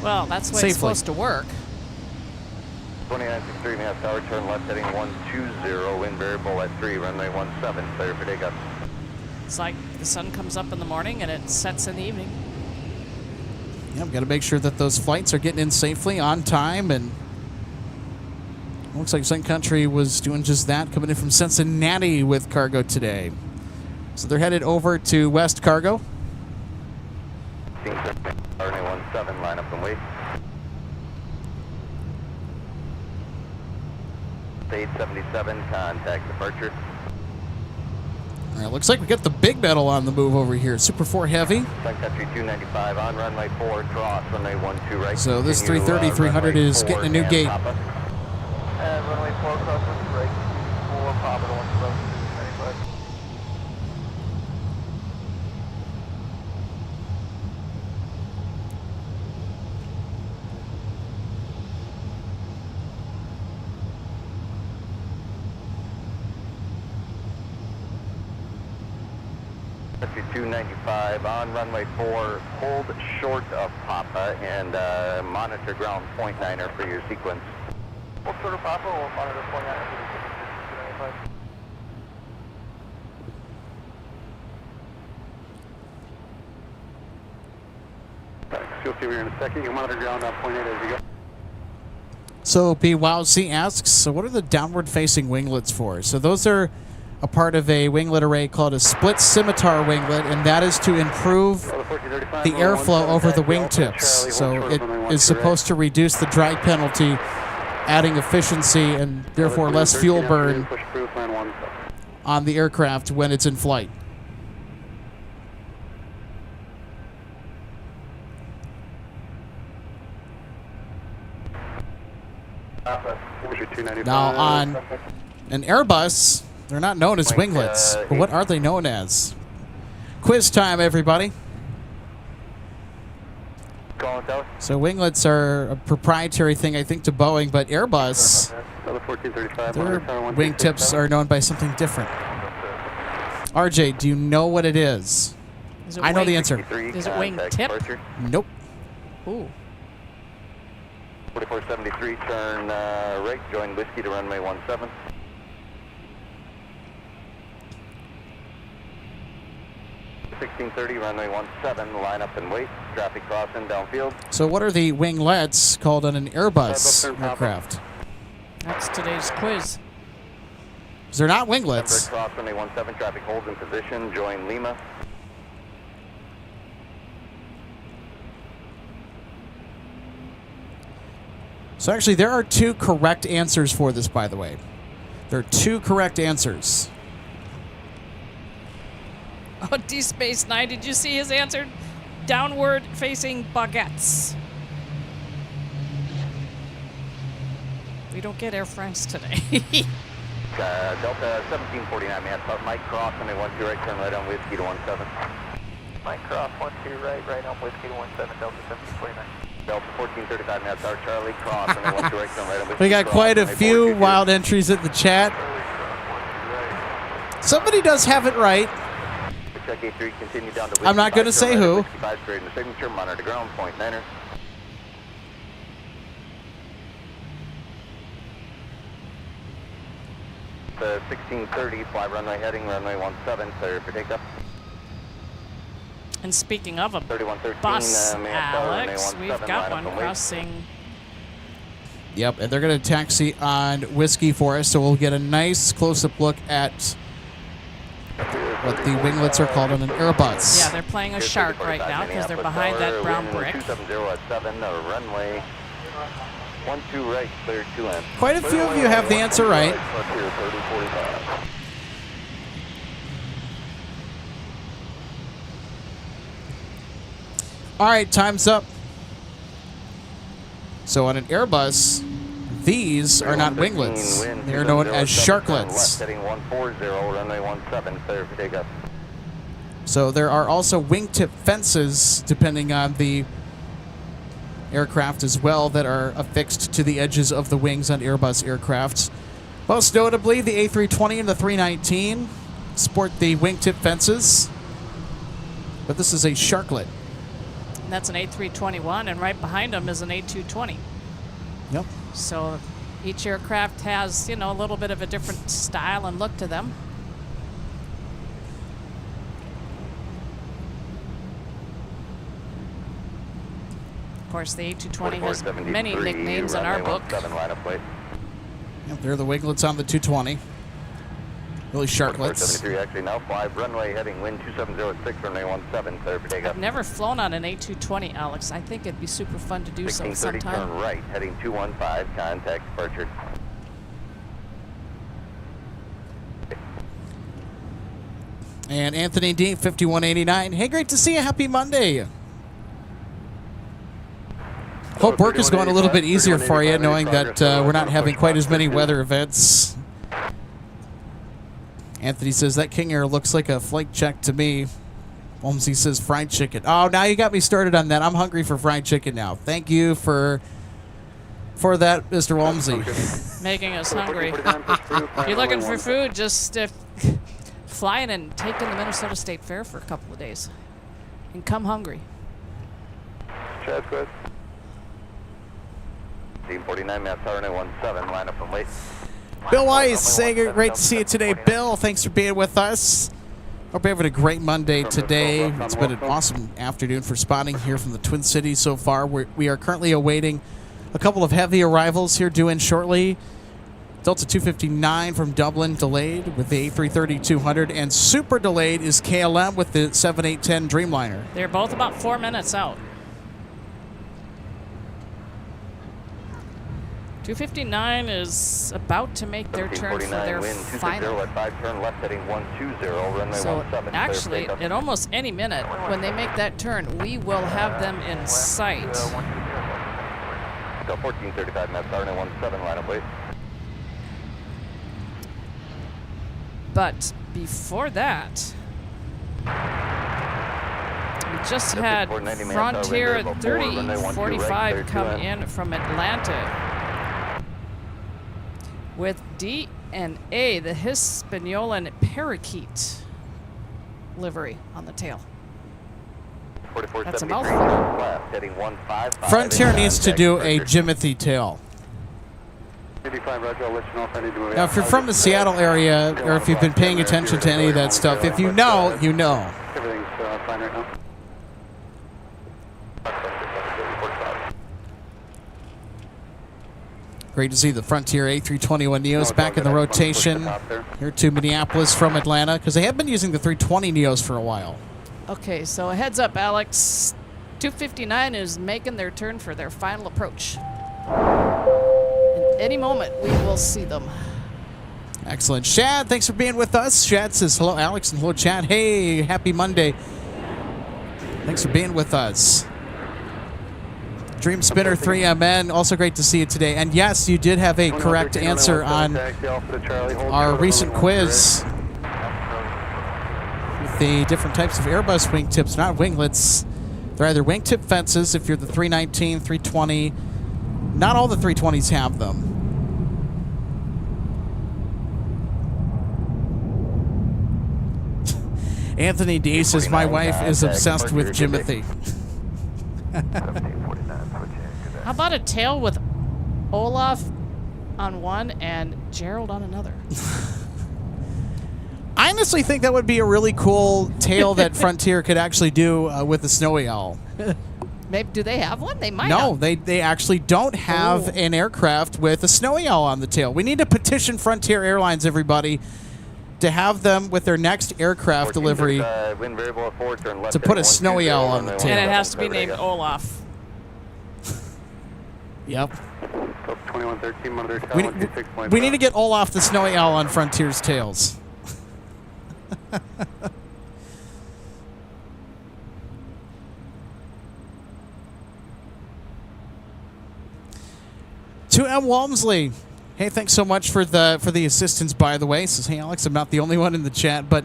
Well, that's the way it's supposed to work. 2963 Mass Tower, turn left heading 120, wind variable at 3, runway 17, clear for takeoff. It's like the sun comes up in the morning and it sets in the evening. Yeah, we've got to make sure that those flights are getting in safely, on time, and looks like Sun Country was doing just that, coming in from Cincinnati with cargo today. So they're headed over to West Cargo. RNA 17, line up and wait. 877, contact departure. All right, looks like we got the big metal on the move over here. Super 4 Heavy. Sun Country 295 on runway 4, cross runway 12 right. So this 330-300 is getting a new gate. And runway 4 cross right, 4 Papa to 175. 295 on runway 4, hold short of Papa and monitor ground point 9er for your sequence. Hold short of Papa, we'll monitor point 9 for the 295. You'll see here in a second. You'll monitor ground on point 8 as you go. So BWowC asks, so what are the downward-facing winglets for? So those are a part of a winglet array called a split scimitar winglet, and that is to improve the airflow over the wingtips. So it is supposed to reduce the drag penalty, adding efficiency and therefore less fuel burn on the aircraft when it's in flight. Now on an Airbus, they're not known as winglets, but what are they known as? Quiz time, everybody. So winglets are a proprietary thing, I think, to Boeing, but Airbus, their wingtips are known by something different. RJ, do you know what it is? I know the answer. Is it wing tip? Nope. Ooh. 4473, turn right, join Whiskey to runway 17. .1630, runway 17, line up and wait, traffic crossing downfield. So what are the winglets called on an Airbus aircraft? That's today's quiz. They're not winglets. Cross runway 17, traffic holds in position, join Lima. So actually, there are two correct answers for this, by the way. There are two correct answers. Oh, D-Space 9, did you see his answer? Downward-facing baguettes. We don't get Air France today. Delta 1749, man. Mike Cross, runway 12 right, turn right on Whiskey to 17. Mike Cross, 12 right, right on Whiskey to 17, Delta 1749. Delta 1435, that's our Charlie Cross, and then 12 right, turn right on Whiskey. We got quite a few wild entries in the chat. Somebody does have it right. Check A3, continue down to Whiskey. I'm not going to say who. 5 straight in the signature, monitor ground, point 9er. The 1630, fly runway heading, runway 17, clear for takeoff. And speaking of a 3113, bus, Alex, we've got one crossing. Yep, and they're going to taxi on Whiskey for us, so we'll get a nice close-up look at what the winglets are called on an Airbus. Yeah, they're playing a shark right now because they're behind that brown brick. 270 at 7, runway 12 right, clear 2 in. Quite a few of you have the answer right. All right, time's up. So on an Airbus, these are not winglets. They're known as sharklets. Heading 140, runway 17, clear for takeoff. So there are also wingtip fences, depending on the aircraft as well, that are affixed to the edges of the wings on Airbus aircraft. Most notably, the A320 and the 319 sport the wingtip fences, but this is a sharklet. And that's an A321, and right behind them is an A220. Yep. So each aircraft has, you know, a little bit of a different style and look to them. Of course, the A220 has many nicknames in our book. Yep, they're the winglets on the 220. Really sharklets. 73, actually now 5, runway heading wind 2706, runway 17, clear for takeoff. I've never flown on an A220, Alex. I think it'd be super fun to do so 1630, sometime. turn right, heading 215, contact departure. And Anthony D, 5189. Hey, great to see you. Happy Monday. Hope work is going a little bit easier for you, knowing that we're not having quite as many weather events. Anthony says, that King Air looks like a flight check to me. Holmesy says, fried chicken. Oh, now you got me started on that. I'm hungry for fried chicken now. Thank you for that, Mr. Walmsley. Making us hungry. If you're looking for food, just flying and taking the Minnesota State Fair for a couple of days. And come hungry. Chad, go ahead. 49 maps, RNA 17, line up and wait. Bill Weiss saying great to see you today. Bill, thanks for being with us. Hope you're having a great Monday today. It's been an awesome afternoon for spotting here from the Twin Cities so far. We are currently awaiting a couple of heavy arrivals here due in shortly. Delta 259 from Dublin delayed with the A330-200, and super delayed is KLM with the 7810 Dreamliner. They're both about 4 minutes out. 259 is about to make their turn for their final. At 5 turn left heading 120, runway So 17. actually, at almost any minute, when they make that turn, we will have them in sight. Go 1435 maps, RNA 17, line up wait. But before that, we just had Frontier 3045 come in from Atlanta with D&A, the Hispaniolan Parakeet livery on the tail. That's a mouthful. Frontier needs to do a Jimothy tail. 85, Roger, I'll let you know if I need to move. Now, if you're from the Seattle area, or if you've been paying attention to any of that stuff, if you know, you know. Everything's fine right now. Great to see the Frontier A321neos back in the rotation here to Minneapolis from Atlanta, because they have been using the 320neos for a while. Okay, so a heads up, Alex. 259 is making their turn for their final approach. Any moment, we will see them. Excellent. Shad, thanks for being with us. Shad says hello, Alex, and hello, Chad. Hey, happy Monday. Thanks for being with us. Dream Spinner 3MN, also great to see you today. And yes, you did have a correct answer on our recent quiz with the different types of Airbus wingtips, not winglets. They're either wingtip fences if you're the 319, 320. Not all the 320s have them. Anthony D says, my wife is obsessed with Jimothy. How about a tail with Olaf on one and Gerald on another? I honestly think that would be a really cool tail that Frontier could actually do with the Snowy Owl. Maybe, do they have one? They might. No, they actually don't have an aircraft with a Snowy Owl on the tail. We need to petition Frontier Airlines, everybody, to have them with their next aircraft delivery to put a Snowy Owl on the tail. And it has to be named Olaf. Yep. 2113, monitor tower 126.5. We need to get Olaf the Snowy Owl on Frontier's tails. 2M Walmsley. Hey, thanks so much for the assistance, by the way. Says, hey, Alex, I'm not the only one in the chat, but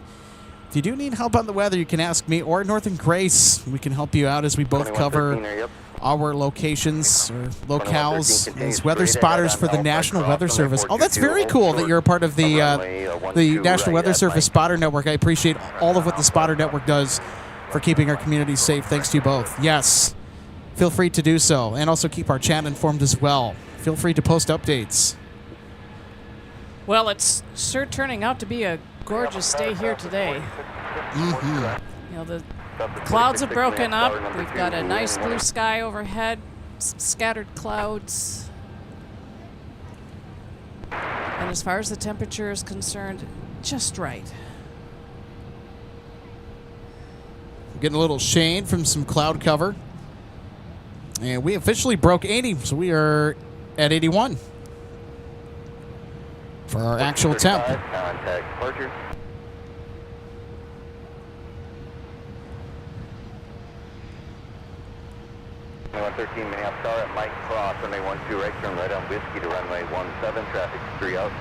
if you do need help on the weather, you can ask me or Northern Grace. We can help you out as we both cover our locations or locales as weather spotters for the National Weather Service. Oh, that's very cool that you're a part of the National Weather Service Spotter Network. I appreciate all of what the Spotter Network does for keeping our community safe. Thanks to you both. Yes, feel free to do so, and also keep our chat informed as well. Feel free to post updates. Well, it's sure turning out to be a gorgeous day here today. Mm-hmm. You know, the clouds have broken up. We've got a nice blue sky overhead, some scattered clouds. And as far as the temperature is concerned, just right. We're getting a little shade from some cloud cover. And we officially broke 80, so we are at 81 for our actual temp. Contact departure. 113 Minneapolis Star at Mike Cross, runway 12 right, turn right on Whiskey to runway 17, traffic 3 out.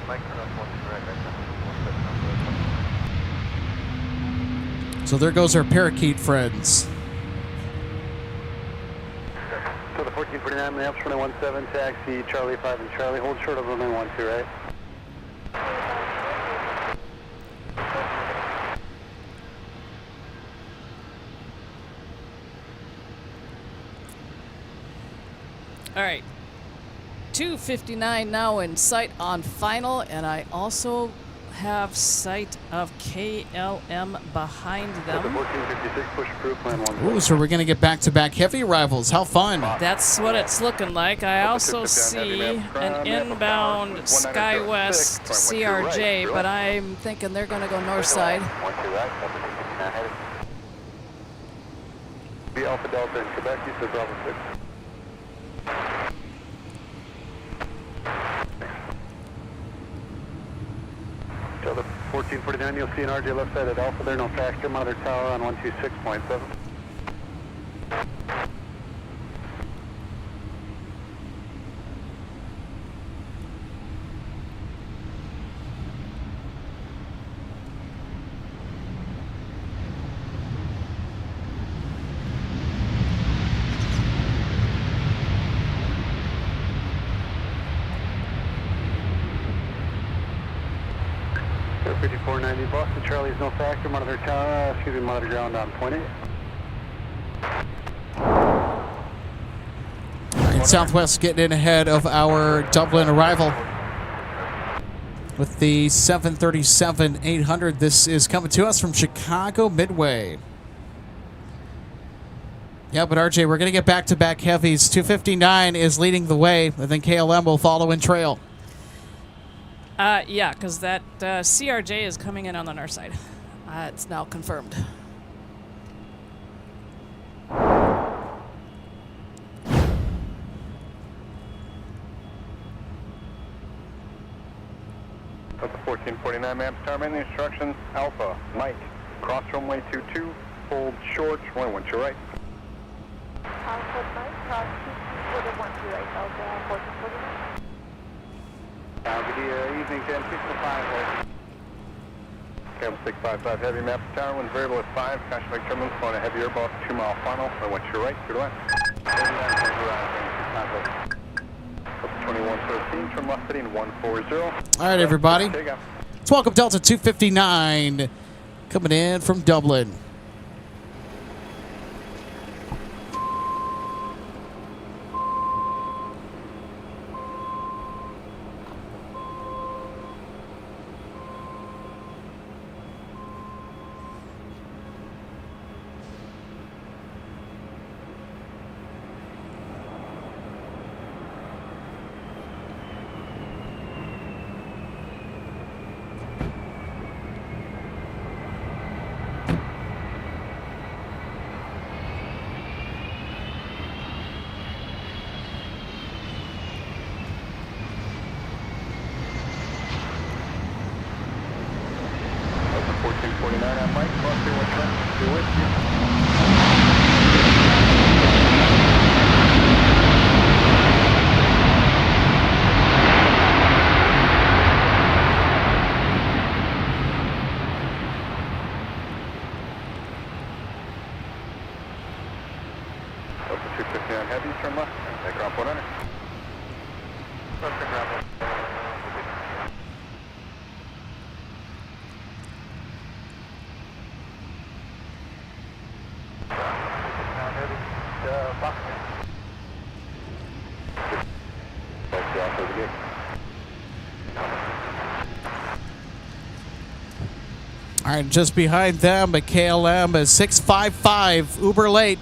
Mike Cross 12 right, So there goes our parakeet friends. So the 1449 Minneapolis runway 17, taxi Charlie 5 and Charlie, hold short of runway 12, right? right. 259 now in sight on final, and I also have sight of KLM behind them. 1456, push approved, plan 1. Ooh, so we're going to get back-to-back heavy arrivals. How fun. That's what it's looking like. I also see an inbound SkyWest CRJ, but I'm thinking they're going to go north side. 12 right, headed. Be Alpha Delta in Quebec, you said Bravo 6. Delta 1449, you'll see an RJ left side at Alpha there, no factor, monitor tower on 126.7. Air 5490 Boston, Charlie's no factor, monitor tower, monitor ground on point 8. All right, Southwest getting in ahead of our Dublin arrival with the 737-800. This is coming to us from Chicago Midway. Yeah, but RJ, we're going to get back-to-back heavies. 259 is leading the way, and then KLM will follow in trail. Yeah, because that CRJ is coming in on the north side. It's now confirmed. Delta 1449, ma'am, star main instructions, Alpha, Mike, cross runway 22, hold short, runway 1 to right. Alpha Mike, cross 22 for the 1 to right, Delta 1449. Good evening, Cam 655, hold. Cam 655, heavy map tower, wind variable at 5, Cash Lake Terminal, phone a heavy airball, 2 mile final, runway 1 to right, good left. 2113, turn left heading 140. All right, everybody. Let's welcome Delta 259 coming in from Dublin. All right, just behind them, a KLM is 655, uber late,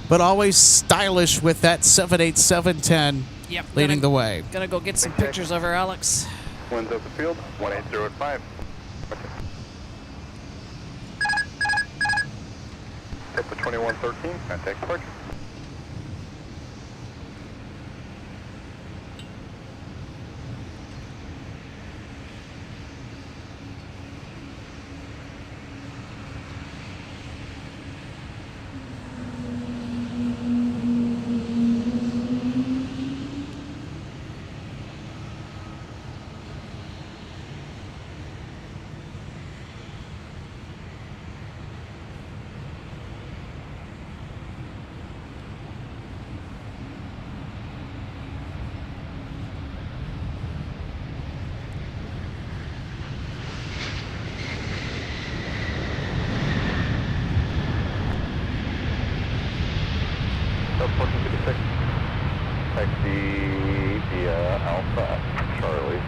but always stylish with that 787-10 leading the way. Gonna go get some pictures of her, Alex. Winds up the field, 180 at 5. Up to 2113, contact departure.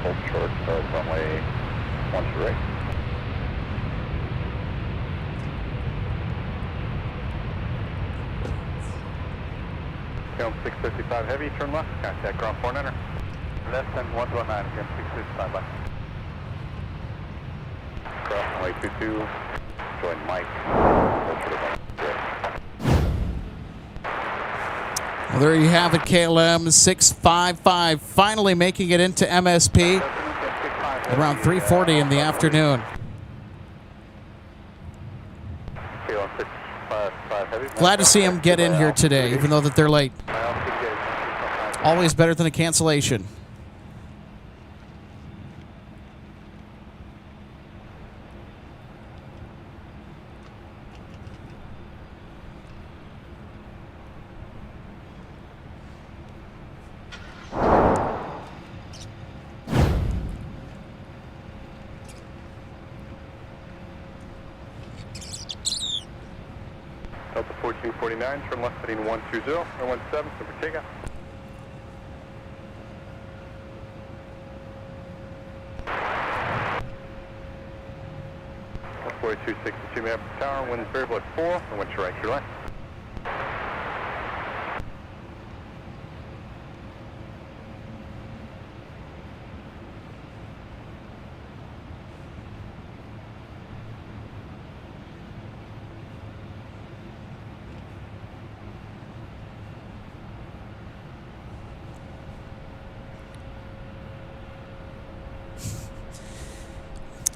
hold short, runway 12 right. KLM 655 heavy, turn left, contact ground 49er. Less than 119, KLM 655 left. Cross runway 22, join Mike. Well, there you have it, KLM 655 finally making it into MSP around 3:40 in the afternoon. Glad to see them get in here today, even though that they're late. Always better than a cancellation. Delta 1449, turn left heading 120, or 17, super takeoff. Delta 4262, Minneapolis Tower, winds variable at 4, and wind to right, your line.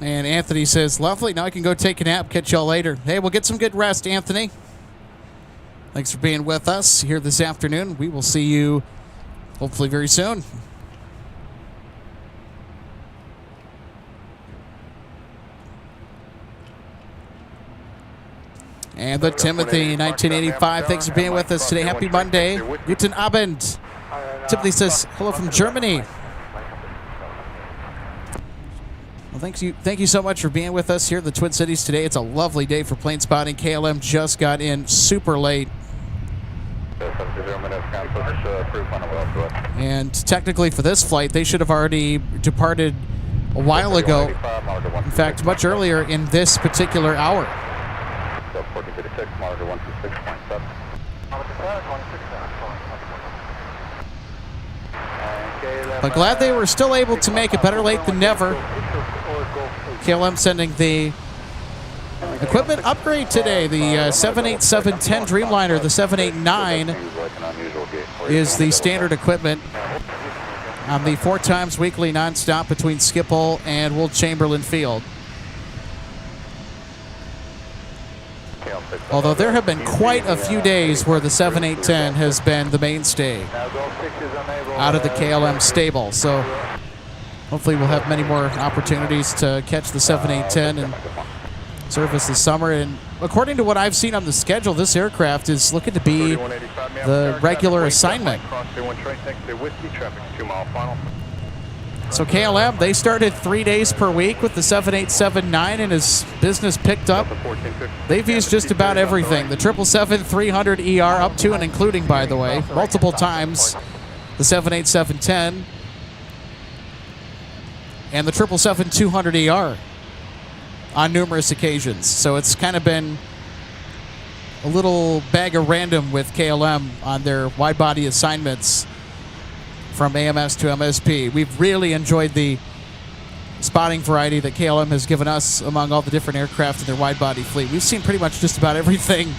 And Anthony says, lovely, now I can go take a nap. Catch y'all later. Hey, we'll get some good rest, Anthony. Thanks for being with us here this afternoon. We will see you hopefully very soon. And the Timothy, 1985, thanks for being with us today. Happy Monday. Guten Abend. Timothy says, hello from Germany. Well, thank you so much for being with us here in the Twin Cities today. It's a lovely day for plane spotting. KLM just got in super late. And technically for this flight, they should have already departed a while ago. In fact, much earlier in this particular hour. But glad they were still able to make it. Better late than never. KLM sending the equipment upgrade today. The 787-10 Dreamliner, the 789 is the standard equipment on the 4 times weekly nonstop between Schiphol and Wold Chamberlain Field. Although there have been quite a few days where the 7810 has been the mainstay out of the KLM stable. So hopefully we'll have many more opportunities to catch the 7810 and service this summer. And according to what I've seen on the schedule, this aircraft is looking to be the regular assignment. So KLM, they started 3 days per week with the 787-9, and as business picked up, they've used just about everything. The 777-300ER up to and including, by the way, multiple times. The 787-10 and the 777-200ER on numerous occasions. So it's kind of been a little bag of random with KLM on their wide-body assignments from AMS to MSP. We've really enjoyed the spotting variety that KLM has given us among all the different aircraft in their wide-body fleet. We've seen pretty much just about everything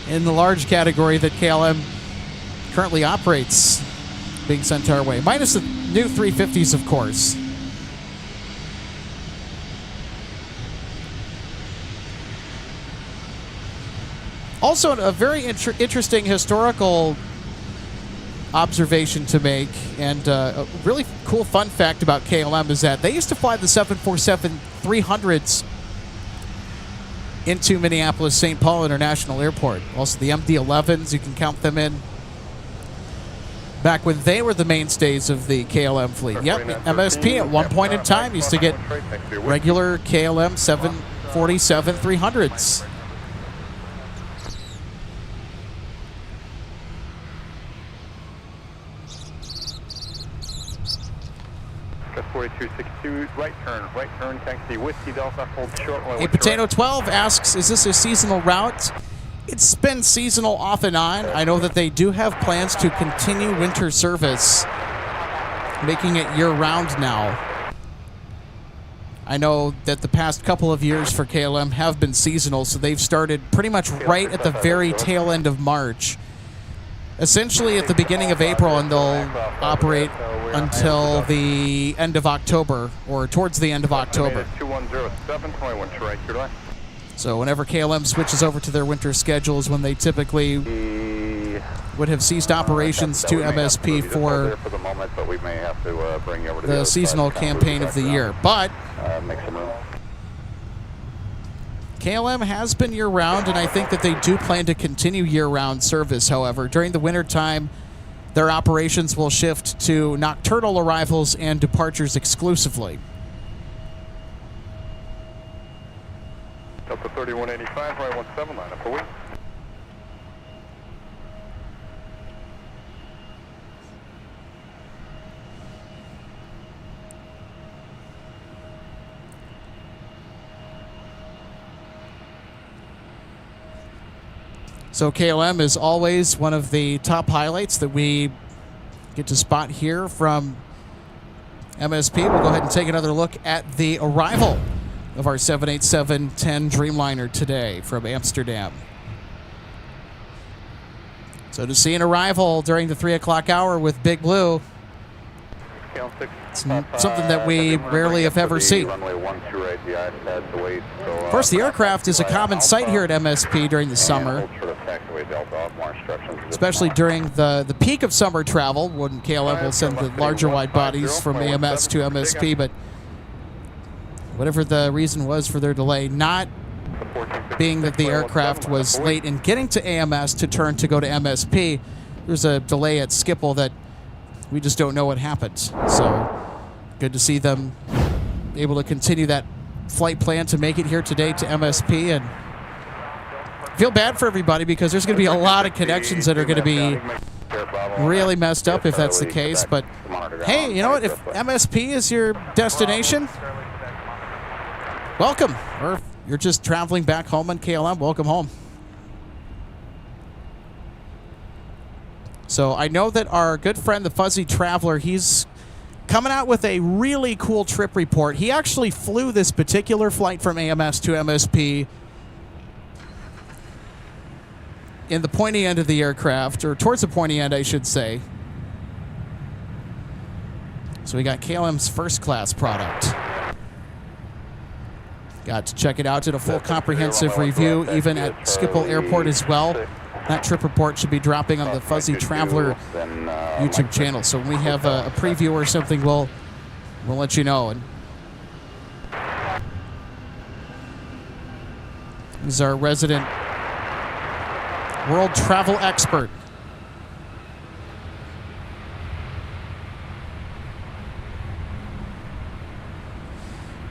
in the large category that KLM currently operates being sent our way. Minus the new 350s, of course. Also, a very interesting historical observation to make, and a really cool fun fact about KLM is that they used to fly the 747-300s into Minneapolis St. Paul International Airport. Also the MD-11s, you can count them in. Back when they were the mainstays of the KLM fleet. Yep, MSP at one point in time used to get regular KLM 747-300s. Northwest 4262, right turn, taxi Whiskey Delta, hold short. Hey, Potato 12 asks, is this a seasonal route? It's been seasonal off and on. I know that they do have plans to continue winter service, making it year-round now. I know that the past couple of years for KLM have been seasonal, so they've started pretty much right at the very tail end of March. Essentially at the beginning of April, and they'll operate until the end of October, or towards the end of October. 2107, 21 to right, your line. So whenever KLM switches over to their winter schedule is when they typically would have ceased operations to MSP for the moment, but we may have to bring you over to the other seasonal side. campaign of the year. But Make some room. KLM has been year-round, and I think that they do plan to continue year-round service. However, during the wintertime, their operations will shift to nocturnal arrivals and departures exclusively. Delta 3185, right 17, line up for wing. So KLM is always one of the top highlights that we get to spot here from MSP. We'll go ahead and take another look at the arrival of our 787-10 Dreamliner today from Amsterdam. So to see an arrival during the 3 o'clock hour with Big Blue, it's something that we rarely, if ever, see. Of course, the aircraft is a common sight here at MSP during the summer, especially during the peak of summer travel, when KLM will send the larger wide bodies from AMS to MSP. But whatever the reason was for their delay, not being that the aircraft was late in getting to AMS to turn to go to MSP, there's a delay at Schiphol that we just don't know what happened. So good to see them able to continue that flight plan to make it here today to MSP. And feel bad for everybody because there's going to be a lot of connections that are going to be really messed up if that's the case. But hey, you know what? If MSP is your destination, welcome. Or if you're just traveling back home on KLM, welcome home. So I know that our good friend, the Fuzzy Traveler, he's coming out with a really cool trip report. He actually flew this particular flight from AMS to MSP in the pointy end of the aircraft, or towards the pointy end, I should say. So we got KLM's first class product. Got to check it out, did a full comprehensive review, even at Schiphol Airport as well. That trip report should be dropping on the Fuzzy Traveler YouTube channel. So when we have a preview or something, we'll let you know. And this is our resident world travel expert.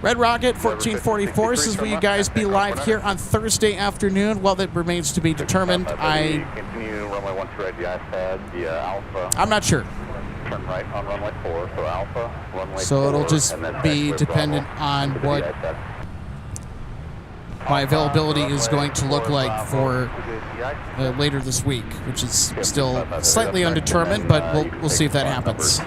Red Rocket 1444 says, will you guys be live here on Thursday afternoon? Well, that remains to be determined. I'm not sure. Turn right on runway 4, so Alpha, runway 4. So it'll just be dependent on what my availability is going to look like for later this week, which is still slightly undetermined, but we'll see if that happens.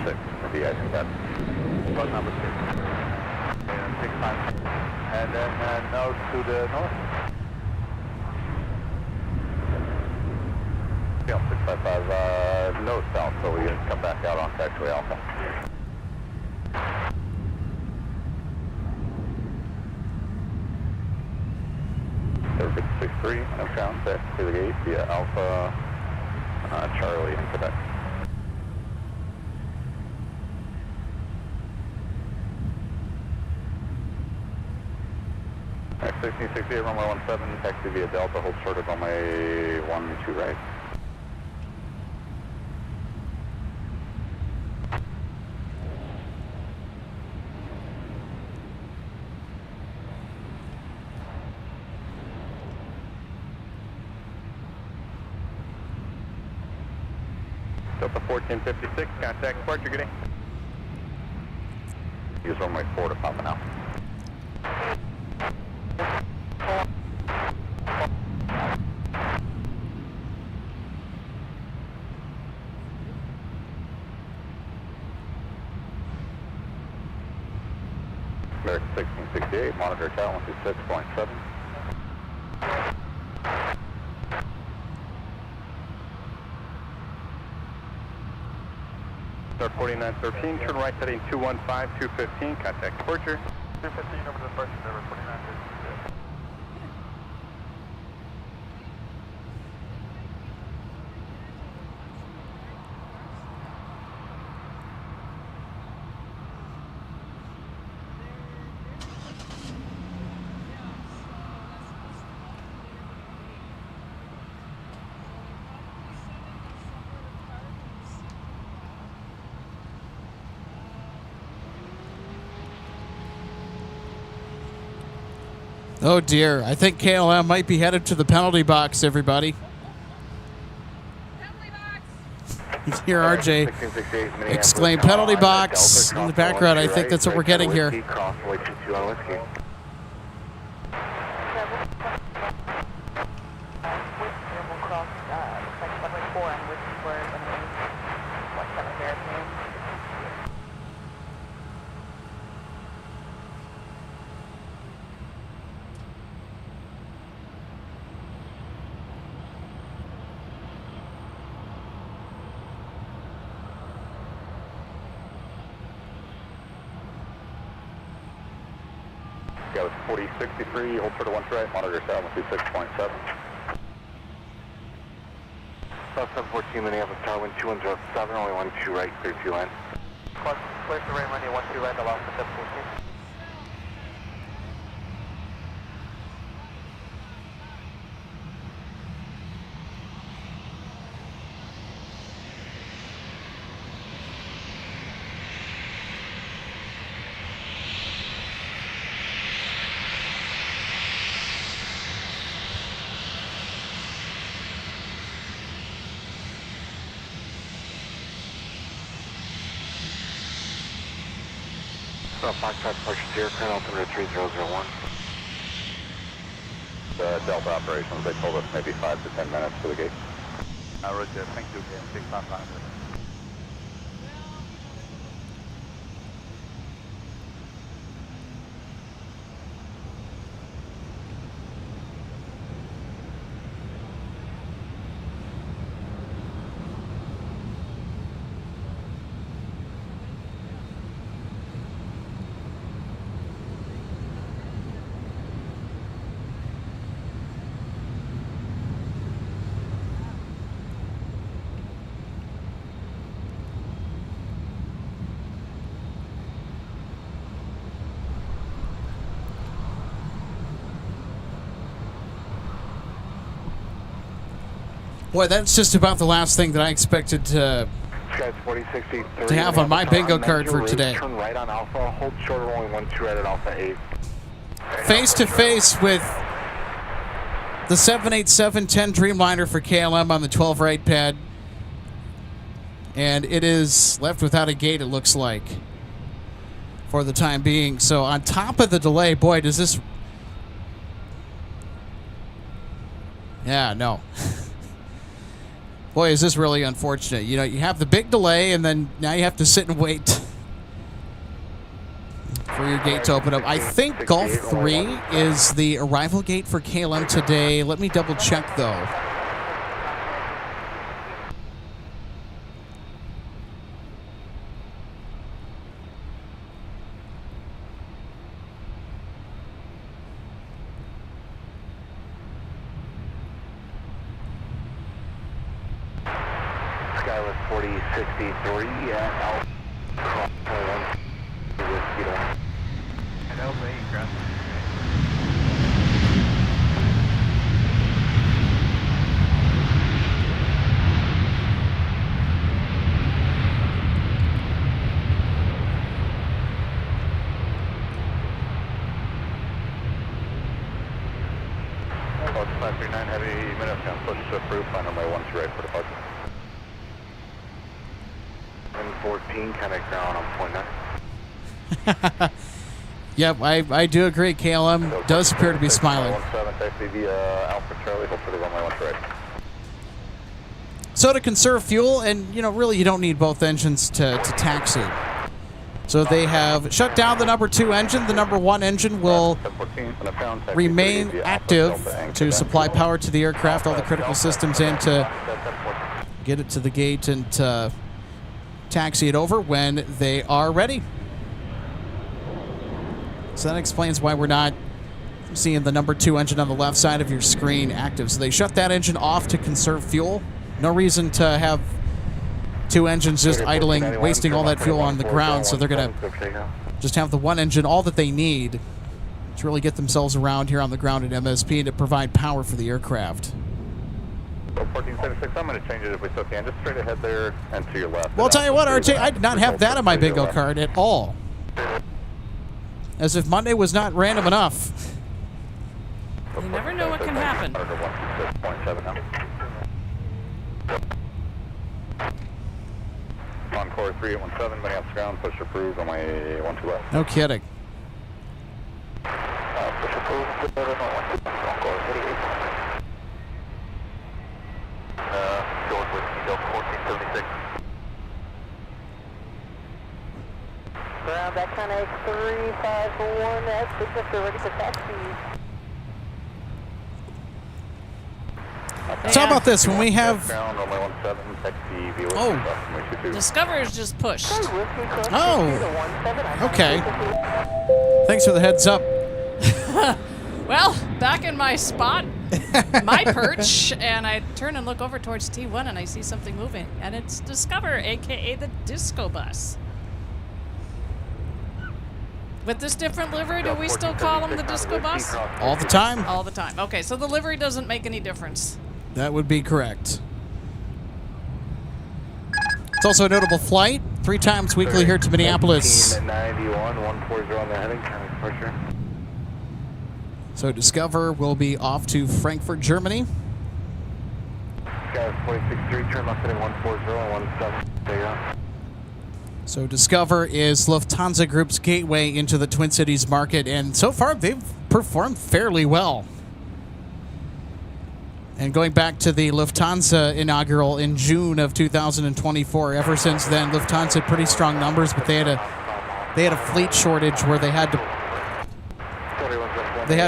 And then nose to the north. Yeah, 655 nose south, so we come back out on taxiway Alpha. So 663, no ground set to the gate via Alpha Charlie in Quebec. 1668, runway 17, taxi via Delta, hold short of runway 12 right. Delta 1456, contact departure, good day. Use runway 4 to pop out. American 1668, monitor tower 126.7. Start 4913, turn right heading 215, 215, contact departure. 215 over to departure, driver 4913. Oh dear, I think KLM might be headed to the penalty box, everybody. Hear RJ exclaim penalty box in the background. I think that's what we're getting here. Go with 4063, hold for the 1 right, monitor 726.7. South 714 Minneapolis Tower, wind 2107, only 12 right, clear 2 line. Clear to rain runway 12 right, allow for 714. Foxtrot departure 0, current altimeter 3001. The Delta operations, they told us maybe 5 to 10 minutes to the gate. Roger, thank you, Kmsp 55. Boy, that's just about the last thing that I expected to have on my bingo card for today. Turn right on Alpha, hold short only 12 right at Alpha 8. Face to face with the 787-10 Dreamliner for KLM on the 12 right pad. And it is left without a gate, it looks like, for the time being. So on top of the delay, boy, does this... Yeah, no. Boy, is this really unfortunate. You know, you have the big delay, and then now you have to sit and wait for your gate to open up. I think Gulf 3 is the arrival gate for KLM today. Let me double check, though. Skywest 4063 at Alpha cross 1 whiskey to 1. And Alpha 8, cross. Approach 539, heavy minutes, and push to approve, final runway 12 right for departure. 14, connect ground on point 9. Yep, I do agree. KLM does appear to be smiling. 17, taxi via Alpha Charlie, hold for the runway 13 right. So to conserve fuel, and really you don't need both engines to taxi. So they have shut down the number 2 engine. The number 1 engine will remain active to supply power to the aircraft, all the critical systems in to get it to the gate and taxi it over when they are ready. So that explains why we're not seeing the number 2 engine on the left side of your screen active. So they shut that engine off to conserve fuel. No reason to have 2 engines just idling, wasting all that fuel on the ground. So they're going to just have the 1 engine, all that they need to really get themselves around here on the ground at MSP and to provide power for the aircraft. 1476, I'm going to change it if we still can. Just straight ahead there and to your left. Well, I'll tell you what, RJ, I did not have that on my bingo card at all. As if Monday was not random enough. You never know what can happen. Encore 3817, Minneapolis ground, push approved, runway 12 left. No kidding. Push approved, Encore 38. George Whiskey, Delta 1476. Ground back on X351, that's signature ready for taxi. So how about this, when we have... Discover is just pushed. Oh, okay. Thanks for the heads up. Well, back in my spot, my perch, and I turn and look over towards T1 and I see something moving, and it's Discover, aka the disco bus. With this different livery, do we still call them the disco bus? All the time. All the time. Okay, so the livery doesn't make any difference. That would be correct. It's also a notable flight, 3 times weekly here to Minneapolis. 91, 140 on the heading, kind of pressure. So Discover will be off to Frankfurt, Germany. Guys, 46.3, turn left heading 140, 17, there you go. So Discover is Lufthansa Group's gateway into the Twin Cities market, and so far they've performed fairly well. And going back to the Lufthansa inaugural in June of 2024, ever since then, Lufthansa had pretty strong numbers, but they had a fleet shortage where they had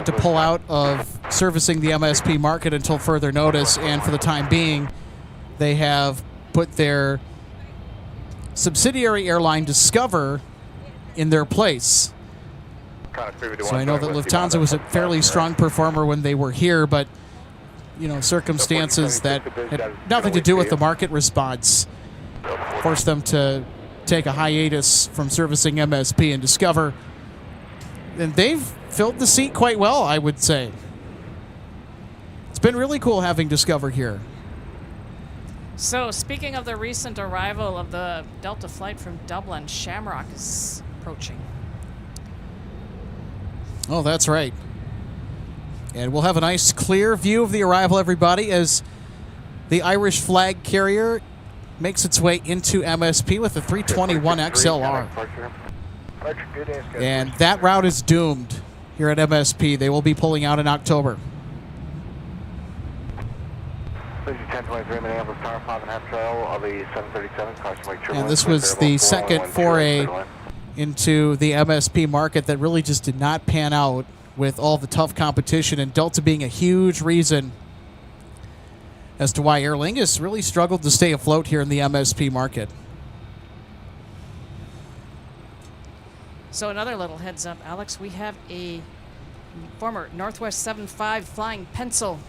to pull out of servicing the MSP market until further notice, and for the time being, they have put their subsidiary airline Discover in their place. So I know that Lufthansa was a fairly strong performer when they were here, but circumstances that had nothing to do with the market response forced them to take a hiatus from servicing MSP and Discover. And they've filled the seat quite well, I would say. It's been really cool having Discover here. So, speaking of the recent arrival of the Delta flight from Dublin, Shamrock is approaching. Oh, that's right. And we'll have a nice clear view of the arrival, everybody, as the Irish flag carrier makes its way into MSP with the 321 XLR. And that route is doomed here at MSP. They will be pulling out in October. And this was the second foray into the MSP market that really just did not pan out with all the tough competition, and Delta being a huge reason as to why Aer Lingus really struggled to stay afloat here in the MSP market. So another little heads up, Alex, we have a former Northwest 75 flying pencil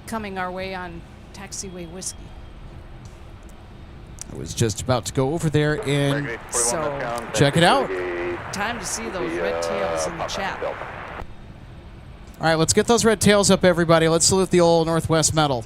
coming our way on taxiway whiskey. I was just about to go over there and so check it out. Time to see those red tails in the chat. All right, let's get those red tails up, everybody. Let's salute the old Northwest medal.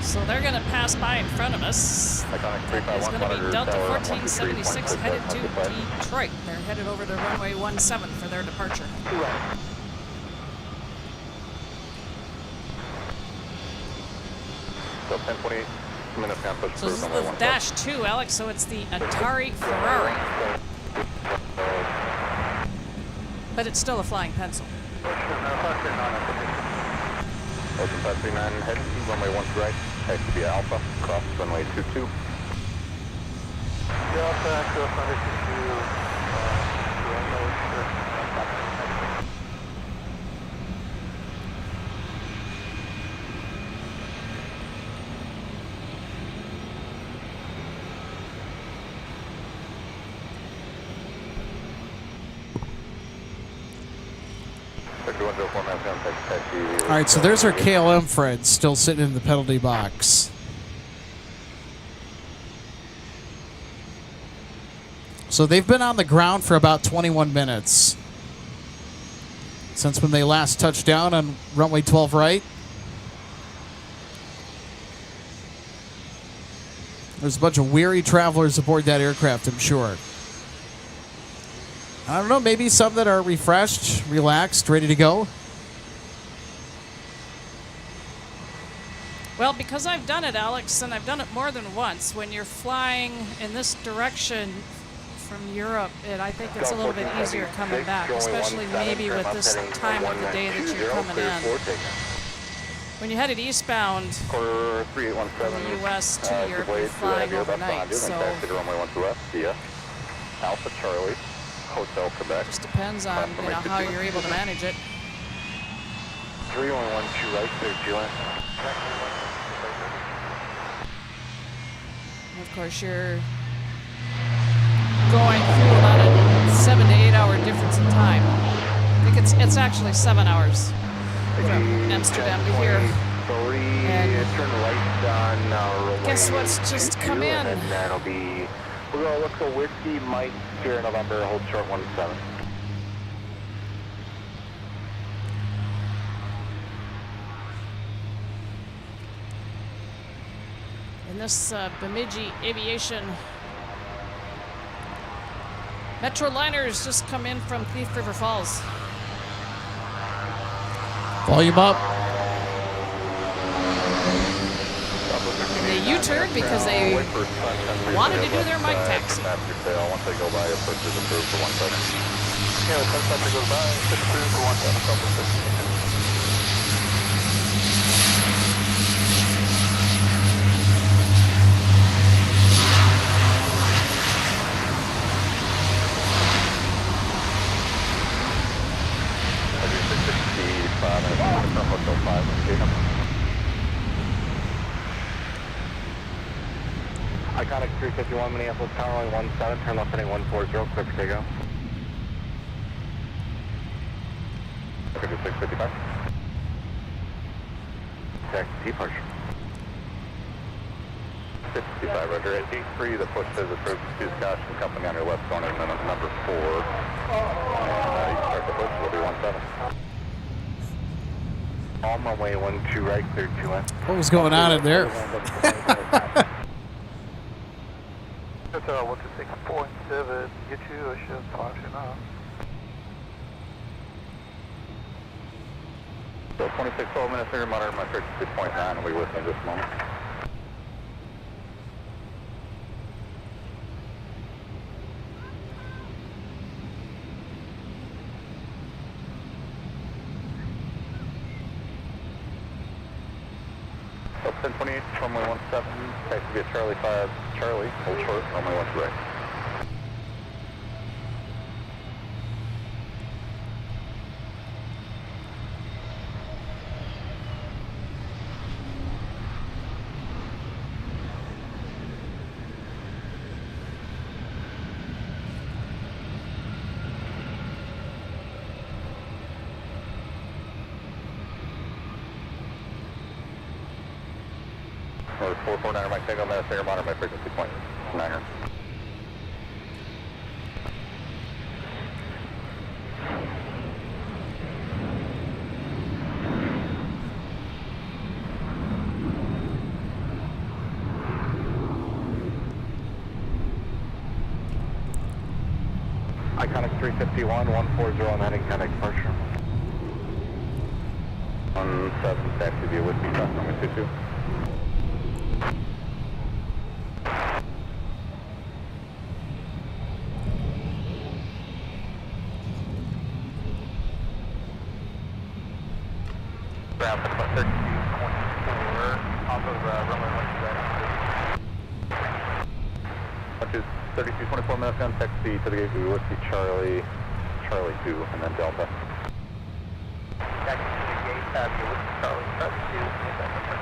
So they're going to pass by in front of us. That is going to be Delta 1476 headed to Detroit. They're headed over to runway 17 for their departure. So 1028, Minneapolis. So this is the Dash 2, Alex, so it's the Atari Ferrari. But it's still a flying pencil. Ocean 539, head runway 1 right, taxi via Alpha, cross runway 22. Delta, cross runway 22, All right, so there's our KLM friends still sitting in the penalty box. So they've been on the ground for about 21 minutes since when they last touched down on runway 12 right. There's a bunch of weary travelers aboard that aircraft, I'm sure. I don't know, maybe some that are refreshed, relaxed, ready to go. Well, because I've done it, Alex, and I've done it more than once, when you're flying in this direction from Europe, I think it's a little bit easier coming back, especially maybe with this time of the day that you're coming in. When you headed eastbound from the U.S. to Europe, you're flying overnight, so Alpha Charlie, Hotel Quebec. Just depends on how you're able to manage it. 3112 right, clear Julian. And of course, you're going through about a 7 to 8 hour difference in time. I think it's actually 7 hours from Amsterdam to here. And guess what's just come in? And that'll be, we're going to look for Whiskey, Mike, Sierra November, hold short 17. In this Bemidji Aviation Metroliners just come in from Thief River Falls. Volume up. They U-turned because they wanted to do their mic taxi. Once they go by, it pushes approved for 1 second. Yeah, the sunset goes by, it's approved for 1 second. Iconic 351 Minneapolis, tower runway 17, turn left heading 140, clear for takeoff. 5655. Taxi departure. 55, roger. At D3, the push is approved to caution company on your left going in number 4. And you start the push, will be 17. On runway 12 right, clear 2 in. What was going on in there? That's 126.7, get you a ship function off. So 26 12 minutes here, monitor my frequency 2.9, will be with me this moment. So 1028, runway 17, taxi via Charlie 5, Charlie, hold short, runway 12 right. Or 449 Mike Tango, Minnesota, monitor my frequency point 9er. Iconic 351, 140 on heading Connect departure. 17, taxi via Whiskey, cross runway 22. Ground 32.4 off of runway 12. 3224 minutes down, taxi to the gate via Whiskey, Charlie 2, and then Delta. Taxi to the gate, via Whiskey, Charlie 2, and then Delta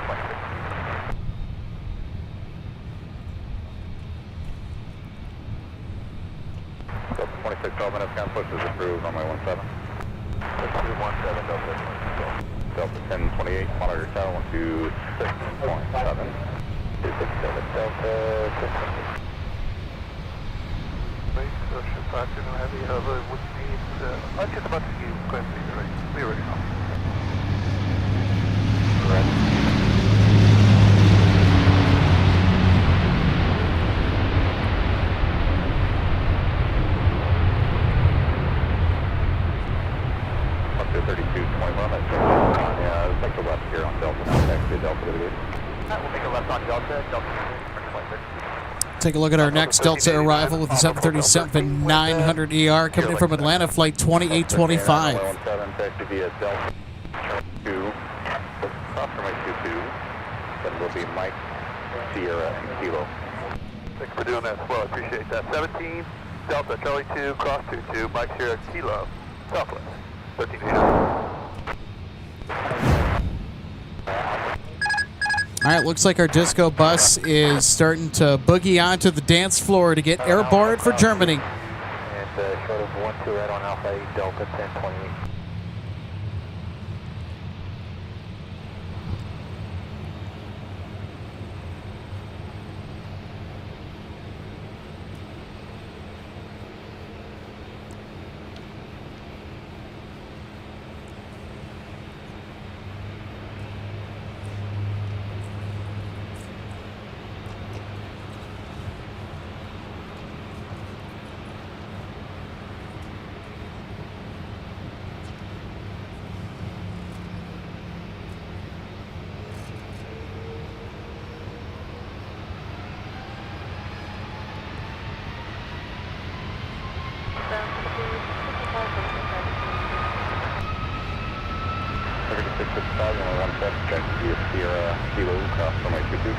26, 12 minutes down, push is approved, runway 17. Push 217, Delta 1028, monitor channel 126.7. 267, Delta 600. Ocean 5 to heavy, would need, just about to use Kmsp, right? We already know. Correct. Up to 32.1, that's take the left here on Delta, now taxi Delta to the gate. We'll take a left on Delta, Delta 26. Take a look at our next Delta arrival with the 737-900ER coming in from Atlanta, flight 2825. 17, taxi via Delta 2, cross runway 22, then will be Mike, Sierra, and Kilo. Thanks for doing that as well, I appreciate that. 17, Delta, Charlie 2, cross 22, Mike Sierra, Kilo, Southwest, 1389. All right, looks like our disco bus is starting to boogie onto the dance floor to get airborne for Germany. And short of 1-2 right on Alpha 8, Delta 1028. Sierra, Kilo, cross runway 22.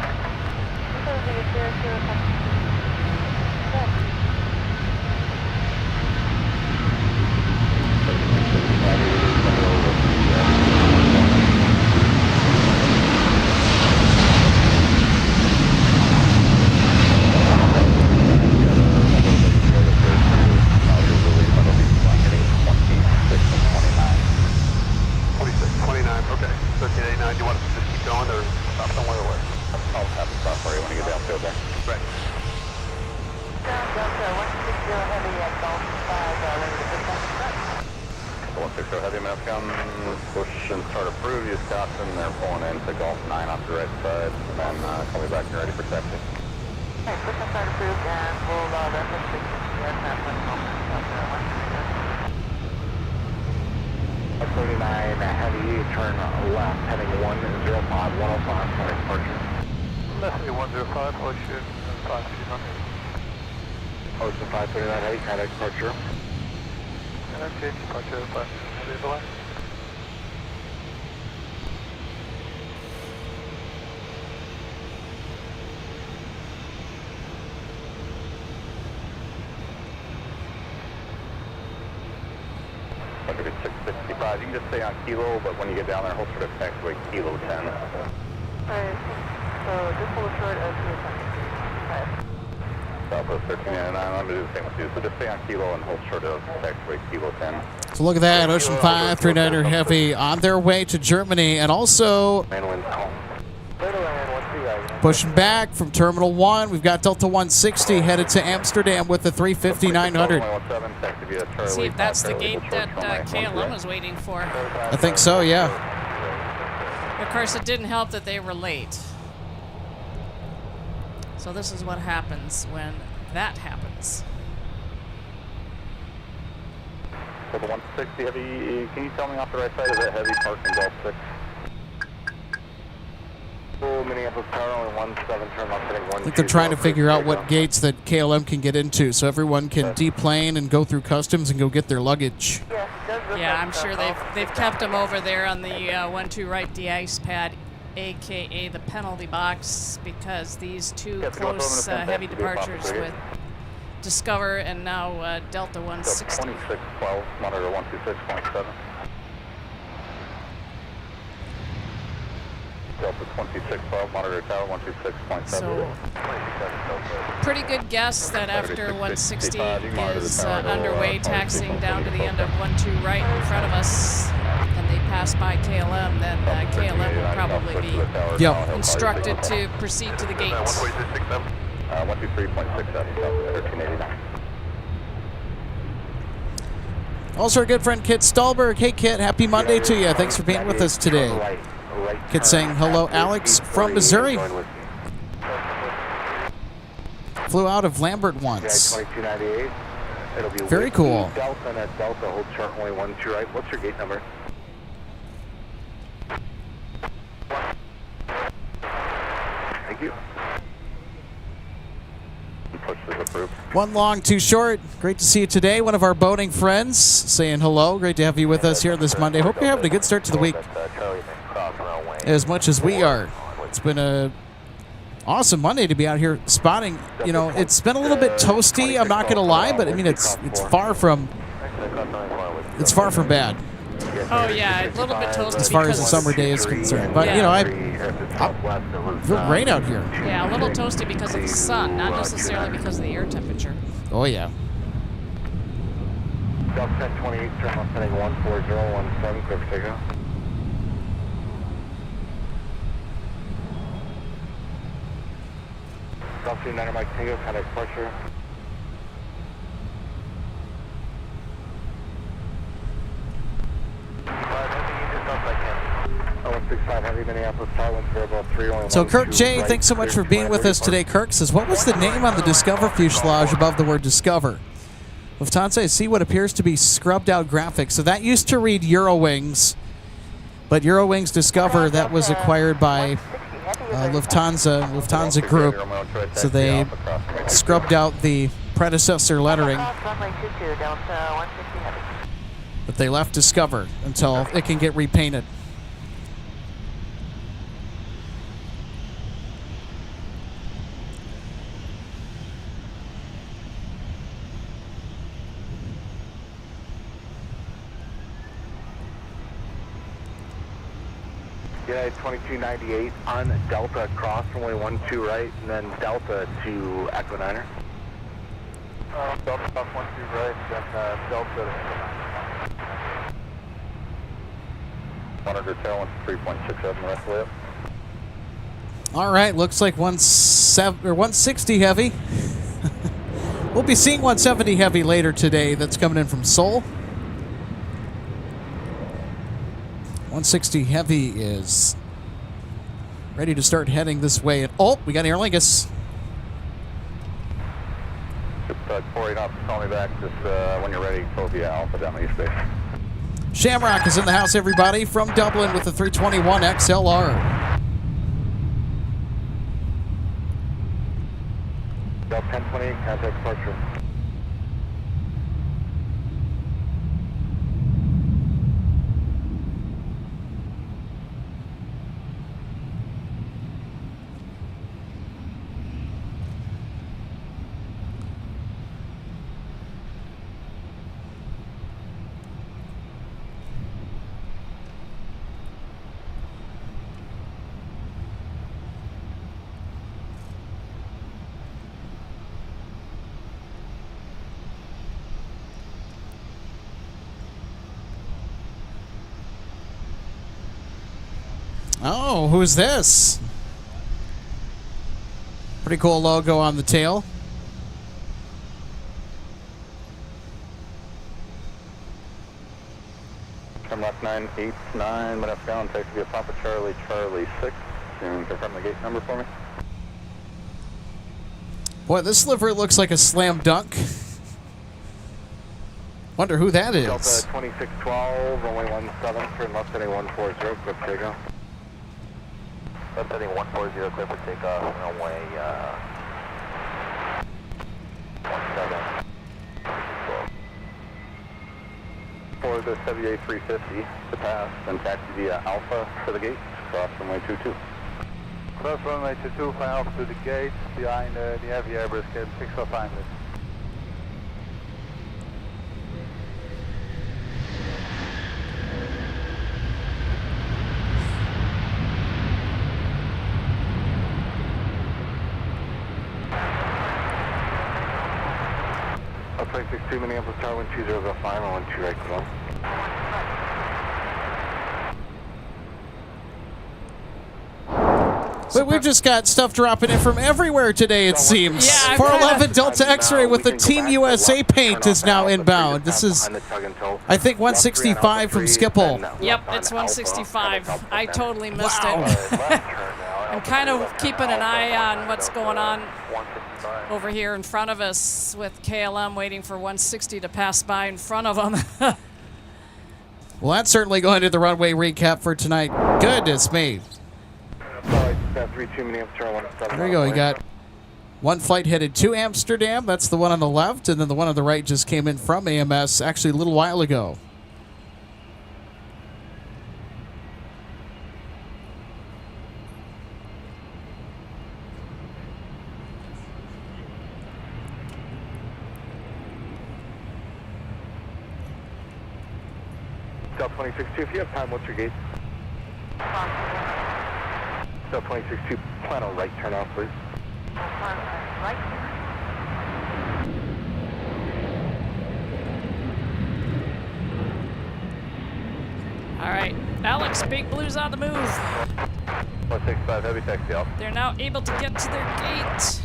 Heavy Mafcon, push and start approved, use caution, they're pulling into Golf 9 off the right side, and then call me back and ready for taxi. Okay, push and start approved, and we'll reference the AirNav Radar. 39, heavy, turn left, heading 105, 105, sorry, departure. Left 105, Ocean 529. Ocean 539, heavy, contact departure. And okay, departure 5. Below. Going to be 665. You can just stay on Kilo, but when you get down there, hold short of taxiway Kilo 10. Alright, so just hold short of Kilo 10. Southwest 1399, I'm going to do the same with you. So just stay on Kilo and hold short of taxiway Kilo 10. So look at that, Ocean 539er Heavy on their way to Germany, and also pushing back from Terminal 1. We've got Delta 160 headed to Amsterdam with the 350-900. See if that's the gate that KLM was waiting for. I think so, yeah. Of course, it didn't help that they were late. So this is what happens when that happens. For the 160 heavy, can you tell me off the right side of that heavy parked in Delta 6? Full Minneapolis Tower, only 17, turn left heading 1. I think they're trying to figure out what gates that KLM can get into so everyone can deplane and go through customs and go get their luggage. Yeah, I'm sure they've kept them over there on the 1-2 right de-ice pad, aka the penalty box, because these two close heavy departures with Discover and now Delta 160. 2612, monitor 126.7. Delta 2612, monitor tower 126.7. So, pretty good guess that after 160 is underway, taxiing down to the end of 1-2 right in front of us, and they pass by KLM, then KLM will probably be instructed to proceed to the gate. 123.67, 1389. Also, our good friend Kit Stolberg. Hey, Kit, happy Monday to you. Thanks for being with us today. Kit saying hello, Alex from Missouri. Flew out of Lambert once. 2298. It'll be very cool. Delta and at Delta, hold chart only 1-2 right. What's your gate number? Thank you. Push this approved. One long, two short. Great to see you today. One of our boating friends saying hello. Great to have you with us here this Monday. Hope you're having a good start to the week, as much as we are. It's been a awesome Monday to be out here spotting. You know, it's been a little bit toasty, I'm not going to lie, but I mean it's far from bad. Oh yeah, a little bit toasty as far as the summer day is concerned. But you know, I feel great out here. Yeah, a little toasty because of the sun, not necessarily because of the air temperature. Oh yeah. Delta 1028, turn left heading 14017, clear for takeoff. Delta 9 Mike Tango, contact departure. So Kirk J, thanks so much for being with us today. Kirk says, what was the name on the Discover fuselage above the word Discover? Lufthansa, I see what appears to be scrubbed out graphics. So that used to read Eurowings, but Eurowings Discover, that was acquired by Lufthansa Group. So they scrubbed out the predecessor lettering. But they left Discover until it can get repainted. Yeah, 2298 on Delta, cross runway 12 right, and then Delta to Echo Niner. Delta cross 12 right, then Delta to Echo Niner. Monitor tail 3.67, the rest of the way up. All right, looks like 160 heavy. We'll be seeing 170 heavy later today. That's coming in from Seoul. 160 heavy is ready to start heading this way. And oh, we got Aer Lingus. Just 48 off, call me back just when you're ready. Columbia Alpha down the east base. Shamrock is in the house, everybody, from Dublin with the 321 XLR. Delta 1028, contact departure. Oh, who's this? Pretty cool logo on the tail. Turn left 989, minutes down, takes to be a Papa Charlie, Charlie 6. And confirm the gate number for me. Boy, this livery looks like a slam dunk. Wonder who that is. Delta 2612, runway 17, turn left heading 140, clear for takeoff. Left heading 140, clear for takeoff, runway 17. For the 78-350 to pass, then taxi via Alpha to the gate, cross runway 22. Cross runway 22, flying off to the gate behind the heavy airbus gate 605. Up 662 Minneapolis Tower, wind 2005, on 12 right, come on. But we've just got stuff dropping in from everywhere today, it seems. Yeah, 411 Delta X-Ray with the Team USA paint is now inbound. This is, I think, 165 from Schiphol. Yep, it's 165. I totally missed it. I'm kind of keeping an eye on what's going on over here in front of us with KLM waiting for 160 to pass by in front of them. Well, that's certainly going to the runway recap for tonight. Goodness me. There you go. You got one flight headed to Amsterdam. That's the one on the left. And then the one on the right just came in from AMS actually a little while ago. Delta 262, if you have time, what's your gate? Delta 262, plan on right turn off, please. Right. All right, Alex, Big Blue's on the move. 165, heavy taxi off. They're now able to get to their gate.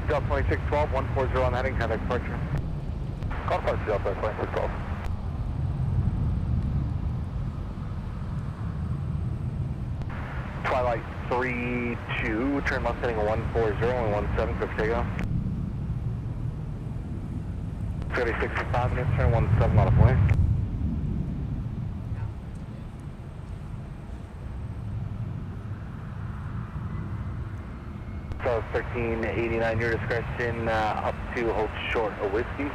Delta 2612, 140 on heading, contact departure. Call departure, Delta 2612. Twilight 32, turn left heading 140 and 17, quick takeoff. 36 for 5 minutes, turn 17 out of way. So 1389, your discretion, up to hold short of whiskey.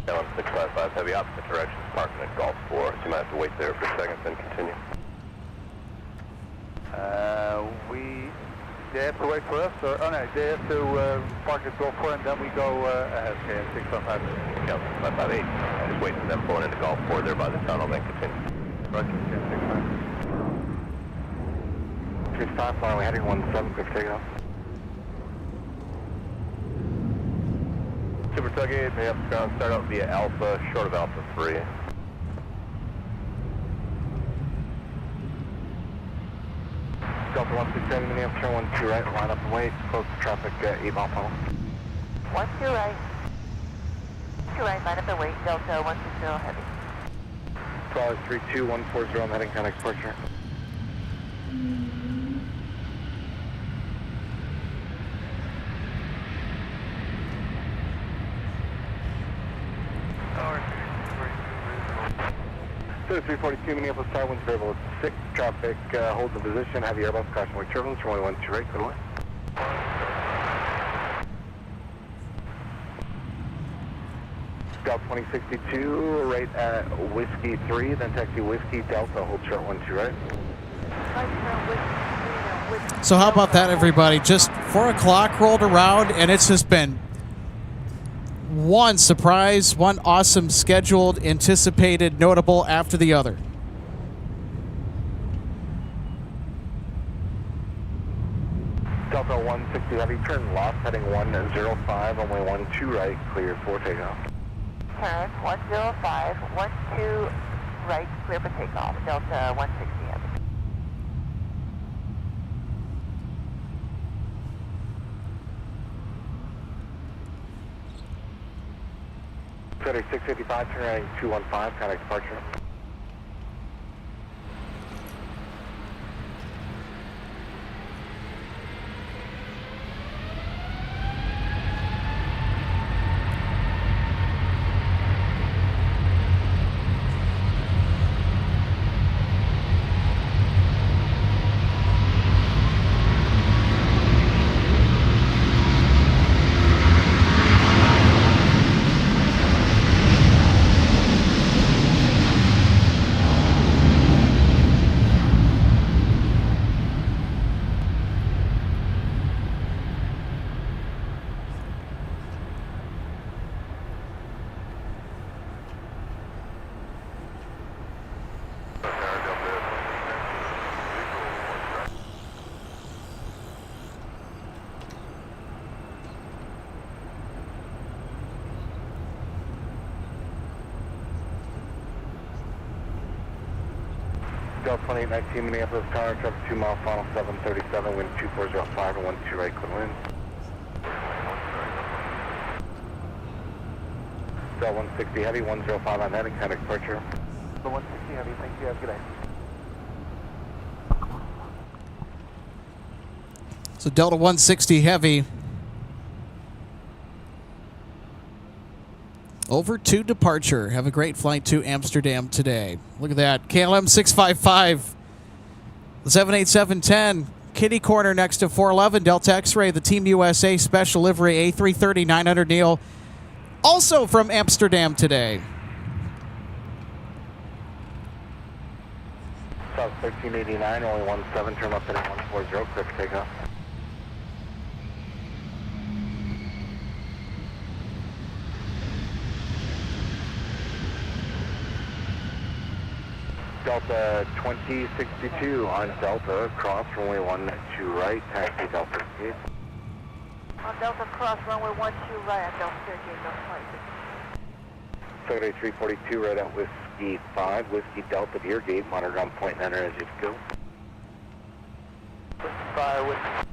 Down 655, heavy opposite direction, parking at Golf 4. So you might have to wait there for a second, then continue. They have to wait for us, or oh no, they have to park at Golf 4 and then we go ahead. Okay, 655. Yeah, 558. Just wait for them pulling into Golf 4 there by the tunnel, then continue. Roger, 655. 65, finally heading 17, quick takeoff. Super Tuggy, may have ground start out via Alpha, short of Alpha 3. Delta 167, Minneapolis, turn 12 right, line up and wait, close to traffic, 8 mile tunnel. 12 right. 2 right, line up and wait, Delta 160 heavy. 32, 140, I'm heading contact departure. So 342 Minneapolis Tower, winds variable at 6, traffic holds in position, heavy Airbus, caution wake turbulence, runway 12 right, good away. Delta 2062, right at Whiskey 3, then taxi Whiskey Delta, hold short 12 right. So how about that, everybody? Just 4 o'clock rolled around, and it's just been one surprise, one awesome scheduled, anticipated, notable after the other. Delta 160 heavy, turn left, heading 105, runway 12 right, clear for takeoff. Turn 105, 12 right, clear for takeoff, Delta 160 heavy. 655, turning 215, contact departure. Delta 2819, Minneapolis, tower, traffic 2 mile, final 737, wind 2405 and 12 right, clear wind. Delta 160 heavy, 105 on heading, contact departure. Delta 160 heavy, thank you, have a good day. So Delta 160 heavy over to departure. Have a great flight to Amsterdam today. Look at that. KLM 655, 78710, kitty corner next to 411, Delta X-Ray, the Team USA special livery A330-900 Neil, also from Amsterdam today. South 1389, only 17, turn left at 140, clear for takeoff. Delta 2062 on Delta, cross runway 12 right, taxi Delta gate. On Delta, cross runway 12 right on Delta gate, Delta 783 342 right at Whiskey 5, Whiskey Delta to your gate, monitor on point 9 as you go. Whiskey 5, Whiskey.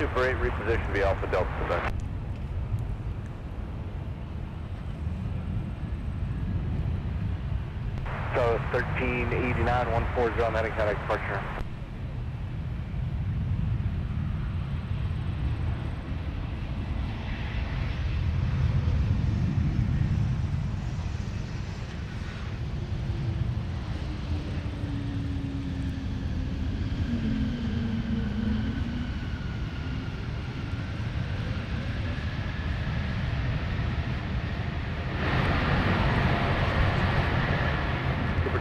Super 8, reposition via Alpha Delta Quebec. So 1389, 140 on heading contact departure.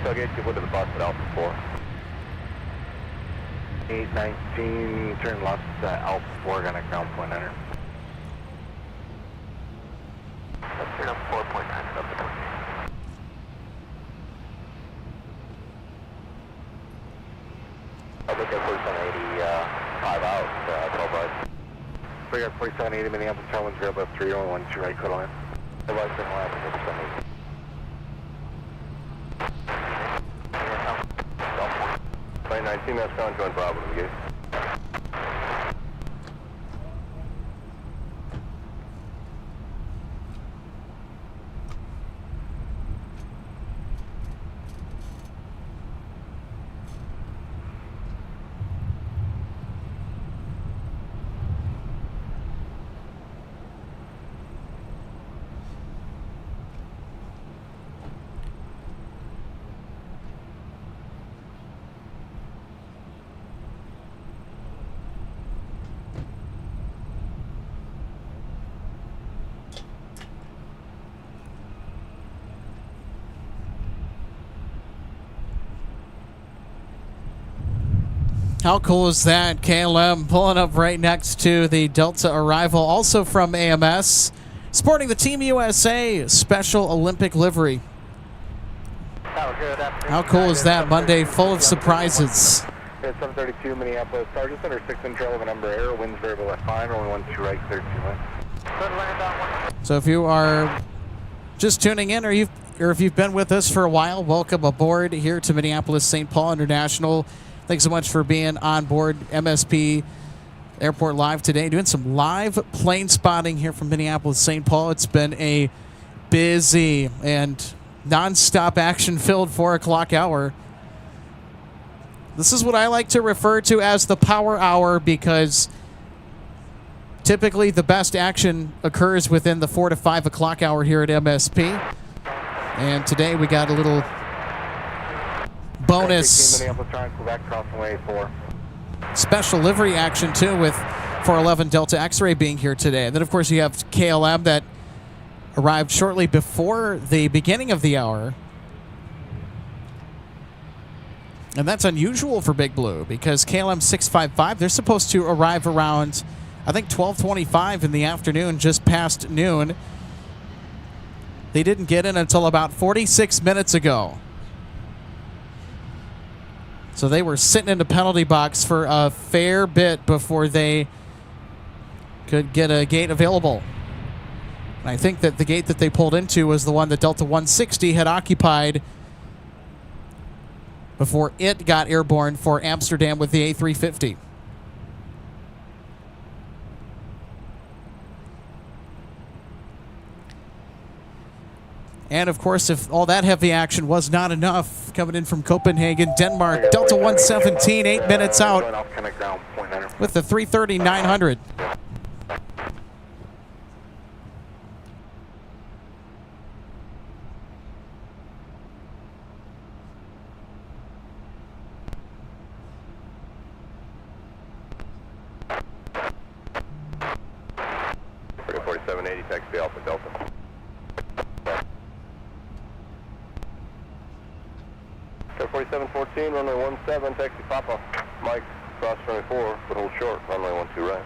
Tailgate, get to the box at Alpha 4. 819, turn left at Alpha 4, gonna ground point enter. Let's turn up 4.9 up to 20. I'll look at 4785 out, 12 right. Bring up 4780, Minneapolis, turn 10 left 3, only 12 right, cut line. The right turn left, 4780. 19, that's Con join Bravo to the gate. How cool is that? KLM pulling up right next to the Delta arrival, also from AMS, sporting the Team USA Special Olympic livery. How cool is that? Monday full of surprises. 732 Minneapolis, Sergeant Center 6 in trail of a number error, winds variable left 5, only 12 right, 32 left. So if you are just tuning in, or if you've been with us for a while, welcome aboard here to Minneapolis St. Paul International. Thanks so much for being on board MSP Airport Live today, doing some live plane spotting here from Minneapolis St. Paul. It's been a busy and nonstop action-filled 4 o'clock hour. This is what I like to refer to as the power hour, because typically the best action occurs within the 4 to 5 o'clock hour here at MSP. And today we got a little bonus special livery action too, with 411 Delta X-Ray being here today. And then of course you have KLM that arrived shortly before the beginning of the hour. And that's unusual for Big Blue, because KLM 655, they're supposed to arrive around, I think, 12:25 in the afternoon, just past noon. They didn't get in until about 46 minutes ago. So they were sitting in the penalty box for a fair bit before they could get a gate available. And I think that the gate that they pulled into was the one that Delta 160 had occupied before it got airborne for Amsterdam with the A350. And, of course, if all that heavy action was not enough, coming in from Copenhagen, Denmark, Delta 117, 8 minutes out with the 330-900. Taxi Alpha Delta. 4714, runway 17, taxi Papa. Mike, cross runway 4, but hold short, runway 12 right.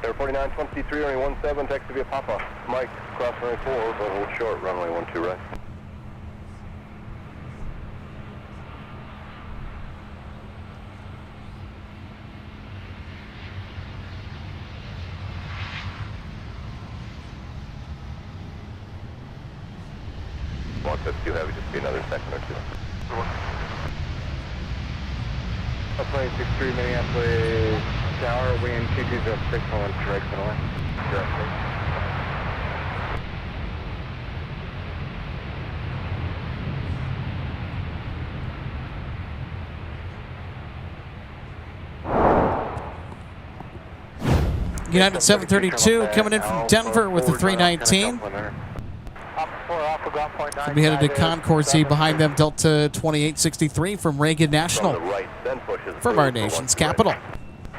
Air 4923, runway 17, taxi via Papa. Mike, cross runway 4, but hold short, runway 12 right. Watch that's too heavy, just be another second or two. 2863 Minneapolis Tower, wind 2206, on direction away. United 732 coming in from Denver with the 319. We'll be headed to Concord. See behind them Delta 2863 from Reagan National, from our nation's capital.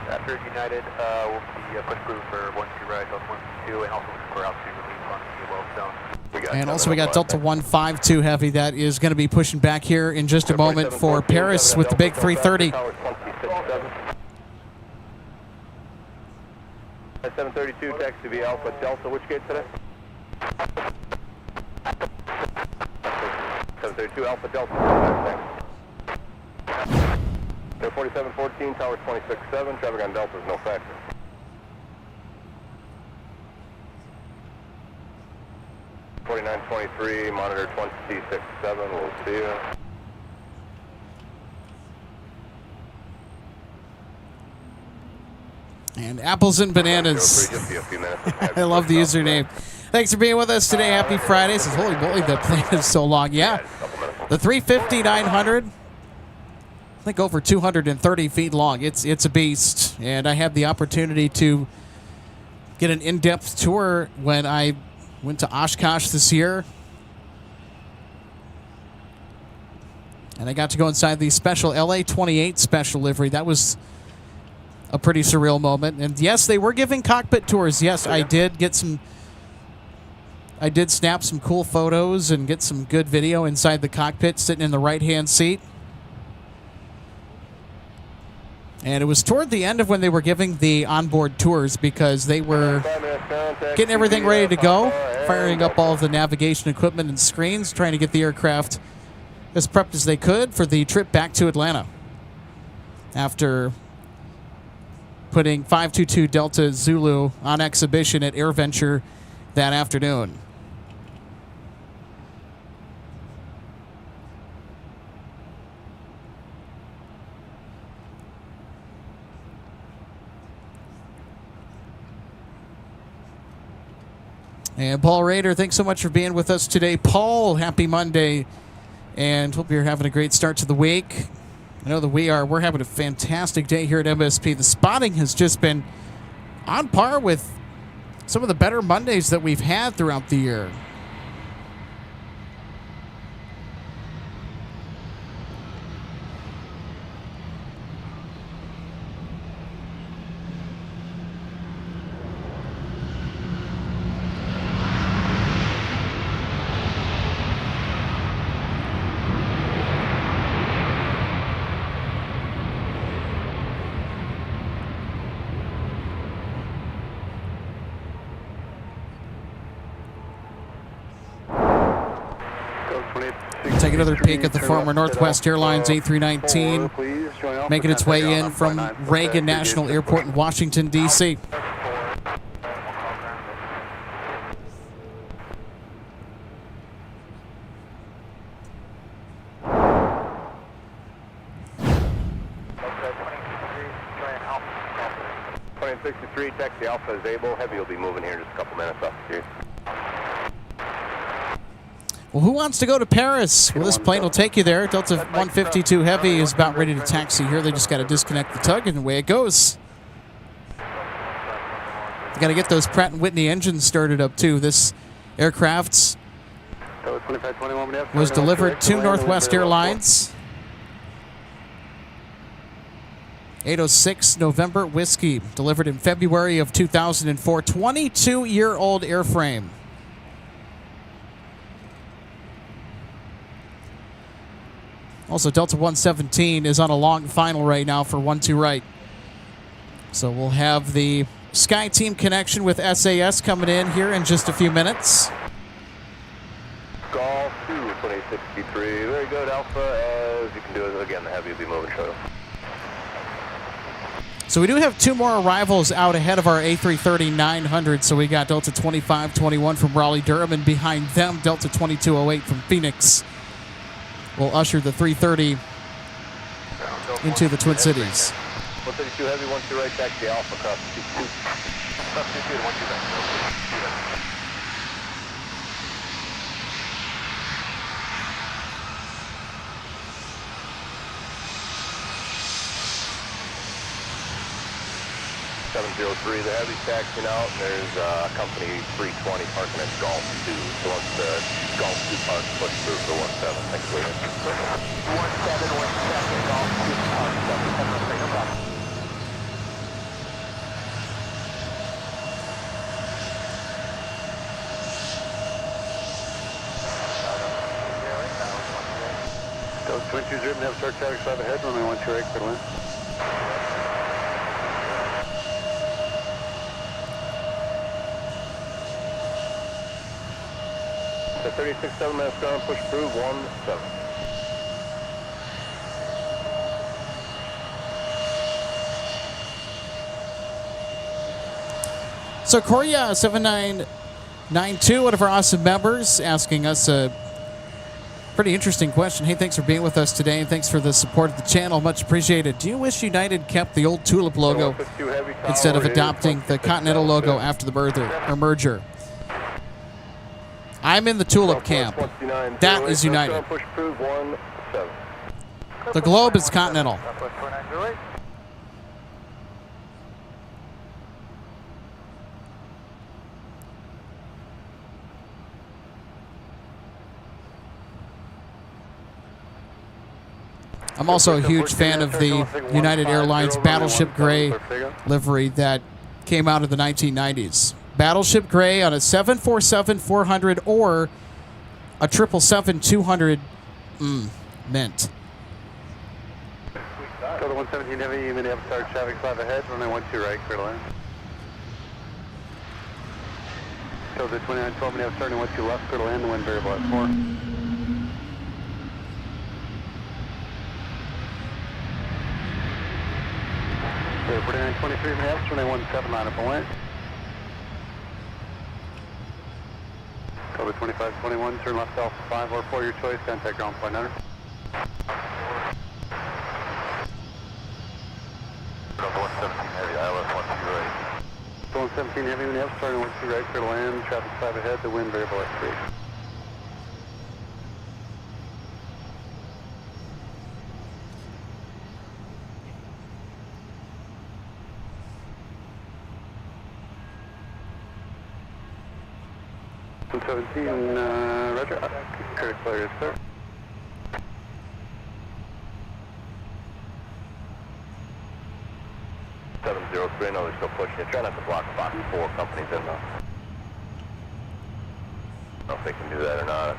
After United, we'll be push through for 12 right, Delta 162, and also for altitude relief on the well zone. And also we got Delta 152 Heavy that is going to be pushing back here in just a moment for Paris with the big 330. 732, taxi via Alpha Delta, which gate today? 732 Alpha Delta. Air 4714, tower 267, traffic on Delta is no factor. .4923, monitor 267, we'll see you. And apples and bananas. I love the username. Thanks for being with us today. Happy Friday. Says, holy moly, that plane is so long. Yeah. The 350-900, I think over 230 feet long. It's a beast, and I had the opportunity to get an in-depth tour when I went to Oshkosh this year. And I got to go inside the special LA-28 special livery. That was a pretty surreal moment. And yes, they were giving cockpit tours. Yes, I did snap some cool photos and get some good video inside the cockpit, sitting in the right-hand seat. And it was toward the end of when they were giving the onboard tours, because they were getting everything ready to go, firing up all of the navigation equipment and screens, trying to get the aircraft as prepped as they could for the trip back to Atlanta after putting 522 Delta Zulu on exhibition at AirVenture that afternoon. And Paul Rader, thanks so much for being with us today. Paul, happy Monday, and hope you're having a great start to the week. I know that we're having a fantastic day here at MSP. The spotting has just been on par with some of the better Mondays that we've had throughout the year. Take another peek at the former Northwest Airlines A319 making its way in from Reagan National Airport in Washington, D.C. Taxi Alpha is able. Heavy will be moving here in just a couple minutes off the street. Well, who wants to go to Paris? Well, this plane will take you there. Delta 152 Heavy is about ready to taxi here. They just got to disconnect the tug, and away it goes. Got to get those Pratt & Whitney engines started up, too. This aircraft was delivered to Northwest Airlines. 806 November Whiskey, delivered in February of 2004. 22-year-old airframe. Also, Delta 117 is on a long final right now for 12 right. So we'll have the Sky Team connection with SAS coming in here in just a few minutes. Golf 2, 2863. Very good, Alpha. As you can do it again, the Heavy will be moving shortly. So we do have two more arrivals out ahead of our A330-900. So we got Delta 2521 from Raleigh-Durham, and behind them, Delta 2208 from Phoenix will usher the 330 into the Twin Cities. 132 Heavy, 12 right, taxi Alpha, cross 22. Cross 22 to 12 right. 703, the Heavy's taxiing out, and there's company 320 parking at Golf 2. So once the Golf 2 park, push through for 17. Thanks, William. 1717, Golf 2 park, 77, no problem. Those 22 have start traffic 5 ahead, runway 12 right, clear to land. The 36-7 minutes ground, push through 17. So Korea 7992, one of our awesome members, asking us a pretty interesting question. Hey, thanks for being with us today, and thanks for the support of the channel. Much appreciated. Do you wish United kept the old Tulip logo instead of adopting the Continental logo after the merger? I'm in the Tulip camp. That is United. Push approved 17. The Globe is Continental. Southwest 2908. I'm also a huge fan of the United Airlines Battleship Gray livery that came out of the 1990s. Battleship Gray on a 747-400 or a 777-200 mint. Total 117 Heavy, Minneapolis traffic 5 ahead, runway 12 right, clear to land. Total 2912 Minneapolis starting 12 left, clear to land, the wind variable at 4. Total 4923 Minneapolis, runway 17 line up and went. Total 2521, turn left Alpha 5 or 4, your choice, contact ground flight 900. Total 117 Heavy, ILS 12 right. Total 117 Heavy, Minneapolis starting 12 right, clear to land, traffic 5 ahead, the wind variable at 3. Roger. Clear, clear, yes, sir. I know they're still pushing it. Try not to block box 4 companies in though. I don't know if they can do that or not.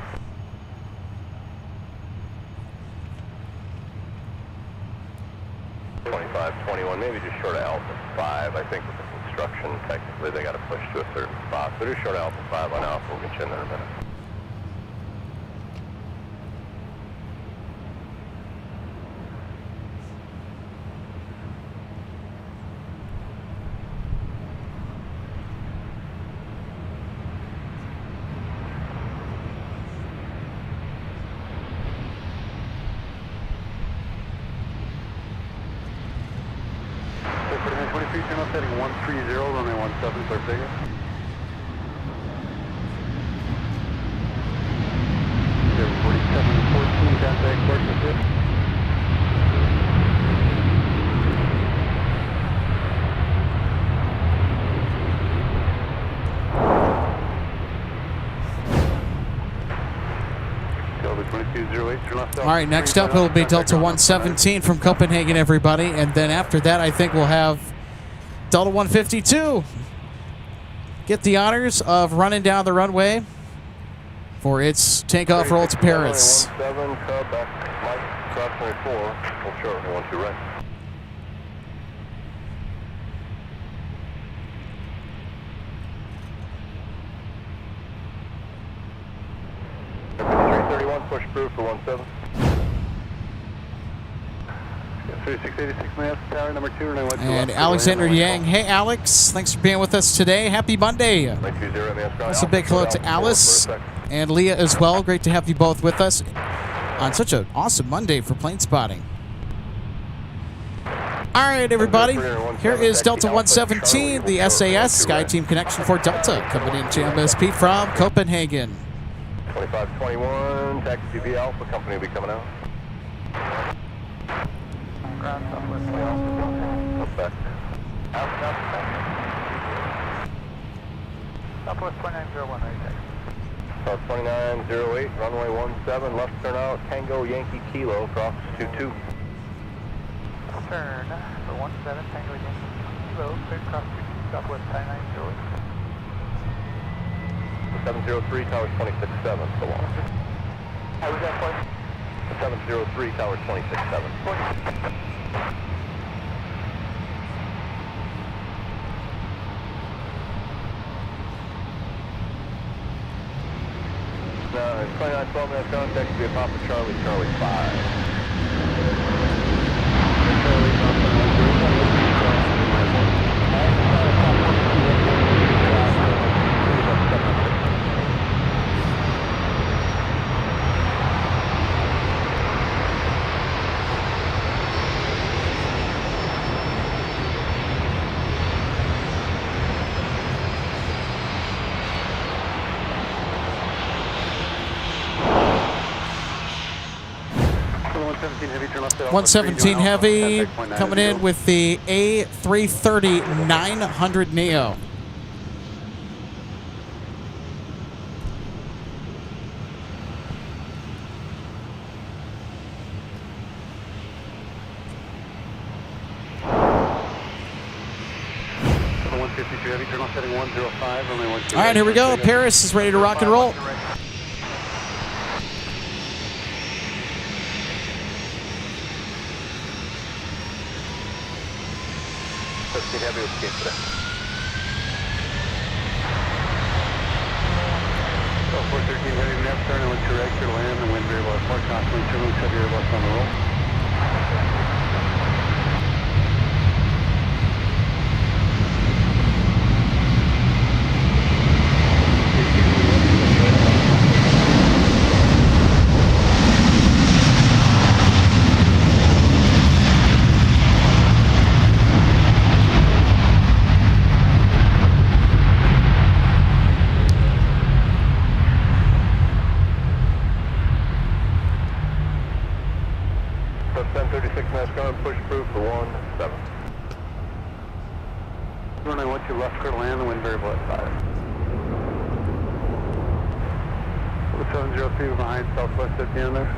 Maybe just short of Alpha 5. I think with the construction, technically they got to push to a certain spot. So just short of Alpha 5 on Alpha. We'll get you in there in a minute. Setting 130, runway 17, clear figure. Clear 4714, contact course with it. Delta 2208, turn left. All right, next up it'll be Delta 117 from Copenhagen, everybody. And then after that, I think we'll have Delta 152 get the honors of running down the runway for its takeoff roll to Paris. 17, cut back, Mike, cross 4, full short, 12 right. Number 331, push approved for 17. 3686 minutes, tower number 2, runway 12. And Alexander Yang. Hey, Alex. Thanks for being with us today. Happy Monday. That's a big hello to Alice and Leah as well. Great to have you both with us on such an awesome Monday for plane spotting. All right, everybody. Here is Delta 117, the SAS SkyTeam Connection for Delta, coming in to MSP from Copenhagen. 2521, taxi to Alpha, company will be coming out. Ground Southwest 2901. Back. Southwest 2901, right there. South 2908, runway 17, left turn out, Tango Yankee Kilo, cross 22. Turn for 17, Tango Yankee Kilo, clear cross 22, Southwest 2908. 703, towers 26.7, so long. How was that for? 703, towers 26.7. Now, 2912 minutes contact to be a Papa Charlie, Charlie 5. 117 Heavy, turn left at Alpha 117 3, Heavy contact coming in with the A330-900 Neo. Heavy, turn left heading 105, runway 12. All right, here we go. Paris is ready to rock and roll. Heavy with gate today. 413 Heavy, nav turn, and 12 right, clear to land, and wind very well. Flight constantly, turn left heavy, left on the roll. Push proof for 17. Runway 12 left, clear to land, the wind variable at 5. 703 behind southwest at the end there.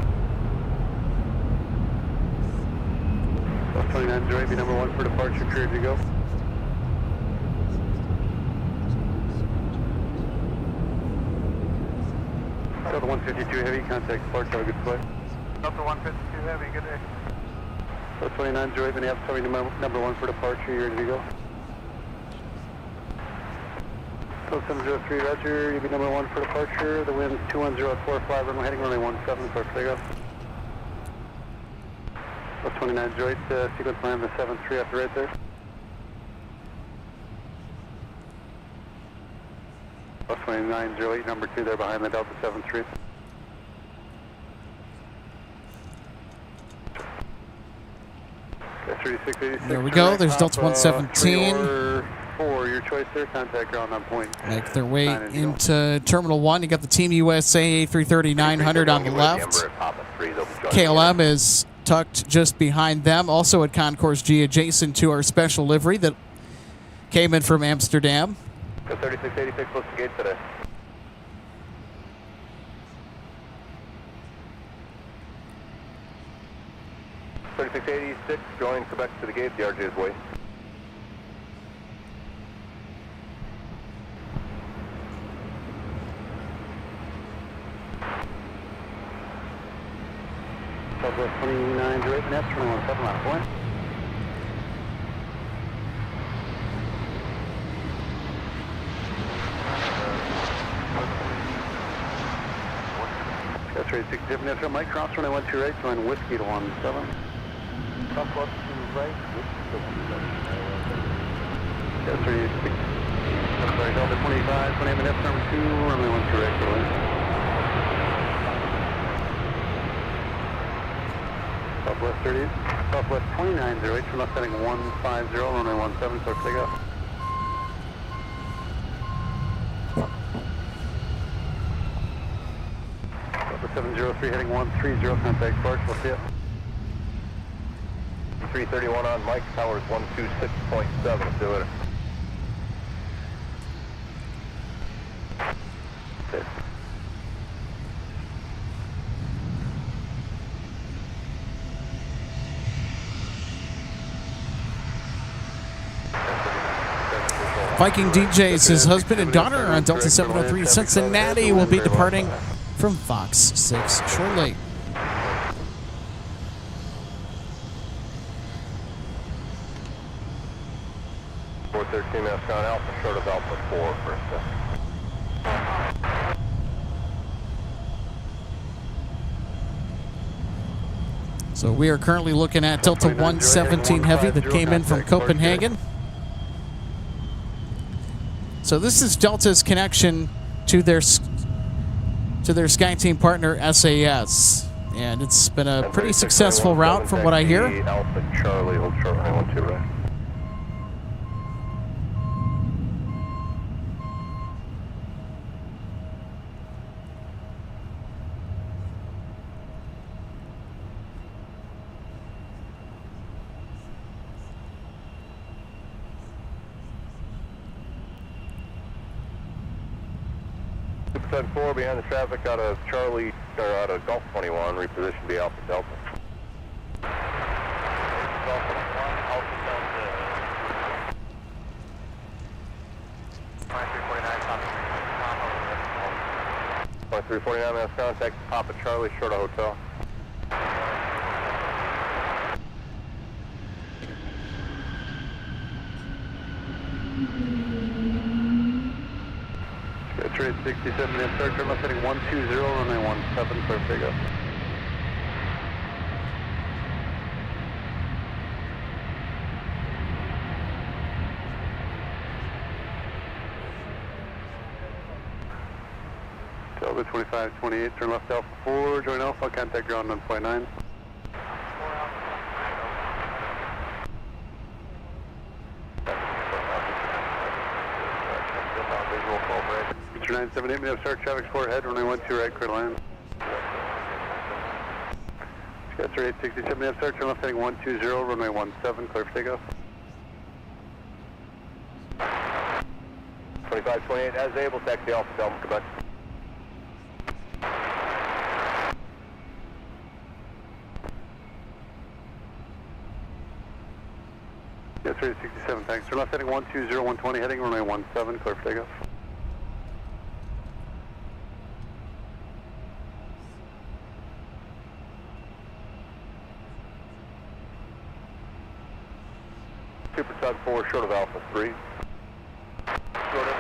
South 29 0, be number 1 for departure, cleared to go. Delta 152 Heavy, contact departure, have a good flight. Delta 152 Heavy, good day. So 29 0, Minneapolis, number 1 for departure, you're ready to go. So 703 Roger, you'll be number 1 for departure, the wind's 210 at 45, runway heading runway 17 for takeoff. So 29 0, sequence land the 73 after right there. So 29 08, number 2 there behind the Delta 73. There we go. There's Delta 117. 3 or 4, your choice there. Contact ground on point. Make their way into Terminal 1. You got the Team USA A330-900 on the left. KLM is tucked just behind them. Also at Concourse G, adjacent to our special livery that came in from Amsterdam. 3686, what's the gate today? Join Quebec to the gate, the RJ is waiting. Southwest 29 direct, net, turn on 7 on point. That's 36, different net, Mike, cross runway 12 right, join Whiskey to 17. Southwest to right, Whiskey to 17. That's 36. I'm sorry, Delta 25, 28 minutes, number 2, runway 12 right, go in. Southwest 30, Southwest 29 0, turn left heading 150, runway 17, so takeoff. Delta 703 heading 130, contact Clark, we'll see it. 331 on Mike, towers 126.7, see you later. Okay. Viking DJs, his husband and daughter are on Delta 703 Cincinnati, will be departing from Fox 6 shortly. That's gone Alpha, short of Alpha 4 for a second. So we are currently looking at Delta 117 Heavy that came in from Copenhagen. So this is Delta's connection to their SkyTeam partner SAS, and it's been a pretty successful route from what I hear. Alpha Charlie, hold short runway 12 right. Super 4 behind the traffic out of Charlie, or out of Golf 21, reposition be Alpha Delta. Golf 21, Alpha Delta. 349, mass contact, Papa Charlie, short of hotel. Trade 67 minutes, start turn left heading 120, runway 17, clear for takeoff. Delta 2528, turn left Alpha 4, join Alpha, contact ground 1.9. Mr. 978, we have start traffic 4 ahead, runway 12 right, clear to land. Skyster 867, we have start turn left heading 120, runway 17, clear for takeoff. 2528, as able, taxi Alpha Delta, Quebec. Yes, 867, thanks. Turn left heading 120, 120, heading runway 17, clear for takeoff. Super Tug 4, short of Alpha 3. Short of.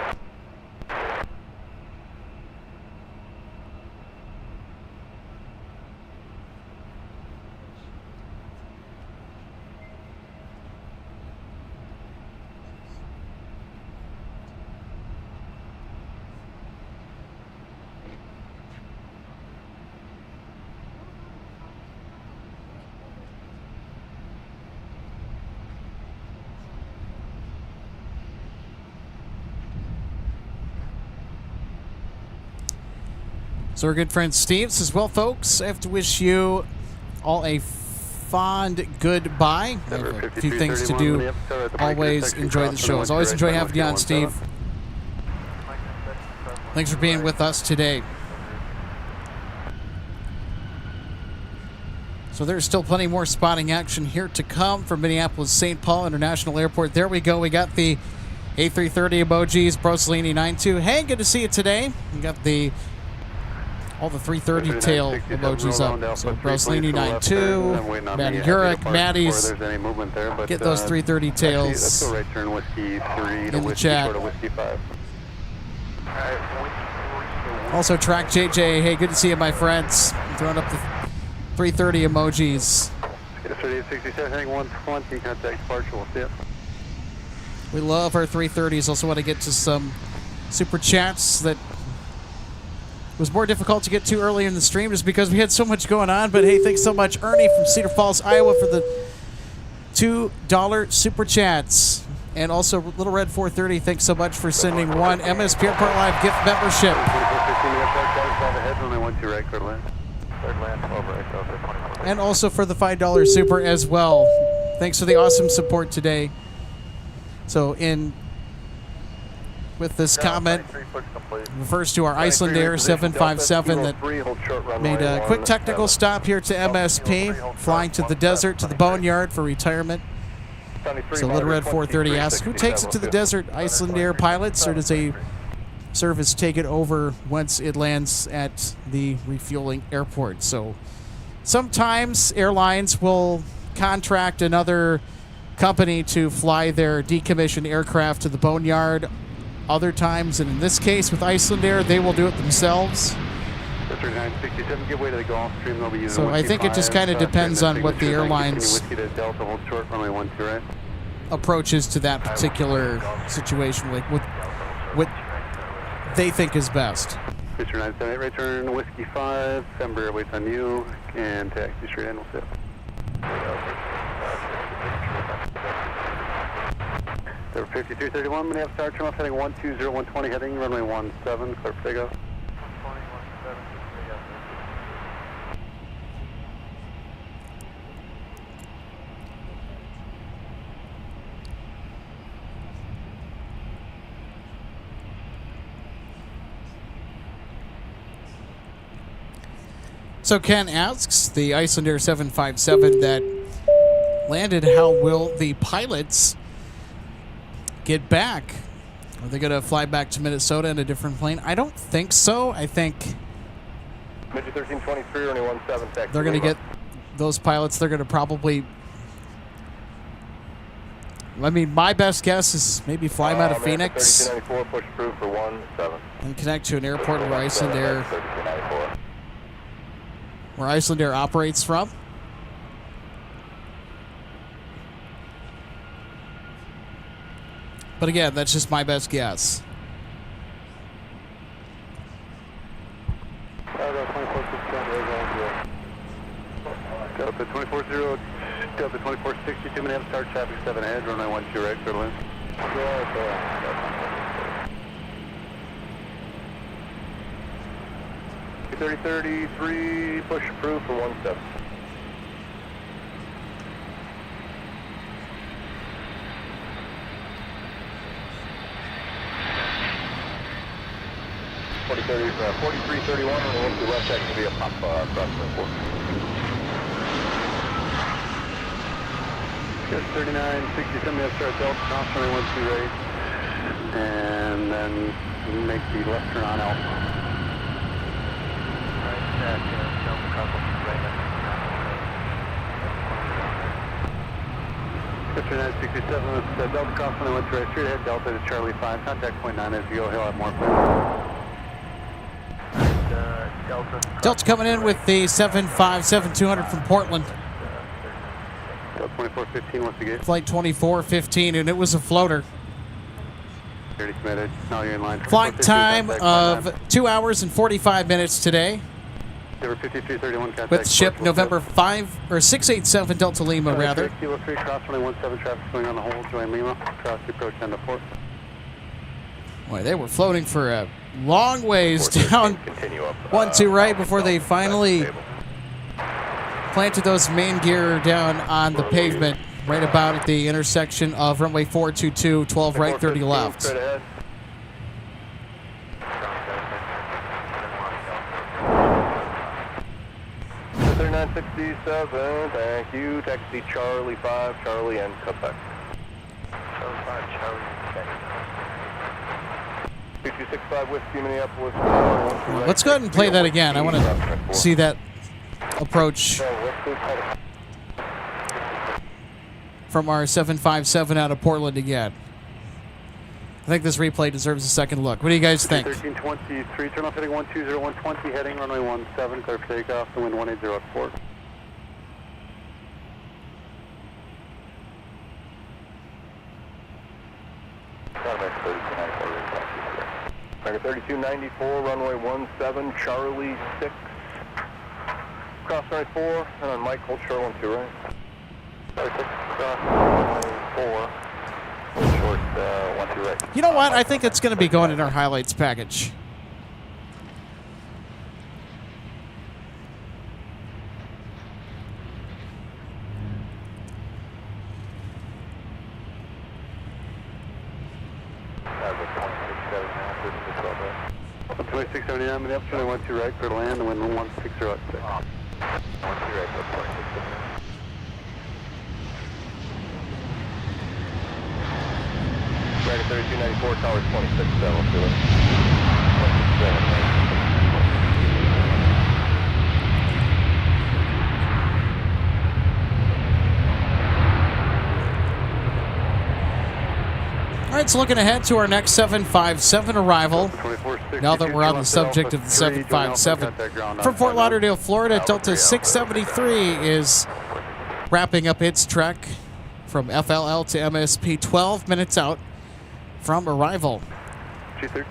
So our good friend Steve says, well, folks, I have to wish you all a fond goodbye. I have a few things to do. Always enjoy the shows. Always enjoy having you on, Steve. Thanks for being with us today. So there's still plenty more spotting action here to come from Minneapolis St. Paul International Airport. There we go. We got the A330 emojis, Brosolini 92. Hey, good to see you today. We got all the 330 tail emojis up. So Brosolini 92, Matty Urich, Maddie's. Get those 330 tails in the chat. Also, Track JJ. Hey, good to see you, my friends. I'm throwing up the 330 emojis. 120, contact partial, see it. We love our 330s. Also want to get to some super chats that was more difficult to get to earlier in the stream just because we had so much going on. But hey, thanks so much, Ernie from Cedar Falls, Iowa, for the $2 super chats. And also, Little Red 430, thanks so much for sending one MSP Airport Live gift membership. And also for the $5 super as well. Thanks for the awesome support today. So with this comment, refers to our Iceland Air 757 that made a quick technical stop here to MSP, flying to the desert, to the Boneyard for retirement. So Little Red 430 asks, who takes it to the desert, Iceland Air pilots, or does a service take it over once it lands at the refueling airport? So sometimes airlines will contract another company to fly their decommissioned aircraft to the Boneyard. Other times, and in this case with Iceland Air, they will do it themselves. So I think it just kind of depends on what the airline's approach is to that particular situation, like what they think is best. Mr. 978, return Whiskey 5, Embraer waits on you, and taxi straight in, we'll sit. There 5331, Minneapolis Star, turn left heading 120, 120, heading runway 17, clear for takeoff. So Ken asks, the Icelandair 757 that landed, how will the pilots get back? Are they going to fly back to Minnesota in a different plane? I don't think so. I think Midget 1323, runway 17, taxi. they're going to get those pilots. They're going to probably, I mean, my best guess is maybe fly them out of Phoenix 3294, push approved for 17. and connect to an airport where Icelandair operates from. But again, that's just my best guess. Delta 240, Delta 2462, Minneapolis, start traffic 7 ahead, runway 12 right, clear to land. 3033, push approved for 17. uh, 4331, and we'll to left exit via pop across the airport. Good, 3967, start Delta, cross runway 12 right, and then make the left turn on Alpha. Delta cross 12 right. Good, 3967, Delta cross runway 12 right, straight ahead, Delta to Charlie 5, contact point 9 as you go, he'll have more planes. Delta coming in with the 757-200 from Portland. Delta 2415, what's the gate? Flight 2415, and it was a floater. Security committed, now you're in line. Flight time of 2 hours and 45 minutes today. Number 5331, contact With ship November 687 Delta Lima, rather. Kilo 3, cross runway 17, traffic going on the hold, join Lima, cross the approach end to port. Boy, they were floating for a long ways down 12 right before they finally planted those main gear down on the pavement right about at the intersection of runway 422, 12 right, 30 left. Straight ahead. Midget 3967, thank you. Taxi Charlie 5, Charlie and Quebec. Charlie 5, Charlie and Quebec. 2265 Whiskey, Minneapolis. Let's go ahead and play that again. I want to see that approach from our 757 out of Portland again. I think this replay deserves a second look. What do you guys think? 1323, turn off heading 120, 120, heading runway 17, clear for takeoff, the wind 180 at port. Number 3294, runway 17, Charlie 6. Cross runway 4, and on Mike, hold short 12 right. Charlie 6, cross runway 4, hold short 12 right. You know what? I think it's going to be going in our highlights package. That was 2679, 2679, Minneapolis, runway 12 right, clear to land, the wind 160 at 6. 12 right, 2679. Dragon 3294, tower 26, let's do it. 2679. All right, so looking ahead to our next 757 arrival. Now that we're on the subject of the 757. From Fort Lauderdale, Florida, Delta 673 is wrapping up its trek from FLL to MSP 12 minutes out from arrival.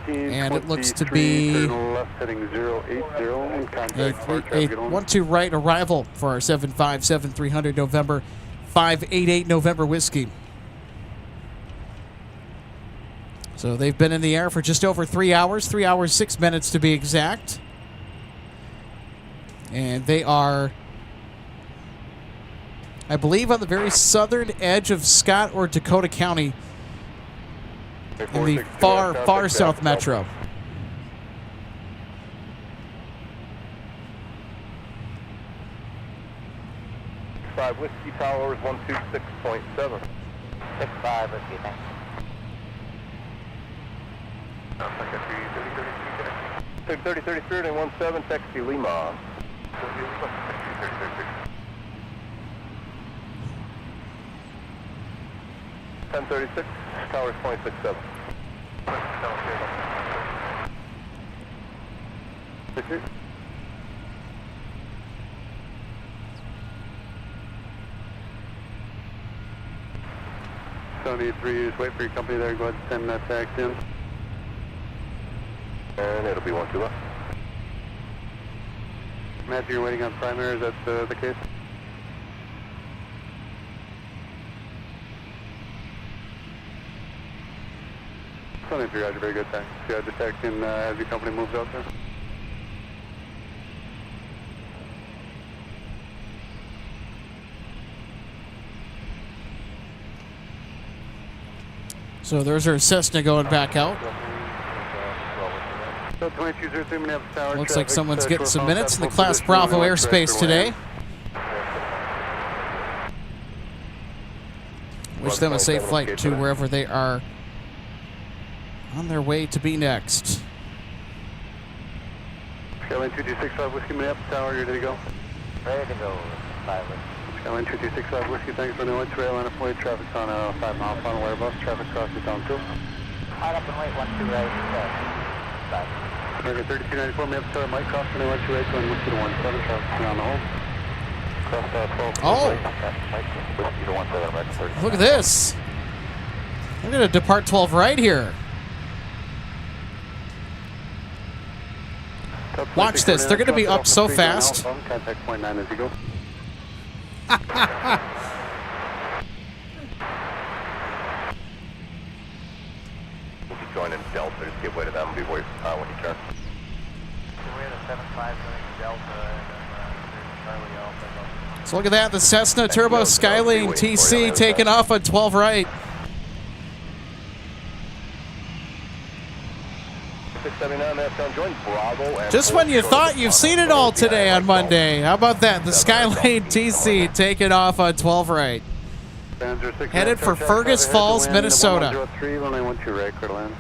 And it looks to be a 1-2 right arrival for our 757-300 November 588 November whiskey. So they've been in the air for just over 3 hours, 3 hours, 6 minutes to be exact. And they are, I believe, on the very southern edge of Scott or Dakota County in the far, far south metro. 265 Whiskey Towers 126.7. 65, Whiskey, thanks. 3033 and 17, taxi Lima. 1036, Towers 26.7. Six. 73, just wait for your company there. Go ahead and send that taxi in. And it'll be 1-2 left. Matthew, you're waiting on primary. Is that the case? Sunny 3, Roger. Very good, thanks. Yeah, just taxi in as your company moves out there. So there's our Cessna going back out. 2203 Minneapolis Tower. Looks like someone's getting some minutes in the Class Bravo airspace today. Wish them a safe flight to wherever they are on their way to be next. Skyline 2265 Whiskey Minneapolis Tower, you're ready to go? Ready to go, pilot. Skyline 2265 Whiskey, thanks for the 1-2 airline flight. Traffic's on a 5-mile final wire bus. Traffic crosses down 2. Hide up and wait, 1-2 right, 5. American 3294, Minneapolis Tower, Mike Cross, 21-2 right, going Whiskey to 17, traffic's around the hole. Cross 12. Oh! Whiskey to 17, American 30. Look at this. They're going to depart 12 right here. Watch this. They're going to be up so fast. Contact point 9 as you go. We'll be joining Delta. Just give way to them when you turn. We're at a 75 Delta and Charlie Alpha. So look at that. The Cessna Turbo Skylane TC taking off on 12 right. 679, that's on join Bravo. Just when you thought you've seen it all today on Monday. How about that? The Skylane TC taking off on 12 right. Headed for Fergus Falls, Minnesota. 103, when I want you right, clear to land.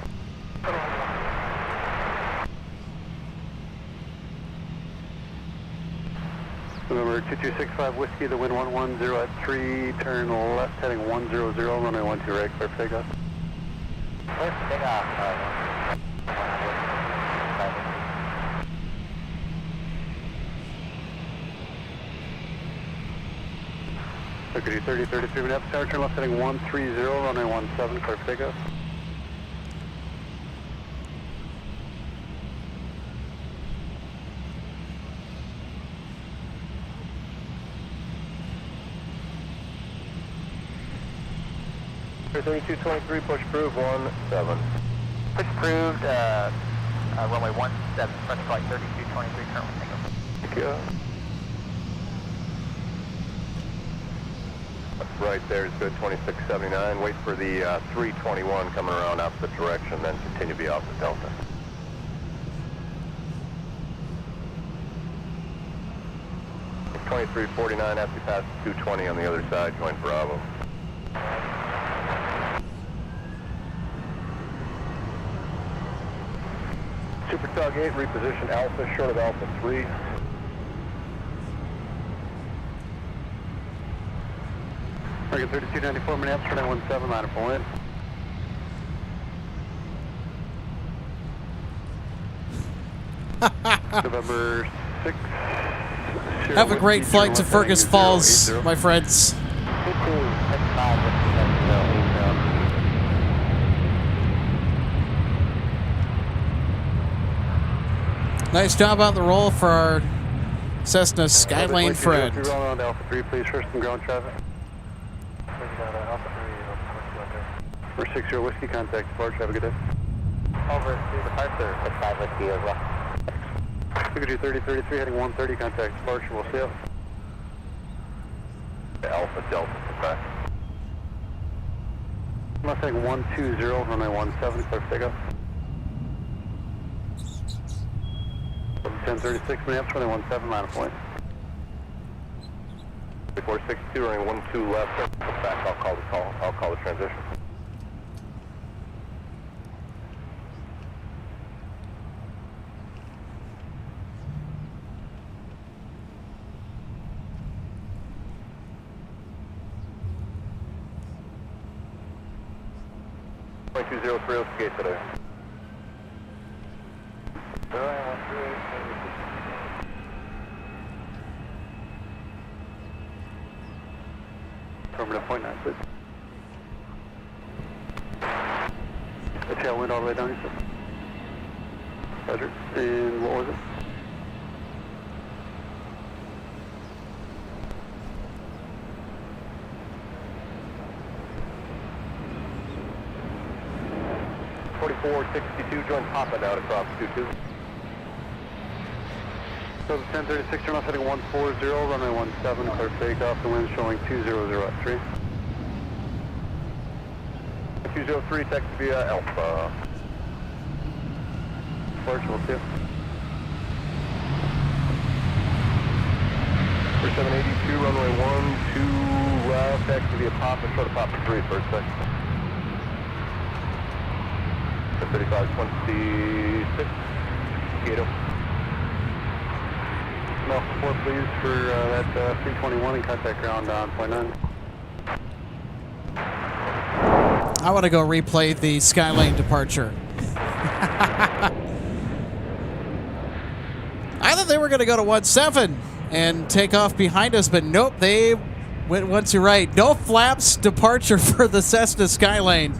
November 2265 Whiskey, the wind 110 at 3, turn left, heading 100, runway 12 right, clear for takeoff. Let's take off. Okay, 3033 Minneapolis Tower, turn left, heading 130, runway 17, clear for takeoff. Okay, 3223, push approved, 17. Push approved, runway 17, front flight 3223, currently takeoff. Thank you. Right there is good, 2679. Wait for the 321 coming around opposite direction, then continue to be off the Delta. It's 2349 after you pass 220 on the other side, join Bravo. Super Tug 8, reposition Alpha, short of Alpha 3. American 3294 Minneapolis, runway 17, line up and wind. November 6. Have a great flight to Fergus Falls, my friends. Nice job on the roll for our Cessna Skylane friend. Roll around Alpha 3, please, for some ground traffic. We're 60 Whiskey, contact departure, have a good day. Over to departure, 65 Whiskey as well. We could do 3033, heading 130, contact departure, we'll see you. Alpha Delta, back. I'm heading 120, runway 17, clear for takeoff. 1036 Minneapolis, runway 17, line of point. 462 running 12 left. Back, I'll call the transition. Point 203 gate today. Affirmative, point 9, please. The tailwind all the way down, you said? Roger. And what was it? .62, join Papa out across 22. So the 1036, turn off heading 140, runway 17, clear takeoff, the wind showing 200 at 3. 203, text via Alpha. Virtual 2. For 782, runway 12 left, text via Papa, short of Papa 3 for a second. 3526, Gato. Alpha 4, please, for that 321 and contact ground on point 9. I want to go replay the Skylane departure. I thought they were going to go to 17 and take off behind us, but nope, they went once you're right. No flaps departure for the Cessna Skylane.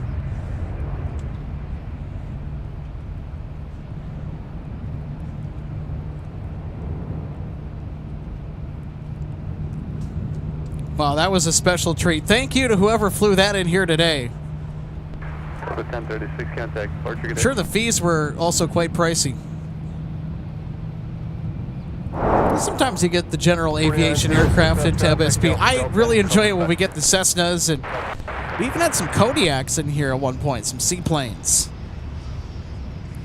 Wow, that was a special treat. Thank you to whoever flew that in here today. The 1036 contact departure. I'm sure the fees were also quite pricey. Sometimes you get the general aviation aircraft into MSP. I really enjoy it when we get the Cessnas, and we even had some Kodiaks in here at one point, some seaplanes.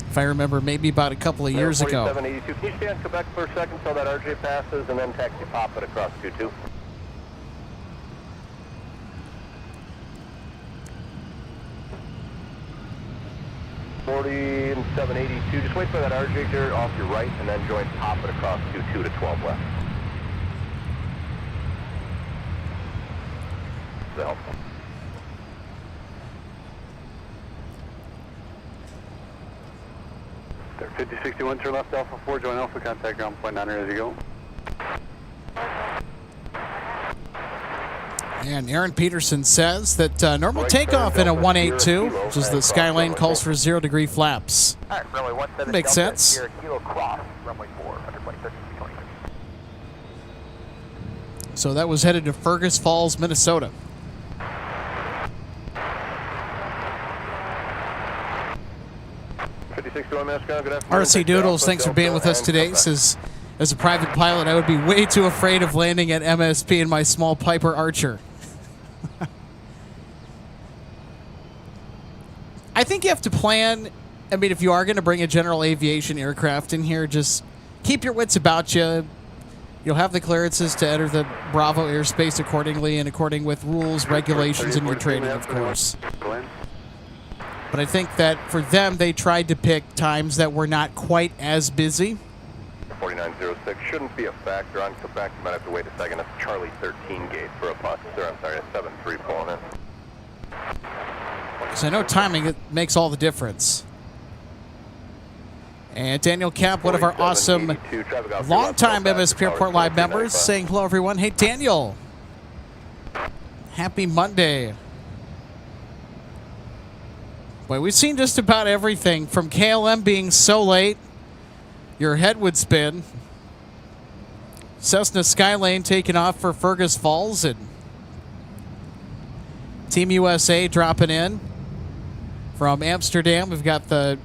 If I remember, maybe about a couple of years ago. 4782. Can you stay on Quebec for a second till that RJ passes, and then taxi Papa across 22? And 782. Just wait for that RJ here off your right, and then join Papa across 22 to 12 left. Is that helpful? There, 5061, turn left Alpha 4, join Alpha, contact ground point 9 as you go. And Aaron Peterson says that normal takeoff in a 182, which is the Skylane, calls for 0-degree flaps. All right, runway 17. Makes sense. Here, Kilo cross, runway 4, under 2013, 20. So that was headed to Fergus Falls, Minnesota. RC Doodles, thanks for being with us today. Says, as a private pilot, I would be way too afraid of landing at MSP in my small Piper Archer. I think you have to plan. I mean, if you are going to bring a general aviation aircraft in here, just keep your wits about you. You'll have the clearances to enter the Bravo airspace accordingly and according with rules, regulations, and your training, of course. But I think that for them, they tried to pick times that were not quite as busy. 4906 shouldn't be a factor on Quebec. You might have to wait a second. That's Charlie 13 gate for a bus. Sir, I'm sorry, that's 73 pulling in. Because I know timing makes all the difference. And Daniel Cap, one of our awesome longtime MSP Airport Live members, saying hello, everyone. Hey, Daniel. Happy Monday. Boy, we've seen just about everything from KLM being so late, your head would spin. Cessna Skylane taking off for Fergus Falls, and Team USA dropping in. From Amsterdam, we've got the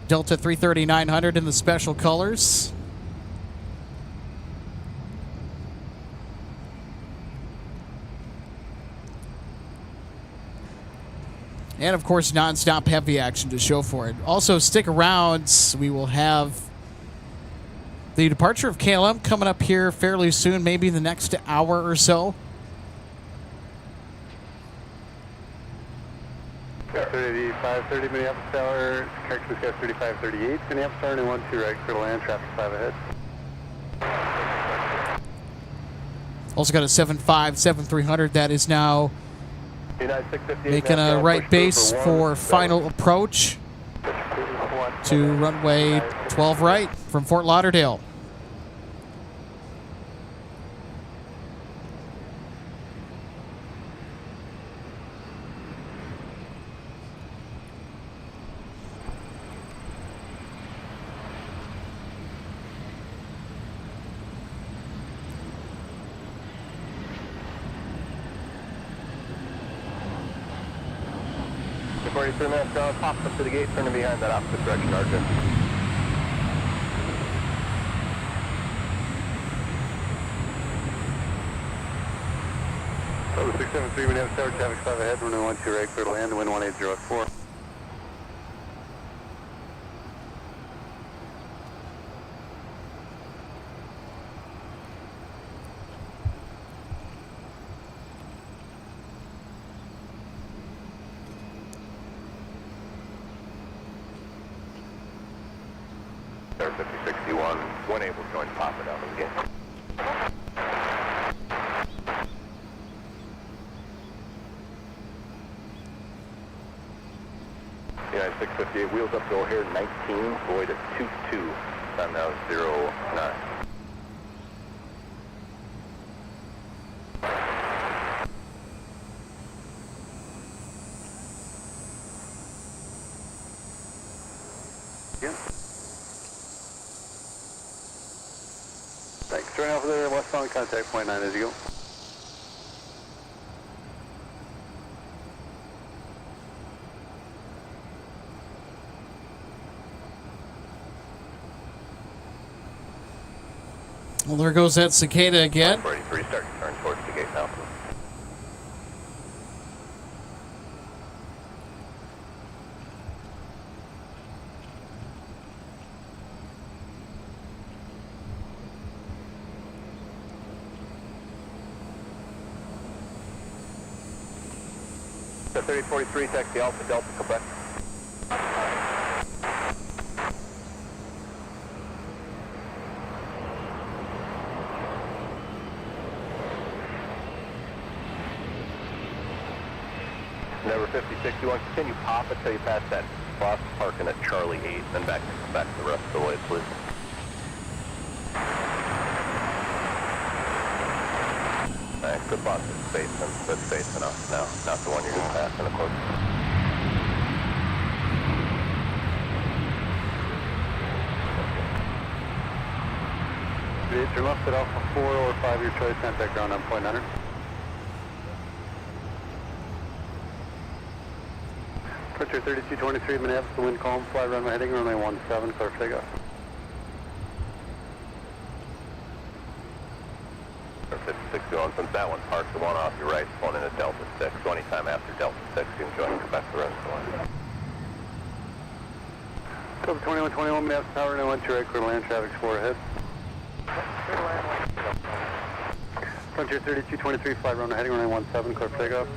Delta 330-900 in the special colors. And, of course, Nonstop heavy action to show for it. Also, stick around. We will have The departure of KLM coming up here fairly soon, maybe the next hour or so. 530 Minneapolis Tower, correction skies 3538, Minneapolis Tower, and 12 right, clear to land, traffic 5 ahead. Also got a 757-300 that is now making a right base for final approach to runway 12 right from Fort Lauderdale. Pop up to the gate, turning behind that opposite direction, Argent. So the 673 Minneapolis Tower, traffic 5 ahead, runway 12 right, clear to land, wind 180 4. Air 5061, one able to join pop it out of the gate. United 658, wheels up to O'Hare 19, void at 22, time now 09. Thanks. Turn over there, westbound, contact point 9 as you go. Well, there goes that cicada again. Brady 3, start to turn towards the gate now. The 3043, taxi Alpha Delta, Quebec. Number 5061, continue pop until you pass that bus parking at Charlie 8, then back the rest of the way, please. Alright, good bus is facing us now, not the one you're just passing, of course. Turn left at Alpha 4 or 5, your choice, contact ground on point 900. Departure 3223 Minneapolis, the wind calm, fly runway heading, runway 17, clear for takeoff. 5061, since that one parked, the one off your right, one in a Delta 6, so anytime after Delta 6 you can join Quebec the rest of the way. Delta 2121 Minneapolis Tower, runway 12 right, clear to land, traffic 4 ahead. Frontier 3223, fly runway heading, runway 17, clear for takeoff.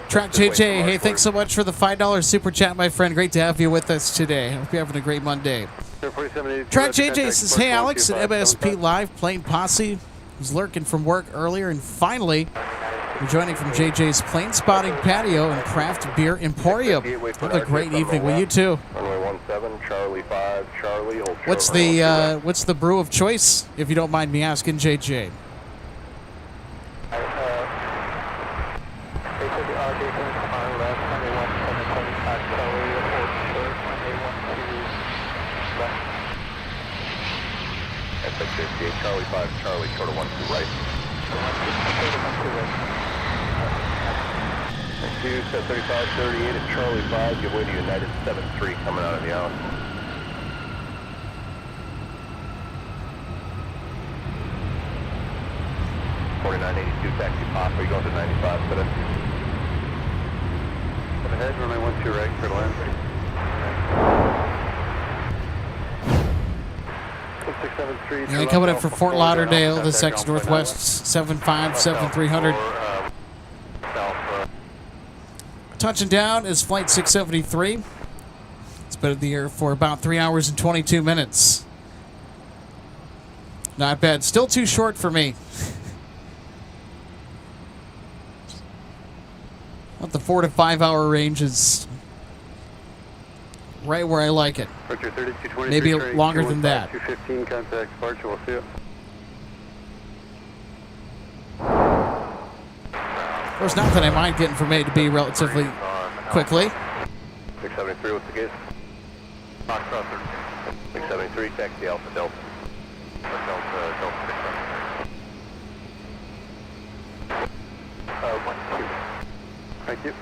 Track JJ, hey, thanks so much for the $5 super chat, my friend. Great to have you with us today. Hope you're having a great Monday. Track JJ says, hey, Alex, at MSP Live, plane posse. Was lurking from work earlier, and finally, we're joining from JJ's plane spotting patio and craft beer emporium. Have a great evening. Well, you too. Runway 17, Charlie 5, Charlie. What's the brew of choice, if you don't mind me asking, JJ? Charlie 5, Charlie, short of 12 right. 2, set 35, 38 at Charlie 5, give way to United 73 coming out of the alley. 982, taxi pop. Are you going to 95 today? Ahead, runway 12 right, clear to land. 673. Yeah, coming in for Fort Lauderdale, the Sex Northwest 757-300. Touching down is Flight 673. It's been in the air for about 3 hours and 22 minutes. Not bad. Still too short for me. About the 4 to 5 hour range is right where I like it. Maybe longer than that. 215, contact departure, we'll see you. Of course, not that I mind getting from A to B relatively quickly. 673, what's the gauge? Fox 673, taxi Alpha Delta. Delta 673. 1-2. Thank you.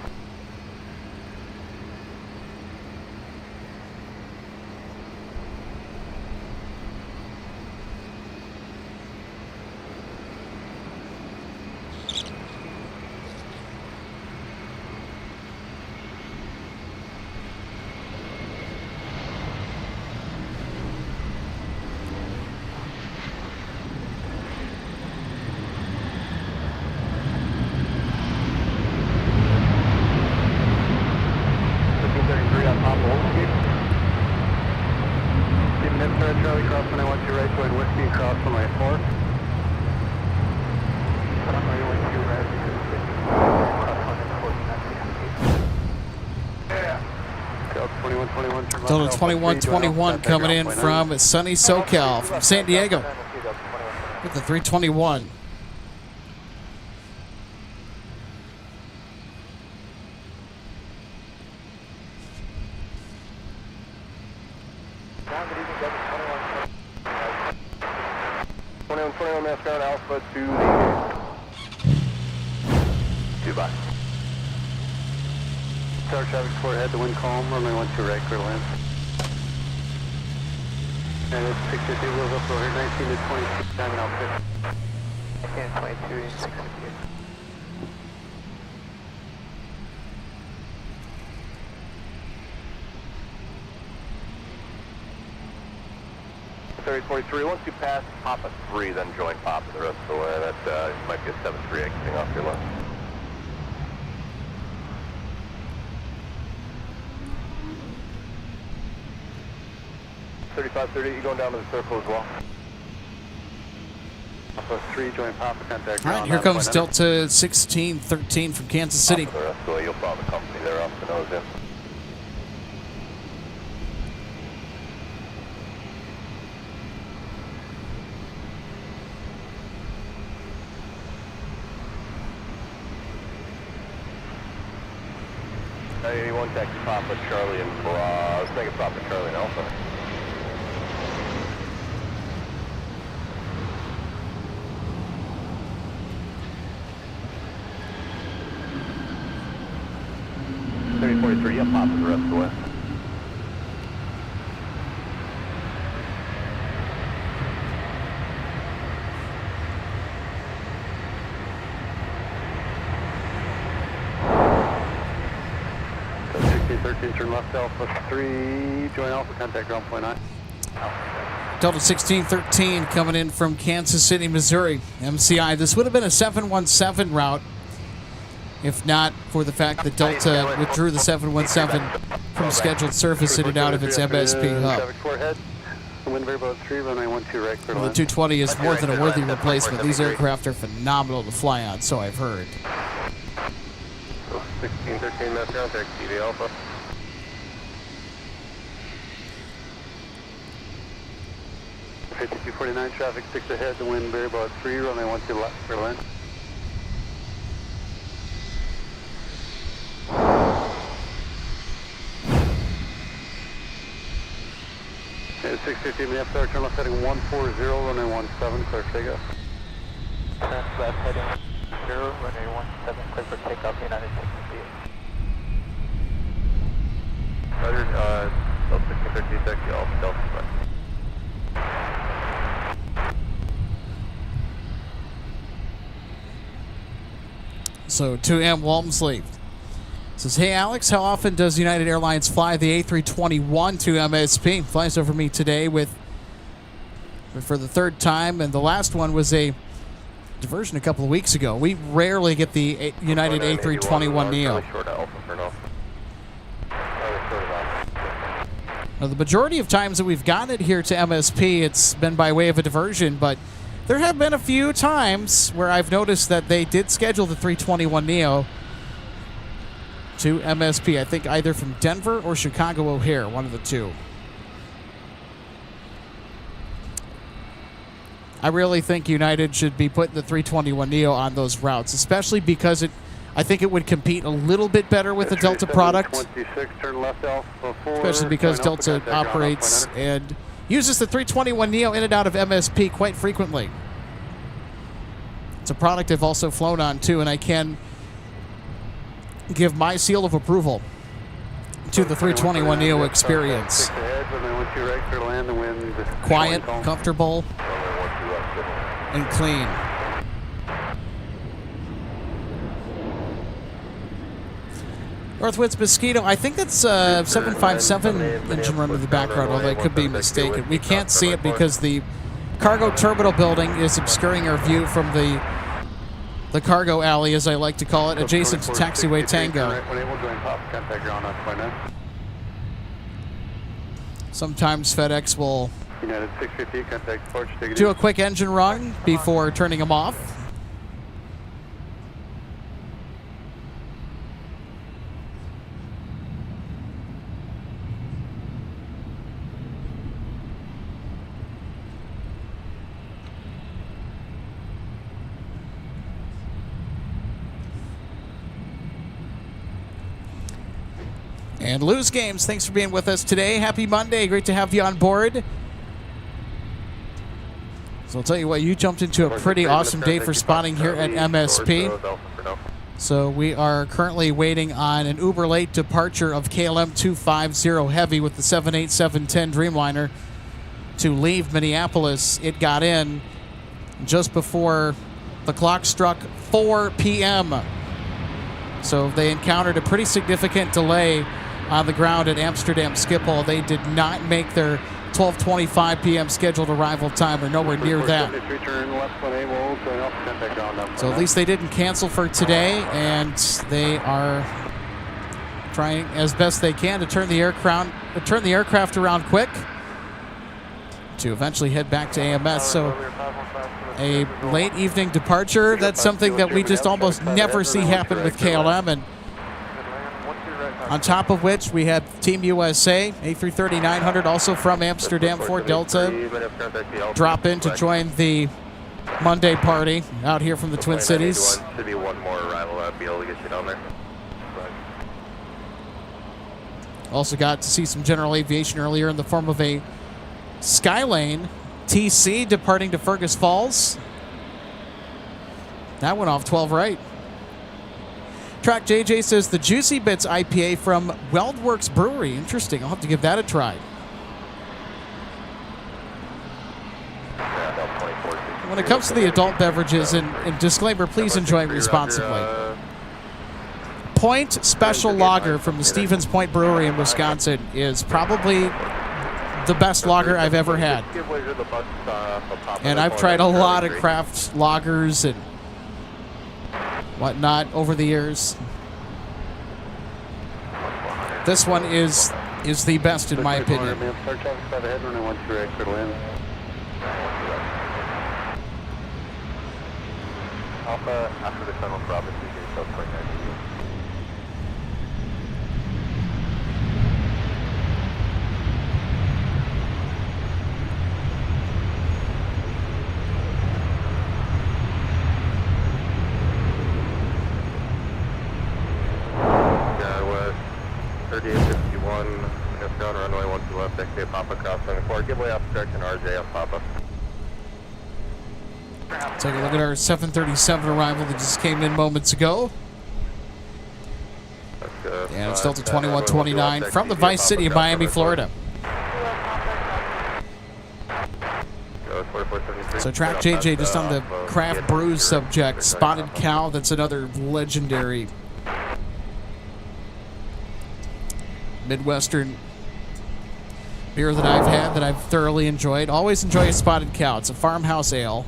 Charlie, cross 112 right, join Whiskey, cross 114. Runway 12 right, cross 114. Delta 2121 coming in from sunny SoCal, from San Diego, with the 321. Alpha to the Dubai. Tower traffic 4 ahead, the wind calm, runway 12 right, clear to land. And it's 650, wheels up over here, 19 to 22, time now 50. 19 to 22, 650. 3043, once you pass Papa 3, then join Papa the rest of the way. That might be a 73 exiting off your left. $3530, you going down to the circle as well? Papa 3, join Papa, contact. All right, here comes Delta 1613 from Kansas City. Papa the rest of the way, you'll follow the company there off the nose in. One taxi Papa, Charlie, and let's make it Papa, Charlie, and Alpha. $3043, yeah, Papa the rest of the way. Turn left, Alpha 3, join Alpha, contact ground point 9. Delta 1613 coming in from Kansas City, Missouri, MCI. This would have been a 717 route if not for the fact that Delta withdrew the 717 from scheduled service in and out of its MSP hub. Traffic 4 ahead, wind very about 3, runway 12 right, clear to Well, the 220 is more than a worthy replacement. These aircraft are phenomenal to fly on, so I've heard. 1613, mass contact, TV Alpha. $5249, traffic 6 ahead, the wind very about 3, runway 12 left, clear to land. It's 650, Minneapolis, turn left heading 140, runway 17, clear for takeoff. Turn left heading 0, runway 17, clear for takeoff, United States. Roger, Delta 1613, taxi Alpha, Delta Spike. So 2M Walmsley says, hey Alex, how often does United Airlines fly the A321 to MSP? Flies over me today for the third time, and the last one was a diversion a couple of weeks ago. We rarely get the United A321 Neo. Now, the majority of times that we've gotten it here to MSP, it's been by way of a diversion, but there have been a few times where I've noticed that they did schedule the 321 Neo to MSP. I think either from Denver or Chicago O'Hare, one of the two. I really think United should be putting the 321 Neo on those routes, especially because I think it would compete a little bit better with the Delta product. 26, turn left Alpha 4, especially because Delta operates and uses the 321 Neo in and out of MSP quite frequently. It's a product I've also flown on too, and I can give my seal of approval to the 321 Neo experience. Quiet, comfortable, and clean. Northwoods Mosquito, I think that's 757 engine run in the background, although I could be mistaken. We can't see it because the cargo terminal building is obscuring our view from the cargo alley, as I like to call it, adjacent to Taxiway Tango. Sometimes FedEx will do a quick engine run before turning them off. And Lose Games, thanks for being with us today. Happy Monday. Great to have you on board. So I'll tell you what, you jumped into a pretty awesome day for spotting here at MSP. So we are currently waiting on an uber late departure of KLM 250 Heavy with the 787-10 Dreamliner to leave Minneapolis. It got in just before the clock struck 4 p.m. So they encountered a pretty significant delay on the ground at Amsterdam Schiphol. They did not make their 12:25 p.m. scheduled arrival time, or nowhere near that. So at least they didn't cancel for today, and they are trying as best they can to turn the aircraft around quick to eventually head back to AMS. So a late evening departure, that's something that we just almost never see happen with KLM. And on top of which, we had Team USA, A330-900, also from Amsterdam for Delta, drop in to join the Monday party out here from the Twin Cities. Should be one more arrival. I'll be able to get you down there. Also got to see some general aviation earlier in the form of a Skylane TC departing to Fergus Falls. That went off 12 right. Track JJ says the Juicy Bits IPA from Weldworks Brewery. Interesting. I'll have to give that a try. When it comes to the adult beverages, and disclaimer, please enjoy responsibly. Point Special Lager from the Stevens Point Brewery in Wisconsin is probably the best lager I've ever had. And I've tried a lot of craft lagers and whatnot over the years. This one is the best in my opinion. Alpha, after the tunnel province, you can still point there. West, 3851, just down runway 12 left, XA Papa cross 74, give way off direction RJ on Papa. Take a look at our 737 arrival that just came in moments ago. And it's Delta 2129 from the Vice City of Miami, Florida. Go So track JJ just on the craft brew subject, Spotted Cow. That's another legendary Midwestern beer that I've had that I've thoroughly enjoyed. Always enjoy a Spotted Cow. It's a farmhouse ale.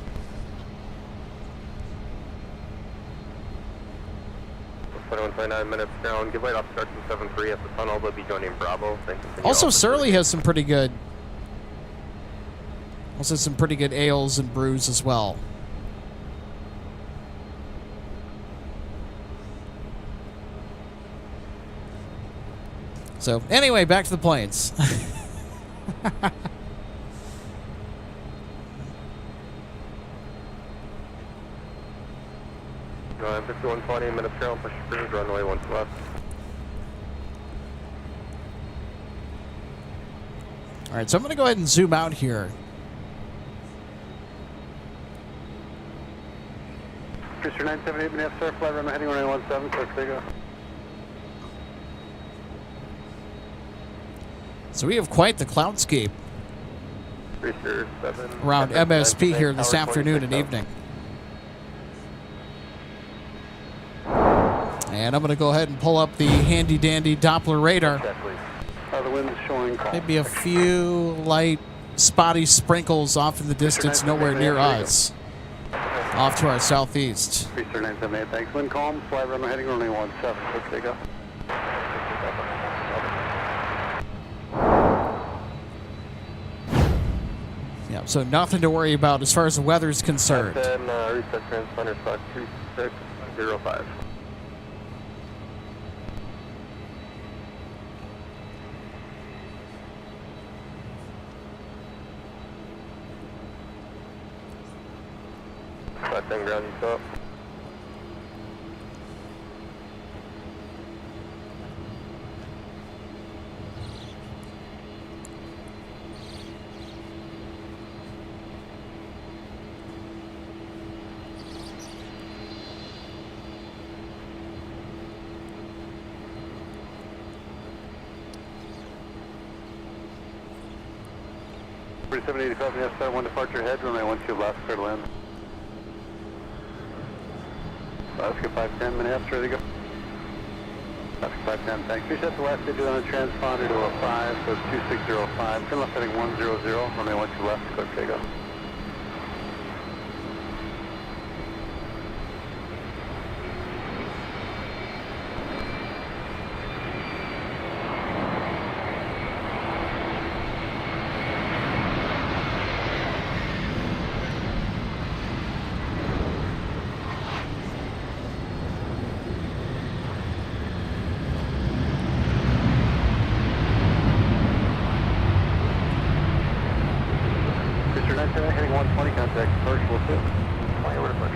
Minutes down. Give light off start to 7-3 at the tunnel. They'll be joining Bravo. Also, Surly has some pretty good. Also, some pretty good ales and brews as well. So, anyway, back to the planes. Go ahead, 5140 minutes down. Push your cruise. Runway 1 left. All right, so I'm going to go ahead and zoom out here. Mr. 978, Minneapolis, sir, flight runway heading 1917, clear for takeoff. So we have quite the cloudscape around MSP here this afternoon and evening. And I'm going to go ahead and pull up the handy-dandy Doppler radar. The wind is showing calm. Maybe a few light, spotty sprinkles off in the distance, nowhere near us. Off to our southeast. 978, thanks. Wind calm, flight runway heading 1917, clear for takeoff. Yeah, so nothing to worry about as far as the weather is concerned. Then reset transponder stock 3605. Flight 10 ground, you stop. Pretty 785, yes, sir. One departure ahead, runway 12 left, clear to land. Alaska 510, Minneapolis, ready to go. Alaska 510, thanks. Reset the last digit on the transponder to a 5, so it's 2605. Turn left heading 100, runway 12 left, clear for takeoff. Heading 120, contact commercial 2. Fly over to 36.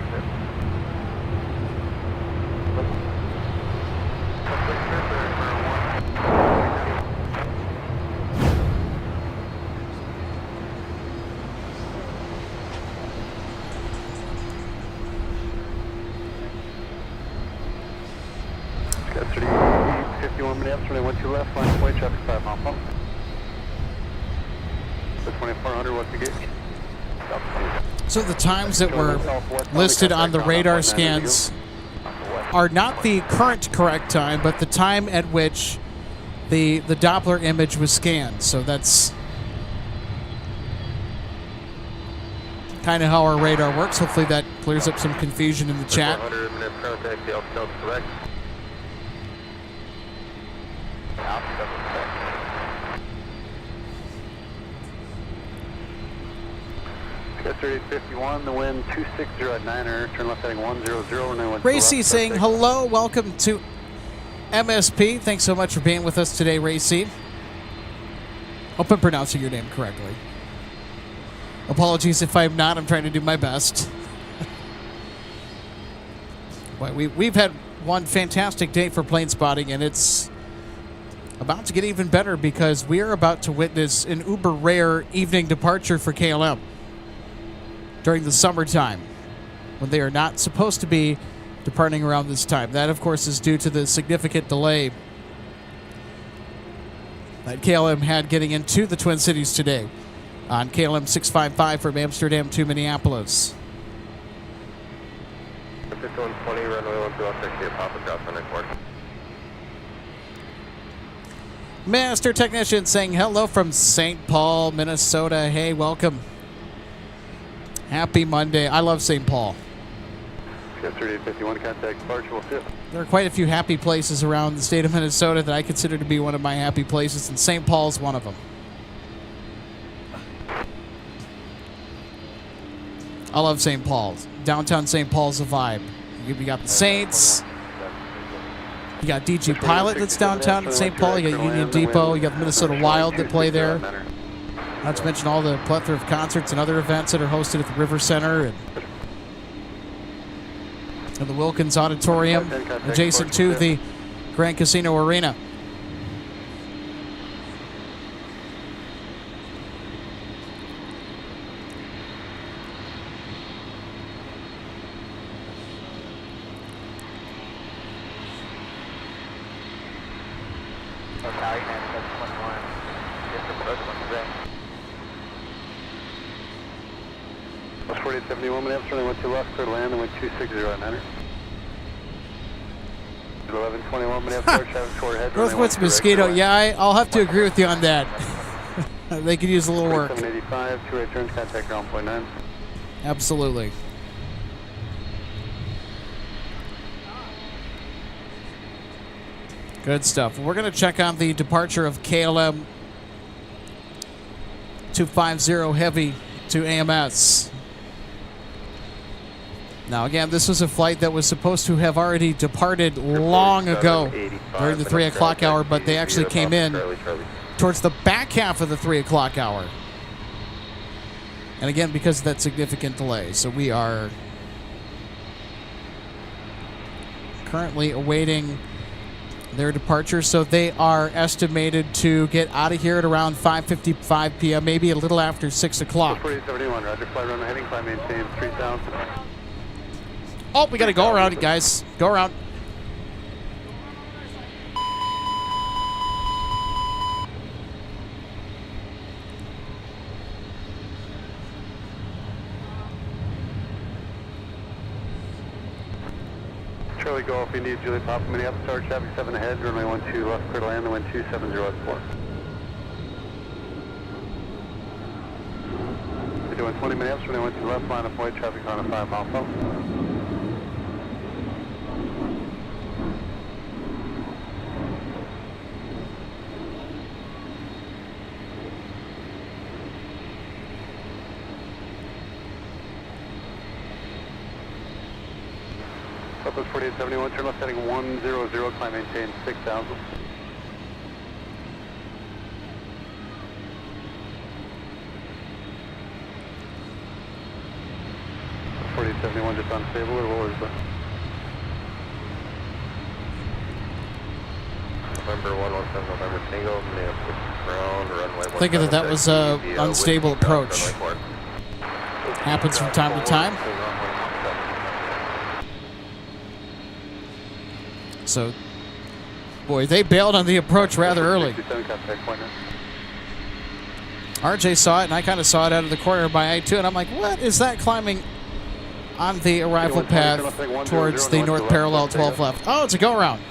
Got 3851 Minneapolis, runway 12 left, line point, traffic 5 mile pump. The 2400, what's the gate? So the times that were listed on the radar scans are not the current correct time, but the time at which the Doppler image was scanned. So that's kind of how our radar works. Hopefully that clears up some confusion in the chat. 400 minutes contact, the Alpha correct. Got 3851, the wind 260 at 9er, turn left heading 100, Racy saying hello, welcome to MSP. Thanks so much for being with us today, Racy. Hope I'm pronouncing your name correctly. Apologies if I'm not, I'm trying to do my best. But we've had one fantastic day for plane spotting, and it's about to get even better because we are about to witness an uber rare evening departure for KLM during the summertime when they are not supposed to be departing around this time. That, of course, is due to the significant delay that KLM had getting into the Twin Cities today. on KLM 655 from Amsterdam to Minneapolis. 5120, runway 12, taxi to Papa Cross on Airport. Master Technician saying hello from St. Paul, Minnesota. Hey, welcome. Happy Monday. I love St. Paul. 3851, contact departure, will fit. There are quite a few happy places around the state of Minnesota that I consider to be one of my happy places, and St. Paul's one of them. I love St. Paul's. Downtown St. Paul's a vibe. You got the Saints. You got DG Pilot that's downtown at St. Paul. You got Union Depot. You got the Minnesota Wild that play there. Not to mention all the plethora of concerts and other events that are hosted at the River Center and the Wilkins Auditorium, adjacent to the Grand Casino Arena. Bus 4871, Minneapolis, runway 12 left, clear to land, and 260 at 900. 1121, Minneapolis, traffic toward head. Northwoods Mosquito, yeah, I'll have to agree with you on that. They could use a little work. 785, 2-way turns, contact ground point 9. Absolutely. Good stuff. We're going to check on the departure of KLM 250 Heavy to AMS. Now, again, this was a flight that was supposed to have already departed long ago during the 3 o'clock hour, but they actually came in towards the back half of the 3 o'clock hour. And again, because of that significant delay. So we are currently awaiting their departure. So they are estimated to get out of here at around 5:55 p.m., maybe a little after 6 o'clock. 4871, roger, fly runway heading, climb maintain 3000. Oh, we got to go around it, guys. Go around. Charlie Golf, India, Juliet Papa, Minneapolis, tower traffic 7 ahead, runway 12 left, clear to land, and 270 at 4. You're doing 20 Minneapolis, runway 12 left, line of flight, traffic on a 5-mile flow. Southwest 4871, turn left heading 100, climb maintain 6000. 4871 just unstable, or what was that? November 117, November single, Minneapolis ground, runway 17. Thinking that was an unstable approach. Happens from time to time. So, boy, they bailed on the approach rather early. RJ saw it, and I kind of saw it out of the corner of my eye, too, and I'm like, what is that climbing on the arrival path towards the north parallel 12 left? Oh, it's a go-around.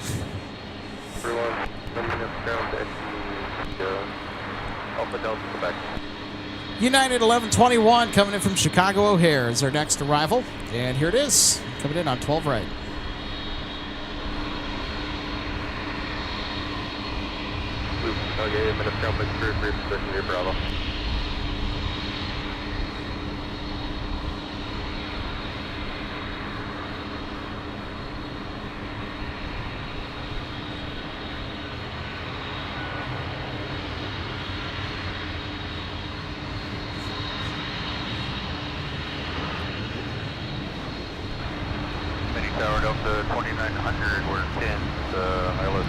United 1121 coming in from Chicago O'Hare is our next arrival, and here it is, coming in on 12 right. Okay, minutes ground, please, free position near Bravo. Mini tower Delta 2900, we're 10, ILS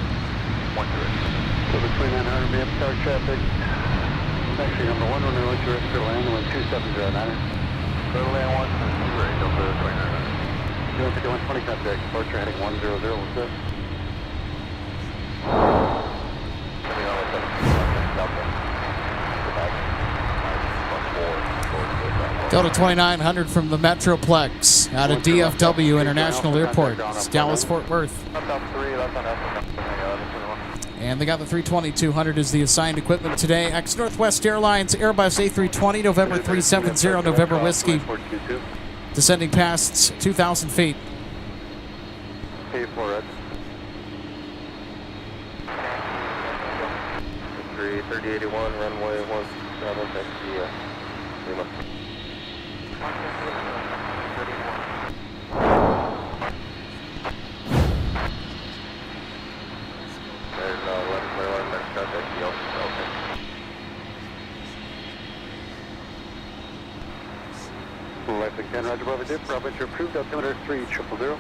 1-2. So between 900 Minneapolis tower traffic, taxi number 1, runway 12 rest, clear to land, and 270 at 900. Clear to land 1, right, Delta 2900. 120 contact, departure heading 100, what's that? Delta 2900 from the Metroplex out of DFW International Airport. It's Dallas-Fort Worth. And they got the 320-200 as the assigned equipment today. Ex-Northwest Airlines Airbus A320, November 370, November Whiskey. Descending past 2,000 feet. K4 3081, runway 17, taxi, Lima. Left again, Roger, Bravo Dip, Bravo Entry approved, altimeter 3000.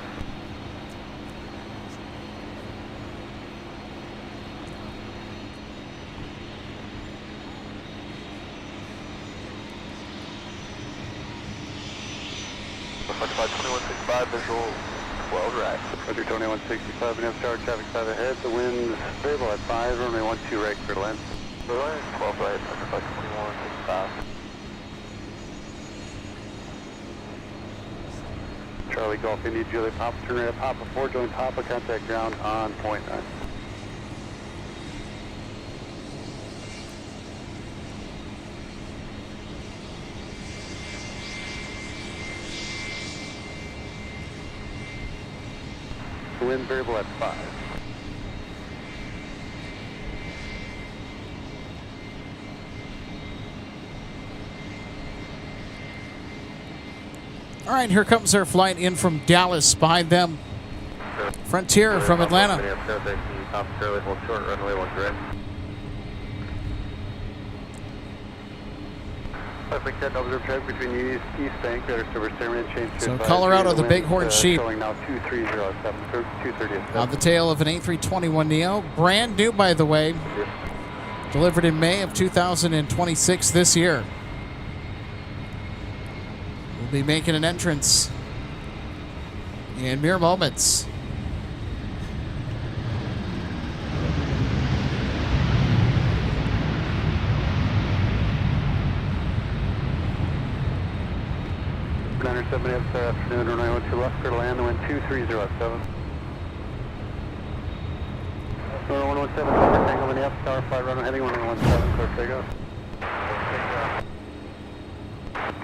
Visual 12 right. Roger, 2165, and star traffic 5 ahead. The wind's variable at 5, runway 12 right, clear to land. The line is 12 right, Roger, 2165. Charlie Golf, India, Juliet, Papa, turn right at Papa 4, join Papa, contact ground on point 9. Wind variable at 5. All right, here comes our flight in from Dallas. Behind them, Frontier from Atlanta. So Colorado, the Bighorn Sheep. On the tail of an A321neo, brand new, by the way, delivered in May of 2026 this year. Will be making an entrance in mere moments. Afternoon, runway 12 left, clear to land, wind 2307. Runway 117, Tango Minneapolis, tower 5, runway heading 1117, clear takeoff.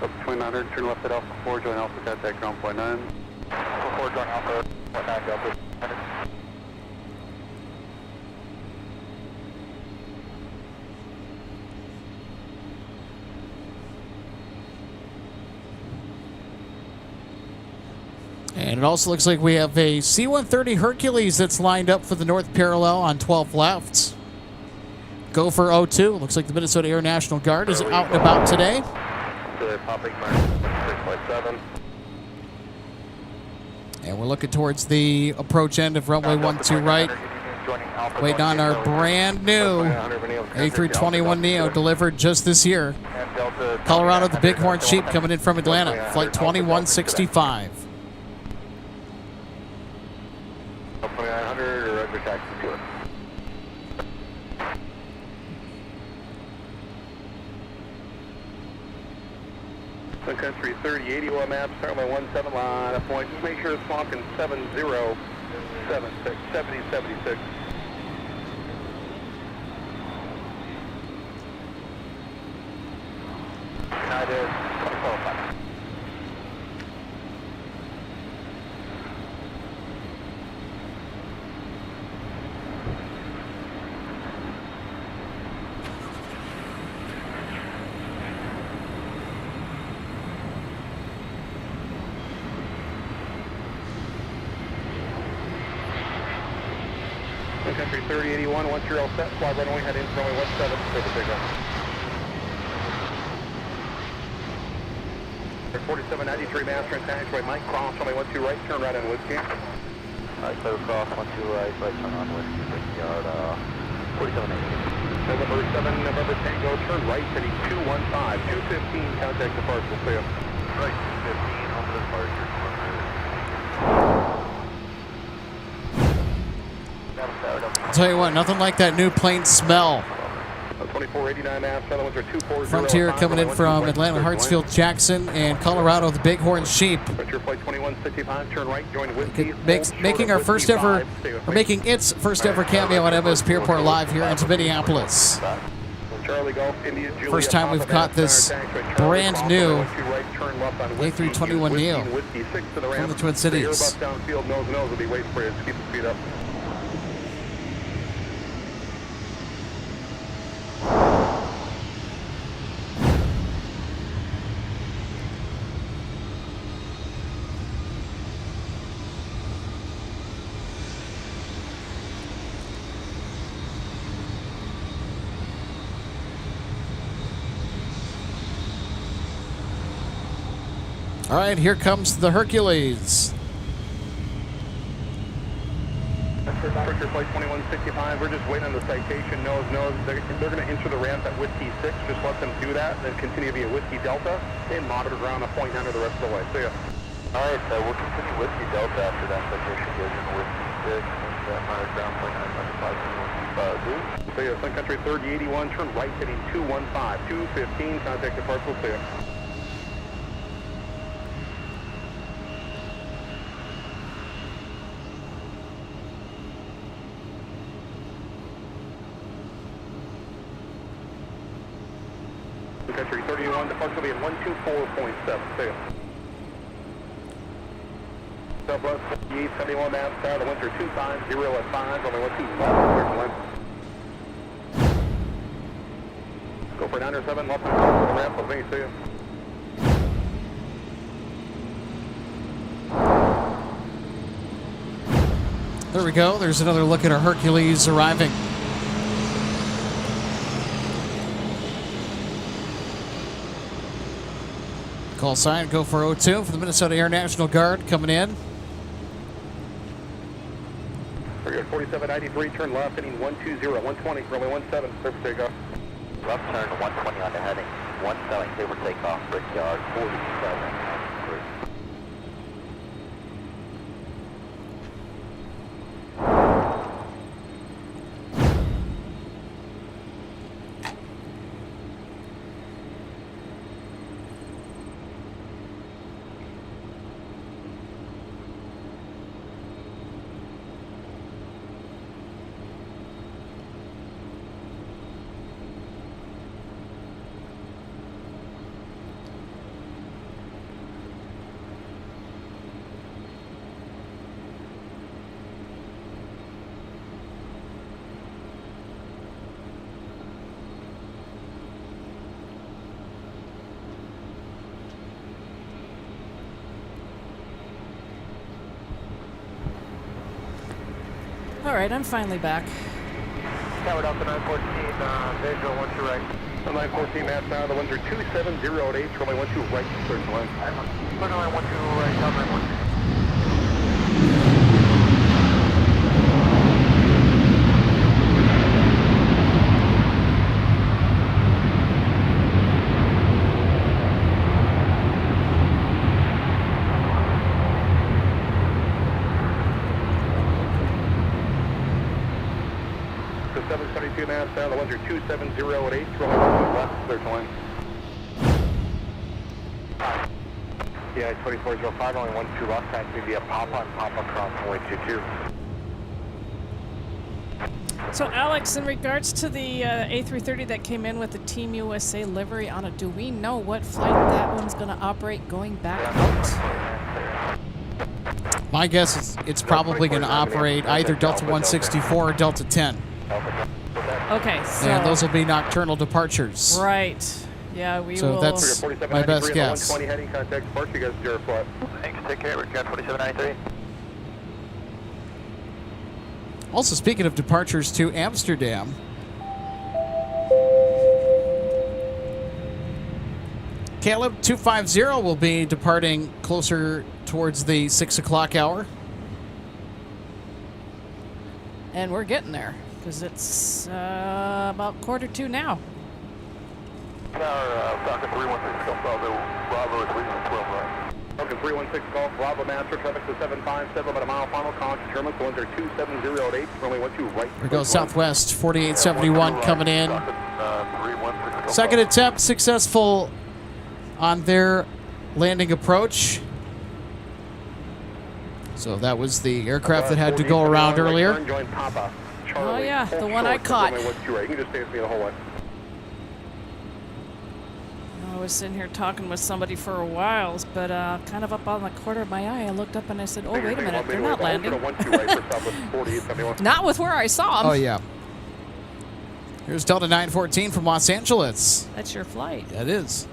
Up 2900, turn left at Alpha 4, join Alpha, contact ground point 9. Alpha 4, join Alpha, point 9, Delta. And it also looks like we have a C-130 Hercules that's lined up for the north parallel on 12 left. Go for 02. Looks like the Minnesota Air National Guard is out and about today. And we're looking towards the approach end of runway 12 right. Waiting on our brand new A321neo delivered just this year. Colorado, the Bighorn Sheep coming in from Atlanta. Flight 2165. 2900 or Roger, taxi to it. Sun Country 3081 map, start by 17 line of point. Just make sure it's walking 7076, 7076. United 2405. Sun Country 3081, once you're all set, fly runway, head in for runway 17, clear to take off. 4793 master and taxiway, Mike, cross runway 12 right, turn right on Whiskey. Alright, clear cross, 12 right, right turn on Whiskey, yard 4780. November 7, November Tango, turn right, heading 215, 215, contact departure, clear. Right, 215, on the departure. I'll tell you what, nothing like that new plane smell 2489 mass, other ones are 240. Frontier coming in from Atlanta, Hartsfield, Jackson, and Colorado, the Bighorn Sheep. Frontier flight 2165, turn right, join Whiskey. Making our first ever, or making its first ever cameo on MSP Airport Live here into Minneapolis. Charlie Golf, India, Julia, First time we've caught this brand new A321neo from the Twin Cities. Downfield, nose, will be waiting for you. Just keep the speed up. All right, here comes the Hercules. Frontier flight 2165, we're just waiting on the citation, nose. They're going to enter the ramp at Whiskey 6, just let them do that, then continue to be a Whiskey Delta, and monitor ground at .9 the rest of the way. See ya. Alright, so we'll continue Whiskey Delta after that citation goes into Whiskey 6, and monitor ground .9, See ya, Sun Country 3081, turn right heading 215, 215, contact the parcel, see ya. Country 31, departure will be at 124.7. See ya. Southwest 7871 maps, tower, the winds are 250 at 5, only 121. Go for 907, left and close to the ramp, with me, see ya. There we go. There's another look at our Hercules arriving. Call sign, go for 02 for the Minnesota Air National Guard coming in. We're good, 4793, turn left, heading 120, 120, runway 17, surface takeoff. Left turn 120 on the heading, 17, clear for takeoff, Brickyard 47. All right, I'm finally back. Tower Delta 914, visual 12 right. 914 mass now, the winds are 27008, runway 12 right, search line. Runway 12 right, tower 914. So 772 mass now, the winds are 27008, runway 12 left, search line. Yeah, 2405, only 12 left, time to be a pop-on, pop-across, runway 22. So, Alex, in regards to the A330 that came in with the Team USA livery on it, do we know what flight that one's going to operate going back out? My guess is it's probably going to operate either Delta 164 or Delta 10. Okay, so... And those will be nocturnal departures. Right. Yeah, we So will... that's my best guess. 120 heading, contact departure, you guys zero flight. Thanks, take care, we've got 4793. Also, speaking of departures to Amsterdam, Caleb 250 will be departing closer towards the 6 o'clock hour. And we're getting there, because it's about 1:45 now. Tower, Falcon 316 Golf Bravo, Bravo is leaving 12 right. Falcon 316 Golf Bravo, master traffic to 757, about a mile final, contact determined, the winds are 27008, runway 12 right. Here goes Southwest 4871 coming in. 316. Second attempt successful on their landing approach. So that was the aircraft that had to go around earlier. Oh yeah, the one I caught. You can just stay with me the whole way. I was sitting here talking with somebody for a while, but kind of up on the corner of my eye, I looked up and I said, oh, wait a minute, they're not landing. Not with where I saw them. Oh, yeah. Here's Delta 914 from Los Angeles. That's your flight. That is.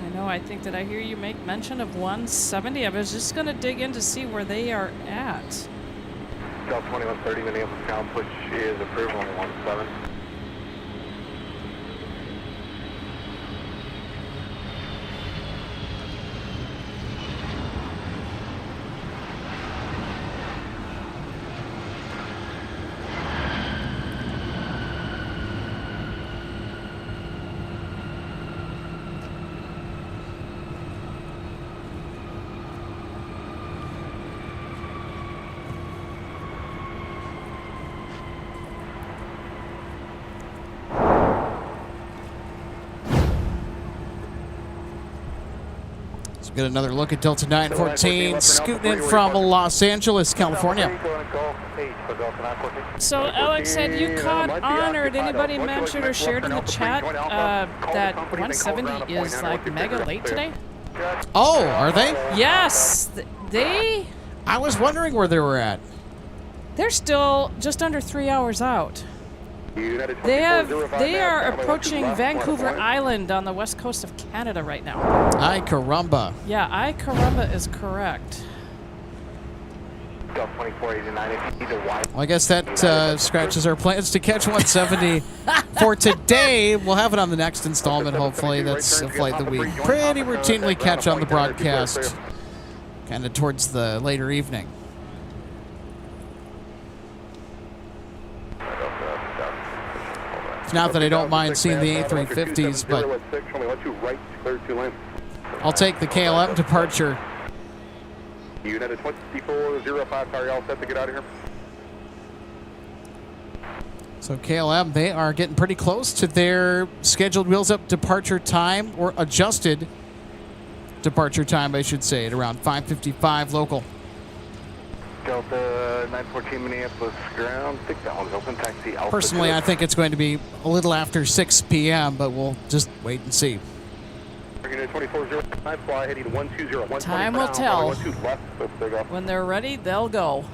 I know, I think that I hear you make mention of 170. I was just going to dig in to see where they are at. Delta 2130, Minneapolis ground push is approved on 17. Get another look at Delta 914 scooting in from Los Angeles, California. So Alex said you caught on, or did anybody mention or shared in the chat that 170 is like mega late today? Oh, are they? Yes, they. I was wondering where they were at. They're still just under 3 hours out. They are approaching Vancouver Island on the west coast of Canada right now. Ay caramba. Yeah, ay caramba is correct. Well, I guess that scratches our plans to catch 170 for today. We'll have it on the next installment, hopefully. That's a flight that we pretty routinely catch on the broadcast, kind of towards the later evening. It's not that I don't mind seeing the A350s, but I'll take the KLM departure. United 2405, are you all set to get out of here? So KLM, they are getting pretty close to their scheduled wheels up departure time, or adjusted departure time, I should say, at around 5:55 local. Delta 914 Minneapolis ground, 6 gallons open, taxi Alpha. Personally, I think it's going to be a little after 6 p.m., but we'll just wait and see. Unit 2409, fly heading 120. Time will tell. When they're ready, they'll go.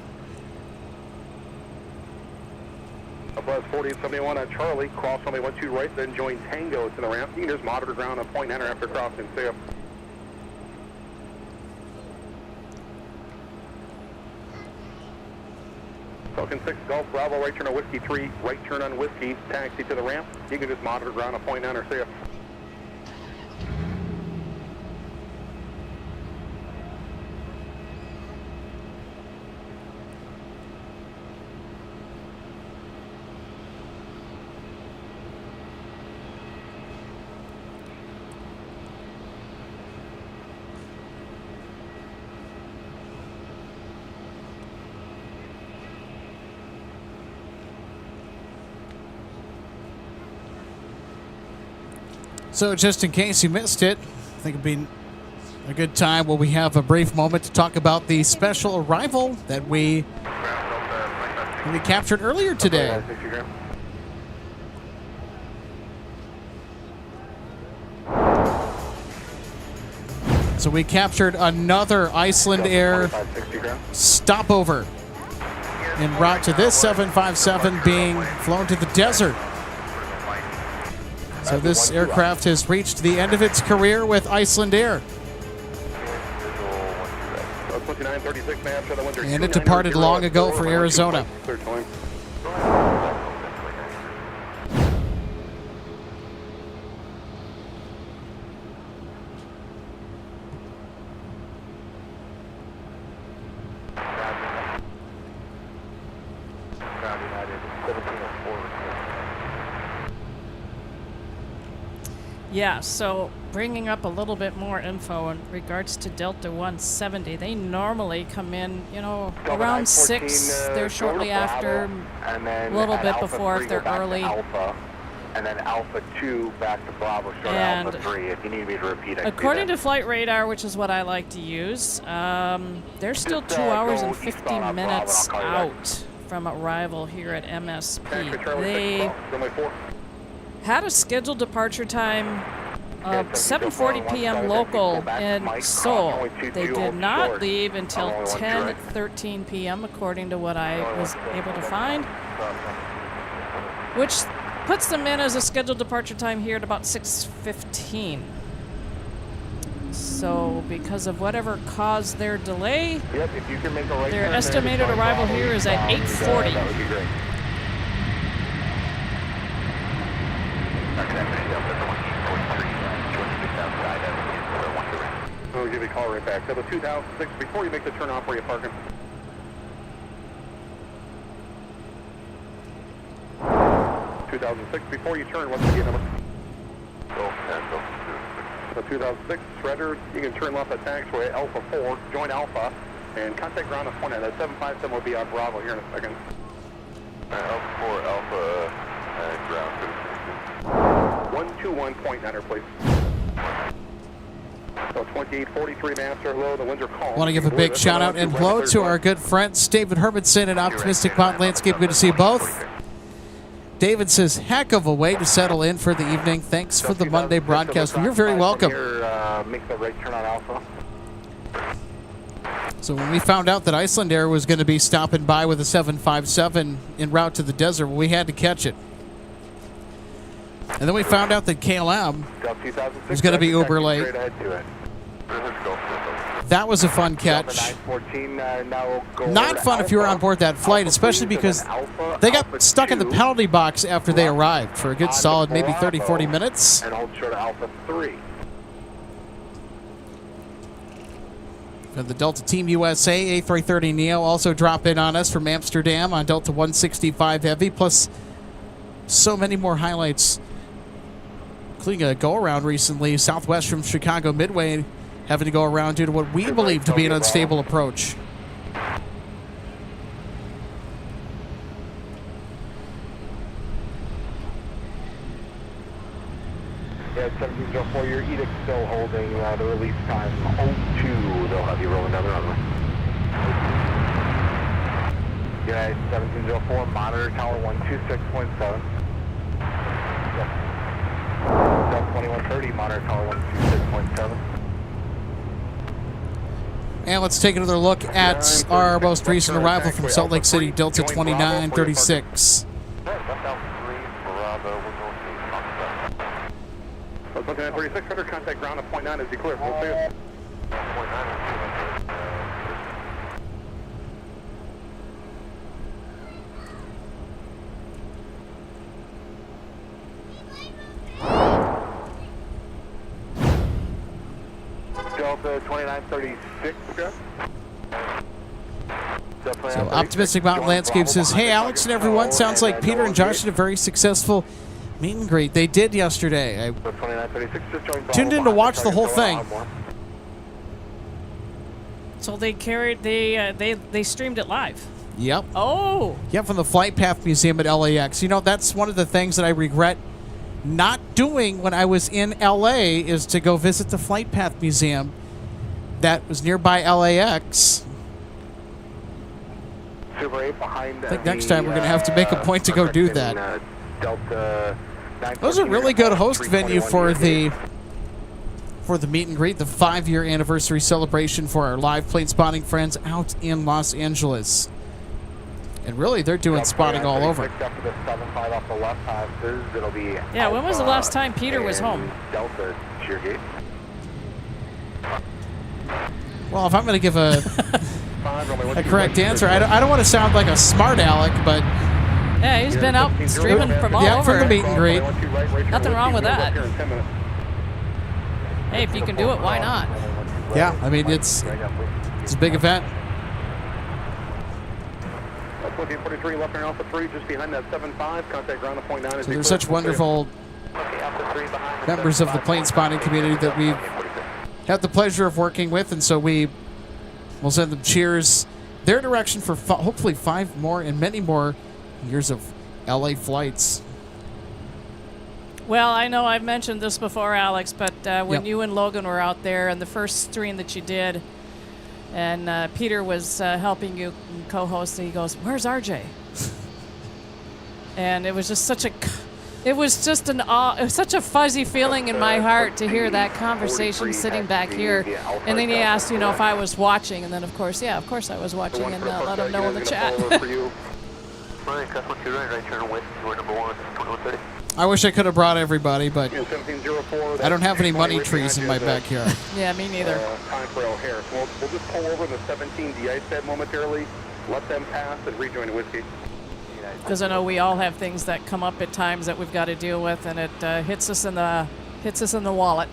Buzz 4871 on Charlie, cross only 12 right, then join Tango to the ramp. You can just monitor ground on point enter after crossing. See ya. Falcon 6 Golf Bravo, right turn on Whiskey 3, right turn on Whiskey, taxi to the ramp. You can just monitor ground on point enter. See ya. So just in case you missed it, I think it'd be a good time where we have a brief moment to talk about the special arrival that we captured earlier today. So we captured another Iceland Air stopover en route to this 757 being flown to the desert. So this aircraft has reached the end of its career with Iceland Air. And it departed long ago for Arizona. Yeah, so bringing up a little bit more info in regards to Delta 170, they normally come in, you know, around 6. They're shortly after, a little bit before if they're early. Alpha, and then Alpha 2 back to Bravo, short Alpha 3. If you need me to repeat it. According to Flight Radar, which is what I like to use, they're still 2 hours and 50 minutes out from arrival here at MSP. They had a scheduled departure time of 7:40 p.m. local in Seoul. They did not leave until 10:13 p.m. according to what I was able to find, which puts them in as a scheduled departure time here at about 6:15. So because of whatever caused their delay, if you can make a right their turn estimated there, arrival here is at 8:40. that would be great. We'll give you a call right back. So the 2006, before you make the turn off, where you parking? Before you turn, what's the gate number? So 2006, Shredder, you can turn left at taxiway, Alpha 4, join Alpha, and contact ground at point. That 757 will be on Bravo here in a second. Alpha 4, Alpha, ground. 121.9, please. So 2843 master, hello, the winds are calm. I want to give a big shout out and hello to our good friends David Hermanson and Optimistic Mountain Landscape. Good to see you both. David says, heck of a way to settle in for the evening. Thanks for the Monday broadcast. You're very welcome. Make the right turn on Alpha. So when we found out that Iceland Air was going to be stopping by with a 757 en route to the desert, well, we had to catch it. And then we found out that KLM was going to be uber late. That was a fun catch. Not fun if you were on board that flight, especially because they got stuck in the penalty box after they arrived for a good solid maybe 30-40 minutes. And hold short Alpha 3. And the Delta Team USA A330neo also drop in on us from Amsterdam on Delta 165 Heavy, plus so many more highlights, including a go-around recently, southwest from Chicago Midway, having to go around due to what we believe to be an unstable approach. Yeah, 1704, your edict still holding the release time 02. They'll have you roll another runway. United 1704, monitor tower 126.7. 2130, monitor tower 126.7. And let's take another look at our most recent arrival from Salt Lake City, Delta 2936. Looking at 3600, contact ground at point 9 as you clear. Full clear. Delta 2936, okay. So Optimistic Mountain Landscape says, hey, Alex and everyone, sounds like Peter and Josh did a very successful meet and greet. They did yesterday. I tuned in to watch the whole thing. So they carried, they streamed it live. Yep. Oh. Yep, from the Flight Path Museum at LAX. You know, that's one of the things that I regret not doing when I was in LA, is to go visit the Flight Path Museum that was nearby LAX. I think next time we're going to have to make a point to go do that. That was a really good host venue for the meet and greet, the 5-year anniversary celebration for our live plane spotting friends out in Los Angeles. And really, they're doing spotting all over. Yeah, when was the last time Peter was home? Well, if I'm going to give a correct answer, I don't want to sound like a smart aleck, but yeah, he's been out streaming from all over. From the meet and greet. Nothing wrong with that. Hey, if you can do it, why not? Yeah, I mean, it's a big event. Looking 43, left turn Alpha 3, just behind that 75. Contact ground at point 9. So there's such wonderful members of the plane spotting community that we've had the pleasure of working with, and so we will send them cheers their direction for hopefully 5 more and many more years of LA flights. Well, I know I've mentioned this before, Alex, but when you and Logan were out there and the first stream that you did, and Peter was helping you co-host, he goes, "Where's RJ?" And it was just such a, it was just an it was such a fuzzy feeling in my heart to hear that conversation sitting back here. And then he asked, if I was watching, and then of course I was watching, and let him know in the chat. I wish I could have brought everybody, but I don't have any money trees in my backyard. Yeah, me neither. Time for O'Hare. So we'll just pull over the 17 de-ice bed momentarily, let them pass, and rejoin the Whiskey. Because I know we all have things that come up at times that we've got to deal with, and it hits us in the wallet.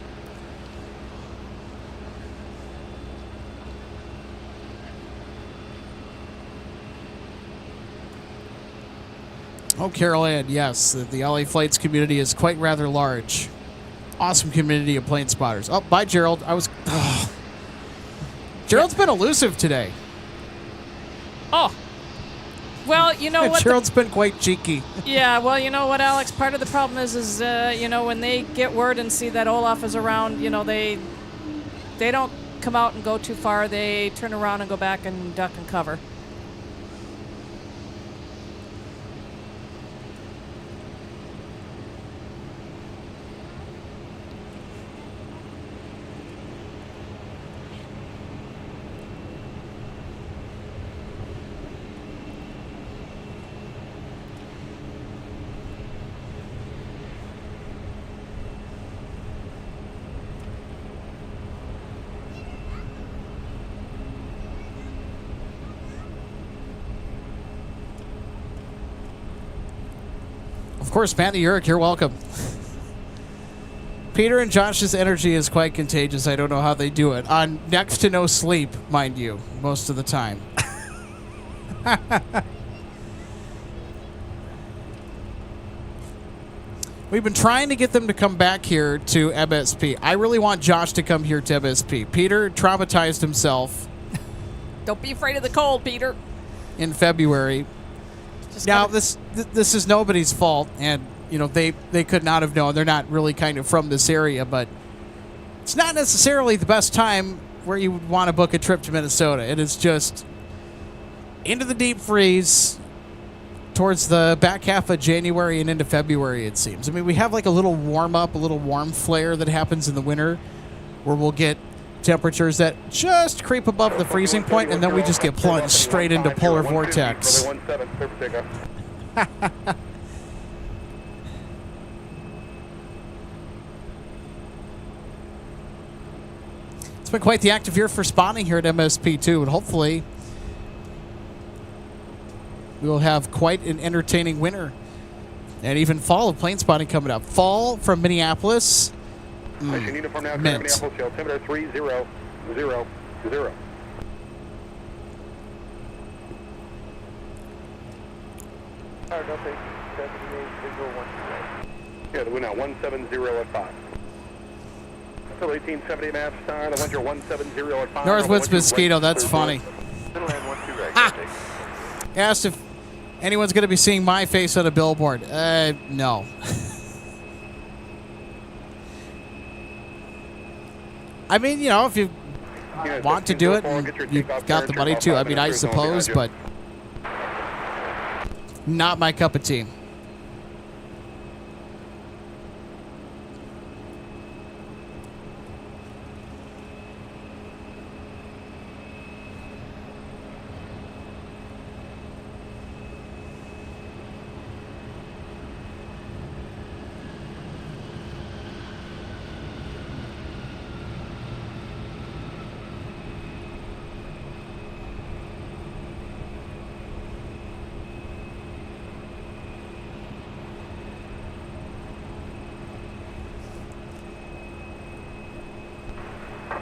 Oh, Carol Ann, yes, the LA Flights community is quite rather large. Awesome community of plane spotters. Oh, bye, Gerald. Gerald's been elusive today. Oh. Well, you know what? Gerald's been quite cheeky. Yeah, well, you know what, Alex? Part of the problem is when they get word and see that Olaf is around, they don't come out and go too far. They turn around and go back and duck and cover. Of course, Matty Urich, you're welcome. Peter and Josh's energy is quite contagious. I don't know how they do it. On next to no sleep, mind you, most of the time. We've been trying to get them to come back here to MSP. I really want Josh to come here to MSP. Peter traumatized himself. Don't be afraid of the cold, Peter. In February. Now, this is nobody's fault, and, they could not have known. They're not really kind of from this area, but it's not necessarily the best time where you would want to book a trip to Minnesota. It is just into the deep freeze towards the back half of January and into February, it seems. I mean, we have like a little warm-up, a little warm flare that happens in the winter where we'll get temperatures that just creep above the freezing point, and then we just get plunged straight into polar vortex. It's been quite the active year for spotting here at MSP too, and hopefully we will have quite an entertaining winter and even fall of plane spotting coming up. Fall from Minneapolis. Uniform now, Minneapolis, altimeter 3000. Yeah, the wind now 170 at 5. Still 1870 mass star, the wind you're 170 at 5. Northwoods Mosquito, that's funny. Asked if anyone's going to be seeing my face on a billboard. No. I mean, if you want to do it and you've got the money to, I mean, I suppose, but not my cup of tea.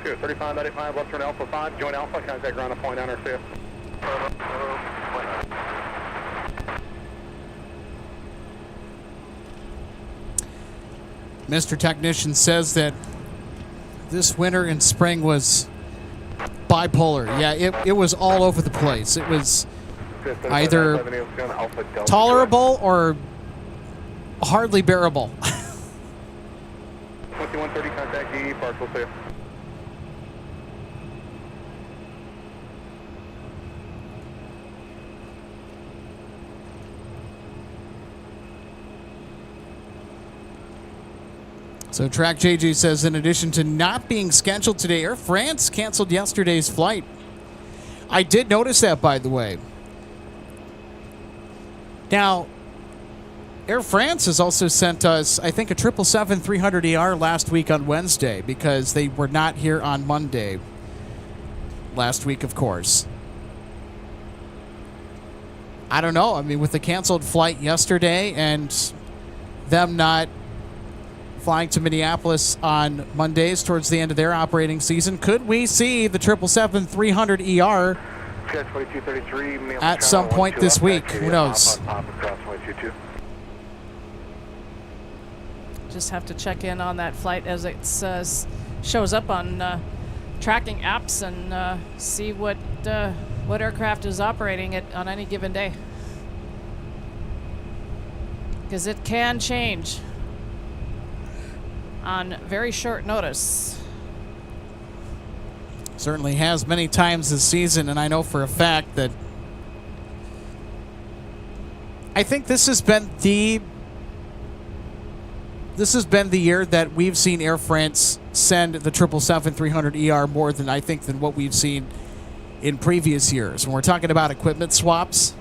Here, 3595, left turn Alpha 5, join Alpha, contact ground at point on our sail. Mr. Technician says that this winter and spring was bipolar. Yeah, it was all over the place. It was either tolerable or hardly bearable. 2130 contact GE, partial clear. So Track JJ says, in addition to not being scheduled today, Air France canceled yesterday's flight. I did notice that, by the way. Now, Air France has also sent us, I think, a 777-300ER last week on Wednesday because they were not here on Monday. Last week, of course. I don't know. I mean, with the canceled flight yesterday and them not flying to Minneapolis on Mondays towards the end of their operating season, could we see the 777-300ER at some point this week? Who knows? Just have to check in on that flight as it shows up on tracking apps and see what aircraft is operating it on any given day. Because it can change on very short notice. Certainly has many times this season, and I know for a fact that I think this has been the year that we've seen Air France send the 777-300ER more than I think than what we've seen in previous years when we're talking about equipment swaps.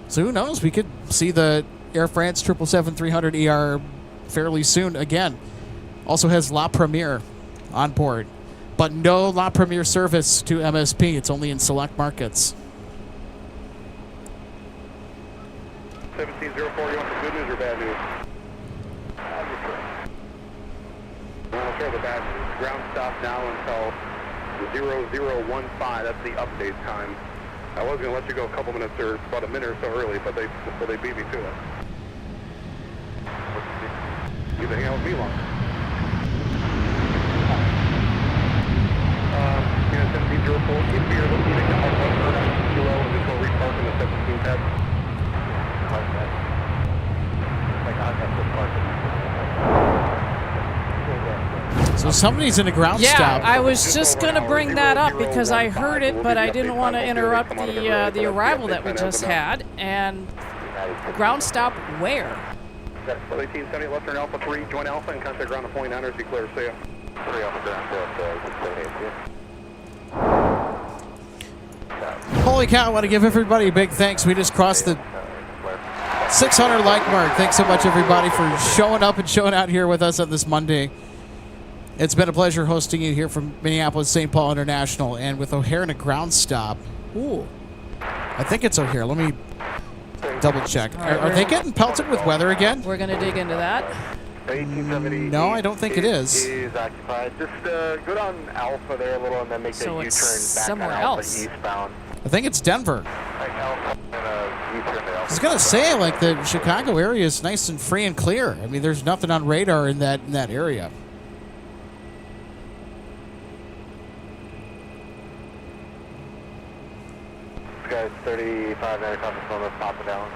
So who knows? We could see the Air France 777-300ER fairly soon again. Also has La Premiere on board, but no La Premiere service to MSP. It's only in select markets. 1704, you want the good news or bad news? I'll share the bad news. Ground stop now until 0015. That's the update time. I was going to let you go a couple minutes or about a minute or so early, but they beat me to it. You've been hanging out with me long. 1704, keep your looking at Alpha Kilo and just go repark in the 17 pad. So somebody's in a ground stop. Yeah, I was just going to bring that up because I heard it, but I didn't want to interrupt the arrival that we just had. And ground stop where? 1870 left turn Alpha 3, join Alpha and contact ground to point 9ers, be clear, see ya. 3 Alpha ground, 678. Holy cow, I want to give everybody a big thanks. We just crossed the 600 like mark. Thanks so much, everybody, for showing up and showing out here with us on this Monday. It's been a pleasure hosting you here from Minneapolis, St. Paul International, and with O'Hare in a ground stop. Ooh, I think it's O'Hare. Let me double check. Are they getting pelted with weather again? We're going to dig into that. 1870. No, I don't think it is. Is occupied. Just go down Alpha there a little and then make that U-turn back somewhere on Alpha else. eastbound. I think it's Denver. Right, Alpha and U-turn to I Alpha. was going to say, like, the Chicago area is nice and free and clear. I mean, there's nothing on radar in that area. Guys, 3595 from Plymouth, popping down.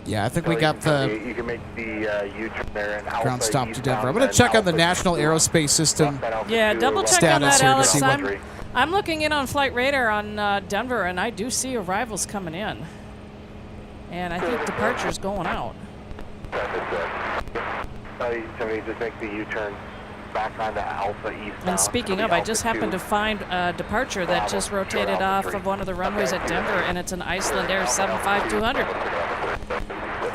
Yeah, I think we got the You can make the U-turn there and ground stop to Denver. I'm going to check on the National Aerospace System. Yeah, double check on that, status here to Alex. see what- I'm looking in on flight radar on Denver, and I do see arrivals coming in. And I think departure's going out. Somebody just make the U-turn back onto Alpha eastbound. And speaking of, I just happened to find a departure that just rotated off of one of the runways at Denver, and it's an Iceland Air 75200.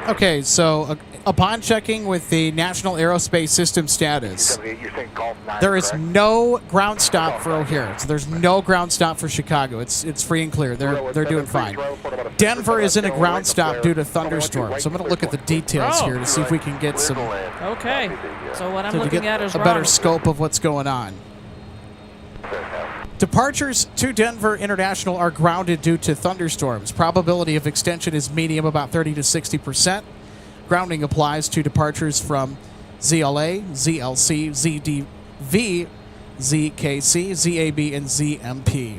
Okay, so upon checking with the National Aerospace System status, there is no ground stop for O'Hare. So there's no ground stop for Chicago. It's free and clear. They're doing fine. Denver is in a ground stop due to thunderstorms. So I'm going to look at the details here to see if we can get some Okay, so what I'm to looking get at is a wrong. better scope of what's going on. Departures to Denver International are grounded due to thunderstorms. Probability of extension is medium, about 30 to 60%. Grounding applies to departures from ZLA, ZLC, ZDV, ZKC, ZAB, and ZMP.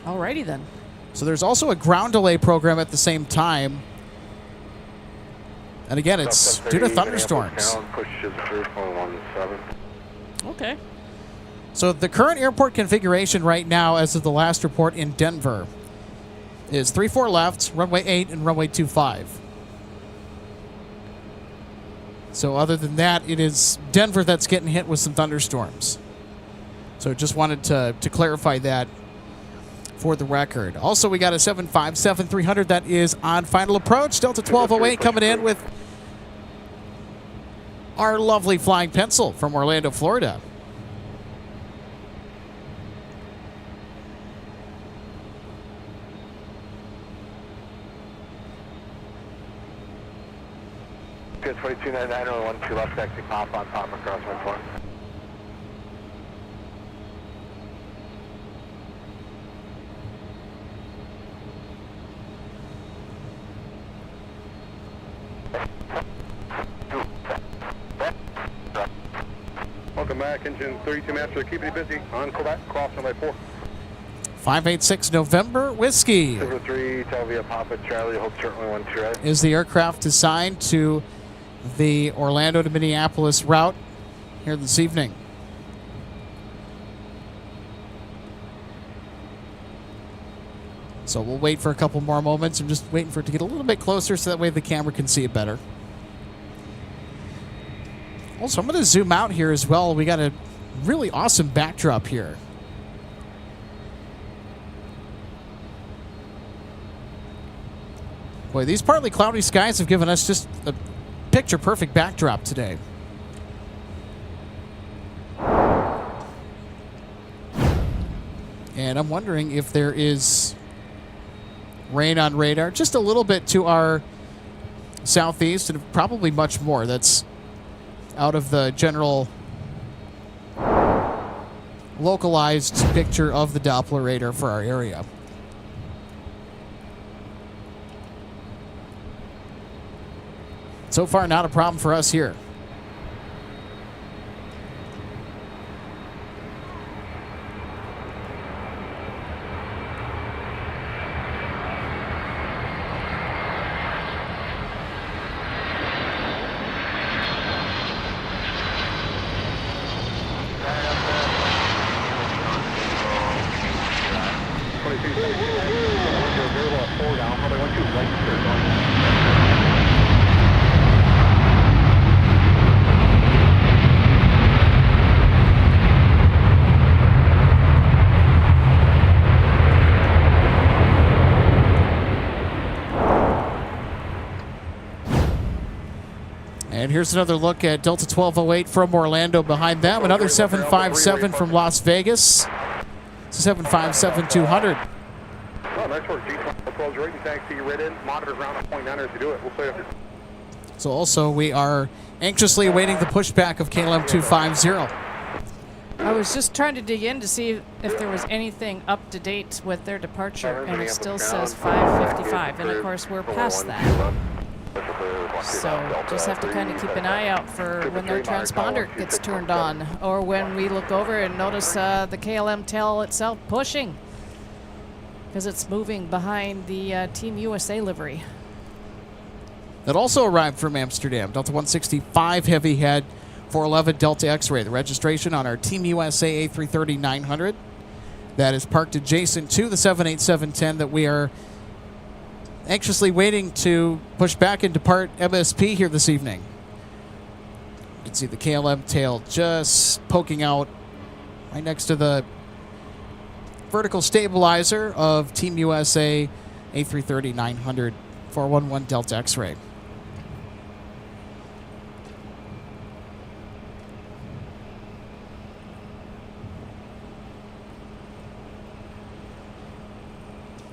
Alrighty then. So there's also a ground delay program at the same time. And again, it's due to thunderstorms. Okay. So the current airport configuration right now, as of the last report in Denver, is 34 left, runway 8, and runway 25. So other than that, it is Denver that's getting hit with some thunderstorms. So just wanted to clarify that for the record. Also, we got a 757-300 that is on final approach. Delta 1208 coming in with our lovely flying pencil from Orlando, Florida. Good 2299 12 left, taxi pop on top across my floor. Welcome back, engine 32 master, keeping you busy on Quebec, cross runway 4. 586 November Whiskey 03, Telvia Papa Charlie, hold certainly 12 right. is the aircraft assigned to the Orlando to Minneapolis route here this evening. So we'll wait for a couple more moments. I'm just waiting for it to get a little bit closer so that way the camera can see it better. Also, I'm going to zoom out here as well. We got a really awesome backdrop here. Boy, these partly cloudy skies have given us just a picture-perfect backdrop today. And I'm wondering if there is rain on radar, just a little bit to our southeast, and probably much more. That's out of the general localized picture of the Doppler radar for our area. So far, not a problem for us here. And here's another look at Delta 1208 from Orlando behind them. Another 757 from Las Vegas. It's a 757-200. Oh, nice work, G12's rating taxi, right in, monitor ground at 0.9 to do it. We'll say it. So also we are anxiously awaiting the pushback of KLM 250. I was just trying to dig in to see if there was anything up to date with their departure, and it still says 5:55, and of course we're past that. So just have to kind of keep an eye out for when their transponder gets turned on, or when we look over and notice the KLM tail itself pushing, because it's moving behind the Team USA livery. That also arrived from Amsterdam. Delta 165 Heavy Head 411 Delta X-Ray. The registration on our Team USA A330-900. That is parked adjacent to the 787-10 that we are anxiously waiting to push back and depart MSP here this evening. You can see the KLM tail just poking out right next to the vertical stabilizer of Team USA A330-900 411 Delta X-Ray.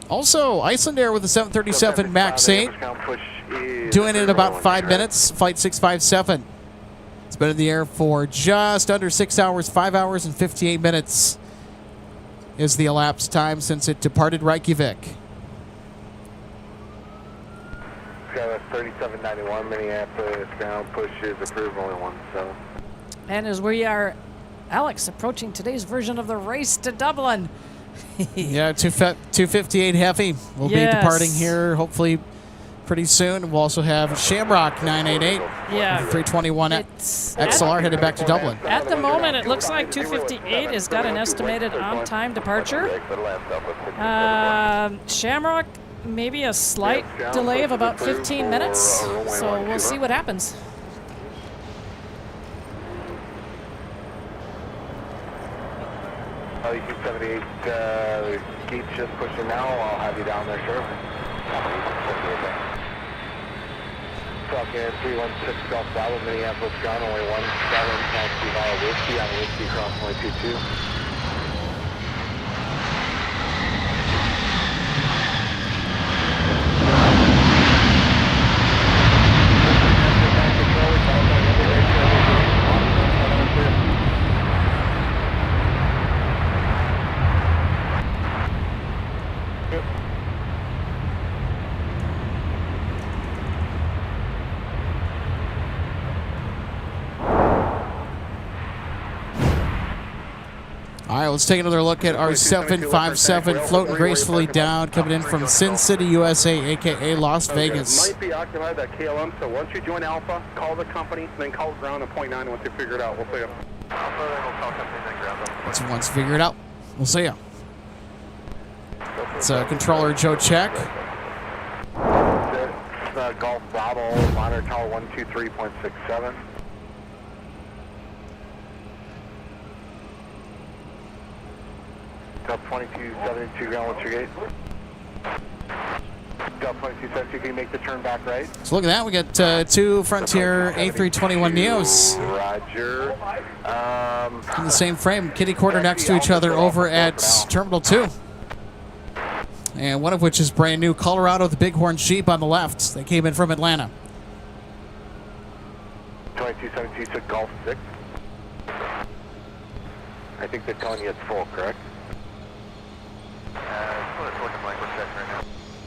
Also, Icelandair with the 737 MAX 8, doing it in about 5 minutes, flight 657. It's been in the air for just under 6 hours, 5 hours and 58 minutes is the elapsed time since it departed Reykjavik. Skyline 3791, Minneapolis, ground pushes approved, only 17. And as we are, Alex, approaching today's version of the race to Dublin. Yeah, 258 Heavy will be departing here hopefully pretty soon. We'll also have Shamrock 988, yeah, 321 XLR headed back to Dublin. At the moment, it looks like 258 has got an estimated on-time departure. Shamrock, maybe a slight delay of about 15 minutes, so we'll see what happens. LE-278, the gate's just pushing now. I'll have you down there, sure. Talking 316 Golf Bravo, Minneapolis ground, only 17, taxi via Whiskey on Whiskey cross 122. All right, let's take another look at our 757 floating gracefully down, coming in from Sin City, USA, a.k.a. Las Vegas. Might be occupied that KLM, so once you join Alpha, call the company, then call ground and point 9 once you figure it out. We'll see you. Alpha, then we'll call company, then ground. Once figure it out, we'll see ya. It's controller Joe Check. Golf Bravo, monitor tower 123.67. Delta 2272, ground, what's your gate? Delta 2272, can you make the turn back right? So look at that, we got two Frontier A321 Neos. Roger. In the same frame, kitty corner next to each other over at Terminal 2. And one of which is brand new, Colorado, the Bighorn Sheep on the left. They came in from Atlanta. 2272 to Golf 6. I think they're telling you it's full, correct?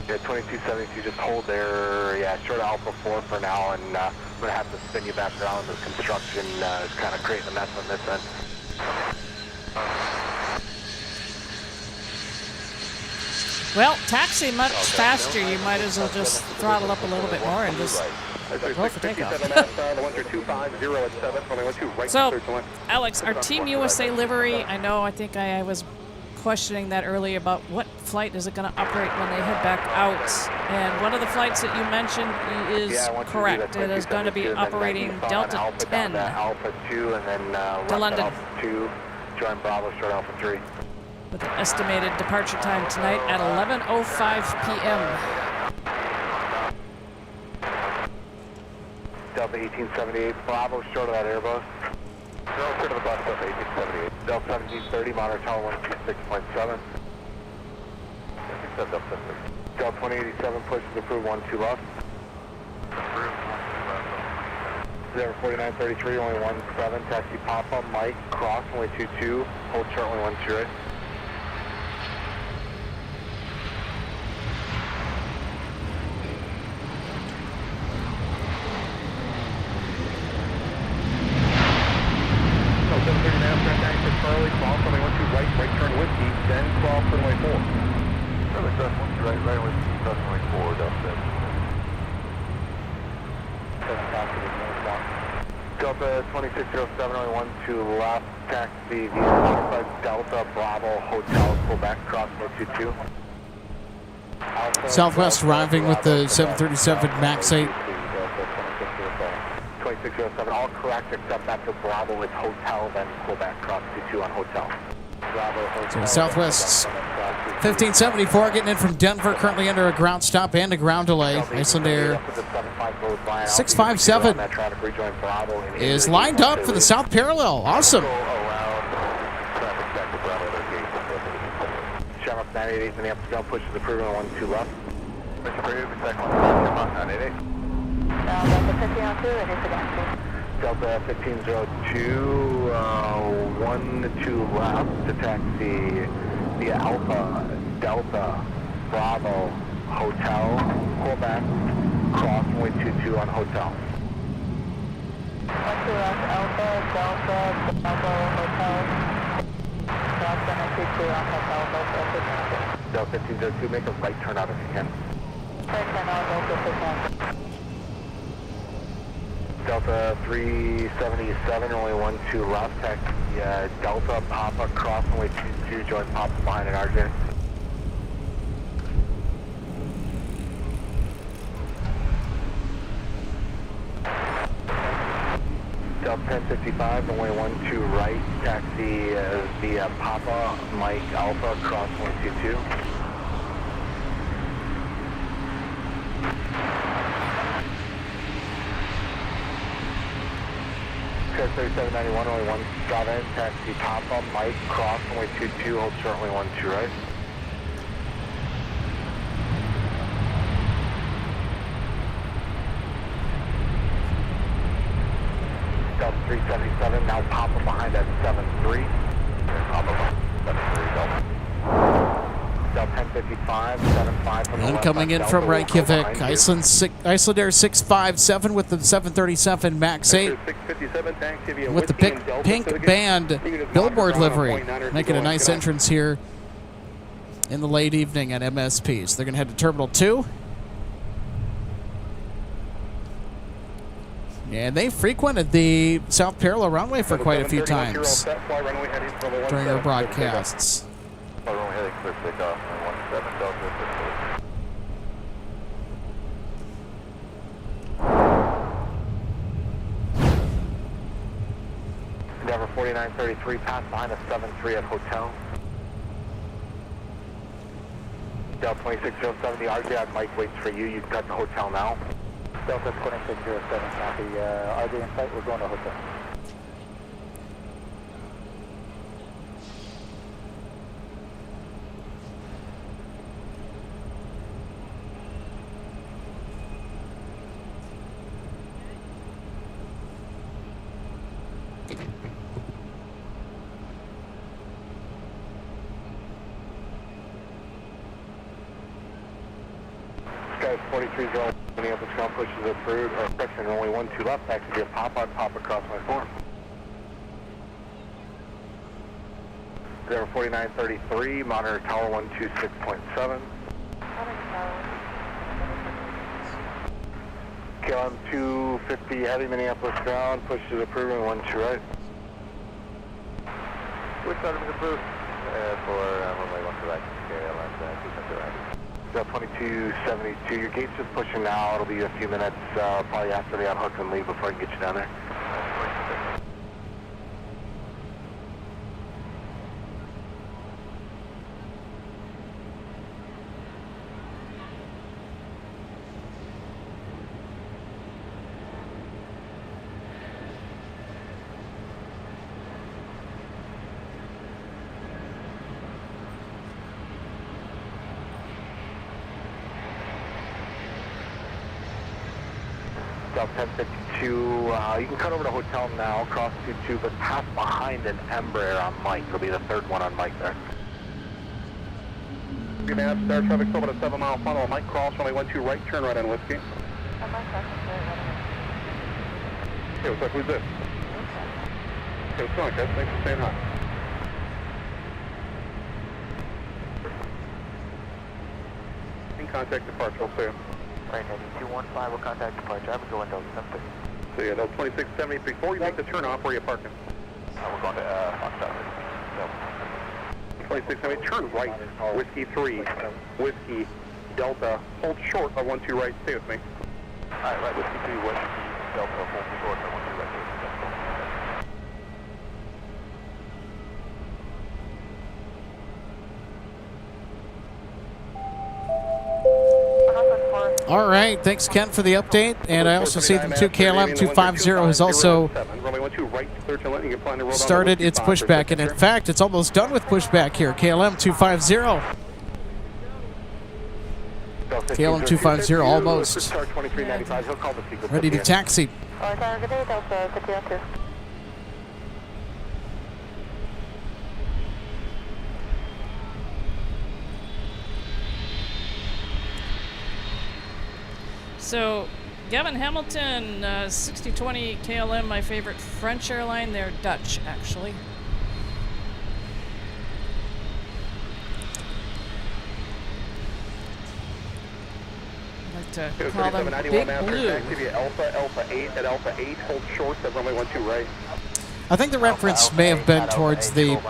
Yeah, 2272, just hold there. Yeah, short Alpha 4 for now, and I'm going to have to spin you back around. The construction is kind of creating a mess on this end. Well, taxi much faster, you might as well just throttle up a little bit more and just roll for takeoff. So, Alex, our Team USA livery, I think I was questioning that earlier about what flight is it going to operate when they head back out. And one of the flights that you mentioned is correct. It is going to be operating Delta 10 Alpha 2 and then to London. Alpha 2, join Bravo, short Alpha 3. With an estimated departure time tonight at 11:05 p.m. Delta 1878, Bravo, short of that Airbus. No, short of the bus, Delta 1878. Delta 1730, monitor tower 126.7. Delta 2087, pushes approved 12 left. Approved 4933, only 17, taxi Papa, Mike, cross, only 22, hold short, only 12 right. Charlie, cross runway 12 right turn Whiskey, then cross runway 4. Right, Whiskey, cross runway 4, Delta 7. Delta 2607, only 12 left, taxi via Delta Bravo Hotel, Quebec, cross runway 22. Southwest arriving with the 737 MAX 8. 2607, all correct except after Bravo is Hotel, then Quebec, cross 22 on Hotel. Bravo, Hotel. So Southwest's 1574 getting in from Denver, currently under a ground stop and a ground delay. Icelandair 657 is lined up for the south parallel. Awesome. Shamrock 988, Minneapolis ground pushes approved on 12 left. Mr. Approved, second one, Shamrock 988. Delta 1502, ready for taxi. Delta 1502, 1-2 left to taxi via Alpha, Delta, Bravo, Hotel, Quebec, cross runway 22 on Hotel. 1-2 left, Alpha, Delta, Bravo, Hotel, cross runway 22 on Hotel, Delta 1502. Delta 1502, make a right turn out if you can. Right turn on Delta 1502. Delta 377, only 1-2 left, taxi Delta, Papa, cross runway 22, join Papa behind an RJ. Delta 1055, only 1-2 right, taxi via Papa, Mike, Alpha, cross runway 22. Sky 3791, only 1 stop in, taxi Papa, Mike, cross runway 22, hold short, only 1-2 right. Delta 377, now Papa behind at 73. Papa behind 73, Delta. Delta 1055, 75 from the And left coming in Delta, from we'll go Reykjavik, behind you. Islander 657 with the 737 MAX 8 with the pink band billboard livery, making a nice entrance here in the late evening at MSP. So they're going to head to Terminal 2. And they frequented the South Parallel runway for quite a few times during our broadcasts. Runway heading clear takeoff, 17 Delta 54. Endeavor 4933, pass behind a 73 at Hotel. Delta 2607, the RJ Mike waits for you. You've got the hotel now. Delta 2607, copy. RJ in sight, we're going to hotel. Sky 4301, Minneapolis ground pushes approved, or correction, only 1-2 left, taxi via Papa, Papa cross my 4. Endeavor 4933, monitor tower 126.7. KLM 250, heavy Minneapolis ground, pushes approved, and 1-2 right. Which side is approved? For runway 1 to right, KLM 250 right. Delta 2272, your gate's just pushing now. It'll be a few minutes, probably after they unhook and leave before I can get you down there. Delta 1052, you can cut over to hotel now, cross 22, but pass behind an Embraer on Mike. It'll be the third one on Mike there. Good man, star traffic over at a 7-mile funnel. Mike cross, runway 12 right, turn right on Whiskey. Hey, what's up, who's this? Hey, what's going on, guys? Thanks for staying hot. In contact departure, I'll see you. Right, heading 215, we'll contact departure. I'm going to Delta 730. So yeah, Delta 2670, before you make the turn off, where are you parking? We're going to Nonstop. 2670, turn right, Whiskey 3, Whiskey, Delta, hold short of 12 right, stay with me. Alright, right, Whiskey 3, Whiskey, Delta, hold short of 12 right. All right, thanks Ken for the update, and I also see them too. KLM 250 has also started its pushback, and in fact, it's almost done with pushback here. KLM 250. KLM 250 almost ready to taxi Good day, Delta 52. So, Gavin Hamilton, 6020 KLM, my favorite French airline. They're Dutch, actually. I like to call them Big Blue. Alpha 8 at Alpha 8, hold short at runway 12 right. I think the reference may have been towards the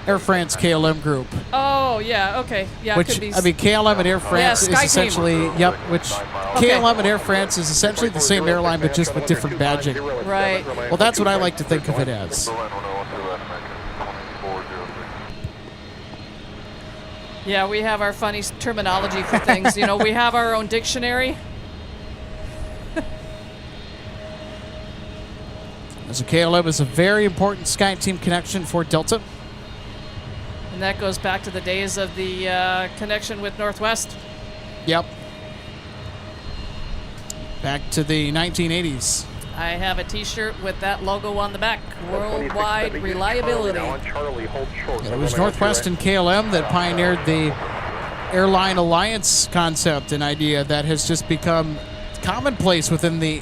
Air France KLM group. Oh, yeah, okay. Yeah, Which, it could be. I mean, KLM and Air France is SkyTeam. essentially, yep, which Okay. KLM and Air France is essentially the same airline, but just with different badging. Right. Well, that's what I like to think of it as. Yeah, we have our funny terminology for things. You know, we have our own dictionary. So KLM is a very important SkyTeam connection for Delta. And that goes back to the days of the connection with Northwest. Yep. Back to the 1980s. I have a T-shirt with that logo on the back. Worldwide reliability. It was Northwest and KLM that pioneered the airline alliance concept, an idea that has just become commonplace within the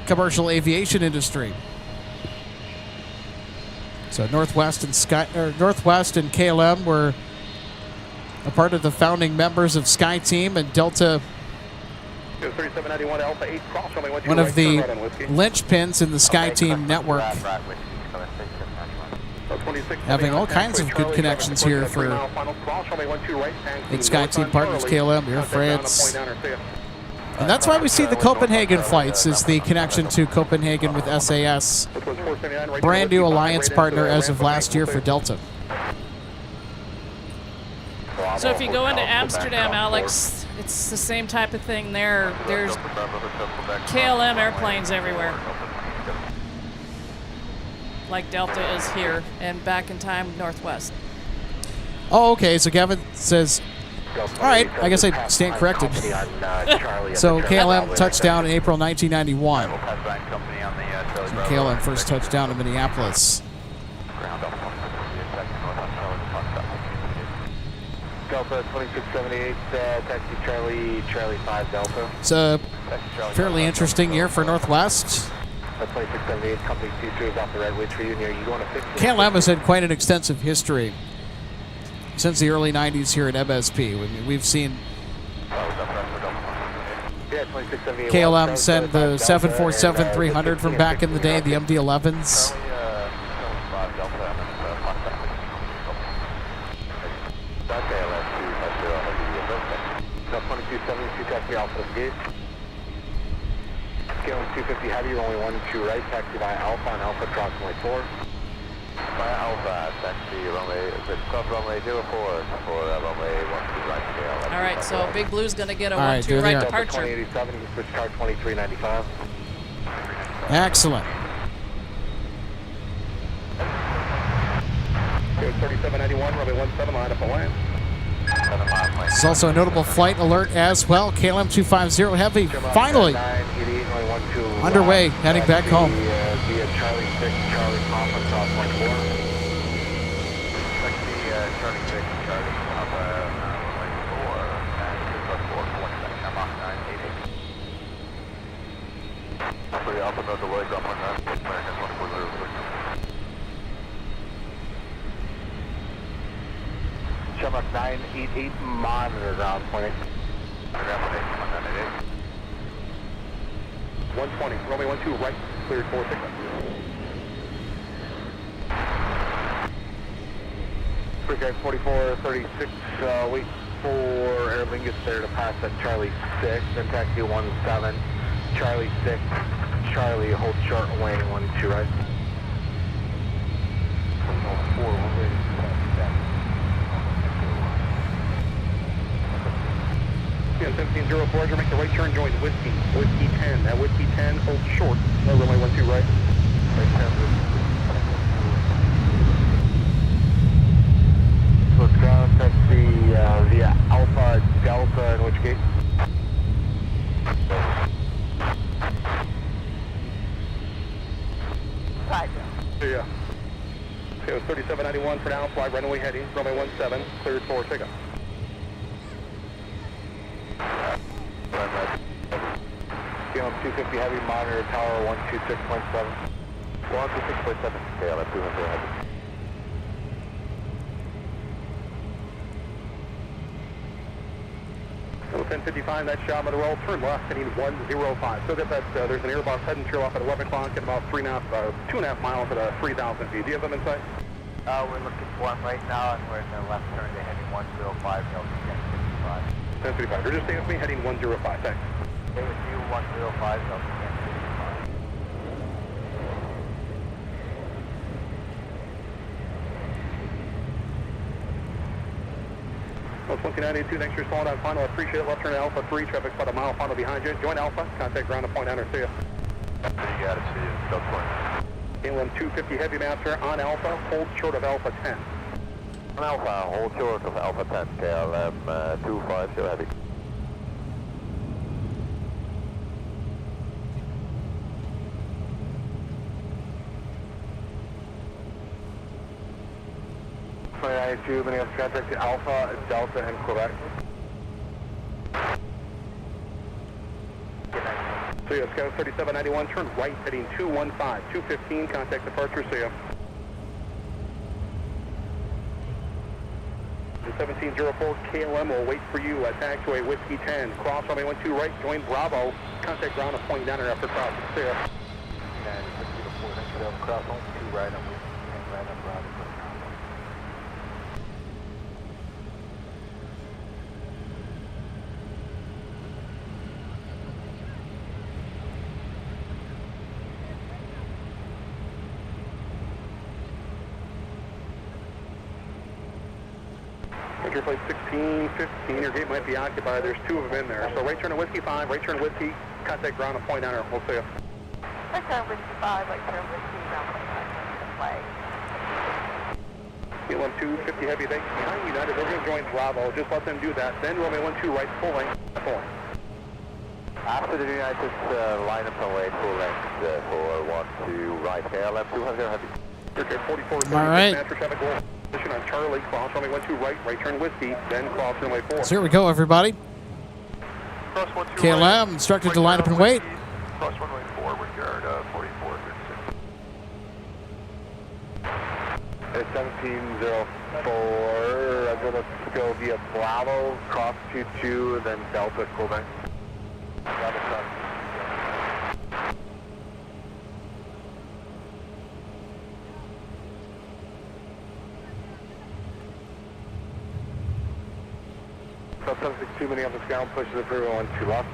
commercial aviation industry. So Northwest and KLM were a part of the founding members of SkyTeam, and Delta, one of the linchpins in the SkyTeam network, having all kinds of good connections here for its SkyTeam partners, KLM, Air France. And that's why we see the Copenhagen flights as the connection to Copenhagen with SAS. Brand new alliance partner as of last year for Delta. So if you go into Amsterdam, Alex, it's the same type of thing there. There's KLM airplanes everywhere. Like Delta is here, and back in time, Northwest. Oh, okay. So Gavin says, all right, I guess I stand corrected. So KLM touchdown in April 1991. So KLM first touchdown in Minneapolis. Delta 2678, taxi Charlie 5 Delta. It's a fairly interesting year for Northwest. 2678, company C3 is off the right way for you near you going to 15. KLM has had quite an extensive history since the early 90s here at MSP. We've seen KLM send the 747-300 from back in the day, the MD-11s. Scaling 250 heavy, only 1-2 right, taxi by Alpha on Alpha, approximately 4. By Alpha, taxi runway, runway 04 for runway 12 right scale. All right, so Big Blue's going to get a All right, 1-2 right there. departure. 2087, you can switch car 2395. Excellent. 3791, runway 17, line up a line. It's also a notable flight alert as well. KLM 250 Heavy finally underway, heading back home. Via Charlie 6, Charlie Papa, cross 14. Charlie 6, Charlie Papa, runway 4, and 4, Alpha, Alpha, no delay, drop 19, American 140. Shamrock 988, monitor ground point. 120, runway 12 right, cleared 46. Free 4436, wait for Air Lingus there to pass at Charlie 6, then taxi 17, Charlie 6, Charlie, hold short, wing 12 right. 4, runway 1704, make the right turn, join Whiskey 10. At Whiskey 10, hold short, runway 12 right. So it's ground taxi via Alpha Delta, in which gate? 1 for now, fly runway heading, runway 17, cleared for takeoff. KLM 250 heavy, monitor tower 126.7. 126.7, KLM 200 heavy. 10:55, that shot on the roll, turn left, heading 105. So that there's an Airbus heading trail off at 11 o'clock at about 2.5 miles at 3,000 feet. Do you have them in sight? We're looking for them right now, and we're in the left turn. They're heading 105, Delta 10:55. You're just staying with me, heading 105. Thanks. Stay with you, 105, Delta 1065. Well, 2982, thanks for slowing down final. I appreciate it. Left turn Alpha 3, traffic's about a mile final behind you. Join Alpha, contact ground to point niner. See ya. You got it, see you. Delta 20. KLM 250 Heavy Master on Alpha, hold short of Alpha 10. On Alpha, hold short of Alpha 10, KLM 250 heavy. Minneapolis, contact Alpha, Delta, and Quebec. So yeah, Sky 3791, turn right, heading 215, 215, contact departure, see ya. 1704 KLM will wait for you at taxiway Whiskey 10, cross runway 12 right, join Bravo, contact ground at point niner after crossing, see ya. 904, thanks for the cross on 2 right, I'm Whiskey 10 right, I'm Bravo. Enter flight 1615, your gate might be occupied, there's 2 of them in there. So right turn to Whiskey 5, right turn to Whiskey, contact ground at point niner, we'll see you. Right turn Whiskey 5, right turn Whiskey, ground flag. KLM 250 Heavy, thanks. Behind United, they're going to join Bravo, just let them do that. Then runway 12 right, full length, full. After the United line up and wait, full length for 12 right, KLM 200 heavy. Okay, 44, all right. Master traffic goal. Position on Charlie, cross runway 12 right, right turn Whiskey, then cross runway 4. So here we go, everybody. Cross 12 KLM right, instructed to line up and wait. Cross runway 4, regard 4436. It's 1704, I'm going to go via Bravo, cross 22, and then Delta, Quebec. Bravo cross. So 762 Minneapolis ground, pushes the approval on 2 left.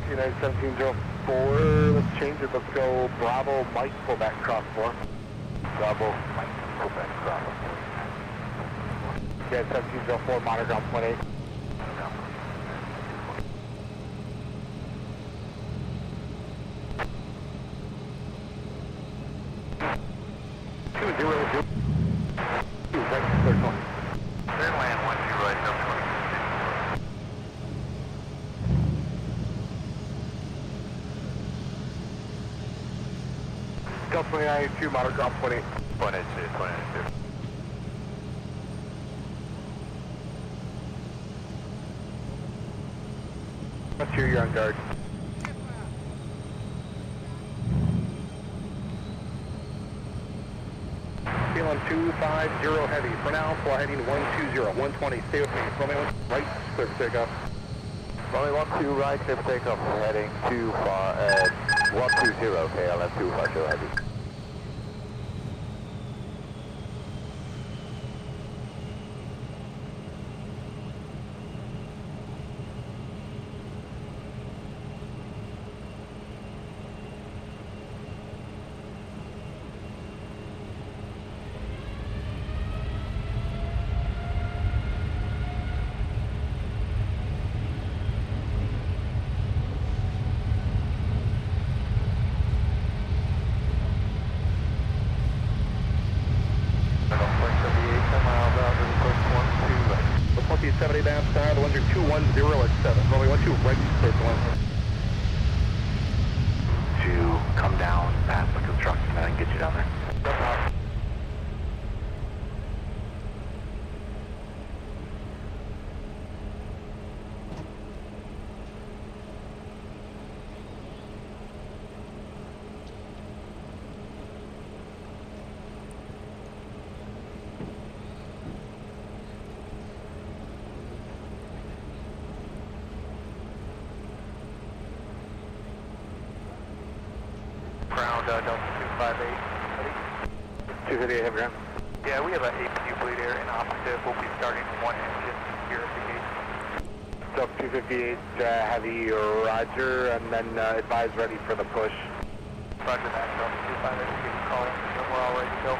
United 1704, let's change it, let's go Bravo, Mike, Quebec, cross 4. Bravo, Mike, Quebec, cross 4. Yeah, 1704, monitor ground 28. 200, right, clear 20. Clear land, 12 right, no 20. Delta 2982, monitor ground 20. 2882. Let's hear you're on guard. KLM 250 Heavy, for now, fly heading 120, 120, stay with me. Runway 1 right, clear for takeoff. Runway 12 right, clear for takeoff, heading 120, KLM 250 heavy. 2, right, clear for 1. To come down past the construction and get you down there. Ground Delta 258. 258, heavy ground. Yeah, we have an APU bleed air in operative. We'll be starting 1 engine here at the gate. Delta 258, heavy, roger, and then advise ready for the push. Roger that, Delta 258, give a call, and we're all ready to go.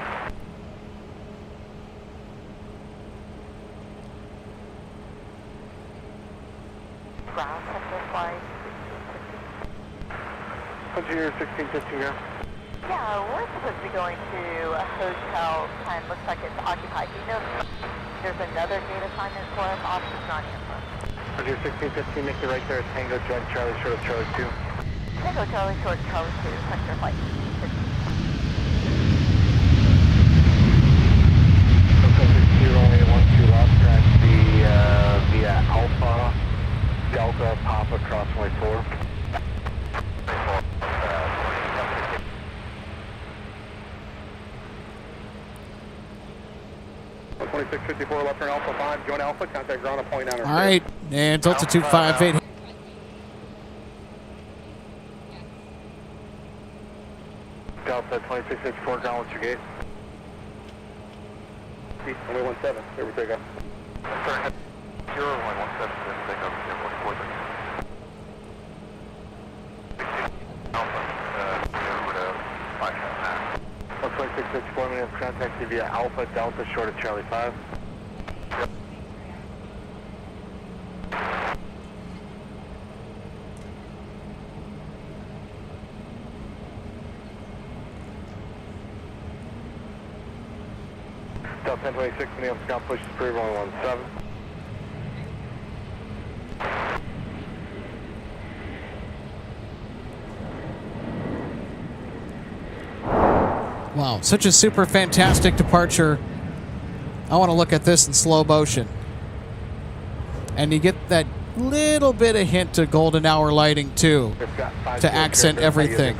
Ground center flight 1615. Engineer 1615, ground. Yeah, we're supposed to be going to a hotel and looks like it's occupied. Do you know if there's another gate assignment for us? Officer's not answering. Engineer 1615, make it right there at Tango, join Charlie, short of Charlie 2. Tango Charlie, short Charlie 2, sector flight 1615. Only 12 left, taxi via Alpha, Delta, Papa, crossway 4. 2654 left turn Alpha 5, join Alpha, contact ground at point on our All right, and Delta 258. Delta 2664, ground, what's your gate? Only 17, here we take off. Turn head 0117, take off, airport 43. Alpha, over to 5 2664, minutes, contact you via Alpha, Delta, short of Charlie 5. Delta 1026, Minneapolis, ground push is approved, only 17. Wow, such a super fantastic departure. I want to look at this in slow motion. And you get that little bit of hint of golden hour lighting too, to accent everything.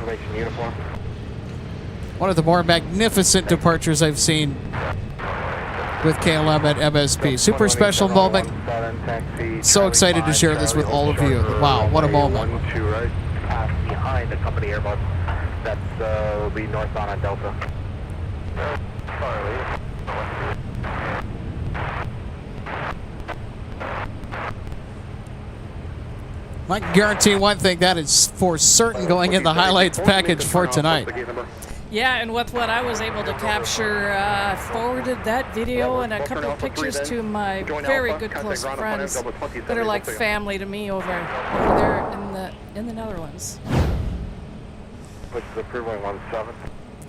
One of the more magnificent departures I've seen with KLM at MSP. Super special moment. So excited to share this with all of you. Wow, what a moment. Behind the company Airbus. That's will be northbound on Delta. I can guarantee one thing, that is for certain going in the highlights package for tonight. Yeah, and with what I was able to capture, I forwarded that video and a couple of pictures to my very good close friends that are like family to me over there in the Netherlands.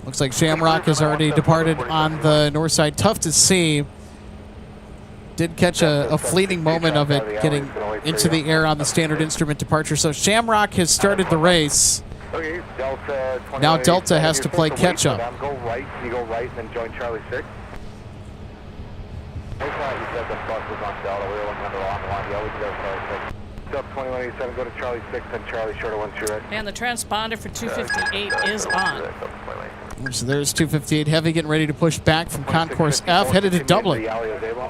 Looks like Shamrock has already departed on the north side. Tough to see. Did catch a fleeting moment of it getting into the air on the standard instrument departure. So Shamrock has started the race. Now Delta has to play catch up. Go right, you go right, and then join Charlie 6. I thought you said the bus was on Delta. We were looking at the wrong one. Yeah, we can go Charlie 6. Delta 2187, go to Charlie 6, and Charlie short of 12 right. And the transponder for 258 is on. So there's 258 Heavy getting ready to push back from Concourse F, headed to Dublin. Into the alley is able,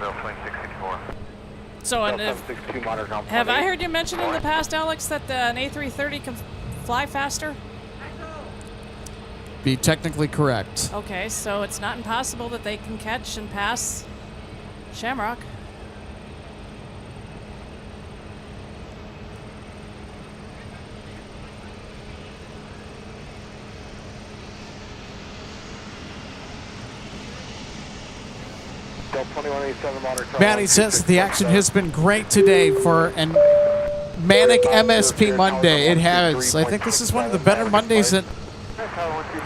Delta 2664. So, and have I heard you mention in the past, Alex, that an A330 can fly faster? Be technically correct. Okay, so it's not impossible that they can catch and pass Shamrock. Matty says the action has been great today for an manic MSP Monday. It has. I think this is one of the better Mondays that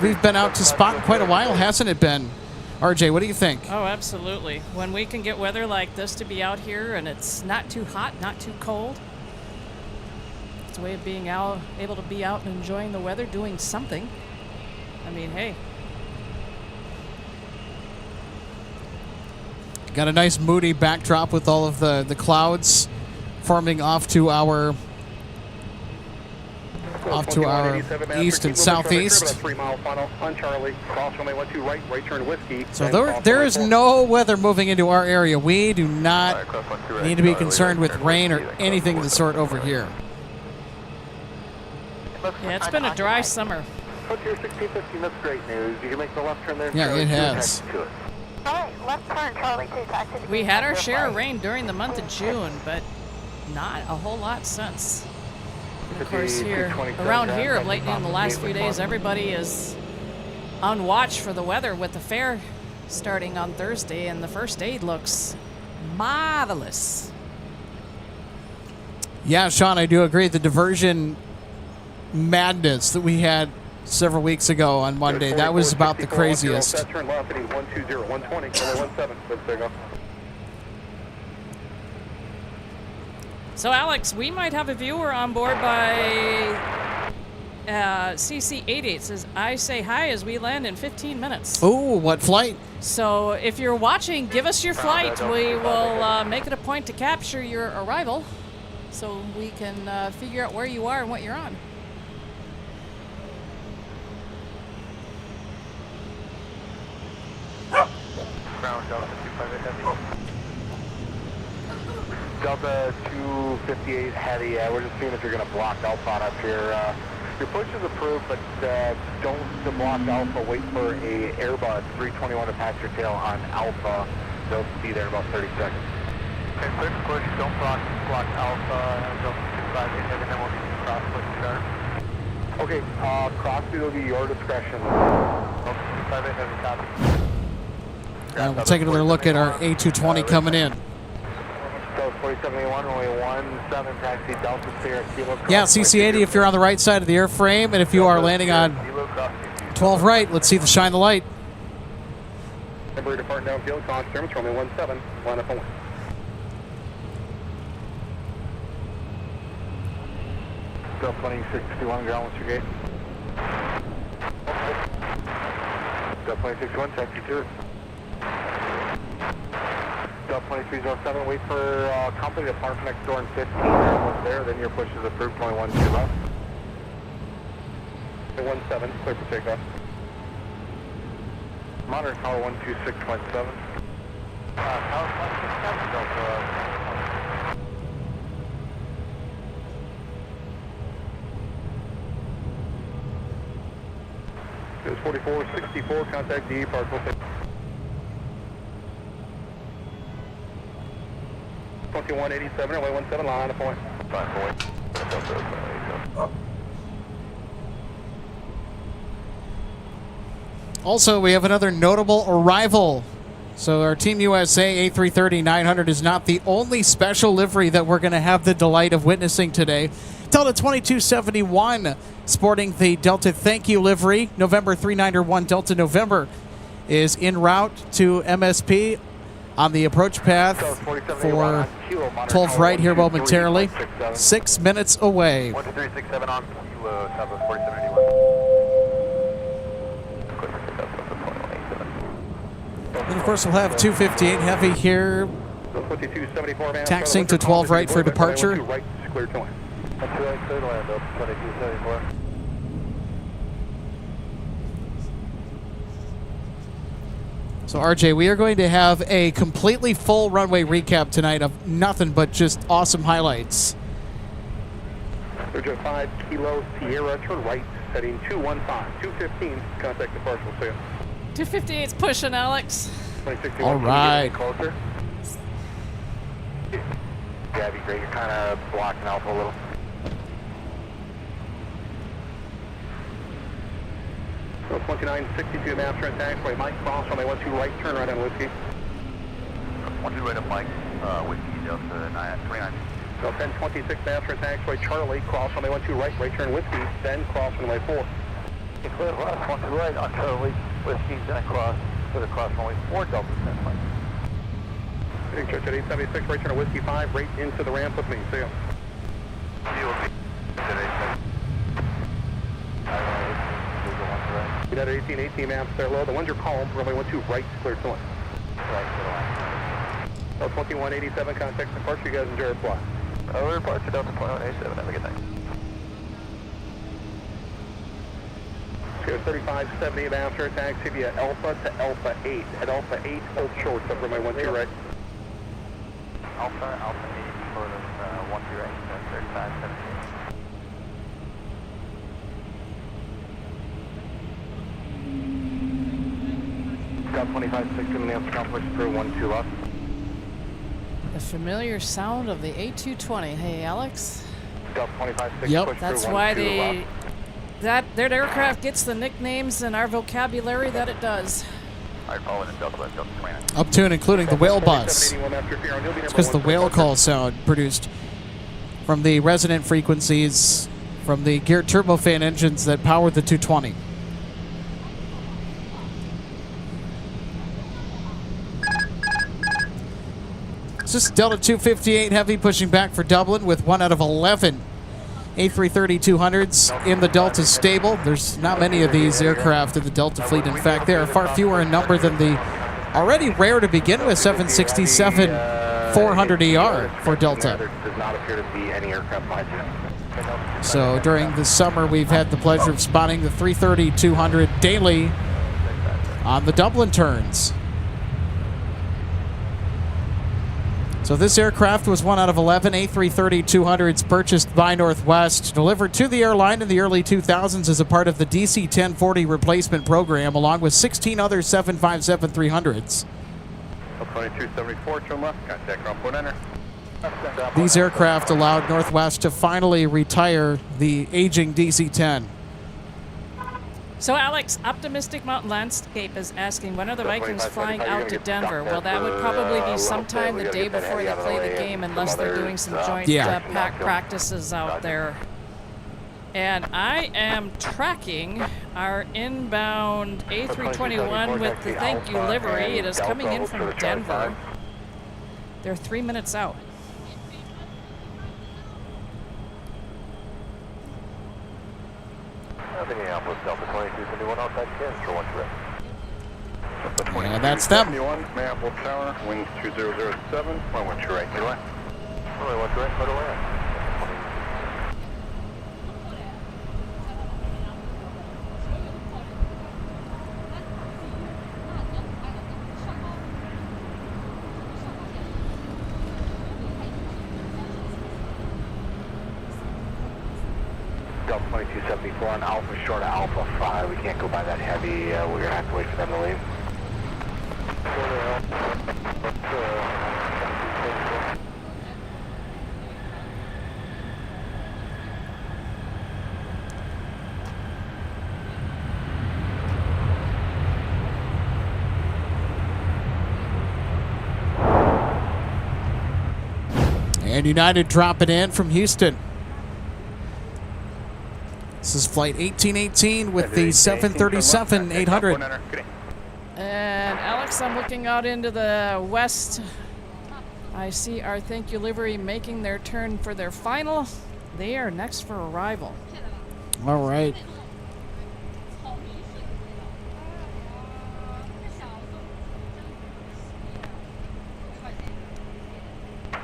we've been out to spot in quite a while, hasn't it been? RJ, what do you think? Oh, absolutely. When we can get weather like this to be out here and it's not too hot, not too cold, it's a way of being able to be out and enjoying the weather, doing something. I mean, hey. Got a nice moody backdrop with all of the clouds forming off to our east and southeast. 3 mile final on Charlie. Cross runway 12 right turn whiskey. So there is no weather moving into our area. We do not need to be concerned with rain or anything of the sort over here. Yeah, it's been a dry summer. Frontier 1615, that's great news. You can make the left turn there. Yeah, it has. All right, left turn, Charlie 2, taxi to We had our share of rain during the month of June, but not a whole lot since. And of course, here around here, of lately in the last few days, everybody is on watch for the weather with the fair starting on Thursday, and the first aid looks marvelous. Yeah, Sean, I do agree. The diversion madness that we had several weeks ago on Monday, that was about the craziest. Turn left, 120, 117. There you go. So, Alex, we might have a viewer on board by CC88. It says, I say hi as we land in 15 minutes. Oh, what flight? So, if you're watching, give us your flight. We will make it a point to capture your arrival so we can figure out where you are and what you're on. Ground Delta 258 Heavy. Delta 258 Heavy, we're just seeing if you're going to block Alpha up here. Your push is approved, but don't block Alpha. Wait for a Airbus 321 to pass your tail on Alpha. They'll be there in about 30 seconds. Okay, quick push, don't block Alpha, Delta 258 Heavy, then we'll need to cross push start. Okay, cross speed will be your discretion. Delta 258 Heavy, copy. And we'll take another look at our A220 coming in. So 4781, runway 17, taxi Delta Sierra Kilo. Yeah, CC80 if you're on the right side of the airframe, and if you are landing on 12 right, let's see the shine the light. Temporary depart downfield, caution terms, runway 17, line up on 1. Delta 2061, ground, what's your gate? Delta 2061, taxi 2. Delta 2307, wait for company to park next door in 15. Once there, then your push is approved, 21 2 left. 17, clear for takeoff. Monitor tower 126.7. Tower 167, Delta. It was 4464, contact DE, partial 2187, runway 17, line up point. 5 point. Also, we have another notable arrival. So our Team USA A330-900 is not the only special livery that we're going to have the delight of witnessing today. Delta 2271 sporting the Delta Thank You livery. November 391 Delta November is en route to MSP on the approach path for 12 right here momentarily. 6 minutes away. 12367 on Kilo, Southwest 4781. And of course, we'll have 258 Heavy here, taxiing to 12 right for departure. Right, clear to land. 2 right, clear to land, 2274. So, RJ, we are going to have a completely full runway recap tonight of nothing but just awesome highlights. Surgeon 5 Kilo Sierra, turn right, heading 215, 215, contact the partial, see ya. 258's pushing, Alex. All right. Closer. Yeah, that'd be great. You're kind of blocking Alpha a little. So 2962 maps right taxiway, Mike, cross runway 12 right, turn right on Whiskey. 12 right up Mike, Whiskey, Delta 29. So 1026 maps right taxiway, Charlie, cross runway 12 right, right turn Whiskey, then cross runway 4. Clear left, 12 right on Charlie, Whiskey, then cross. Clear across runway 4, Delta 10 flight. Church at 876, right turn to Whiskey 5, right into the ramp with me. See ya. You got 18 amps there low. The ones you're calm, runway 12 right, clear to one. Delta 2187, contact departure. You guys enjoy your flight. Over departure, Delta 2187. Have a good night. Go 3570 after taxi via Alpha to Alpha 8. At Alpha 8, hold short, up runway 12 right. Alpha 8 for the 12 right, 3570. Got 2560 Minneapolis, complex crew 12 left. The familiar sound of the A220. Hey, Alex. Got 2560. Yep. That's why their aircraft gets the nicknames in our vocabulary that it does. Alright, following in Delta 29. Up to and including the whale bus. It's because the whale call sound produced from the resonant frequencies from the geared turbofan engines that powered the 220. It's just Delta 258 Heavy pushing back for Dublin with 1 out of 11 A330-200s in the Delta stable. There's not many of these aircraft in the Delta fleet. In fact, there are far fewer in number than the already rare to begin with 767 400ER for Delta. There does not appear to be any aircraft behind you. So during the summer, we've had the pleasure of spotting the 330-200 daily on the Dublin turns. So this aircraft was 1 out of 11 A330-200s purchased by Northwest, delivered to the airline in the early 2000s as a part of the DC-1040 replacement program, along with 16 other 757-300s. 2274, turn left, contact ground point enter. These aircraft allowed Northwest to finally retire the aging DC-10. So, Alex, Optimistic Mountain Landscape is asking, when are the Vikings flying out to Denver? Well, that would probably be sometime the day before they play the game, unless they're doing some joint pack practices out there. And I am tracking our inbound A321 with the thank you livery. It is coming in from Denver. They're 3 minutes out. Minneapolis, Delta 2271 outside Kansas for 1 And that's them. Minneapolis Tower, winds 2007, 1 right, good way. 1 right, put away. Delta 2274 on Alpha short of Alpha 5. We can't go by that heavy. We're going to have to wait for them to leave. And United dropping in from Houston. This is flight 1818 with the 737-800. And Alex, I'm looking out into the west. I see our thank you livery making their turn for their final. They are next for arrival. All right.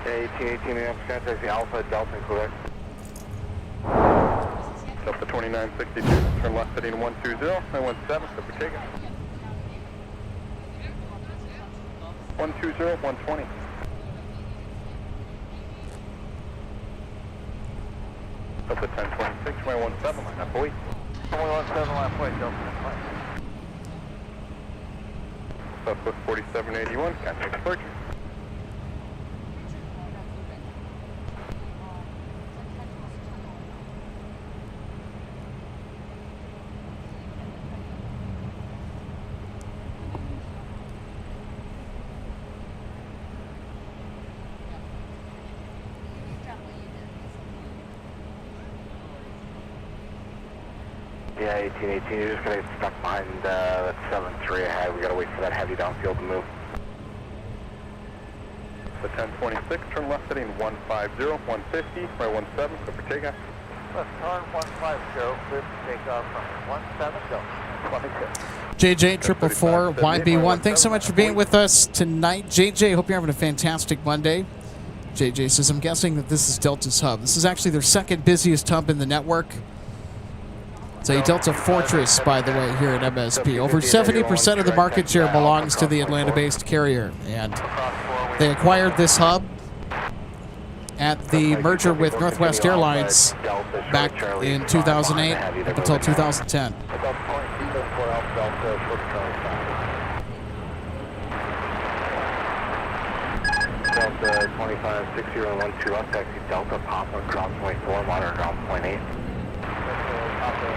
Okay, 1818 Minneapolis, contact the Alpha Delta, correct? Delta 2962, turn left heading 120, 917, so we're taking. 120, 120. Delta 1026, 917, line up, wait. 117, line up, wait, Delta 10. Southwest 4781, contact departure. Yeah, 1818, you're just going to get stuck behind that 7-3 ahead. We got to wait for that heavy downfield to move. The 1026, turn left heading 150, 150, right 17, clear for takeoff. Left turn 150, clear for takeoff from 17, go. 26. JJ 444 YB1. Thanks so much for being with us tonight. JJ, hope you're having a fantastic Monday. JJ says, I'm guessing that this is Delta's hub. This is actually their second busiest hub in the network. It's a Delta Fortress, by the way, here at MSP. Over 70% of the market share belongs to the Atlanta-based carrier. And they acquired this hub at the merger with Northwest Airlines back in 2008 up until 2010. Delta 256012 up, taxi Delta, Papa, ground point 4, monitor ground point 8. Heavy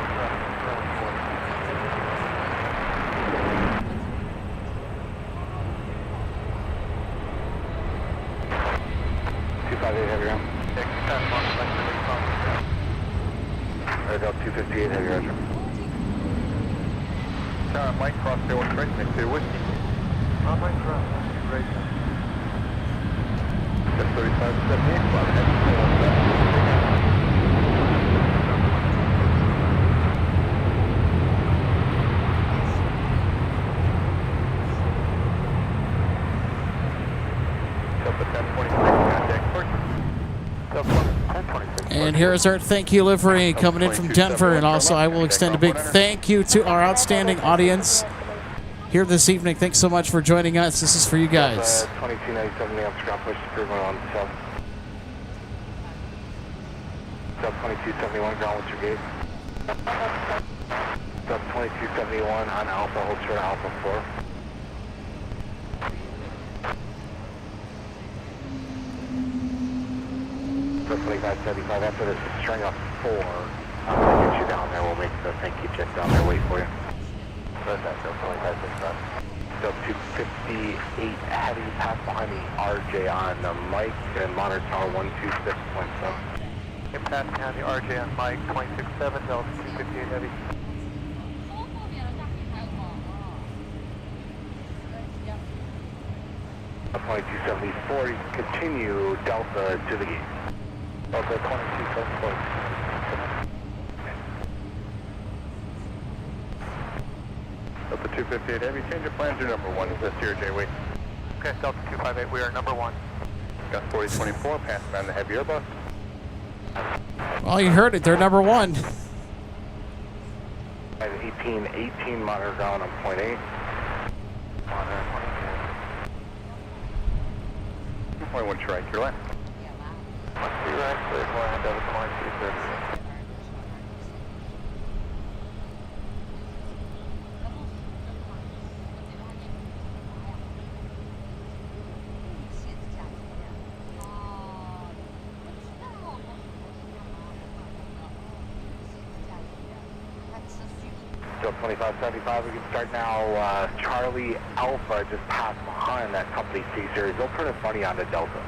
ground. Delta 258 heavy roger. Mike, cross 01 straight, next to whiskey. Mike, cross, right now. 3578, fly ahead, 1026. And here's our thank you livery coming in from Denver. And also, I will extend a big thank you to our outstanding audience here this evening. Thanks so much for joining us. This is for you guys. 2297, the ground push improvement on sub. Sub 2271, ground, what's your gate? Sub 2271 on Alpha, hold short Alpha 4. Sub 2575, after this string of 4, I'll get you down there. We'll make the thank you check down there, wait for you. Sub 2565. Sub 258 heavy, pass behind the RJ on the mic and monitor tower 126.7. Get past behind the RJ on Mike, 267, Delta 258 heavy. Up 2274, continue Delta to the gate. Delta 2274. Delta 258 heavy, change of plans, your number 1 is this here, Jay, wait. Okay, Delta 258, we are number 1. Got 4024, pass around the heavy Airbus. Well, you heard it. They're number 1. At 1818, monitor ground on point 8. Monitor Point 1 strike, your left. Must be right, clear for hand over 2230. Still 2575, we can start now. Charlie Alpha just passed behind that company C-Series. They'll turn it funny onto Delta.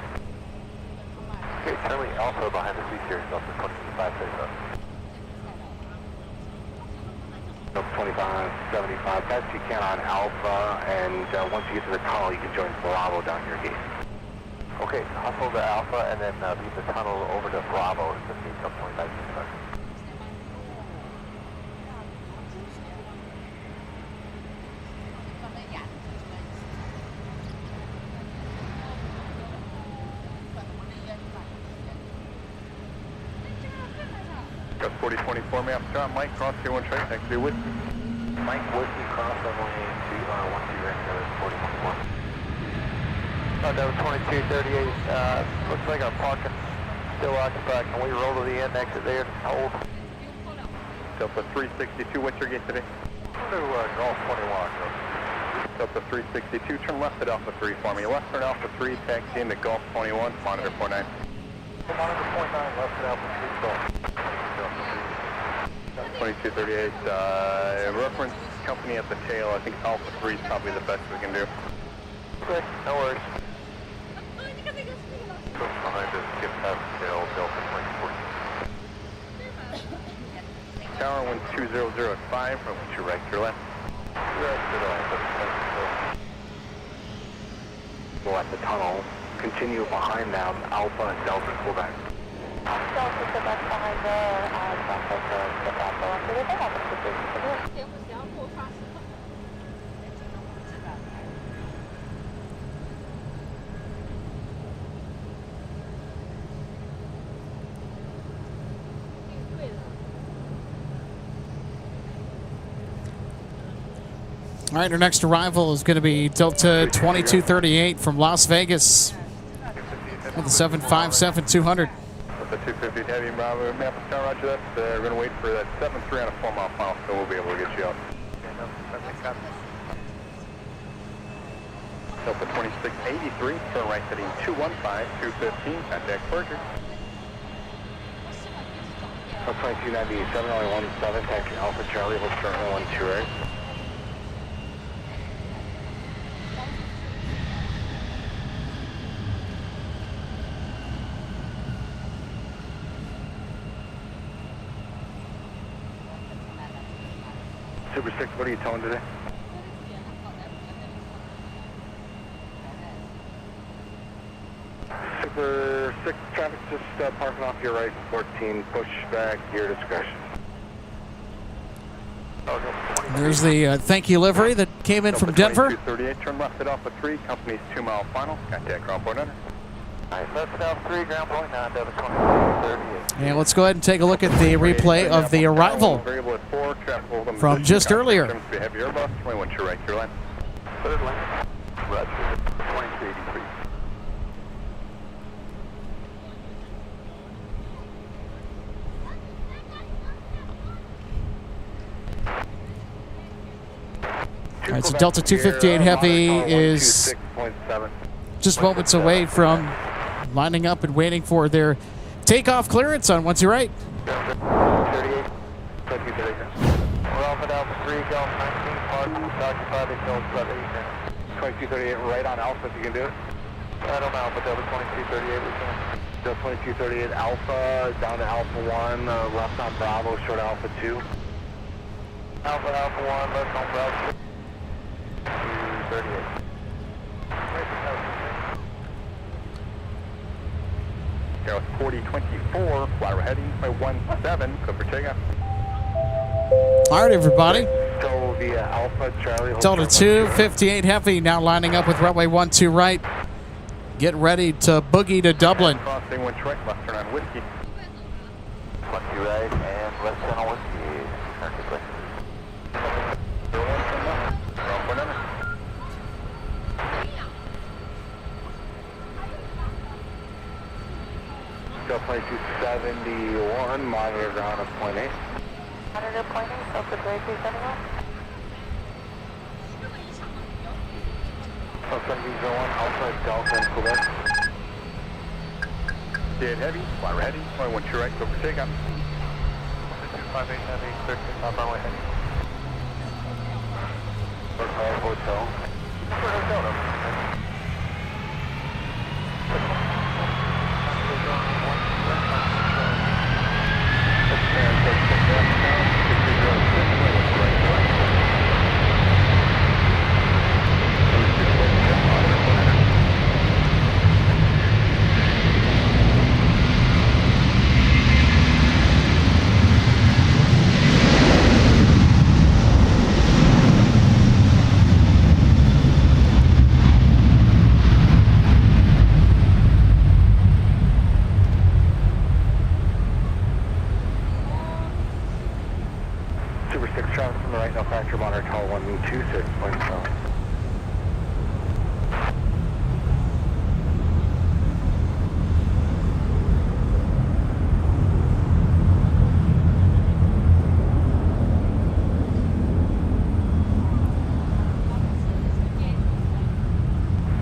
Okay, Charlie Alpha behind the C-Series, Delta 2535. Still 2575, best you can on Alpha, and once you get to the tunnel, you can join Bravo down your gate. Okay, hustle to Alpha and then beat the tunnel over to Bravo to meet up 2565. Got 4024, map, John, Mike, cross 01 straight, next to whiskey. Mike Whiskey, cross runway 12 right there, 4024. That was 2238. Looks like our parking still occupied. Can we roll to the end exit there and hold? Delta 362, what's your gate today? To Golf 21. Delta 362, turn left at Alpha 3 for me. Left turn Alpha 3, taxi into Golf 21, monitor 49. Monitor 49, left at Alpha 3 Golf. 2238, reference company at the tail. I think Alpha 3 is probably the best we can do. Okay, no worries. Behind us, get past the tail, Delta 2040. Tower, 12005, from to right, to left. Go at the tunnel, continue behind them, Alpha and Delta, pull back. Delta, step back behind there, Delta, step back behind there. They have a position for this. All right, our next arrival is going to be Delta 2238 from Las Vegas with the 757-200. With the 250 Heavy Bravo, Minneapolis Tower, roger that. We're going to wait for that 7-3 on a 4-mile final, so we'll be able to get you out. Delta 2683, turn right heading 215, 215, contact Berger. Delta 2297, only 17, taxi Alpha Charlie, hold turn 12 right. Super 6, what are you towing today? Super 6 traffic, just parking off your right, 14, push back, your discretion. There's the thank you livery that came in from Denver. 2238, turn left at Alpha 3, company's 2-mile final, contact ground point under. Alright, left at Alpha 3, ground point 9, Delta 2238. And let's go ahead and take a look at the replay of the arrival Variable at 4, traffic hold on from position, just earlier. Kmsp Heavy Airbus, 21 to right, your line. Third line. Roger, 2383. All right, so Delta 258 Heavy is just moments away from lining up and waiting for their takeoff clearance on 128. 38, 2238. We're off at Alpha 3, Golf 19, park, occupied until 2238, right on Alpha if you can do it. Right on Alpha, Delta 2238, we can. Delta 2238, Alpha, down to Alpha 1, left on Bravo, short Alpha 2. Alpha, Alpha 1, left on Bravo 238. Air 4024, fly we're heading by 17, clear for takeoff. All right, everybody. So via Alpha, Charlie. Delta 258 Heavy now lining up with runway 12 right. Get ready to boogie to Dublin. Crossing 1 right, left turn on whiskey. 1 2 right, and left turn on whiskey. Perfectly. Ground point under. Delta 2271, monitor ground of point 8. Monitor point 8, Delta 2371. Delta 1, Alpha, Delta, and Quebec. Dead heavy, fly we're heading, 1 2 right, go for takeoff. 258 heavy, 13 up runway heading. Hotel. Super 6 traffic from the right, no factor monitor, call 126.7.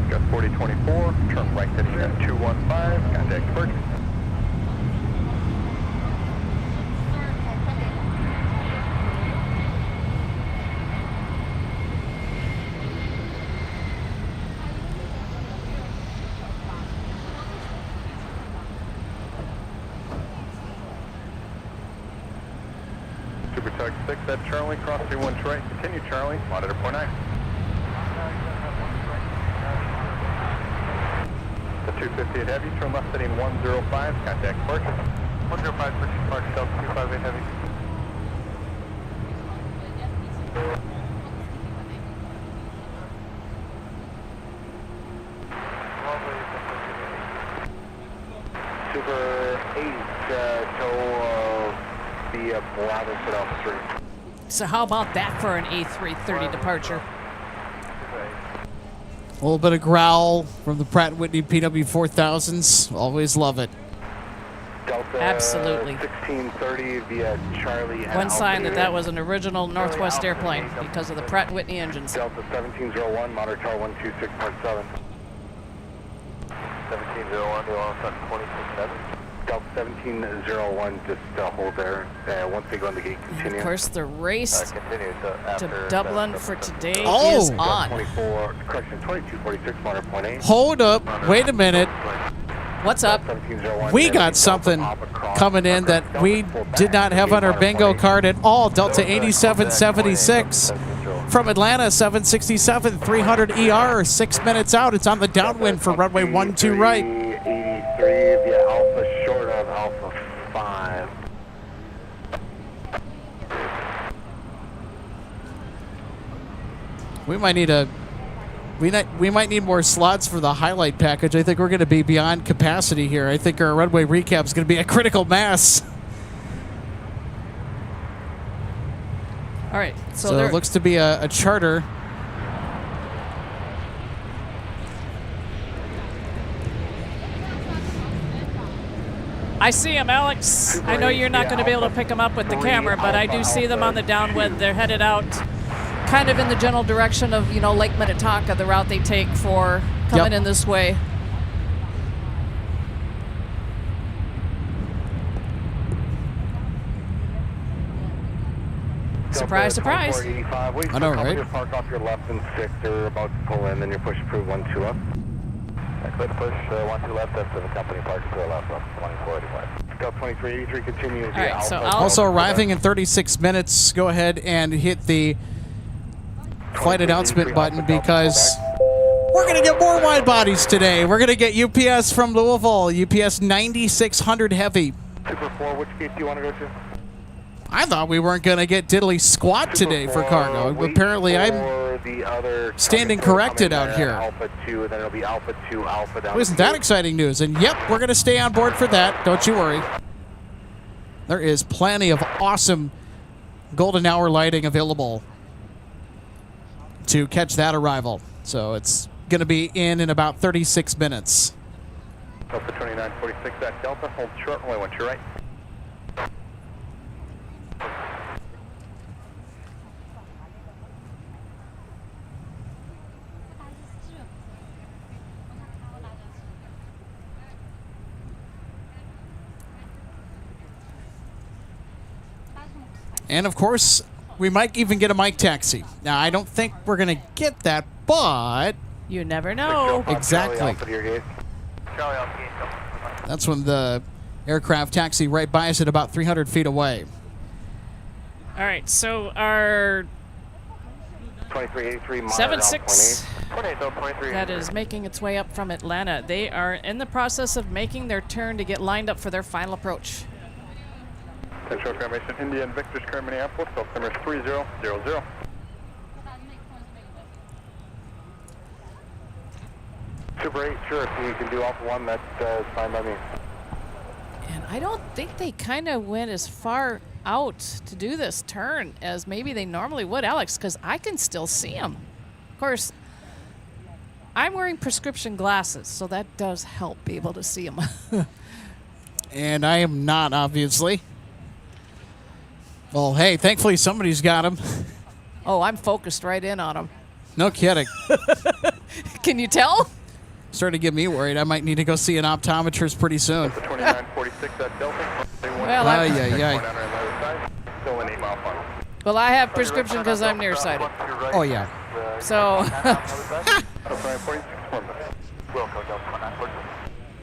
Got 4024, turn right heading at 215, contact Berger. contact 6 at Charlie, cross 31 right, continue Charlie, monitor 49. The 258 Heavy, turn left heading 105, contact departure. 105, push departure, Delta 258 Heavy. Super 8, tow the Bravo foot off the street. So how about that for an A330 departure? A little bit of growl from the Pratt & Whitney PW4000s. Always love it. Delta Absolutely. 1630 via Charlie. One sign that that was an original Northwest airplane because of the Pratt & Whitney engines. Delta 1701, monitor tower 126.7. 1701 to all 267. Delta 1701, just hold there. Once they go on the gate, continue. Of course, the race Continue to Dublin for today Oh! is on. 24, correction, 2246, monitor point 8. Hold up. Wait a minute. What's up? 1701. We got something coming in that we did not have on our bingo card at all. Delta 8776 from Atlanta, 767, 300 ER, 6 minutes out. It's on the downwind for runway 12 right. 83 via Alpha, short of Alpha 5. We might need we might need more slots for the highlight package. I think we're going to be beyond capacity here. I think our runway recap is going to be a critical mass. All right. So it looks to be a charter. I see them, Alex. I know you're not going to be able to pick them up with the camera, but I do see them on the downwind. They're headed out kind of in the general direction of, you know, Lake Minnetonka, the route they take for coming in this way. Surprise, surprise. I know, right? Park off your left and 6. They're about to pull in, then you push approve 12 up. Clear to push 12 left, that's the company park to the left, 2485. Delta 2383 continues. All right, so Also arriving in 36 minutes. Go ahead and hit the flight announcement button because we're going to get more wide bodies today. We're going to get UPS from Louisville, UPS 9600 Heavy. Super 4, which gate do you want to go to? I thought we weren't going to get diddly squat today for cargo. Apparently, I'm standing corrected out here. Alpha 2, and then it'll be Alpha 2, Alpha down. Isn't that exciting news? And yep, we're going to stay on board for that. Don't you worry. There is plenty of awesome golden hour lighting available to catch that arrival. So it's going to be in about 36 minutes. Delta 2946 at Delta, hold short, only one to your right. And of course, we might even get a mic taxi. Now, I don't think we're going to get that, but you never know. Exactly. That's when the aircraft taxi right by us at about 300 feet away. All right, so our 2383 76 that is making its way up from Atlanta. They are in the process of making their turn to get lined up for their final approach. Central Formation, India and Victor's current Minneapolis, September 3000. Super 8, sure, if you can do Alpha 1, that's fine by me. And I don't think they kind of went as far out to do this turn as maybe they normally would, Alex, because I can still see them. Of course, I'm wearing prescription glasses, so that does help be able to see them. And I am not, obviously. Well, hey, thankfully somebody's got them. Oh, I'm focused right in on them. No kidding. Can you tell? Starting to get me worried. I might need to go see an optometrist pretty soon. 2946 at Delta. Well, I have prescription because I'm nearsighted. Oh, yeah. So,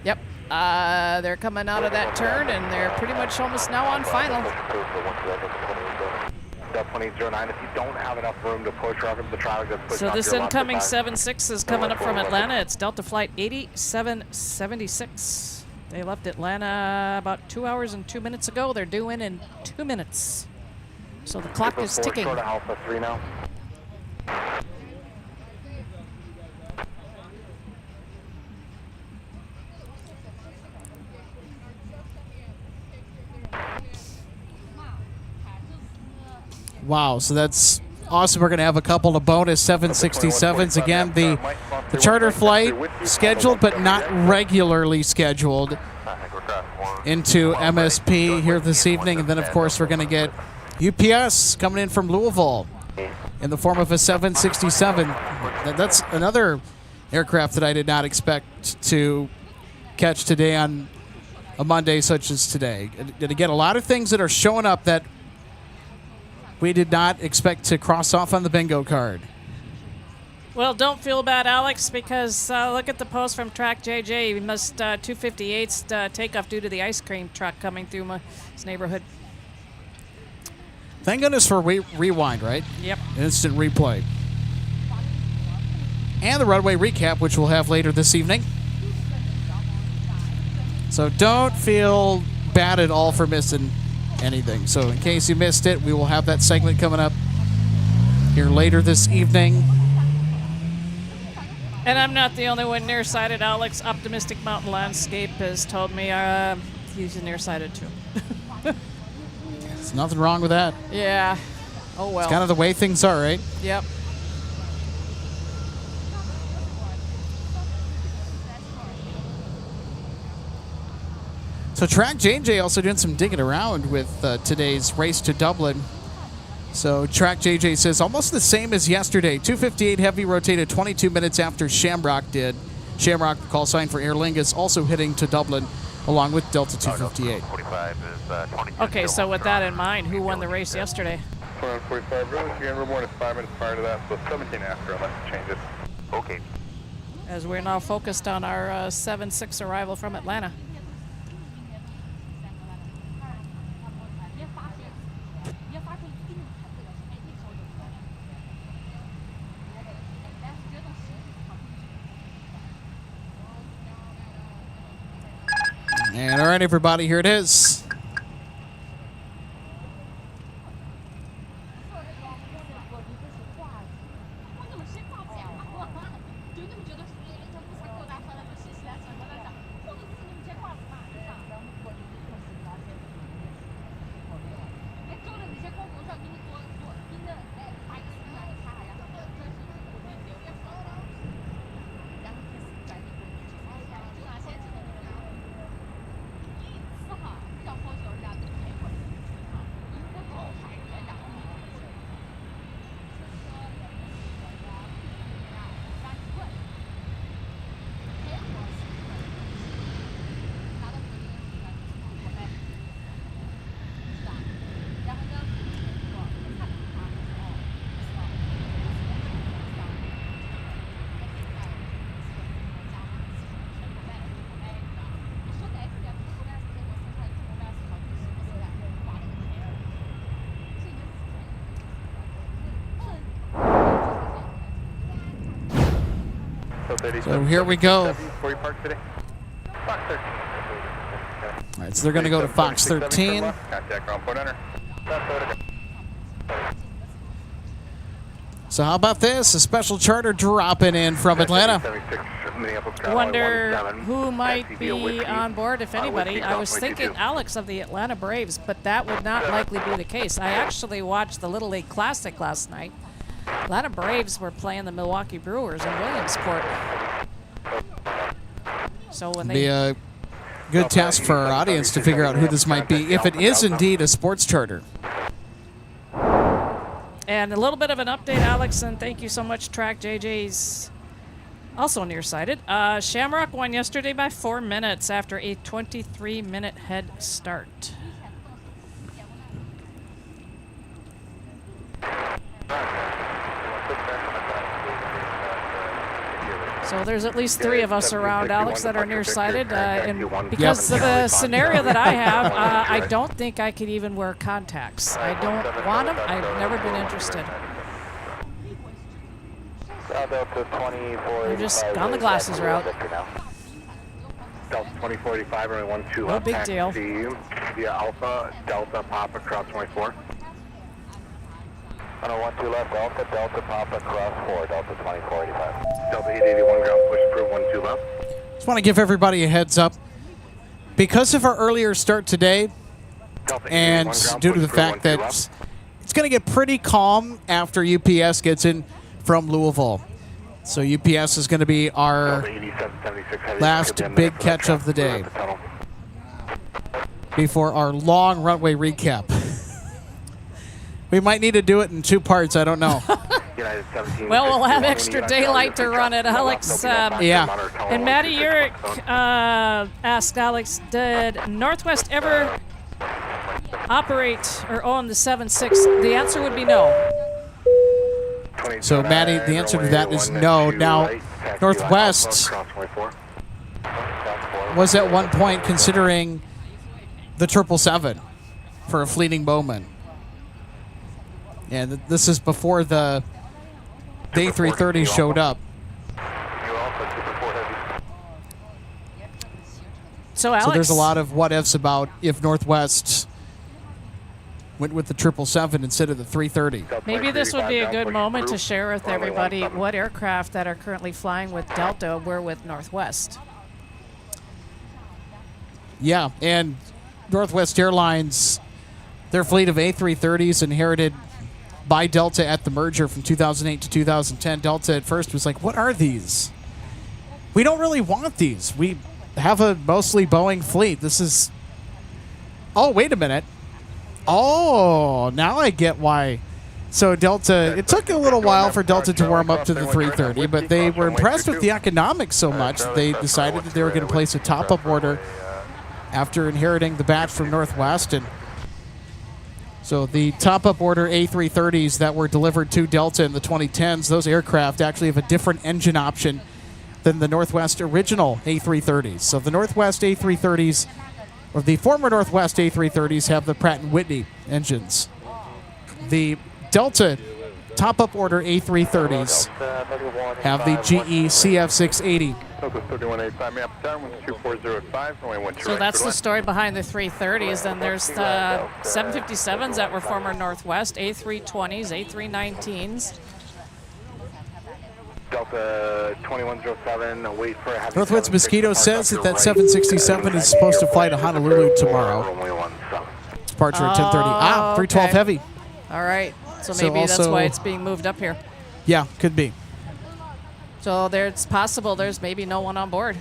yep. They're coming out of that turn, and they're pretty much almost now on final. Delta 2809. If you don't have enough room to push, welcome to the traffic that's pushing So off this your left incoming side. 76 is coming up from Atlanta. It's Delta Flight 8776. They left Atlanta about 2 hours and 2 minutes ago. They're due in 2 minutes. So the clock is ticking. Short of Alpha 3 now. Wow, so that's awesome. We're going to have a couple of bonus 767s. Again, the charter flight scheduled but not regularly scheduled into MSP here this evening. And then, of course, we're going to get UPS coming in from Louisville in the form of a 767. That's another aircraft that I did not expect to catch today on a Monday such as today. And again, a lot of things that are showing up that we did not expect to cross off on the bingo card. Well, don't feel bad, Alex, because look at the post from Track JJ. We missed 258's takeoff due to the ice cream truck coming through his neighborhood. Thank goodness for rewind, right? Yep. Instant replay. And the runway recap, which we'll have later this evening. So don't feel bad at all for missing anything. So in case you missed it, we will have that segment coming up here later this evening. And I'm not the only one nearsighted. Alex, Optimistic Mountain Landscape, has told me he's nearsighted too. There's nothing wrong with that. Yeah. Oh well. It's kind of the way things are, right? Yep. So Track JJ also doing some digging around with today's race to Dublin. So Track JJ says almost the same as yesterday. 258 Heavy rotated 22 minutes after Shamrock did. Shamrock, the call sign for Aer Lingus, also hitting to Dublin along with Delta 258. 45 is 22. Okay, so with that in mind, who won the race yesterday? 45, really, again, we're more than 5 minutes prior to that, so 17 after, unless it changes. Okay. As we're now focused on our 7-6 arrival from Atlanta. And all right, everybody, here it is. So here we go. Where you parked today? Fox 13. All right, so they're going to go to Fox 13. Contact ground point owner. So how about this? A special charter dropping in from Atlanta. Wonder who might be on board, if anybody. I was thinking Alex of the Atlanta Braves, but that would not likely be the case. I actually watched the Little League Classic last night. Atlanta Braves were playing the Milwaukee Brewers in Williamsport. So when be a good test for our audience to figure out who this might be, if it is indeed a sports charter. And a little bit of an update, Alex, and thank you so much, Track JJ's also nearsighted. Shamrock won yesterday by 4 minutes after a 23-minute head start. So there's at least 3 of us around, Alex, that are nearsighted. And because of the scenario that I have, I don't think I could even wear contacts. I don't want them. I've never been interested. I'm just on the glasses route. Delta 2485, runway 12 No big deal. Via Alpha, Delta Papa, cross 24. Runway 12 left, Alpha, Delta Papa, cross 4, Delta 2485. Delta 881, ground push approved, 12 left. Just want to give everybody a heads up. Because of our earlier start today, and due to the fact that it's going to get pretty calm after UPS gets in from Louisville. So UPS is going to be our last big catch of the day before our long runway recap. We might need to do it in 2 parts. I don't know. Well, we'll have extra daylight to run it, Alex. Yeah. And Matty Urick asked Alex, did Northwest ever operate or own the 7.6? The answer would be no. So, Maddie, the answer to that is no. Now, Northwest was at one point considering the 777 for a fleeting moment. And this is before the A330 showed up. So, Alex, so there's a lot of what-ifs about if Northwest went with the 777 instead of the 330. Maybe this would be a good moment to share with everybody what aircraft that are currently flying with Delta were with Northwest. Yeah, and Northwest Airlines, their fleet of A330s inherited by Delta at the merger from 2008 to 2010. Delta at first was like, what are these? We don't really want these. We have a mostly Boeing fleet. This is... Oh, wait a minute. Oh, now I get why. So Delta, it took a little while for Delta to warm up to the 330, but they were impressed with the economics so much that they decided that they were going to place a top-up order after inheriting the batch from Northwest. And so the top-up order A330s that were delivered to Delta in the 2010s, those aircraft actually have a different engine option than the Northwest original A330s. So the Northwest A330s, or the former Northwest A330s, have the Pratt & Whitney engines. The Delta top-up order A330s have the GE CF680. So that's the story behind the 330s. Then there's the 757s that were former Northwest, A320s, A319s. Delta 2107, wait for a heavy Northwest Mosquito says that that 767 is supposed to fly to Honolulu tomorrow. Departure at 10:30. Ah, 312 okay. Heavy. All right. So maybe that's why it's being moved up here. Yeah, could be. So it's possible there's maybe no one on board.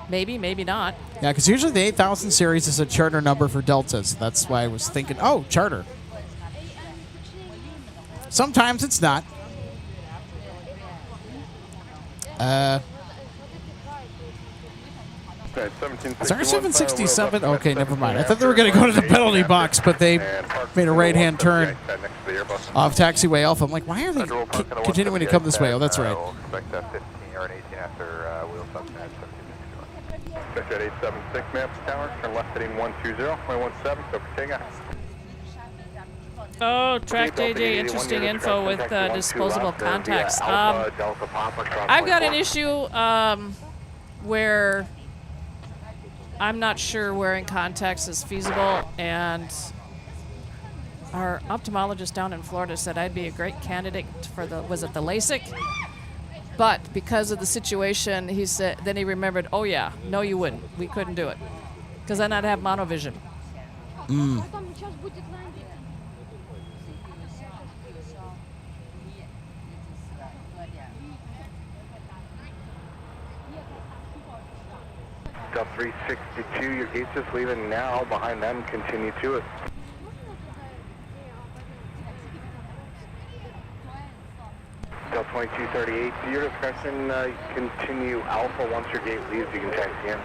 Maybe, maybe not. Yeah, because usually the 8000 series is a charter number for Deltas. That's why I was thinking, oh, charter. Sometimes it's not. Is our 767? Okay, never mind. I thought they were going to go to the penalty box, but they made a right-hand turn off taxiway Alpha. I'm like, why are they continuing to come this way? Oh, that's right. Expect a 15 or an 18 after wheel subs at 1761. Expect at 876 maps tower, turn left heading 120, 117, go for takeoff. Oh, Track JJ, interesting info with disposable contacts. I've got an issue where I'm not sure wearing contacts is feasible, and our ophthalmologist down in Florida said I'd be a great candidate for the, was it the LASIK? But because of the situation, he said, then he remembered, oh yeah, no you wouldn't. We couldn't do it. Because then I'd have monovision. Delta 362, your gate's just leaving now. Behind them, continue to it. Delta 2238, to your discretion, continue Alpha. Once your gate leaves, you can taxi in.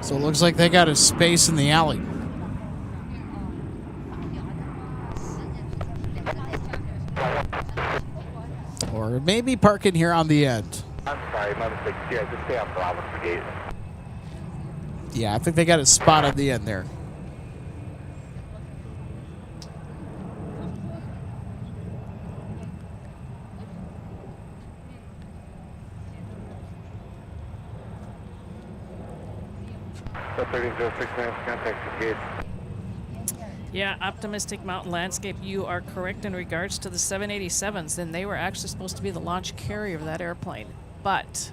So it looks like they got a space in the alley. maybe parking here on the end. I'm sorry, my mistake. Yeah, just stay on Bravo for the gate. Yeah, I think they got a spot on the end there. Delta 1306, contact the gate. Yeah, Optimistic Mountain Landscape, you are correct in regards to the 787s. Then they were actually supposed to be the launch carrier of that airplane. But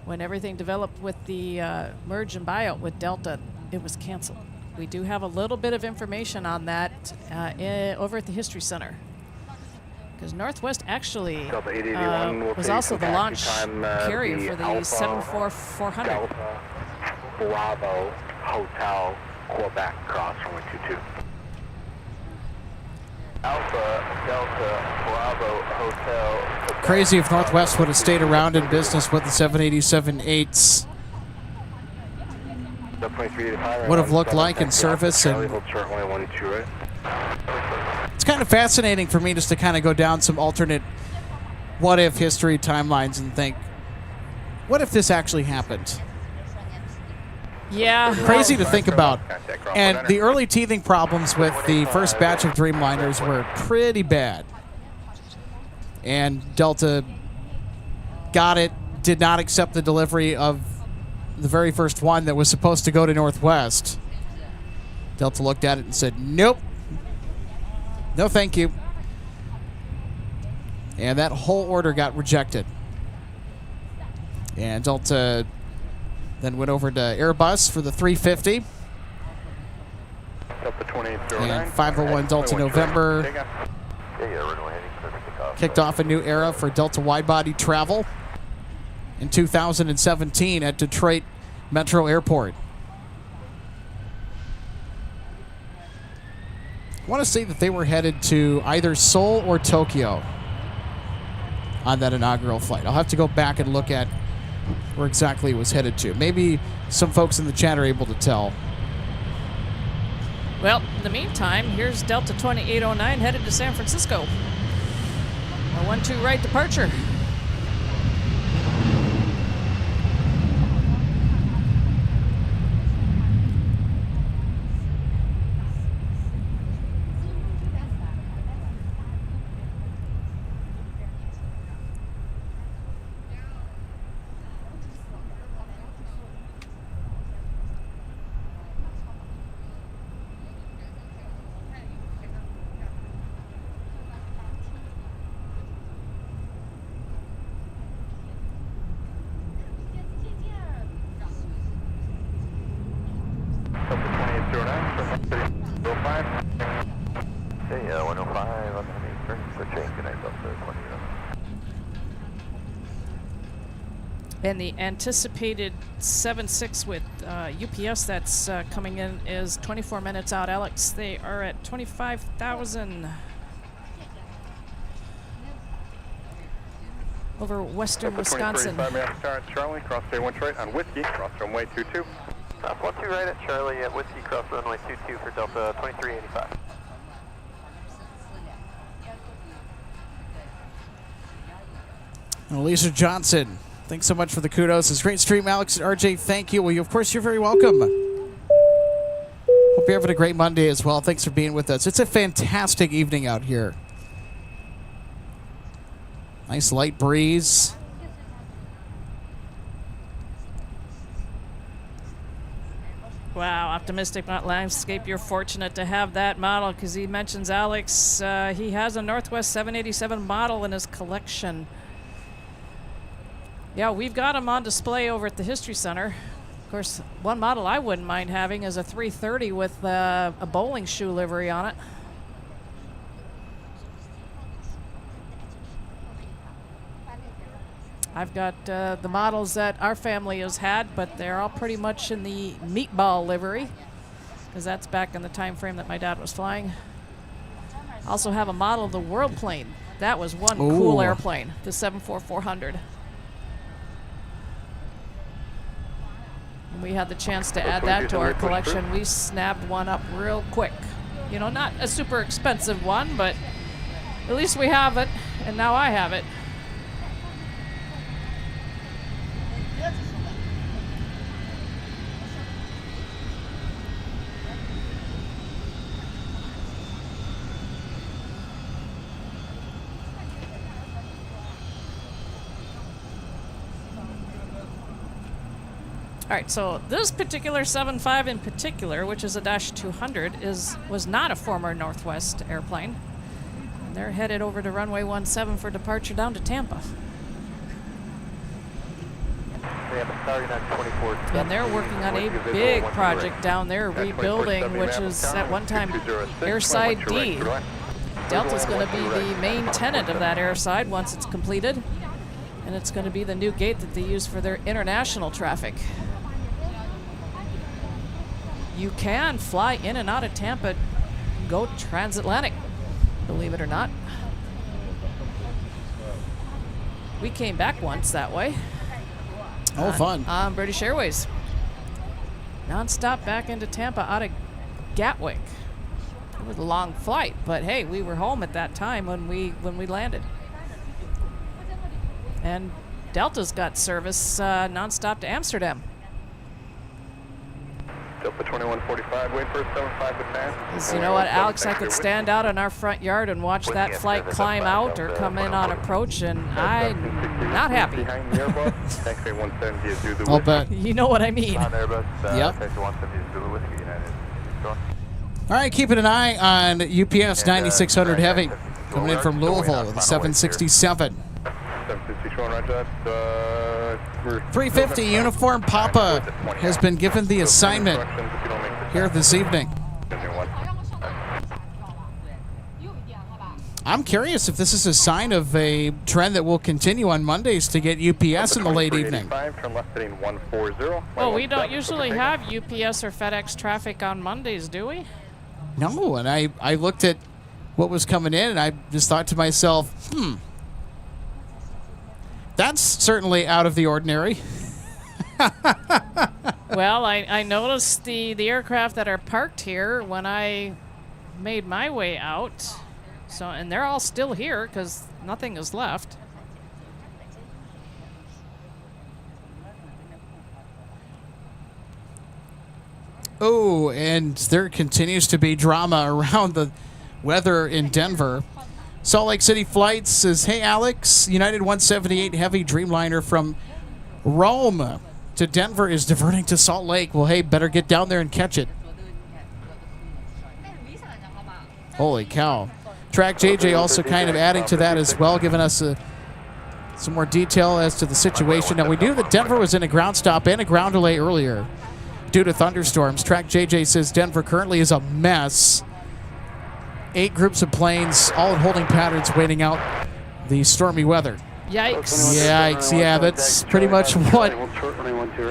when everything developed with the merge and buyout with Delta, it was canceled. We do have a little bit of information on that over at the History Center. Because Northwest actually was also the launch carrier for the 74400. Delta, Bravo, Hotel, Quebec, cross from 122. Alpha, Delta, Bravo, Hotel. Crazy if Northwest would have stayed around in business with the 787-8s. Would have looked like in service. And it's kind of fascinating for me just to kind of go down some alternate what-if history timelines and think, what if this actually happened? Yeah. Crazy to think about. And the early teething problems with the first batch of Dreamliners were pretty bad. And Delta got it, did not accept the delivery of the very first one that was supposed to go to Northwest. Delta looked at it and said, nope. No, thank you. And that whole order got rejected. And Delta then went over to Airbus for the 350. And 501 Delta November kicked off a new era for Delta widebody travel in 2017 at Detroit Metro Airport. I want to say that they were headed to either Seoul or Tokyo on that inaugural flight. I'll have to go back and look at where exactly it was headed to. Maybe some folks in the chat are able to tell. Well, in the meantime, here's Delta 2809 headed to San Francisco. A 1-2 right departure. And the anticipated 7.6 with UPS that's coming in is 24 minutes out. Alex, they are at 25,000 over western Wisconsin. 25 start Charlie, cross runway 1 right on Whiskey, cross runway 22. Stop 1-2 right at Charlie at Whiskey, cross runway 22 for Delta 2385. Lisa Johnson, thanks so much for the kudos. It's great stream, Alex and RJ. Thank you. Well, of course, you're very welcome. Hope you're having a great Monday as well. Thanks for being with us. It's a fantastic evening out here. Nice light breeze. Wow, Optimistic Mountain Landscape, you're fortunate to have that model because he mentions, Alex, he has a Northwest 787 model in his collection. Yeah, we've got them on display over at the History Center. Of course, one model I wouldn't mind having is a 330 with a bowling shoe livery on it. I've got the models that our family has had, but they're all pretty much in the meatball livery because that's back in the time frame that my dad was flying. I also have a model of the World Plane. That was one cool airplane, the 74400. And we had the chance to add that to our collection. We snapped one up real quick. You know, not a super expensive one, but at least we have it, and now I have it. All right, so this particular 7.5 in particular, which is a Dash 200, was not a former Northwest airplane. And they're headed over to runway 17 for departure down to Tampa. And they're working on a big project down there, rebuilding, which is at one time Airside D. Delta's going to be the main tenant of that airside once it's completed. And it's going to be the new gate that they use for their international traffic. You can fly in and out of Tampa, go transatlantic, believe it or not. We came back once that way. Oh, fun. On British Airways. Nonstop back into Tampa out of Gatwick. It was a long flight, but hey, we were home at that time when we landed. And Delta's got service nonstop to Amsterdam. Delta 2145, wait for 75 to pass. You know what, Alex, I could stand out in our front yard and watch that flight climb out or come in on approach, and I'm not happy. I'll bet. You know what I mean. Yep. All right, keeping an eye on UPS 9600 Heavy coming in from Louisville with a 767. 350 uniform Papa has been given the assignment here this evening. I'm curious if this is a sign of a trend that will continue on Mondays to get UPS in the late evening. Well, we don't usually have UPS or FedEx traffic on Mondays, do we? No, and I looked at what was coming in, and I just thought to myself, that's certainly out of the ordinary. Well, I noticed the aircraft that are parked here when I made my way out. So, and they're all still here because nothing is left. Oh, and there continues to be drama around the weather in Denver. Salt Lake City Flights says, hey, Alex, United 178 Heavy Dreamliner from Rome to Denver is diverting to Salt Lake. Well, hey, better get down there and catch it. Holy cow. Track JJ also kind of adding to that as well, giving us some more detail as to the situation. Now, we knew that Denver was in a ground stop and a ground delay earlier due to thunderstorms. Track JJ says Denver currently is a mess. 8 groups of planes, all in holding patterns, waiting out the stormy weather. Yikes. Yikes, yeah, that's pretty much what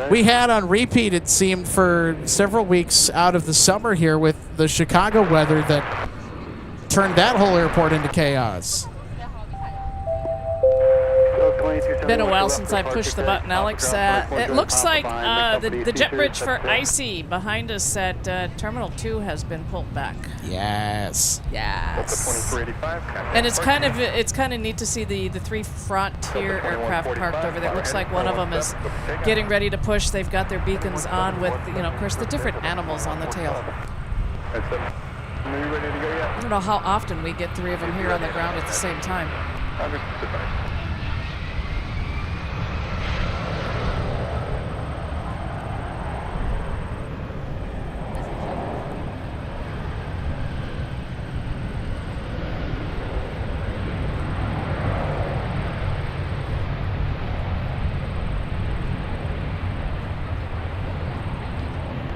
we had on repeat, it seemed, for several weeks out of the summer here with the Chicago weather that turned that whole airport into chaos. It's been a while since I pushed the button, Alex. It looks like the jet bridge for Icy behind us at Terminal 2 has been pulled back. Yes. Yes. And it's kind of neat to see the 3 Frontier aircraft parked over there. It looks like one of them is getting ready to push. They've got their beacons on with, of course, the different animals on the tail. I don't know how often we get 3 of them here on the ground at the same time.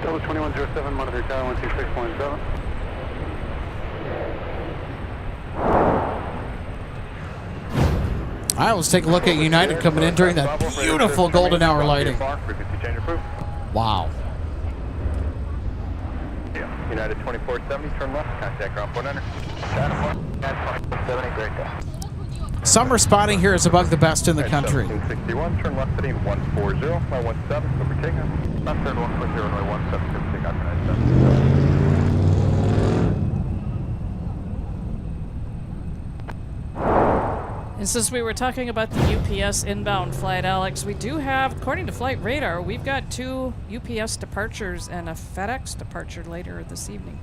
Delta 2107, monitor tower 126.7. All right, let's take a look at United coming in during that beautiful golden hour lighting. Wow. United 2470, turn left, contact ground 400. Great day. Summer spotting here is among the best in the country. 61, turn left heading 140, my 17, over takeoff. Left turn 140, runway 17, over takeoff, And since we were talking about the UPS inbound flight, Alex, we do have, according to Flight Radar, we've got 2 UPS departures and a FedEx departure later this evening.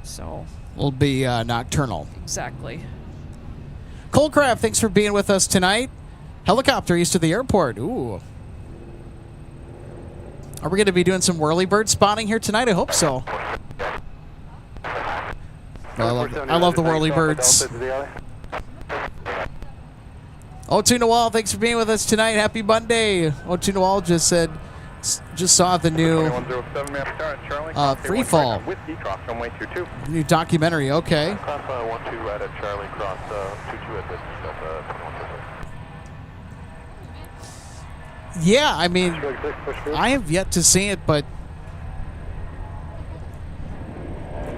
So Will be nocturnal. Exactly. Coldcraft, thanks for being with us tonight. Helicopter east of the airport. Ooh. Are we going to be doing some whirlybird spotting here tonight? I hope so. Well, I love the whirlybirds. O2 Noel, thanks for being with us tonight. Happy Monday. O2 Noel just saw the new Free Fall. New documentary, okay. Cross 1-2 right at Charlie, cross 2-2 at business at 21. Yeah, I mean, I have yet to see it, but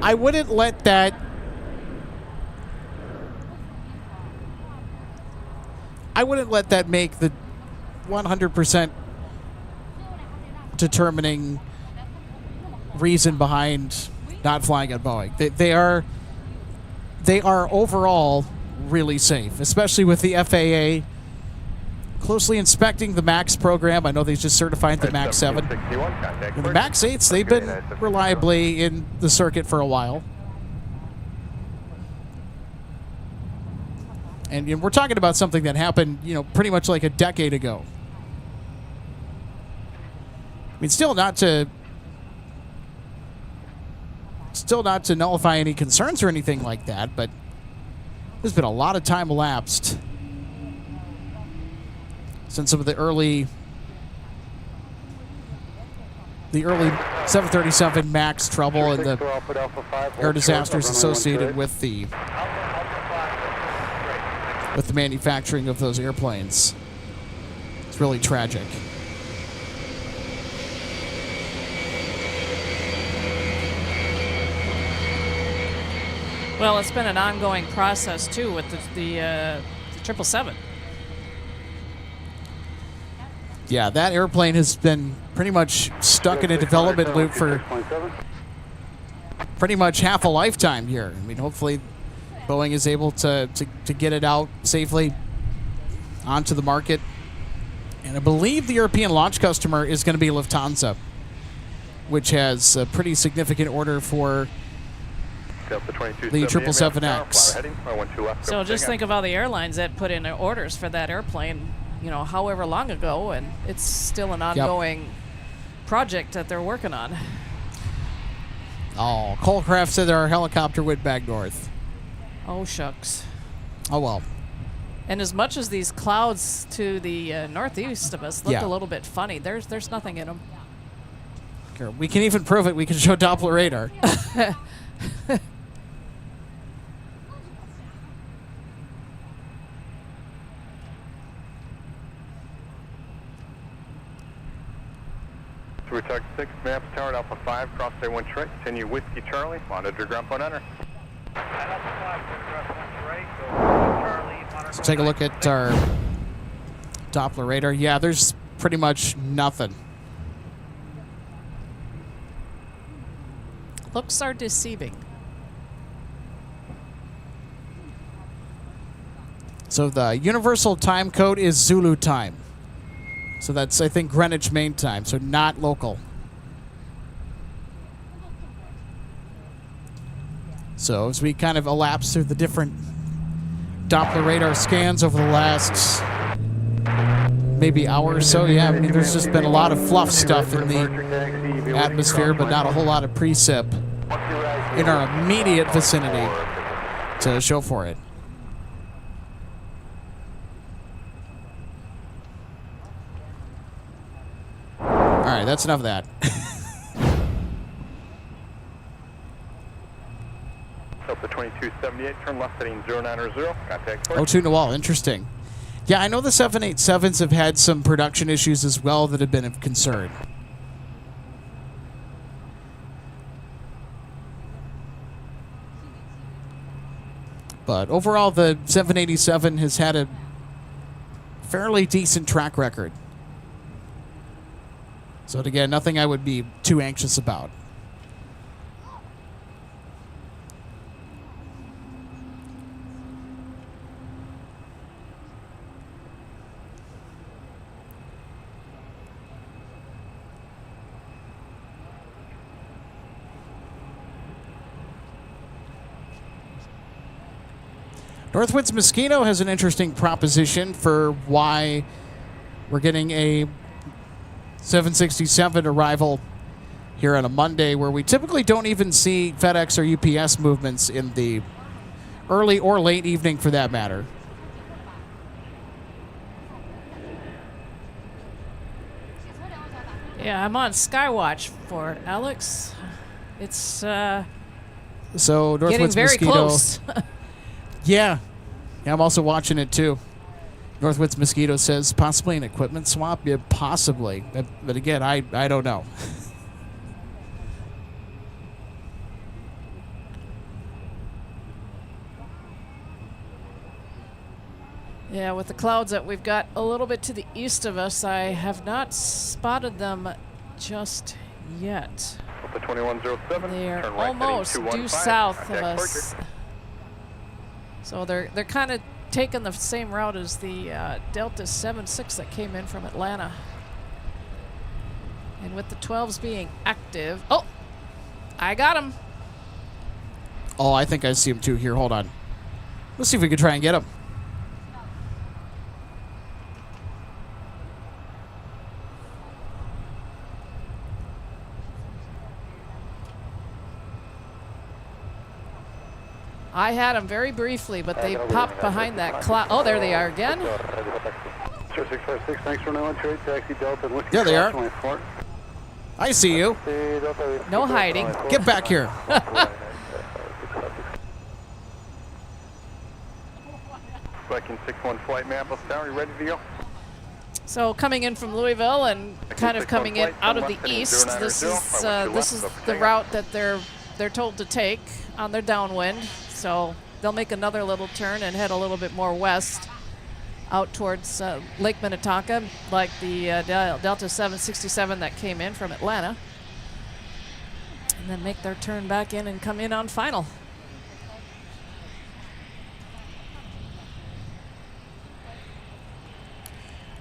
I wouldn't let that make the 100% determining reason behind not flying at Boeing. They are overall really safe, especially with the FAA closely inspecting the MAX program. I know they just certified the MAX 7. And the MAX 8s, they've been reliably in the circuit for a while. And we're talking about something that happened, pretty much like a decade ago. I mean, still not to nullify any concerns or anything like that, but there's been a lot of time elapsed since some of the early 737 MAX trouble and the air disasters associated with the manufacturing of those airplanes. It's really tragic. Well, it's been an ongoing process too with the 777. Yeah, that airplane has been pretty much stuck in a development loop for pretty much half a lifetime here. I mean, hopefully Boeing is able to get it out safely onto the market. And I believe the European launch customer is going to be Lufthansa, which has a pretty significant order for the 777X. So just think of all the airlines that put in orders for that airplane, however long ago, and it's still an ongoing project that they're working on. Oh, Colecraft said our helicopter went back north. Oh, shucks. Oh, well. And as much as these clouds to the northeast of us look a little bit funny, there's nothing in them. We can even prove it. We can show Doppler radar. We talk 6, maps tower, Alpha 5, cross day 1 straight, continue Whiskey Charlie, monitor ground point enter. Let's take a look at our Doppler radar. Yeah, there's pretty much nothing. Looks are deceiving. So the universal time code is Zulu time. So that's, I think, Greenwich Main Time, so not local. So as we kind of elapse through the different Doppler radar scans over the last maybe hour or so, I mean, there's just been a lot of fluff stuff in the atmosphere, but not a whole lot of precip in our immediate vicinity to show for it. All right, that's enough of that. Delta 2278, turn left heading 090, contact port. O2 Noel, interesting. Yeah, I know the 787s have had some production issues as well that have been of concern. But overall, the 787 has had a fairly decent track record. So again, nothing I would be too anxious about. Northwoods Mosquito has an interesting proposition for why we're getting a 767 arrival here on a Monday, where we typically don't even see FedEx or UPS movements in the early or late evening, for that matter. Yeah, I'm on Skywatch for it, Alex. It's So getting Northwoods very Mosquito. close. Yeah, I'm also watching it too. Northwoods Mosquito says possibly an equipment swap. Yeah, possibly, but again, I don't know. Yeah, with the clouds that we've got a little bit to the east of us, I have not spotted them just yet. Delta 2107. They're turn right, almost heading due 215, south of contact us. departure. So they're kind of taking the same route as the Delta 76 that came in from Atlanta. And with the 12s being active, oh, I got him. Oh, I think I see him too. Here, hold on. Let's see if we can try and get him. I had them very briefly, but they popped behind that cloud. Oh, there they are again. 0646, thanks for 918, taxi Delta and Whiskey. There they are. 24. I see you. No hiding. Get back here. Viking 61 flight, Minneapolis Tower, you ready to go? So coming in from Louisville and kind of coming in out of the east, this is the route that they're told to take on their downwind. So they'll make another little turn and head a little bit more west out towards Lake Minnetonka, like the Delta 767 that came in from Atlanta. And then make their turn back in and come in on final.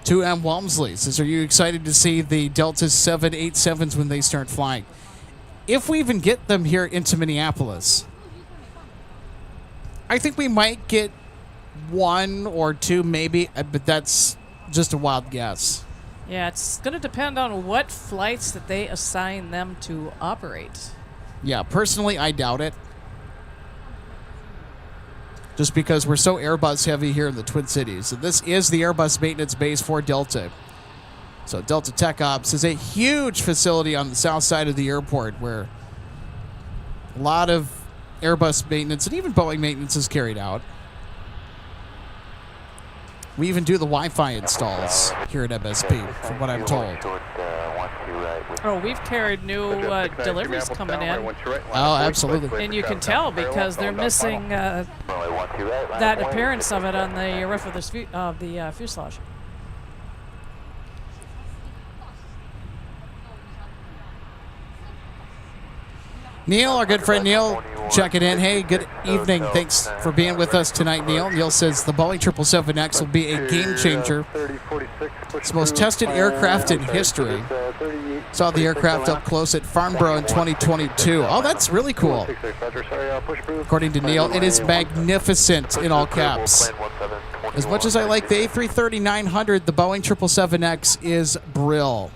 To M. Walmsley says, are you excited to see the Delta 787s when they start flying? If we even get them here into Minneapolis, I think we might get one or two maybe, but that's just a wild guess. Yeah, it's going to depend on what flights that they assign them to operate. Yeah, personally, I doubt it. Just because we're so Airbus heavy here in the Twin Cities. And this is the Airbus maintenance base for Delta. So Delta Tech Ops is a huge facility on the south side of the airport where a lot of Airbus maintenance and even Boeing maintenance is carried out. We even do the Wi-Fi installs here at MSP, from what I'm told. Oh, we've carried new deliveries coming in. Oh, absolutely. And you can tell because they're missing that appearance of it on the roof of the fuselage. Neil, our good friend Neil, checking in. Hey, good evening. Thanks for being with us tonight, Neil. Neil says the Boeing 777X will be a game changer. It's the most tested aircraft in history. Saw the aircraft up close at Farnborough in 2022. Oh, that's really cool. According to Neil, it is magnificent in all caps. As much as I like the A330-900, the Boeing 777X is brill.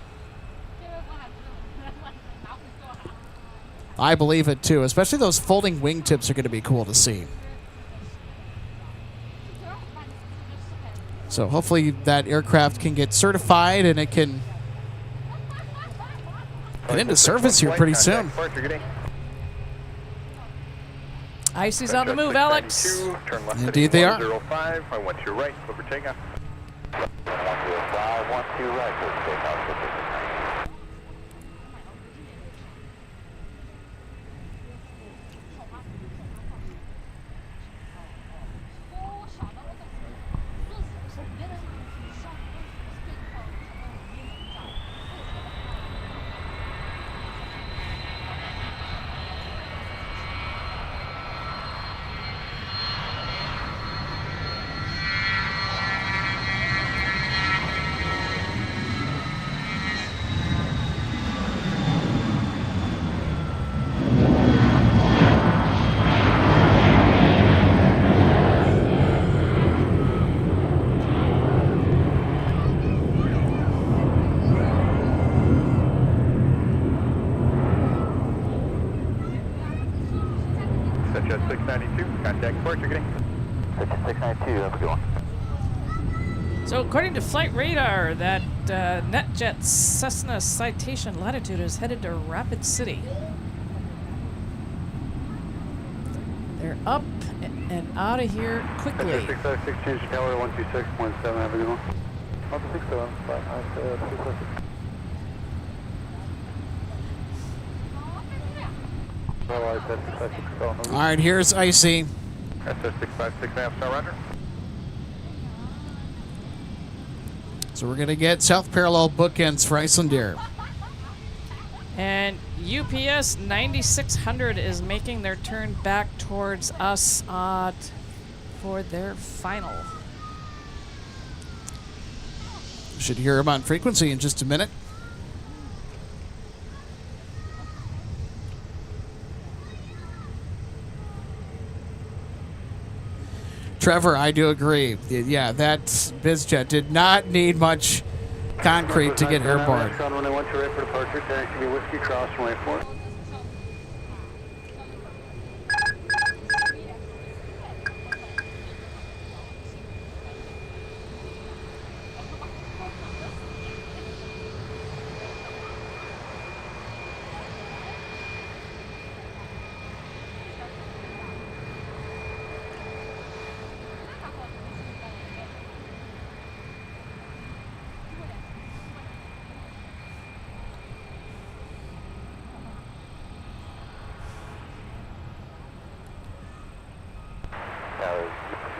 I believe it too, especially those folding wingtips are going to be cool to see. So hopefully that aircraft can get certified and it can get into service here pretty soon. Icy's on the move, Alex. Indeed they are. 05, I want your right, over takeoff. 125, 12 right, please take off. departure, getting 5692, have a good one. So according to Flight Radar, that NetJet Cessna Citation Latitude is headed to Rapid City. They're up and out of here quickly. 656, change to tower 126.7, have a good one. 127, 656. All right, here's Icy. SS656, now surrender. So we're going to get south parallel bookends for Icelandair. And UPS 9600 is making their turn back towards us for their final. Should hear them on frequency in just a minute. Trevor, I do agree. Yeah, that BizJet did not need much concrete to get airborne. When I want you ready for departure, taxi to Whiskey Cross runway 4.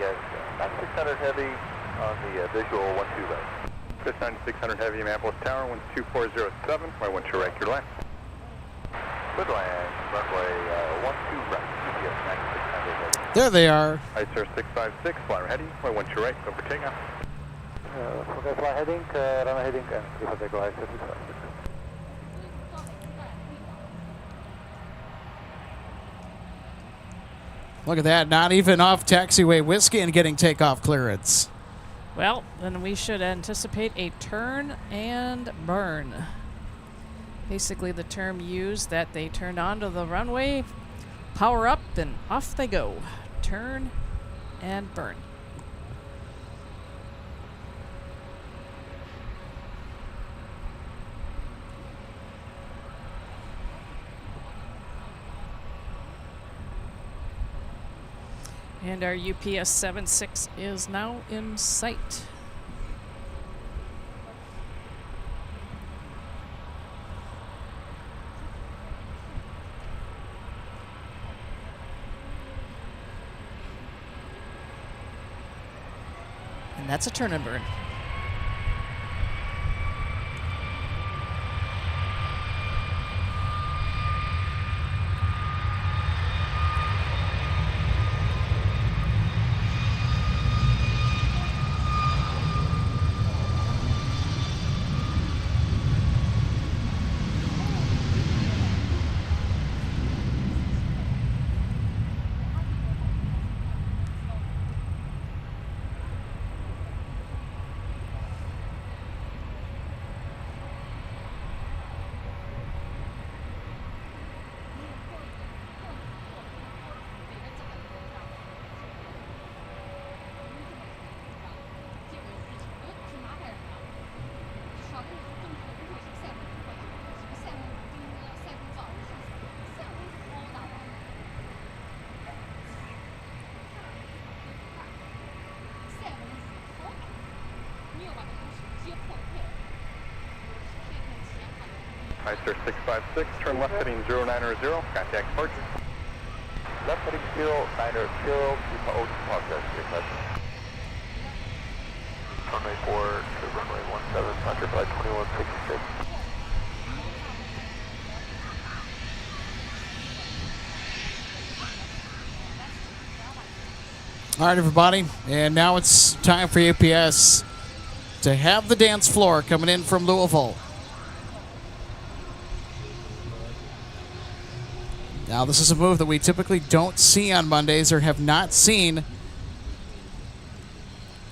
Yes, 9600 heavy on the visual 12 right. Chris 9600 heavy, Minneapolis Tower 12407, my 12 right, your left. Good land, runway 12 right. Yes, 9600 heavy. There they are. ICER 656, flyer heading, my 12 right, go for takeoff. Okay, fly heading, runway heading, and please take ICER 656. Look at that, not even off taxiway Whiskey and getting takeoff clearance. Well, then we should anticipate a turn and burn. Basically the term used that they turned onto the runway, power up, and off they go. Turn and burn. And our UPS 76 is now in sight. And that's a turn and burn. ICER 656, turn left heading 090, contact departure. Left heading 090, keep out process your question. Runway 4 to runway 17, Hunter flight 2166. All right, everybody, and now it's time for UPS to have the dance floor coming in from Louisville. Now, this is a move that we typically don't see on Mondays or have not seen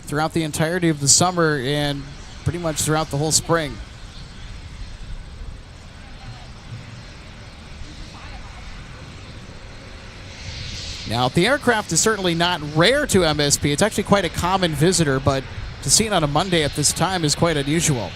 throughout the entirety of the summer and pretty much throughout the whole spring. Now, the aircraft is certainly not rare to MSP. It's actually quite a common visitor, but to see it on a Monday at this time is quite unusual.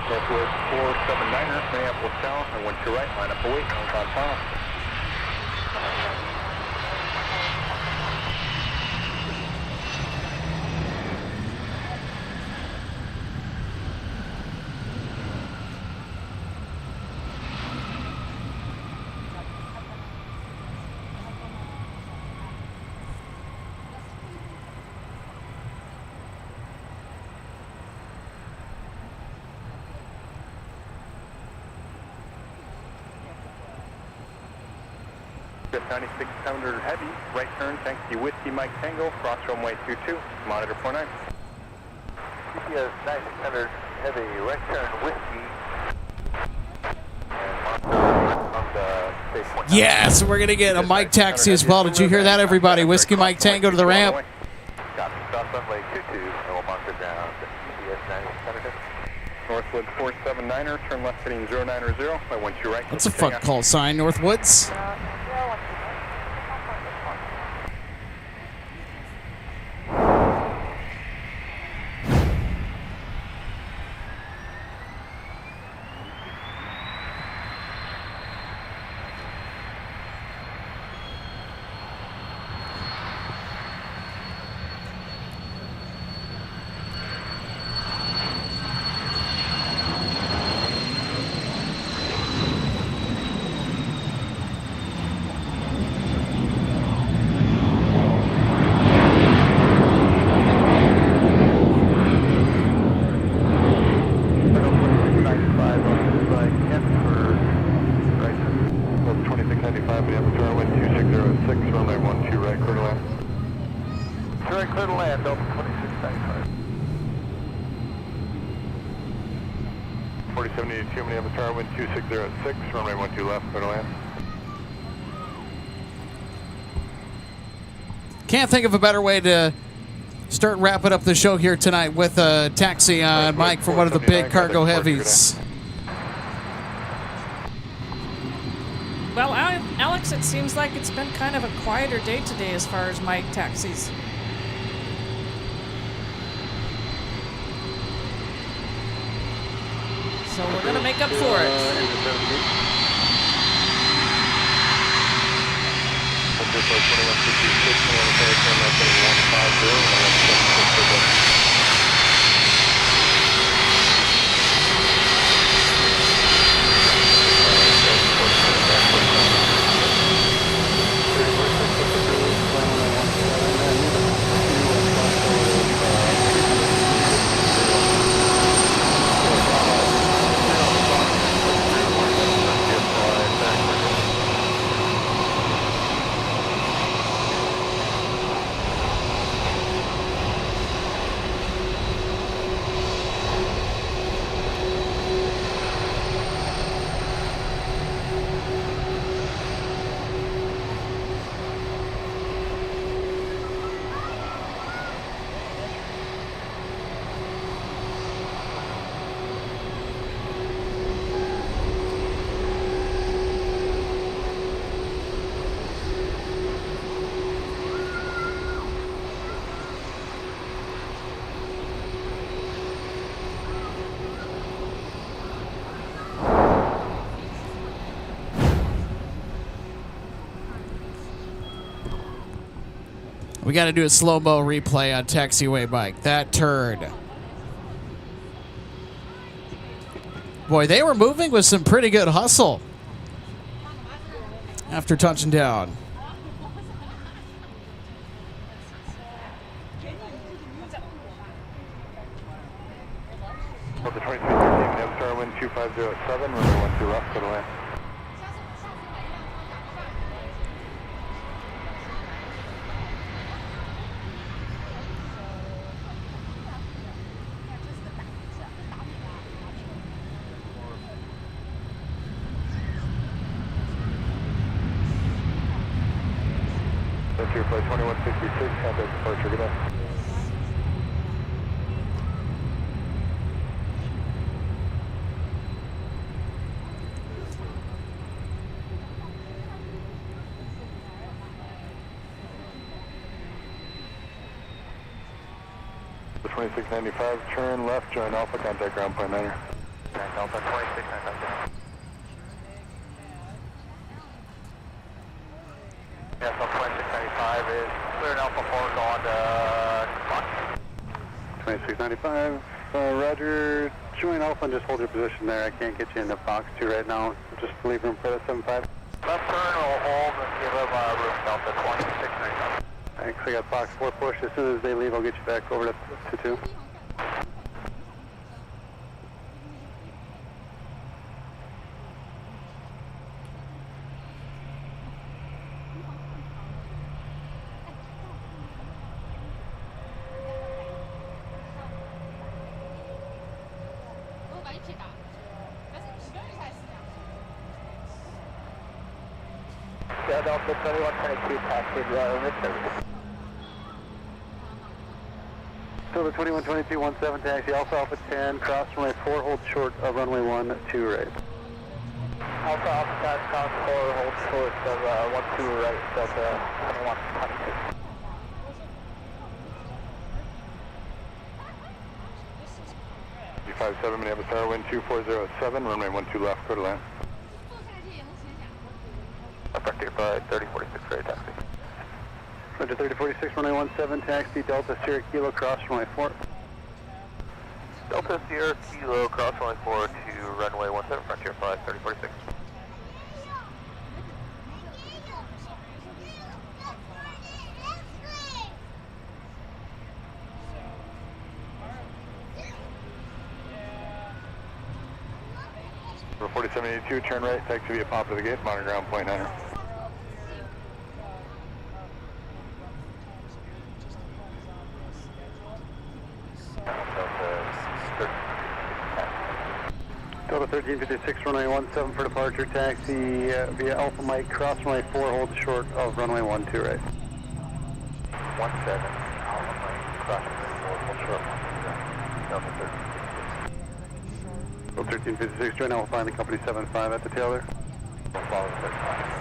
Northwest 479er, Minneapolis south, and 1 to right, line up away, on file. Just 9600 heavy, right turn, taxi Whiskey Mike Tango, cross runway 22, monitor 49. GPS 9600 heavy, right turn Whiskey, and monitor on the stage point. Yes, we're going to get a Mike taxi as well. Did you hear that, everybody? Whiskey Mike Tango to the ramp. Copy, cross runway 22, and we'll monitor down to GPS 9600. Northwood 479er, turn left heading 090, I want you right. That's a fun call sign, Northwoods. Clear to land, Delta 2695. 4782, Minneapolis Tower, wind 2606, runway 12 left, clear to land. Can't think of a better way to start wrapping up the show here tonight with a taxi on Mike for one of the big cargo heavies. Well, Alex, it seems like it's been kind of a quieter day today as far as Mike taxis. So we're going to make up for it. We got to do a slow-mo replay on taxiway Mike. That turn. Boy, they were moving with some pretty good hustle after touching down. Delta 2313, Minneapolis Tower, wind 2507, runway 12 left, clear to land. Frontier Flight 2166, contact departure, good night. The 2695, turn left, join Alpha, contact ground point 9er. Alpha 2695. Yes, Alpha 2695 is cleared Alpha 4 going to Fox. 2695, roger, join Alpha and just hold your position there. I can't get you into Fox 2 right now. Just leave room for the 75. Left turn, we'll hold and give them room Delta 2695. Thanks, I got Fox 4 push. As soon as they leave, I'll get you back over to 2. Yeah, Delta 2122 taxi, service. So the 2122-17 taxi, Alpha 10, cross runway 4, hold short of runway 12 right. Alpha 10, cross 4, hold short of 12 right, Delta 2122. 57 Minneapolis Tower, wind 2407, runway 12 left, clear to land. Frontier Flight 3046 for taxi. Roger 3046, runway 17 taxi, Delta Sierra Kilo, cross runway 4. Delta Sierra Kilo, cross runway 4 to runway 17, Frontier Flight 3046. For 4782, turn right, taxi via pop to the gate, monitor ground point 9er. Delta 1356, runway 17 for departure, taxi via Alpha Mike, cross runway 4, hold short of runway 12 right. 17, Alpha Mike, cross runway 4, hold short. Delta 1356, join Alpha and the company 75 at the tail there. follow 35.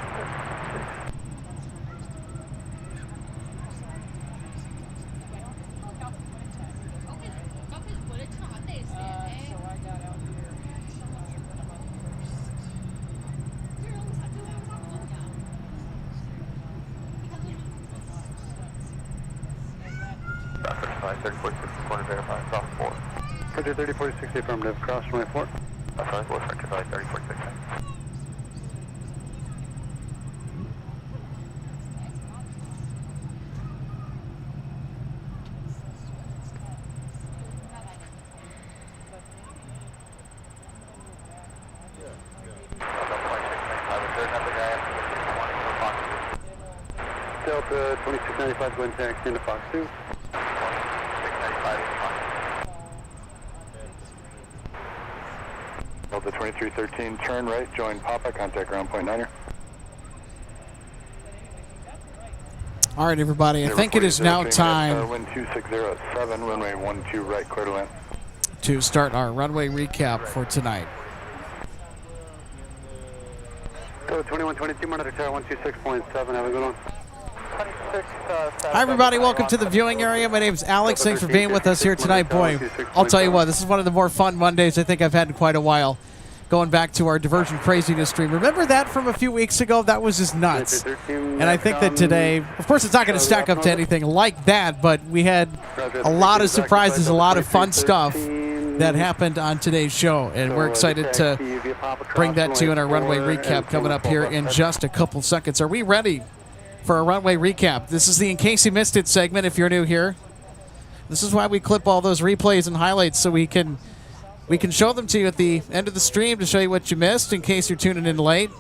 Flight 3046, want to verify cross 4. Roger 3046, affirmative, cross runway 4. That's right, we'll Frontier Flight 3046. Delta 2695, going taxi into Fox 2. 2695 is fine. Delta 2313, turn right, join Papa, contact ground point 9er. All right, everybody. I think it is now time Wind 2607, runway 12 right, clear to land. to start our runway recap for tonight. Delta 2122, monitor tower 126.7, have a good one. Hi, everybody. Welcome to the viewing area. My name is Alex. Thanks for being with us here tonight. Boy, I'll tell you what, this is one of the more fun Mondays I think I've had in quite a while. Going back to our Diversion Craziness stream. Remember that from a few weeks ago? That was just nuts. And I think that today, of course, it's not going to stack up to anything like that, but we had a lot of surprises, a lot of fun stuff that happened on today's show. And we're excited to bring that to you in our runway recap coming up here in just a couple seconds. Are we ready for a runway recap? This is the In Case You Missed It segment if you're new here. This is why we clip all those replays and highlights so we can show them to you at the end of the stream to show you what you missed in case you're tuning in late.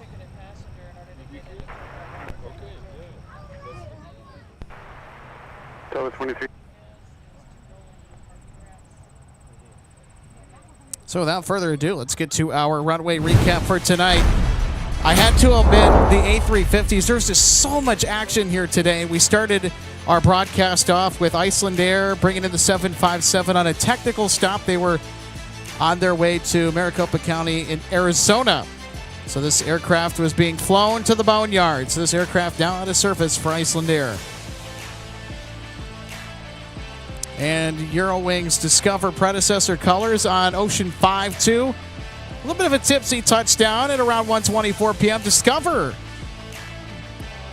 So without further ado, let's get to our runway recap for tonight. I had to omit the A350s. There's just so much action here today. We started our broadcast off with Icelandair bringing in the 757 on a technical stop. They were on their way to Maricopa County in Arizona. So this aircraft was being flown to the boneyard. So this aircraft now out of service for Icelandair. And Eurowings Discover predecessor colors on Ocean 5-2. A little bit of a tipsy touchdown at around 1:24 p.m. Discover.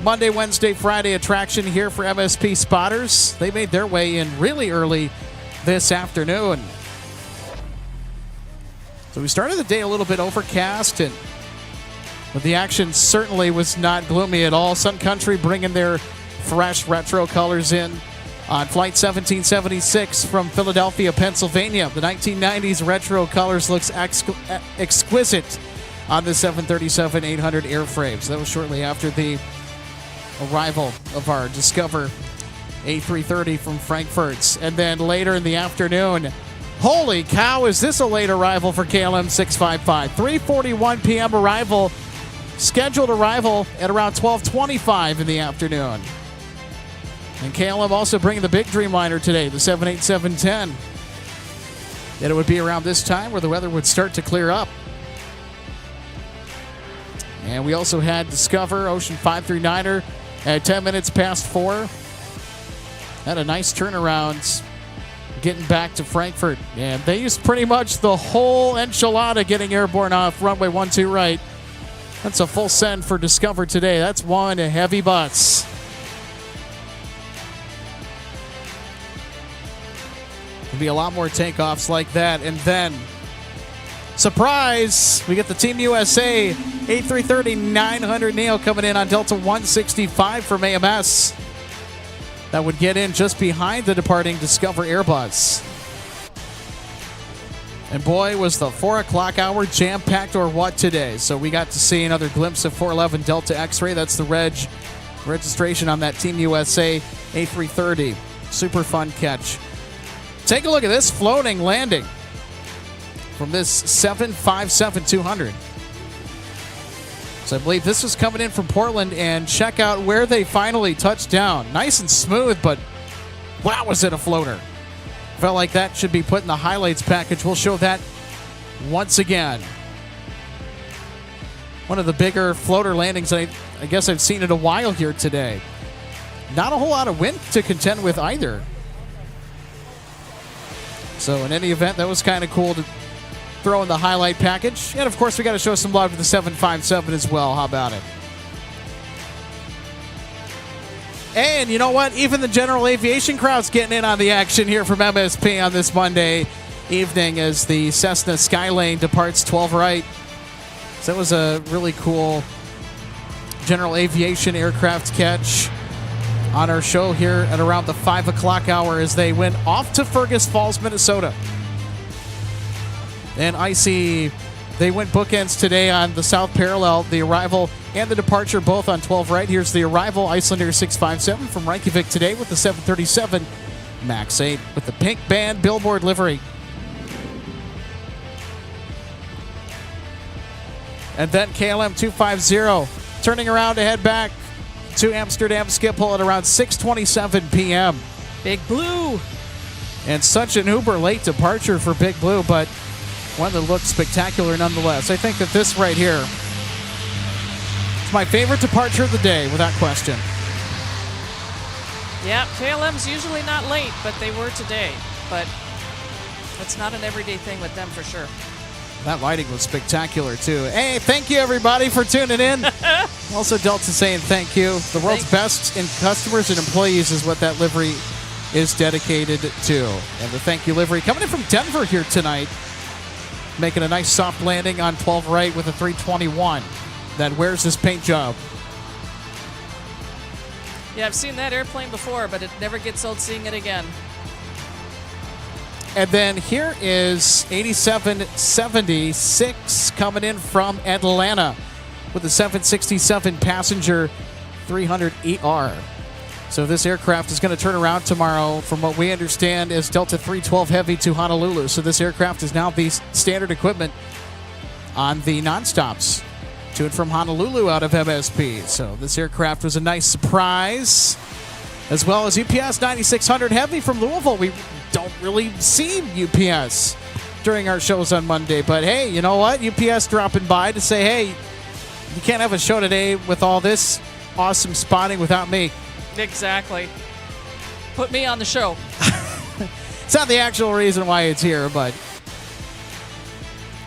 Monday, Wednesday, Friday attraction here for MSP spotters. They made their way in really early this afternoon. So we started the day a little bit overcast, but the action certainly was not gloomy at all. Sun Country bringing their fresh retro colors in on Flight 1776 from Philadelphia, Pennsylvania. The 1990s retro colors looks exquisite on the 737-800 airframes. That was shortly after the arrival of our Discover A330 from Frankfurt. And then later in the afternoon, holy cow, is this a late arrival for KLM 655? 3:41 p.m. arrival, scheduled arrival at around 12:25 in the afternoon. And KLM also bringing the big Dreamliner today, the 787-10. That it would be around this time where the weather would start to clear up. And we also had Discover Ocean 539er at 10 minutes past 4. Had a nice turnaround getting back to Frankfurt. And they used pretty much the whole enchilada getting airborne off runway 12 right. That's a full send for Discover today. That's one heavy bus. There'll be a lot more takeoffs like that. And then, surprise, we get the Team USA A330-900 Neo coming in on Delta 165 from AMS. That would get in just behind the departing Discover Airbus. And boy, was the 4 o'clock hour jam-packed or what today. So we got to see another glimpse of 411 Delta X-Ray. That's the registration on that Team USA A330. Super fun catch. Take a look at this floating landing from this 757-200. So I believe this was coming in from Portland, and check out where they finally touched down. Nice and smooth, but wow, was it a floater. Felt like that should be put in the highlights package. We'll show that once again. One of the bigger floater landings I guess I've seen in a while here today. Not a whole lot of wind to contend with either. So in any event, that was kind of cool to throw in the highlight package. And of course, we got to show some love to the 757 as well. How about it? And you know what? Even the general aviation crowd's getting in on the action here from MSP on this Monday evening as the Cessna Skylane departs 12 right. So that was a really cool general aviation aircraft catch on our show here at around the 5 o'clock hour as they went off to Fergus Falls, Minnesota. And I see they went bookends today on the South Parallel, the arrival and the departure both on 12 right. Here's the arrival, Icelandair 657 from Reykjavik today with the 737 MAX 8 with the pink band billboard livery. And then KLM 250 turning around to head back to Amsterdam Schiphol at around 6:27 p.m. Big Blue. And such an uber late departure for Big Blue, but one that looked spectacular nonetheless. I think that this right here is my favorite departure of the day, without question. Yeah, KLM's usually not late, but they were today. But it's not an everyday thing with them for sure. That lighting was spectacular, too. Hey, thank you, everybody, for tuning in. Also, Delta saying thank you. The world's best in customers and employees is what that livery is dedicated to. And the thank you livery coming in from Denver here tonight, making a nice soft landing on 12 right with a 321 that wears this paint job. Yeah, I've seen that airplane before, but it never gets old seeing it again. And then here is 8776 coming in from Atlanta with the 767 passenger 300ER. So this aircraft is going to turn around tomorrow from what we understand is Delta 312 Heavy to Honolulu. So this aircraft is now the standard equipment on the Nonstops to and from Honolulu out of MSP. So this aircraft was a nice surprise. As well as UPS 9600 Heavy from Louisville. We don't really see UPS during our shows on Monday. But hey, you know what? UPS dropping by to say, hey, you can't have a show today with all this awesome spotting without me. Exactly. Put me on the show. It's not the actual reason why it's here, but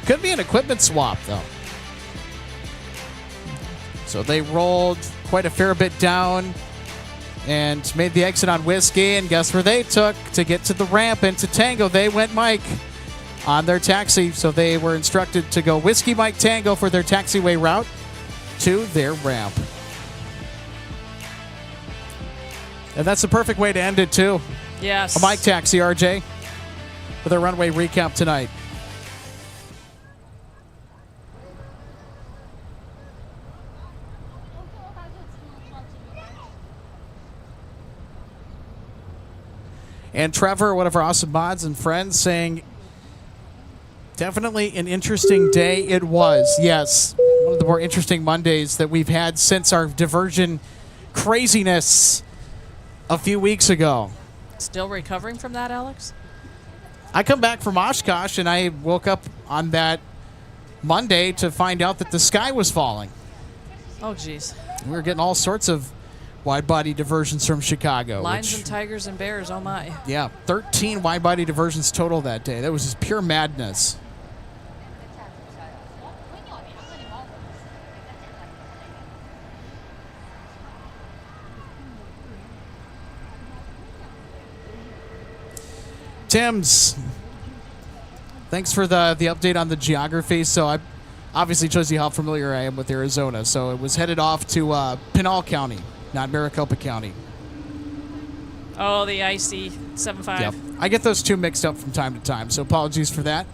could be an equipment swap, though. So they rolled quite a fair bit down and made the exit on Whiskey, and guess where they took to get to the ramp into Tango? They went Mike on their taxi, so they were instructed to go Whiskey Mike Tango for their taxiway route to their ramp. And that's the perfect way to end it, too. Yes. A Mike taxi, RJ, with a runway recap tonight. And Trevor, one of our awesome mods and friends, saying, definitely an interesting day. It was, yes. One of the more interesting Mondays that we've had since our diversion craziness a few weeks ago. Still recovering from that, Alex? I come back from Oshkosh, and I woke up on that Monday to find out that the sky was falling. Oh, geez. We were getting all sorts of wide-body diversions from Chicago. Lions and tigers and bears, oh my. Yeah, 13 wide-body diversions total that day. That was just pure madness. Tim's, thanks for the update on the geography. So I obviously shows you how familiar I am with Arizona. So it was headed off to Pinal County, not Maricopa County. Oh, the IC-75. Yep. I get those two mixed up from time to time, so apologies for that.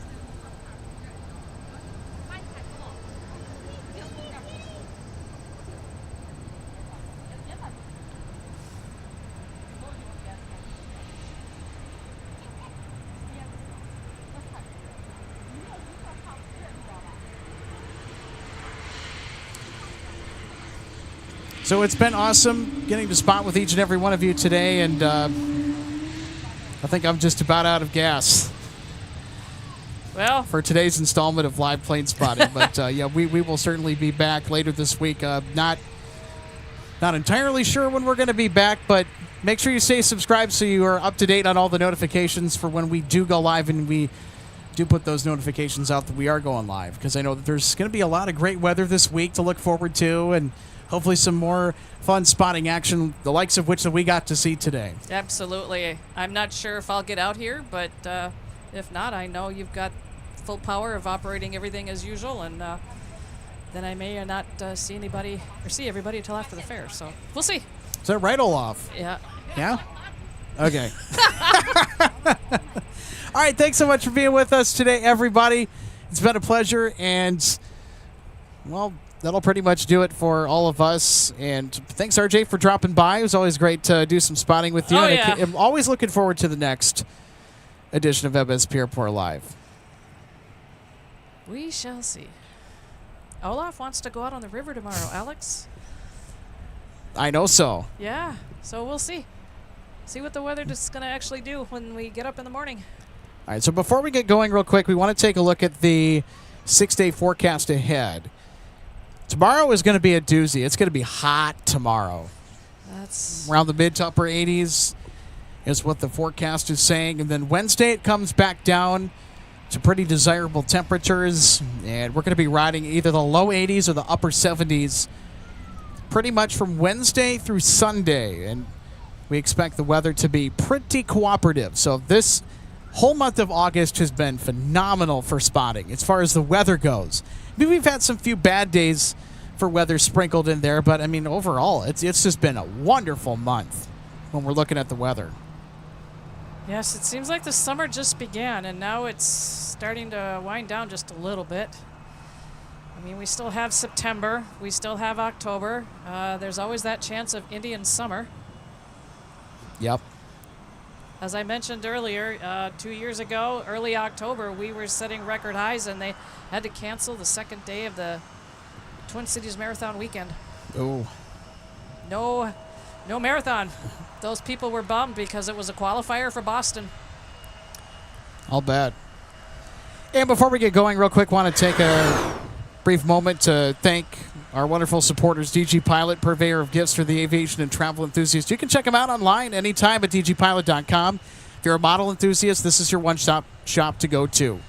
So it's been awesome getting to spot with each and every one of you today, and I think I'm just about out of gas. Well, for today's installment of Live Plane Spotting. But yeah, we will certainly be back later this week. Not entirely sure when we're going to be back, but make sure you stay subscribed so you are up to date on all the notifications for when we do go live, and we do put those notifications out that we are going live, because I know that there's going to be a lot of great weather this week to look forward to, and hopefully some more fun spotting action, the likes of which that we got to see today. Absolutely. I'm not sure if I'll get out here, but if not, I know you've got full power of operating everything as usual, and then I may not see anybody or see everybody until after the fair. So we'll see. Is that right, Olaf? Yeah. Yeah? Okay. All right, thanks so much for being with us today, everybody. It's been a pleasure, and, well, that'll pretty much do it for all of us. And thanks, RJ, for dropping by. It was always great to do some spotting with you. Oh, and yeah. I'm always looking forward to the next edition of MSP Airport Live. We shall see. Olaf wants to go out on the river tomorrow, Alex. I know so. Yeah, so we'll see. See what the weather is going to actually do when we get up in the morning. All right, so before we get going real quick, we want to take a look at the 6-day forecast ahead. Tomorrow is going to be a doozy. It's going to be hot tomorrow. That's around the mid to upper 80s is what the forecast is saying. And then Wednesday it comes back down to pretty desirable temperatures. And we're going to be riding either the low 80s or the upper 70s pretty much from Wednesday through Sunday. And we expect the weather to be pretty cooperative. So this whole month of August has been phenomenal for spotting as far as the weather goes. I mean, we've had some few bad days for weather sprinkled in there, but I mean, overall, it's just been a wonderful month when we're looking at the weather. Yes, it seems like the summer just began, and now it's starting to wind down just a little bit. I mean, we still have September, we still have October. There's always that chance of Indian summer. Yep. As I mentioned earlier, 2 years ago, early October, we were setting record highs, and they had to cancel the second day of the Twin Cities Marathon weekend. Oh. No marathon. Those people were bummed because it was a qualifier for Boston. I'll bet. And before we get going, real quick, want to take a brief moment to thank our wonderful supporters, DG Pilot, purveyor of gifts for the aviation and travel enthusiasts. You can check them out online anytime at dgpilot.com. If you're a model enthusiast, this is your one-stop shop to go to.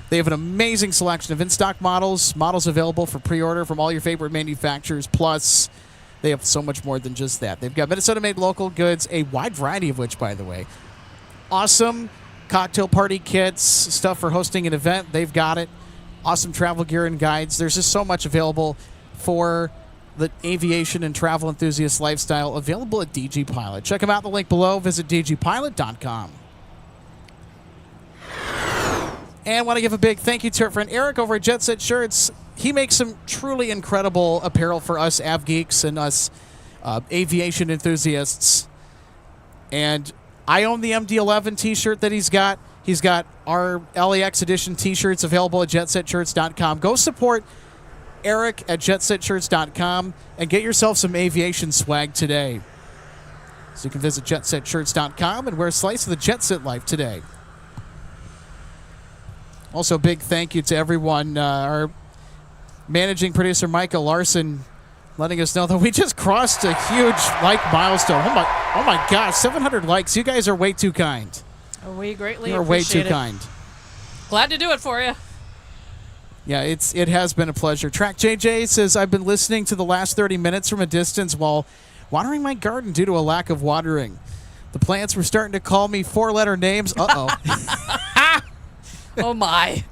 They have an amazing selection of in-stock models available for pre-order from all your favorite manufacturers, plus they have so much more than just that. They've got Minnesota-made local goods, a wide variety of which, by the way. Awesome cocktail party kits, stuff for hosting an event, they've got it. Awesome travel gear and guides. There's just so much available for the aviation and travel enthusiast lifestyle, available at DG Pilot. Check them out in the link below. Visit dgpilot.com. And want to give a big thank you to our friend Eric over at Jet Set Shirts. He makes some truly incredible apparel for us av geeks and us aviation enthusiasts. And I own the MD-11 t-shirt that he's got. He's got our LAX edition t-shirts available at jetsetshirts.com. Go support Eric at jetsetshirts.com and get yourself some aviation swag today. So you can visit jetsetshirts.com and wear a slice of the Jet Set life today. Also, big thank you to everyone. Our managing producer, Micah Larson, letting us know that we just crossed a huge like milestone. Oh my gosh, 700 likes. You guys are way too kind. We greatly You're way appreciate too it. kind. Glad to do it for you. Yeah, it has been a pleasure. Track JJ says, I've been listening to the last 30 minutes from a distance while watering my garden due to a lack of watering. The plants were starting to call me four-letter names. Uh-oh. Oh, my.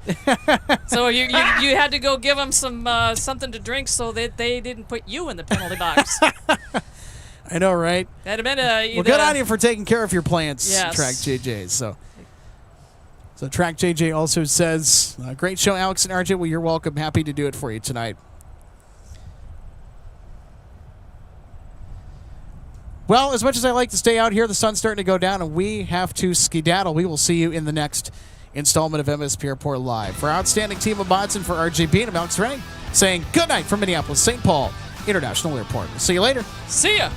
So you had to go give them some something to drink so that they didn't put you in the penalty box. I know, right? That'd have been well, good on you for taking care of your plants, yes. Track JJ. So Track JJ also says, great show, Alex and RJ. Well, you're welcome. Happy to do it for you tonight. Well, as much as I like to stay out here, the sun's starting to go down, and we have to skedaddle. We will see you in the next installment of MSP Airport Live. For our outstanding team of mods and for RJB and I'm Alex Ray, saying good night from Minneapolis, St. Paul International Airport. We'll see you later. See ya.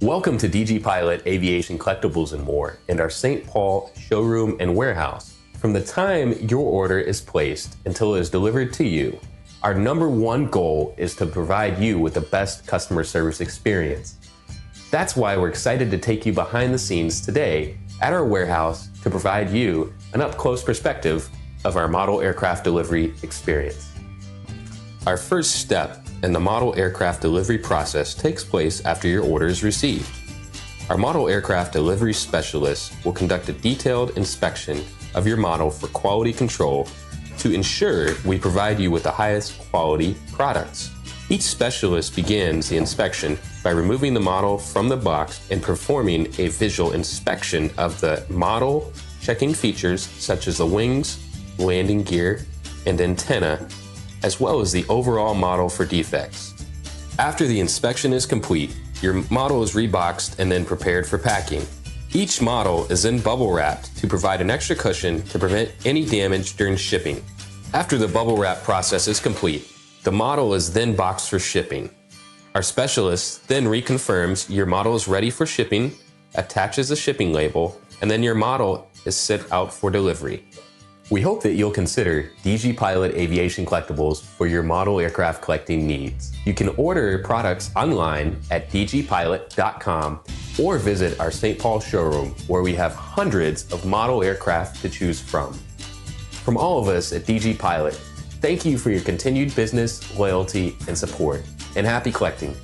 Welcome to DG Pilot Aviation Collectibles and More and our St. Paul showroom and warehouse. From the time your order is placed until it is delivered to you, our #1 goal is to provide you with the best customer service experience. That's why we're excited to take you behind the scenes today at our warehouse to provide you an up-close perspective of our model aircraft delivery experience. Our first step in the model aircraft delivery process takes place after your order is received. Our model aircraft delivery specialist will conduct a detailed inspection of your model for quality control to ensure we provide you with the highest quality products. Each specialist begins the inspection by removing the model from the box and performing a visual inspection of the model, checking features such as the wings, landing gear, and antenna, as well as the overall model for defects. After the inspection is complete, your model is reboxed and then prepared for packing. Each model is then bubble wrapped to provide an extra cushion to prevent any damage during shipping. After the bubble wrap process is complete, the model is then boxed for shipping. Our specialist then reconfirms your model is ready for shipping, attaches a shipping label, and then your model is sent out for delivery. We hope that you'll consider DG Pilot Aviation Collectibles for your model aircraft collecting needs. You can order products online at dgpilot.com or visit our St. Paul showroom where we have hundreds of model aircraft to choose from. From all of us at DG Pilot, thank you for your continued business, loyalty, and support, and happy collecting.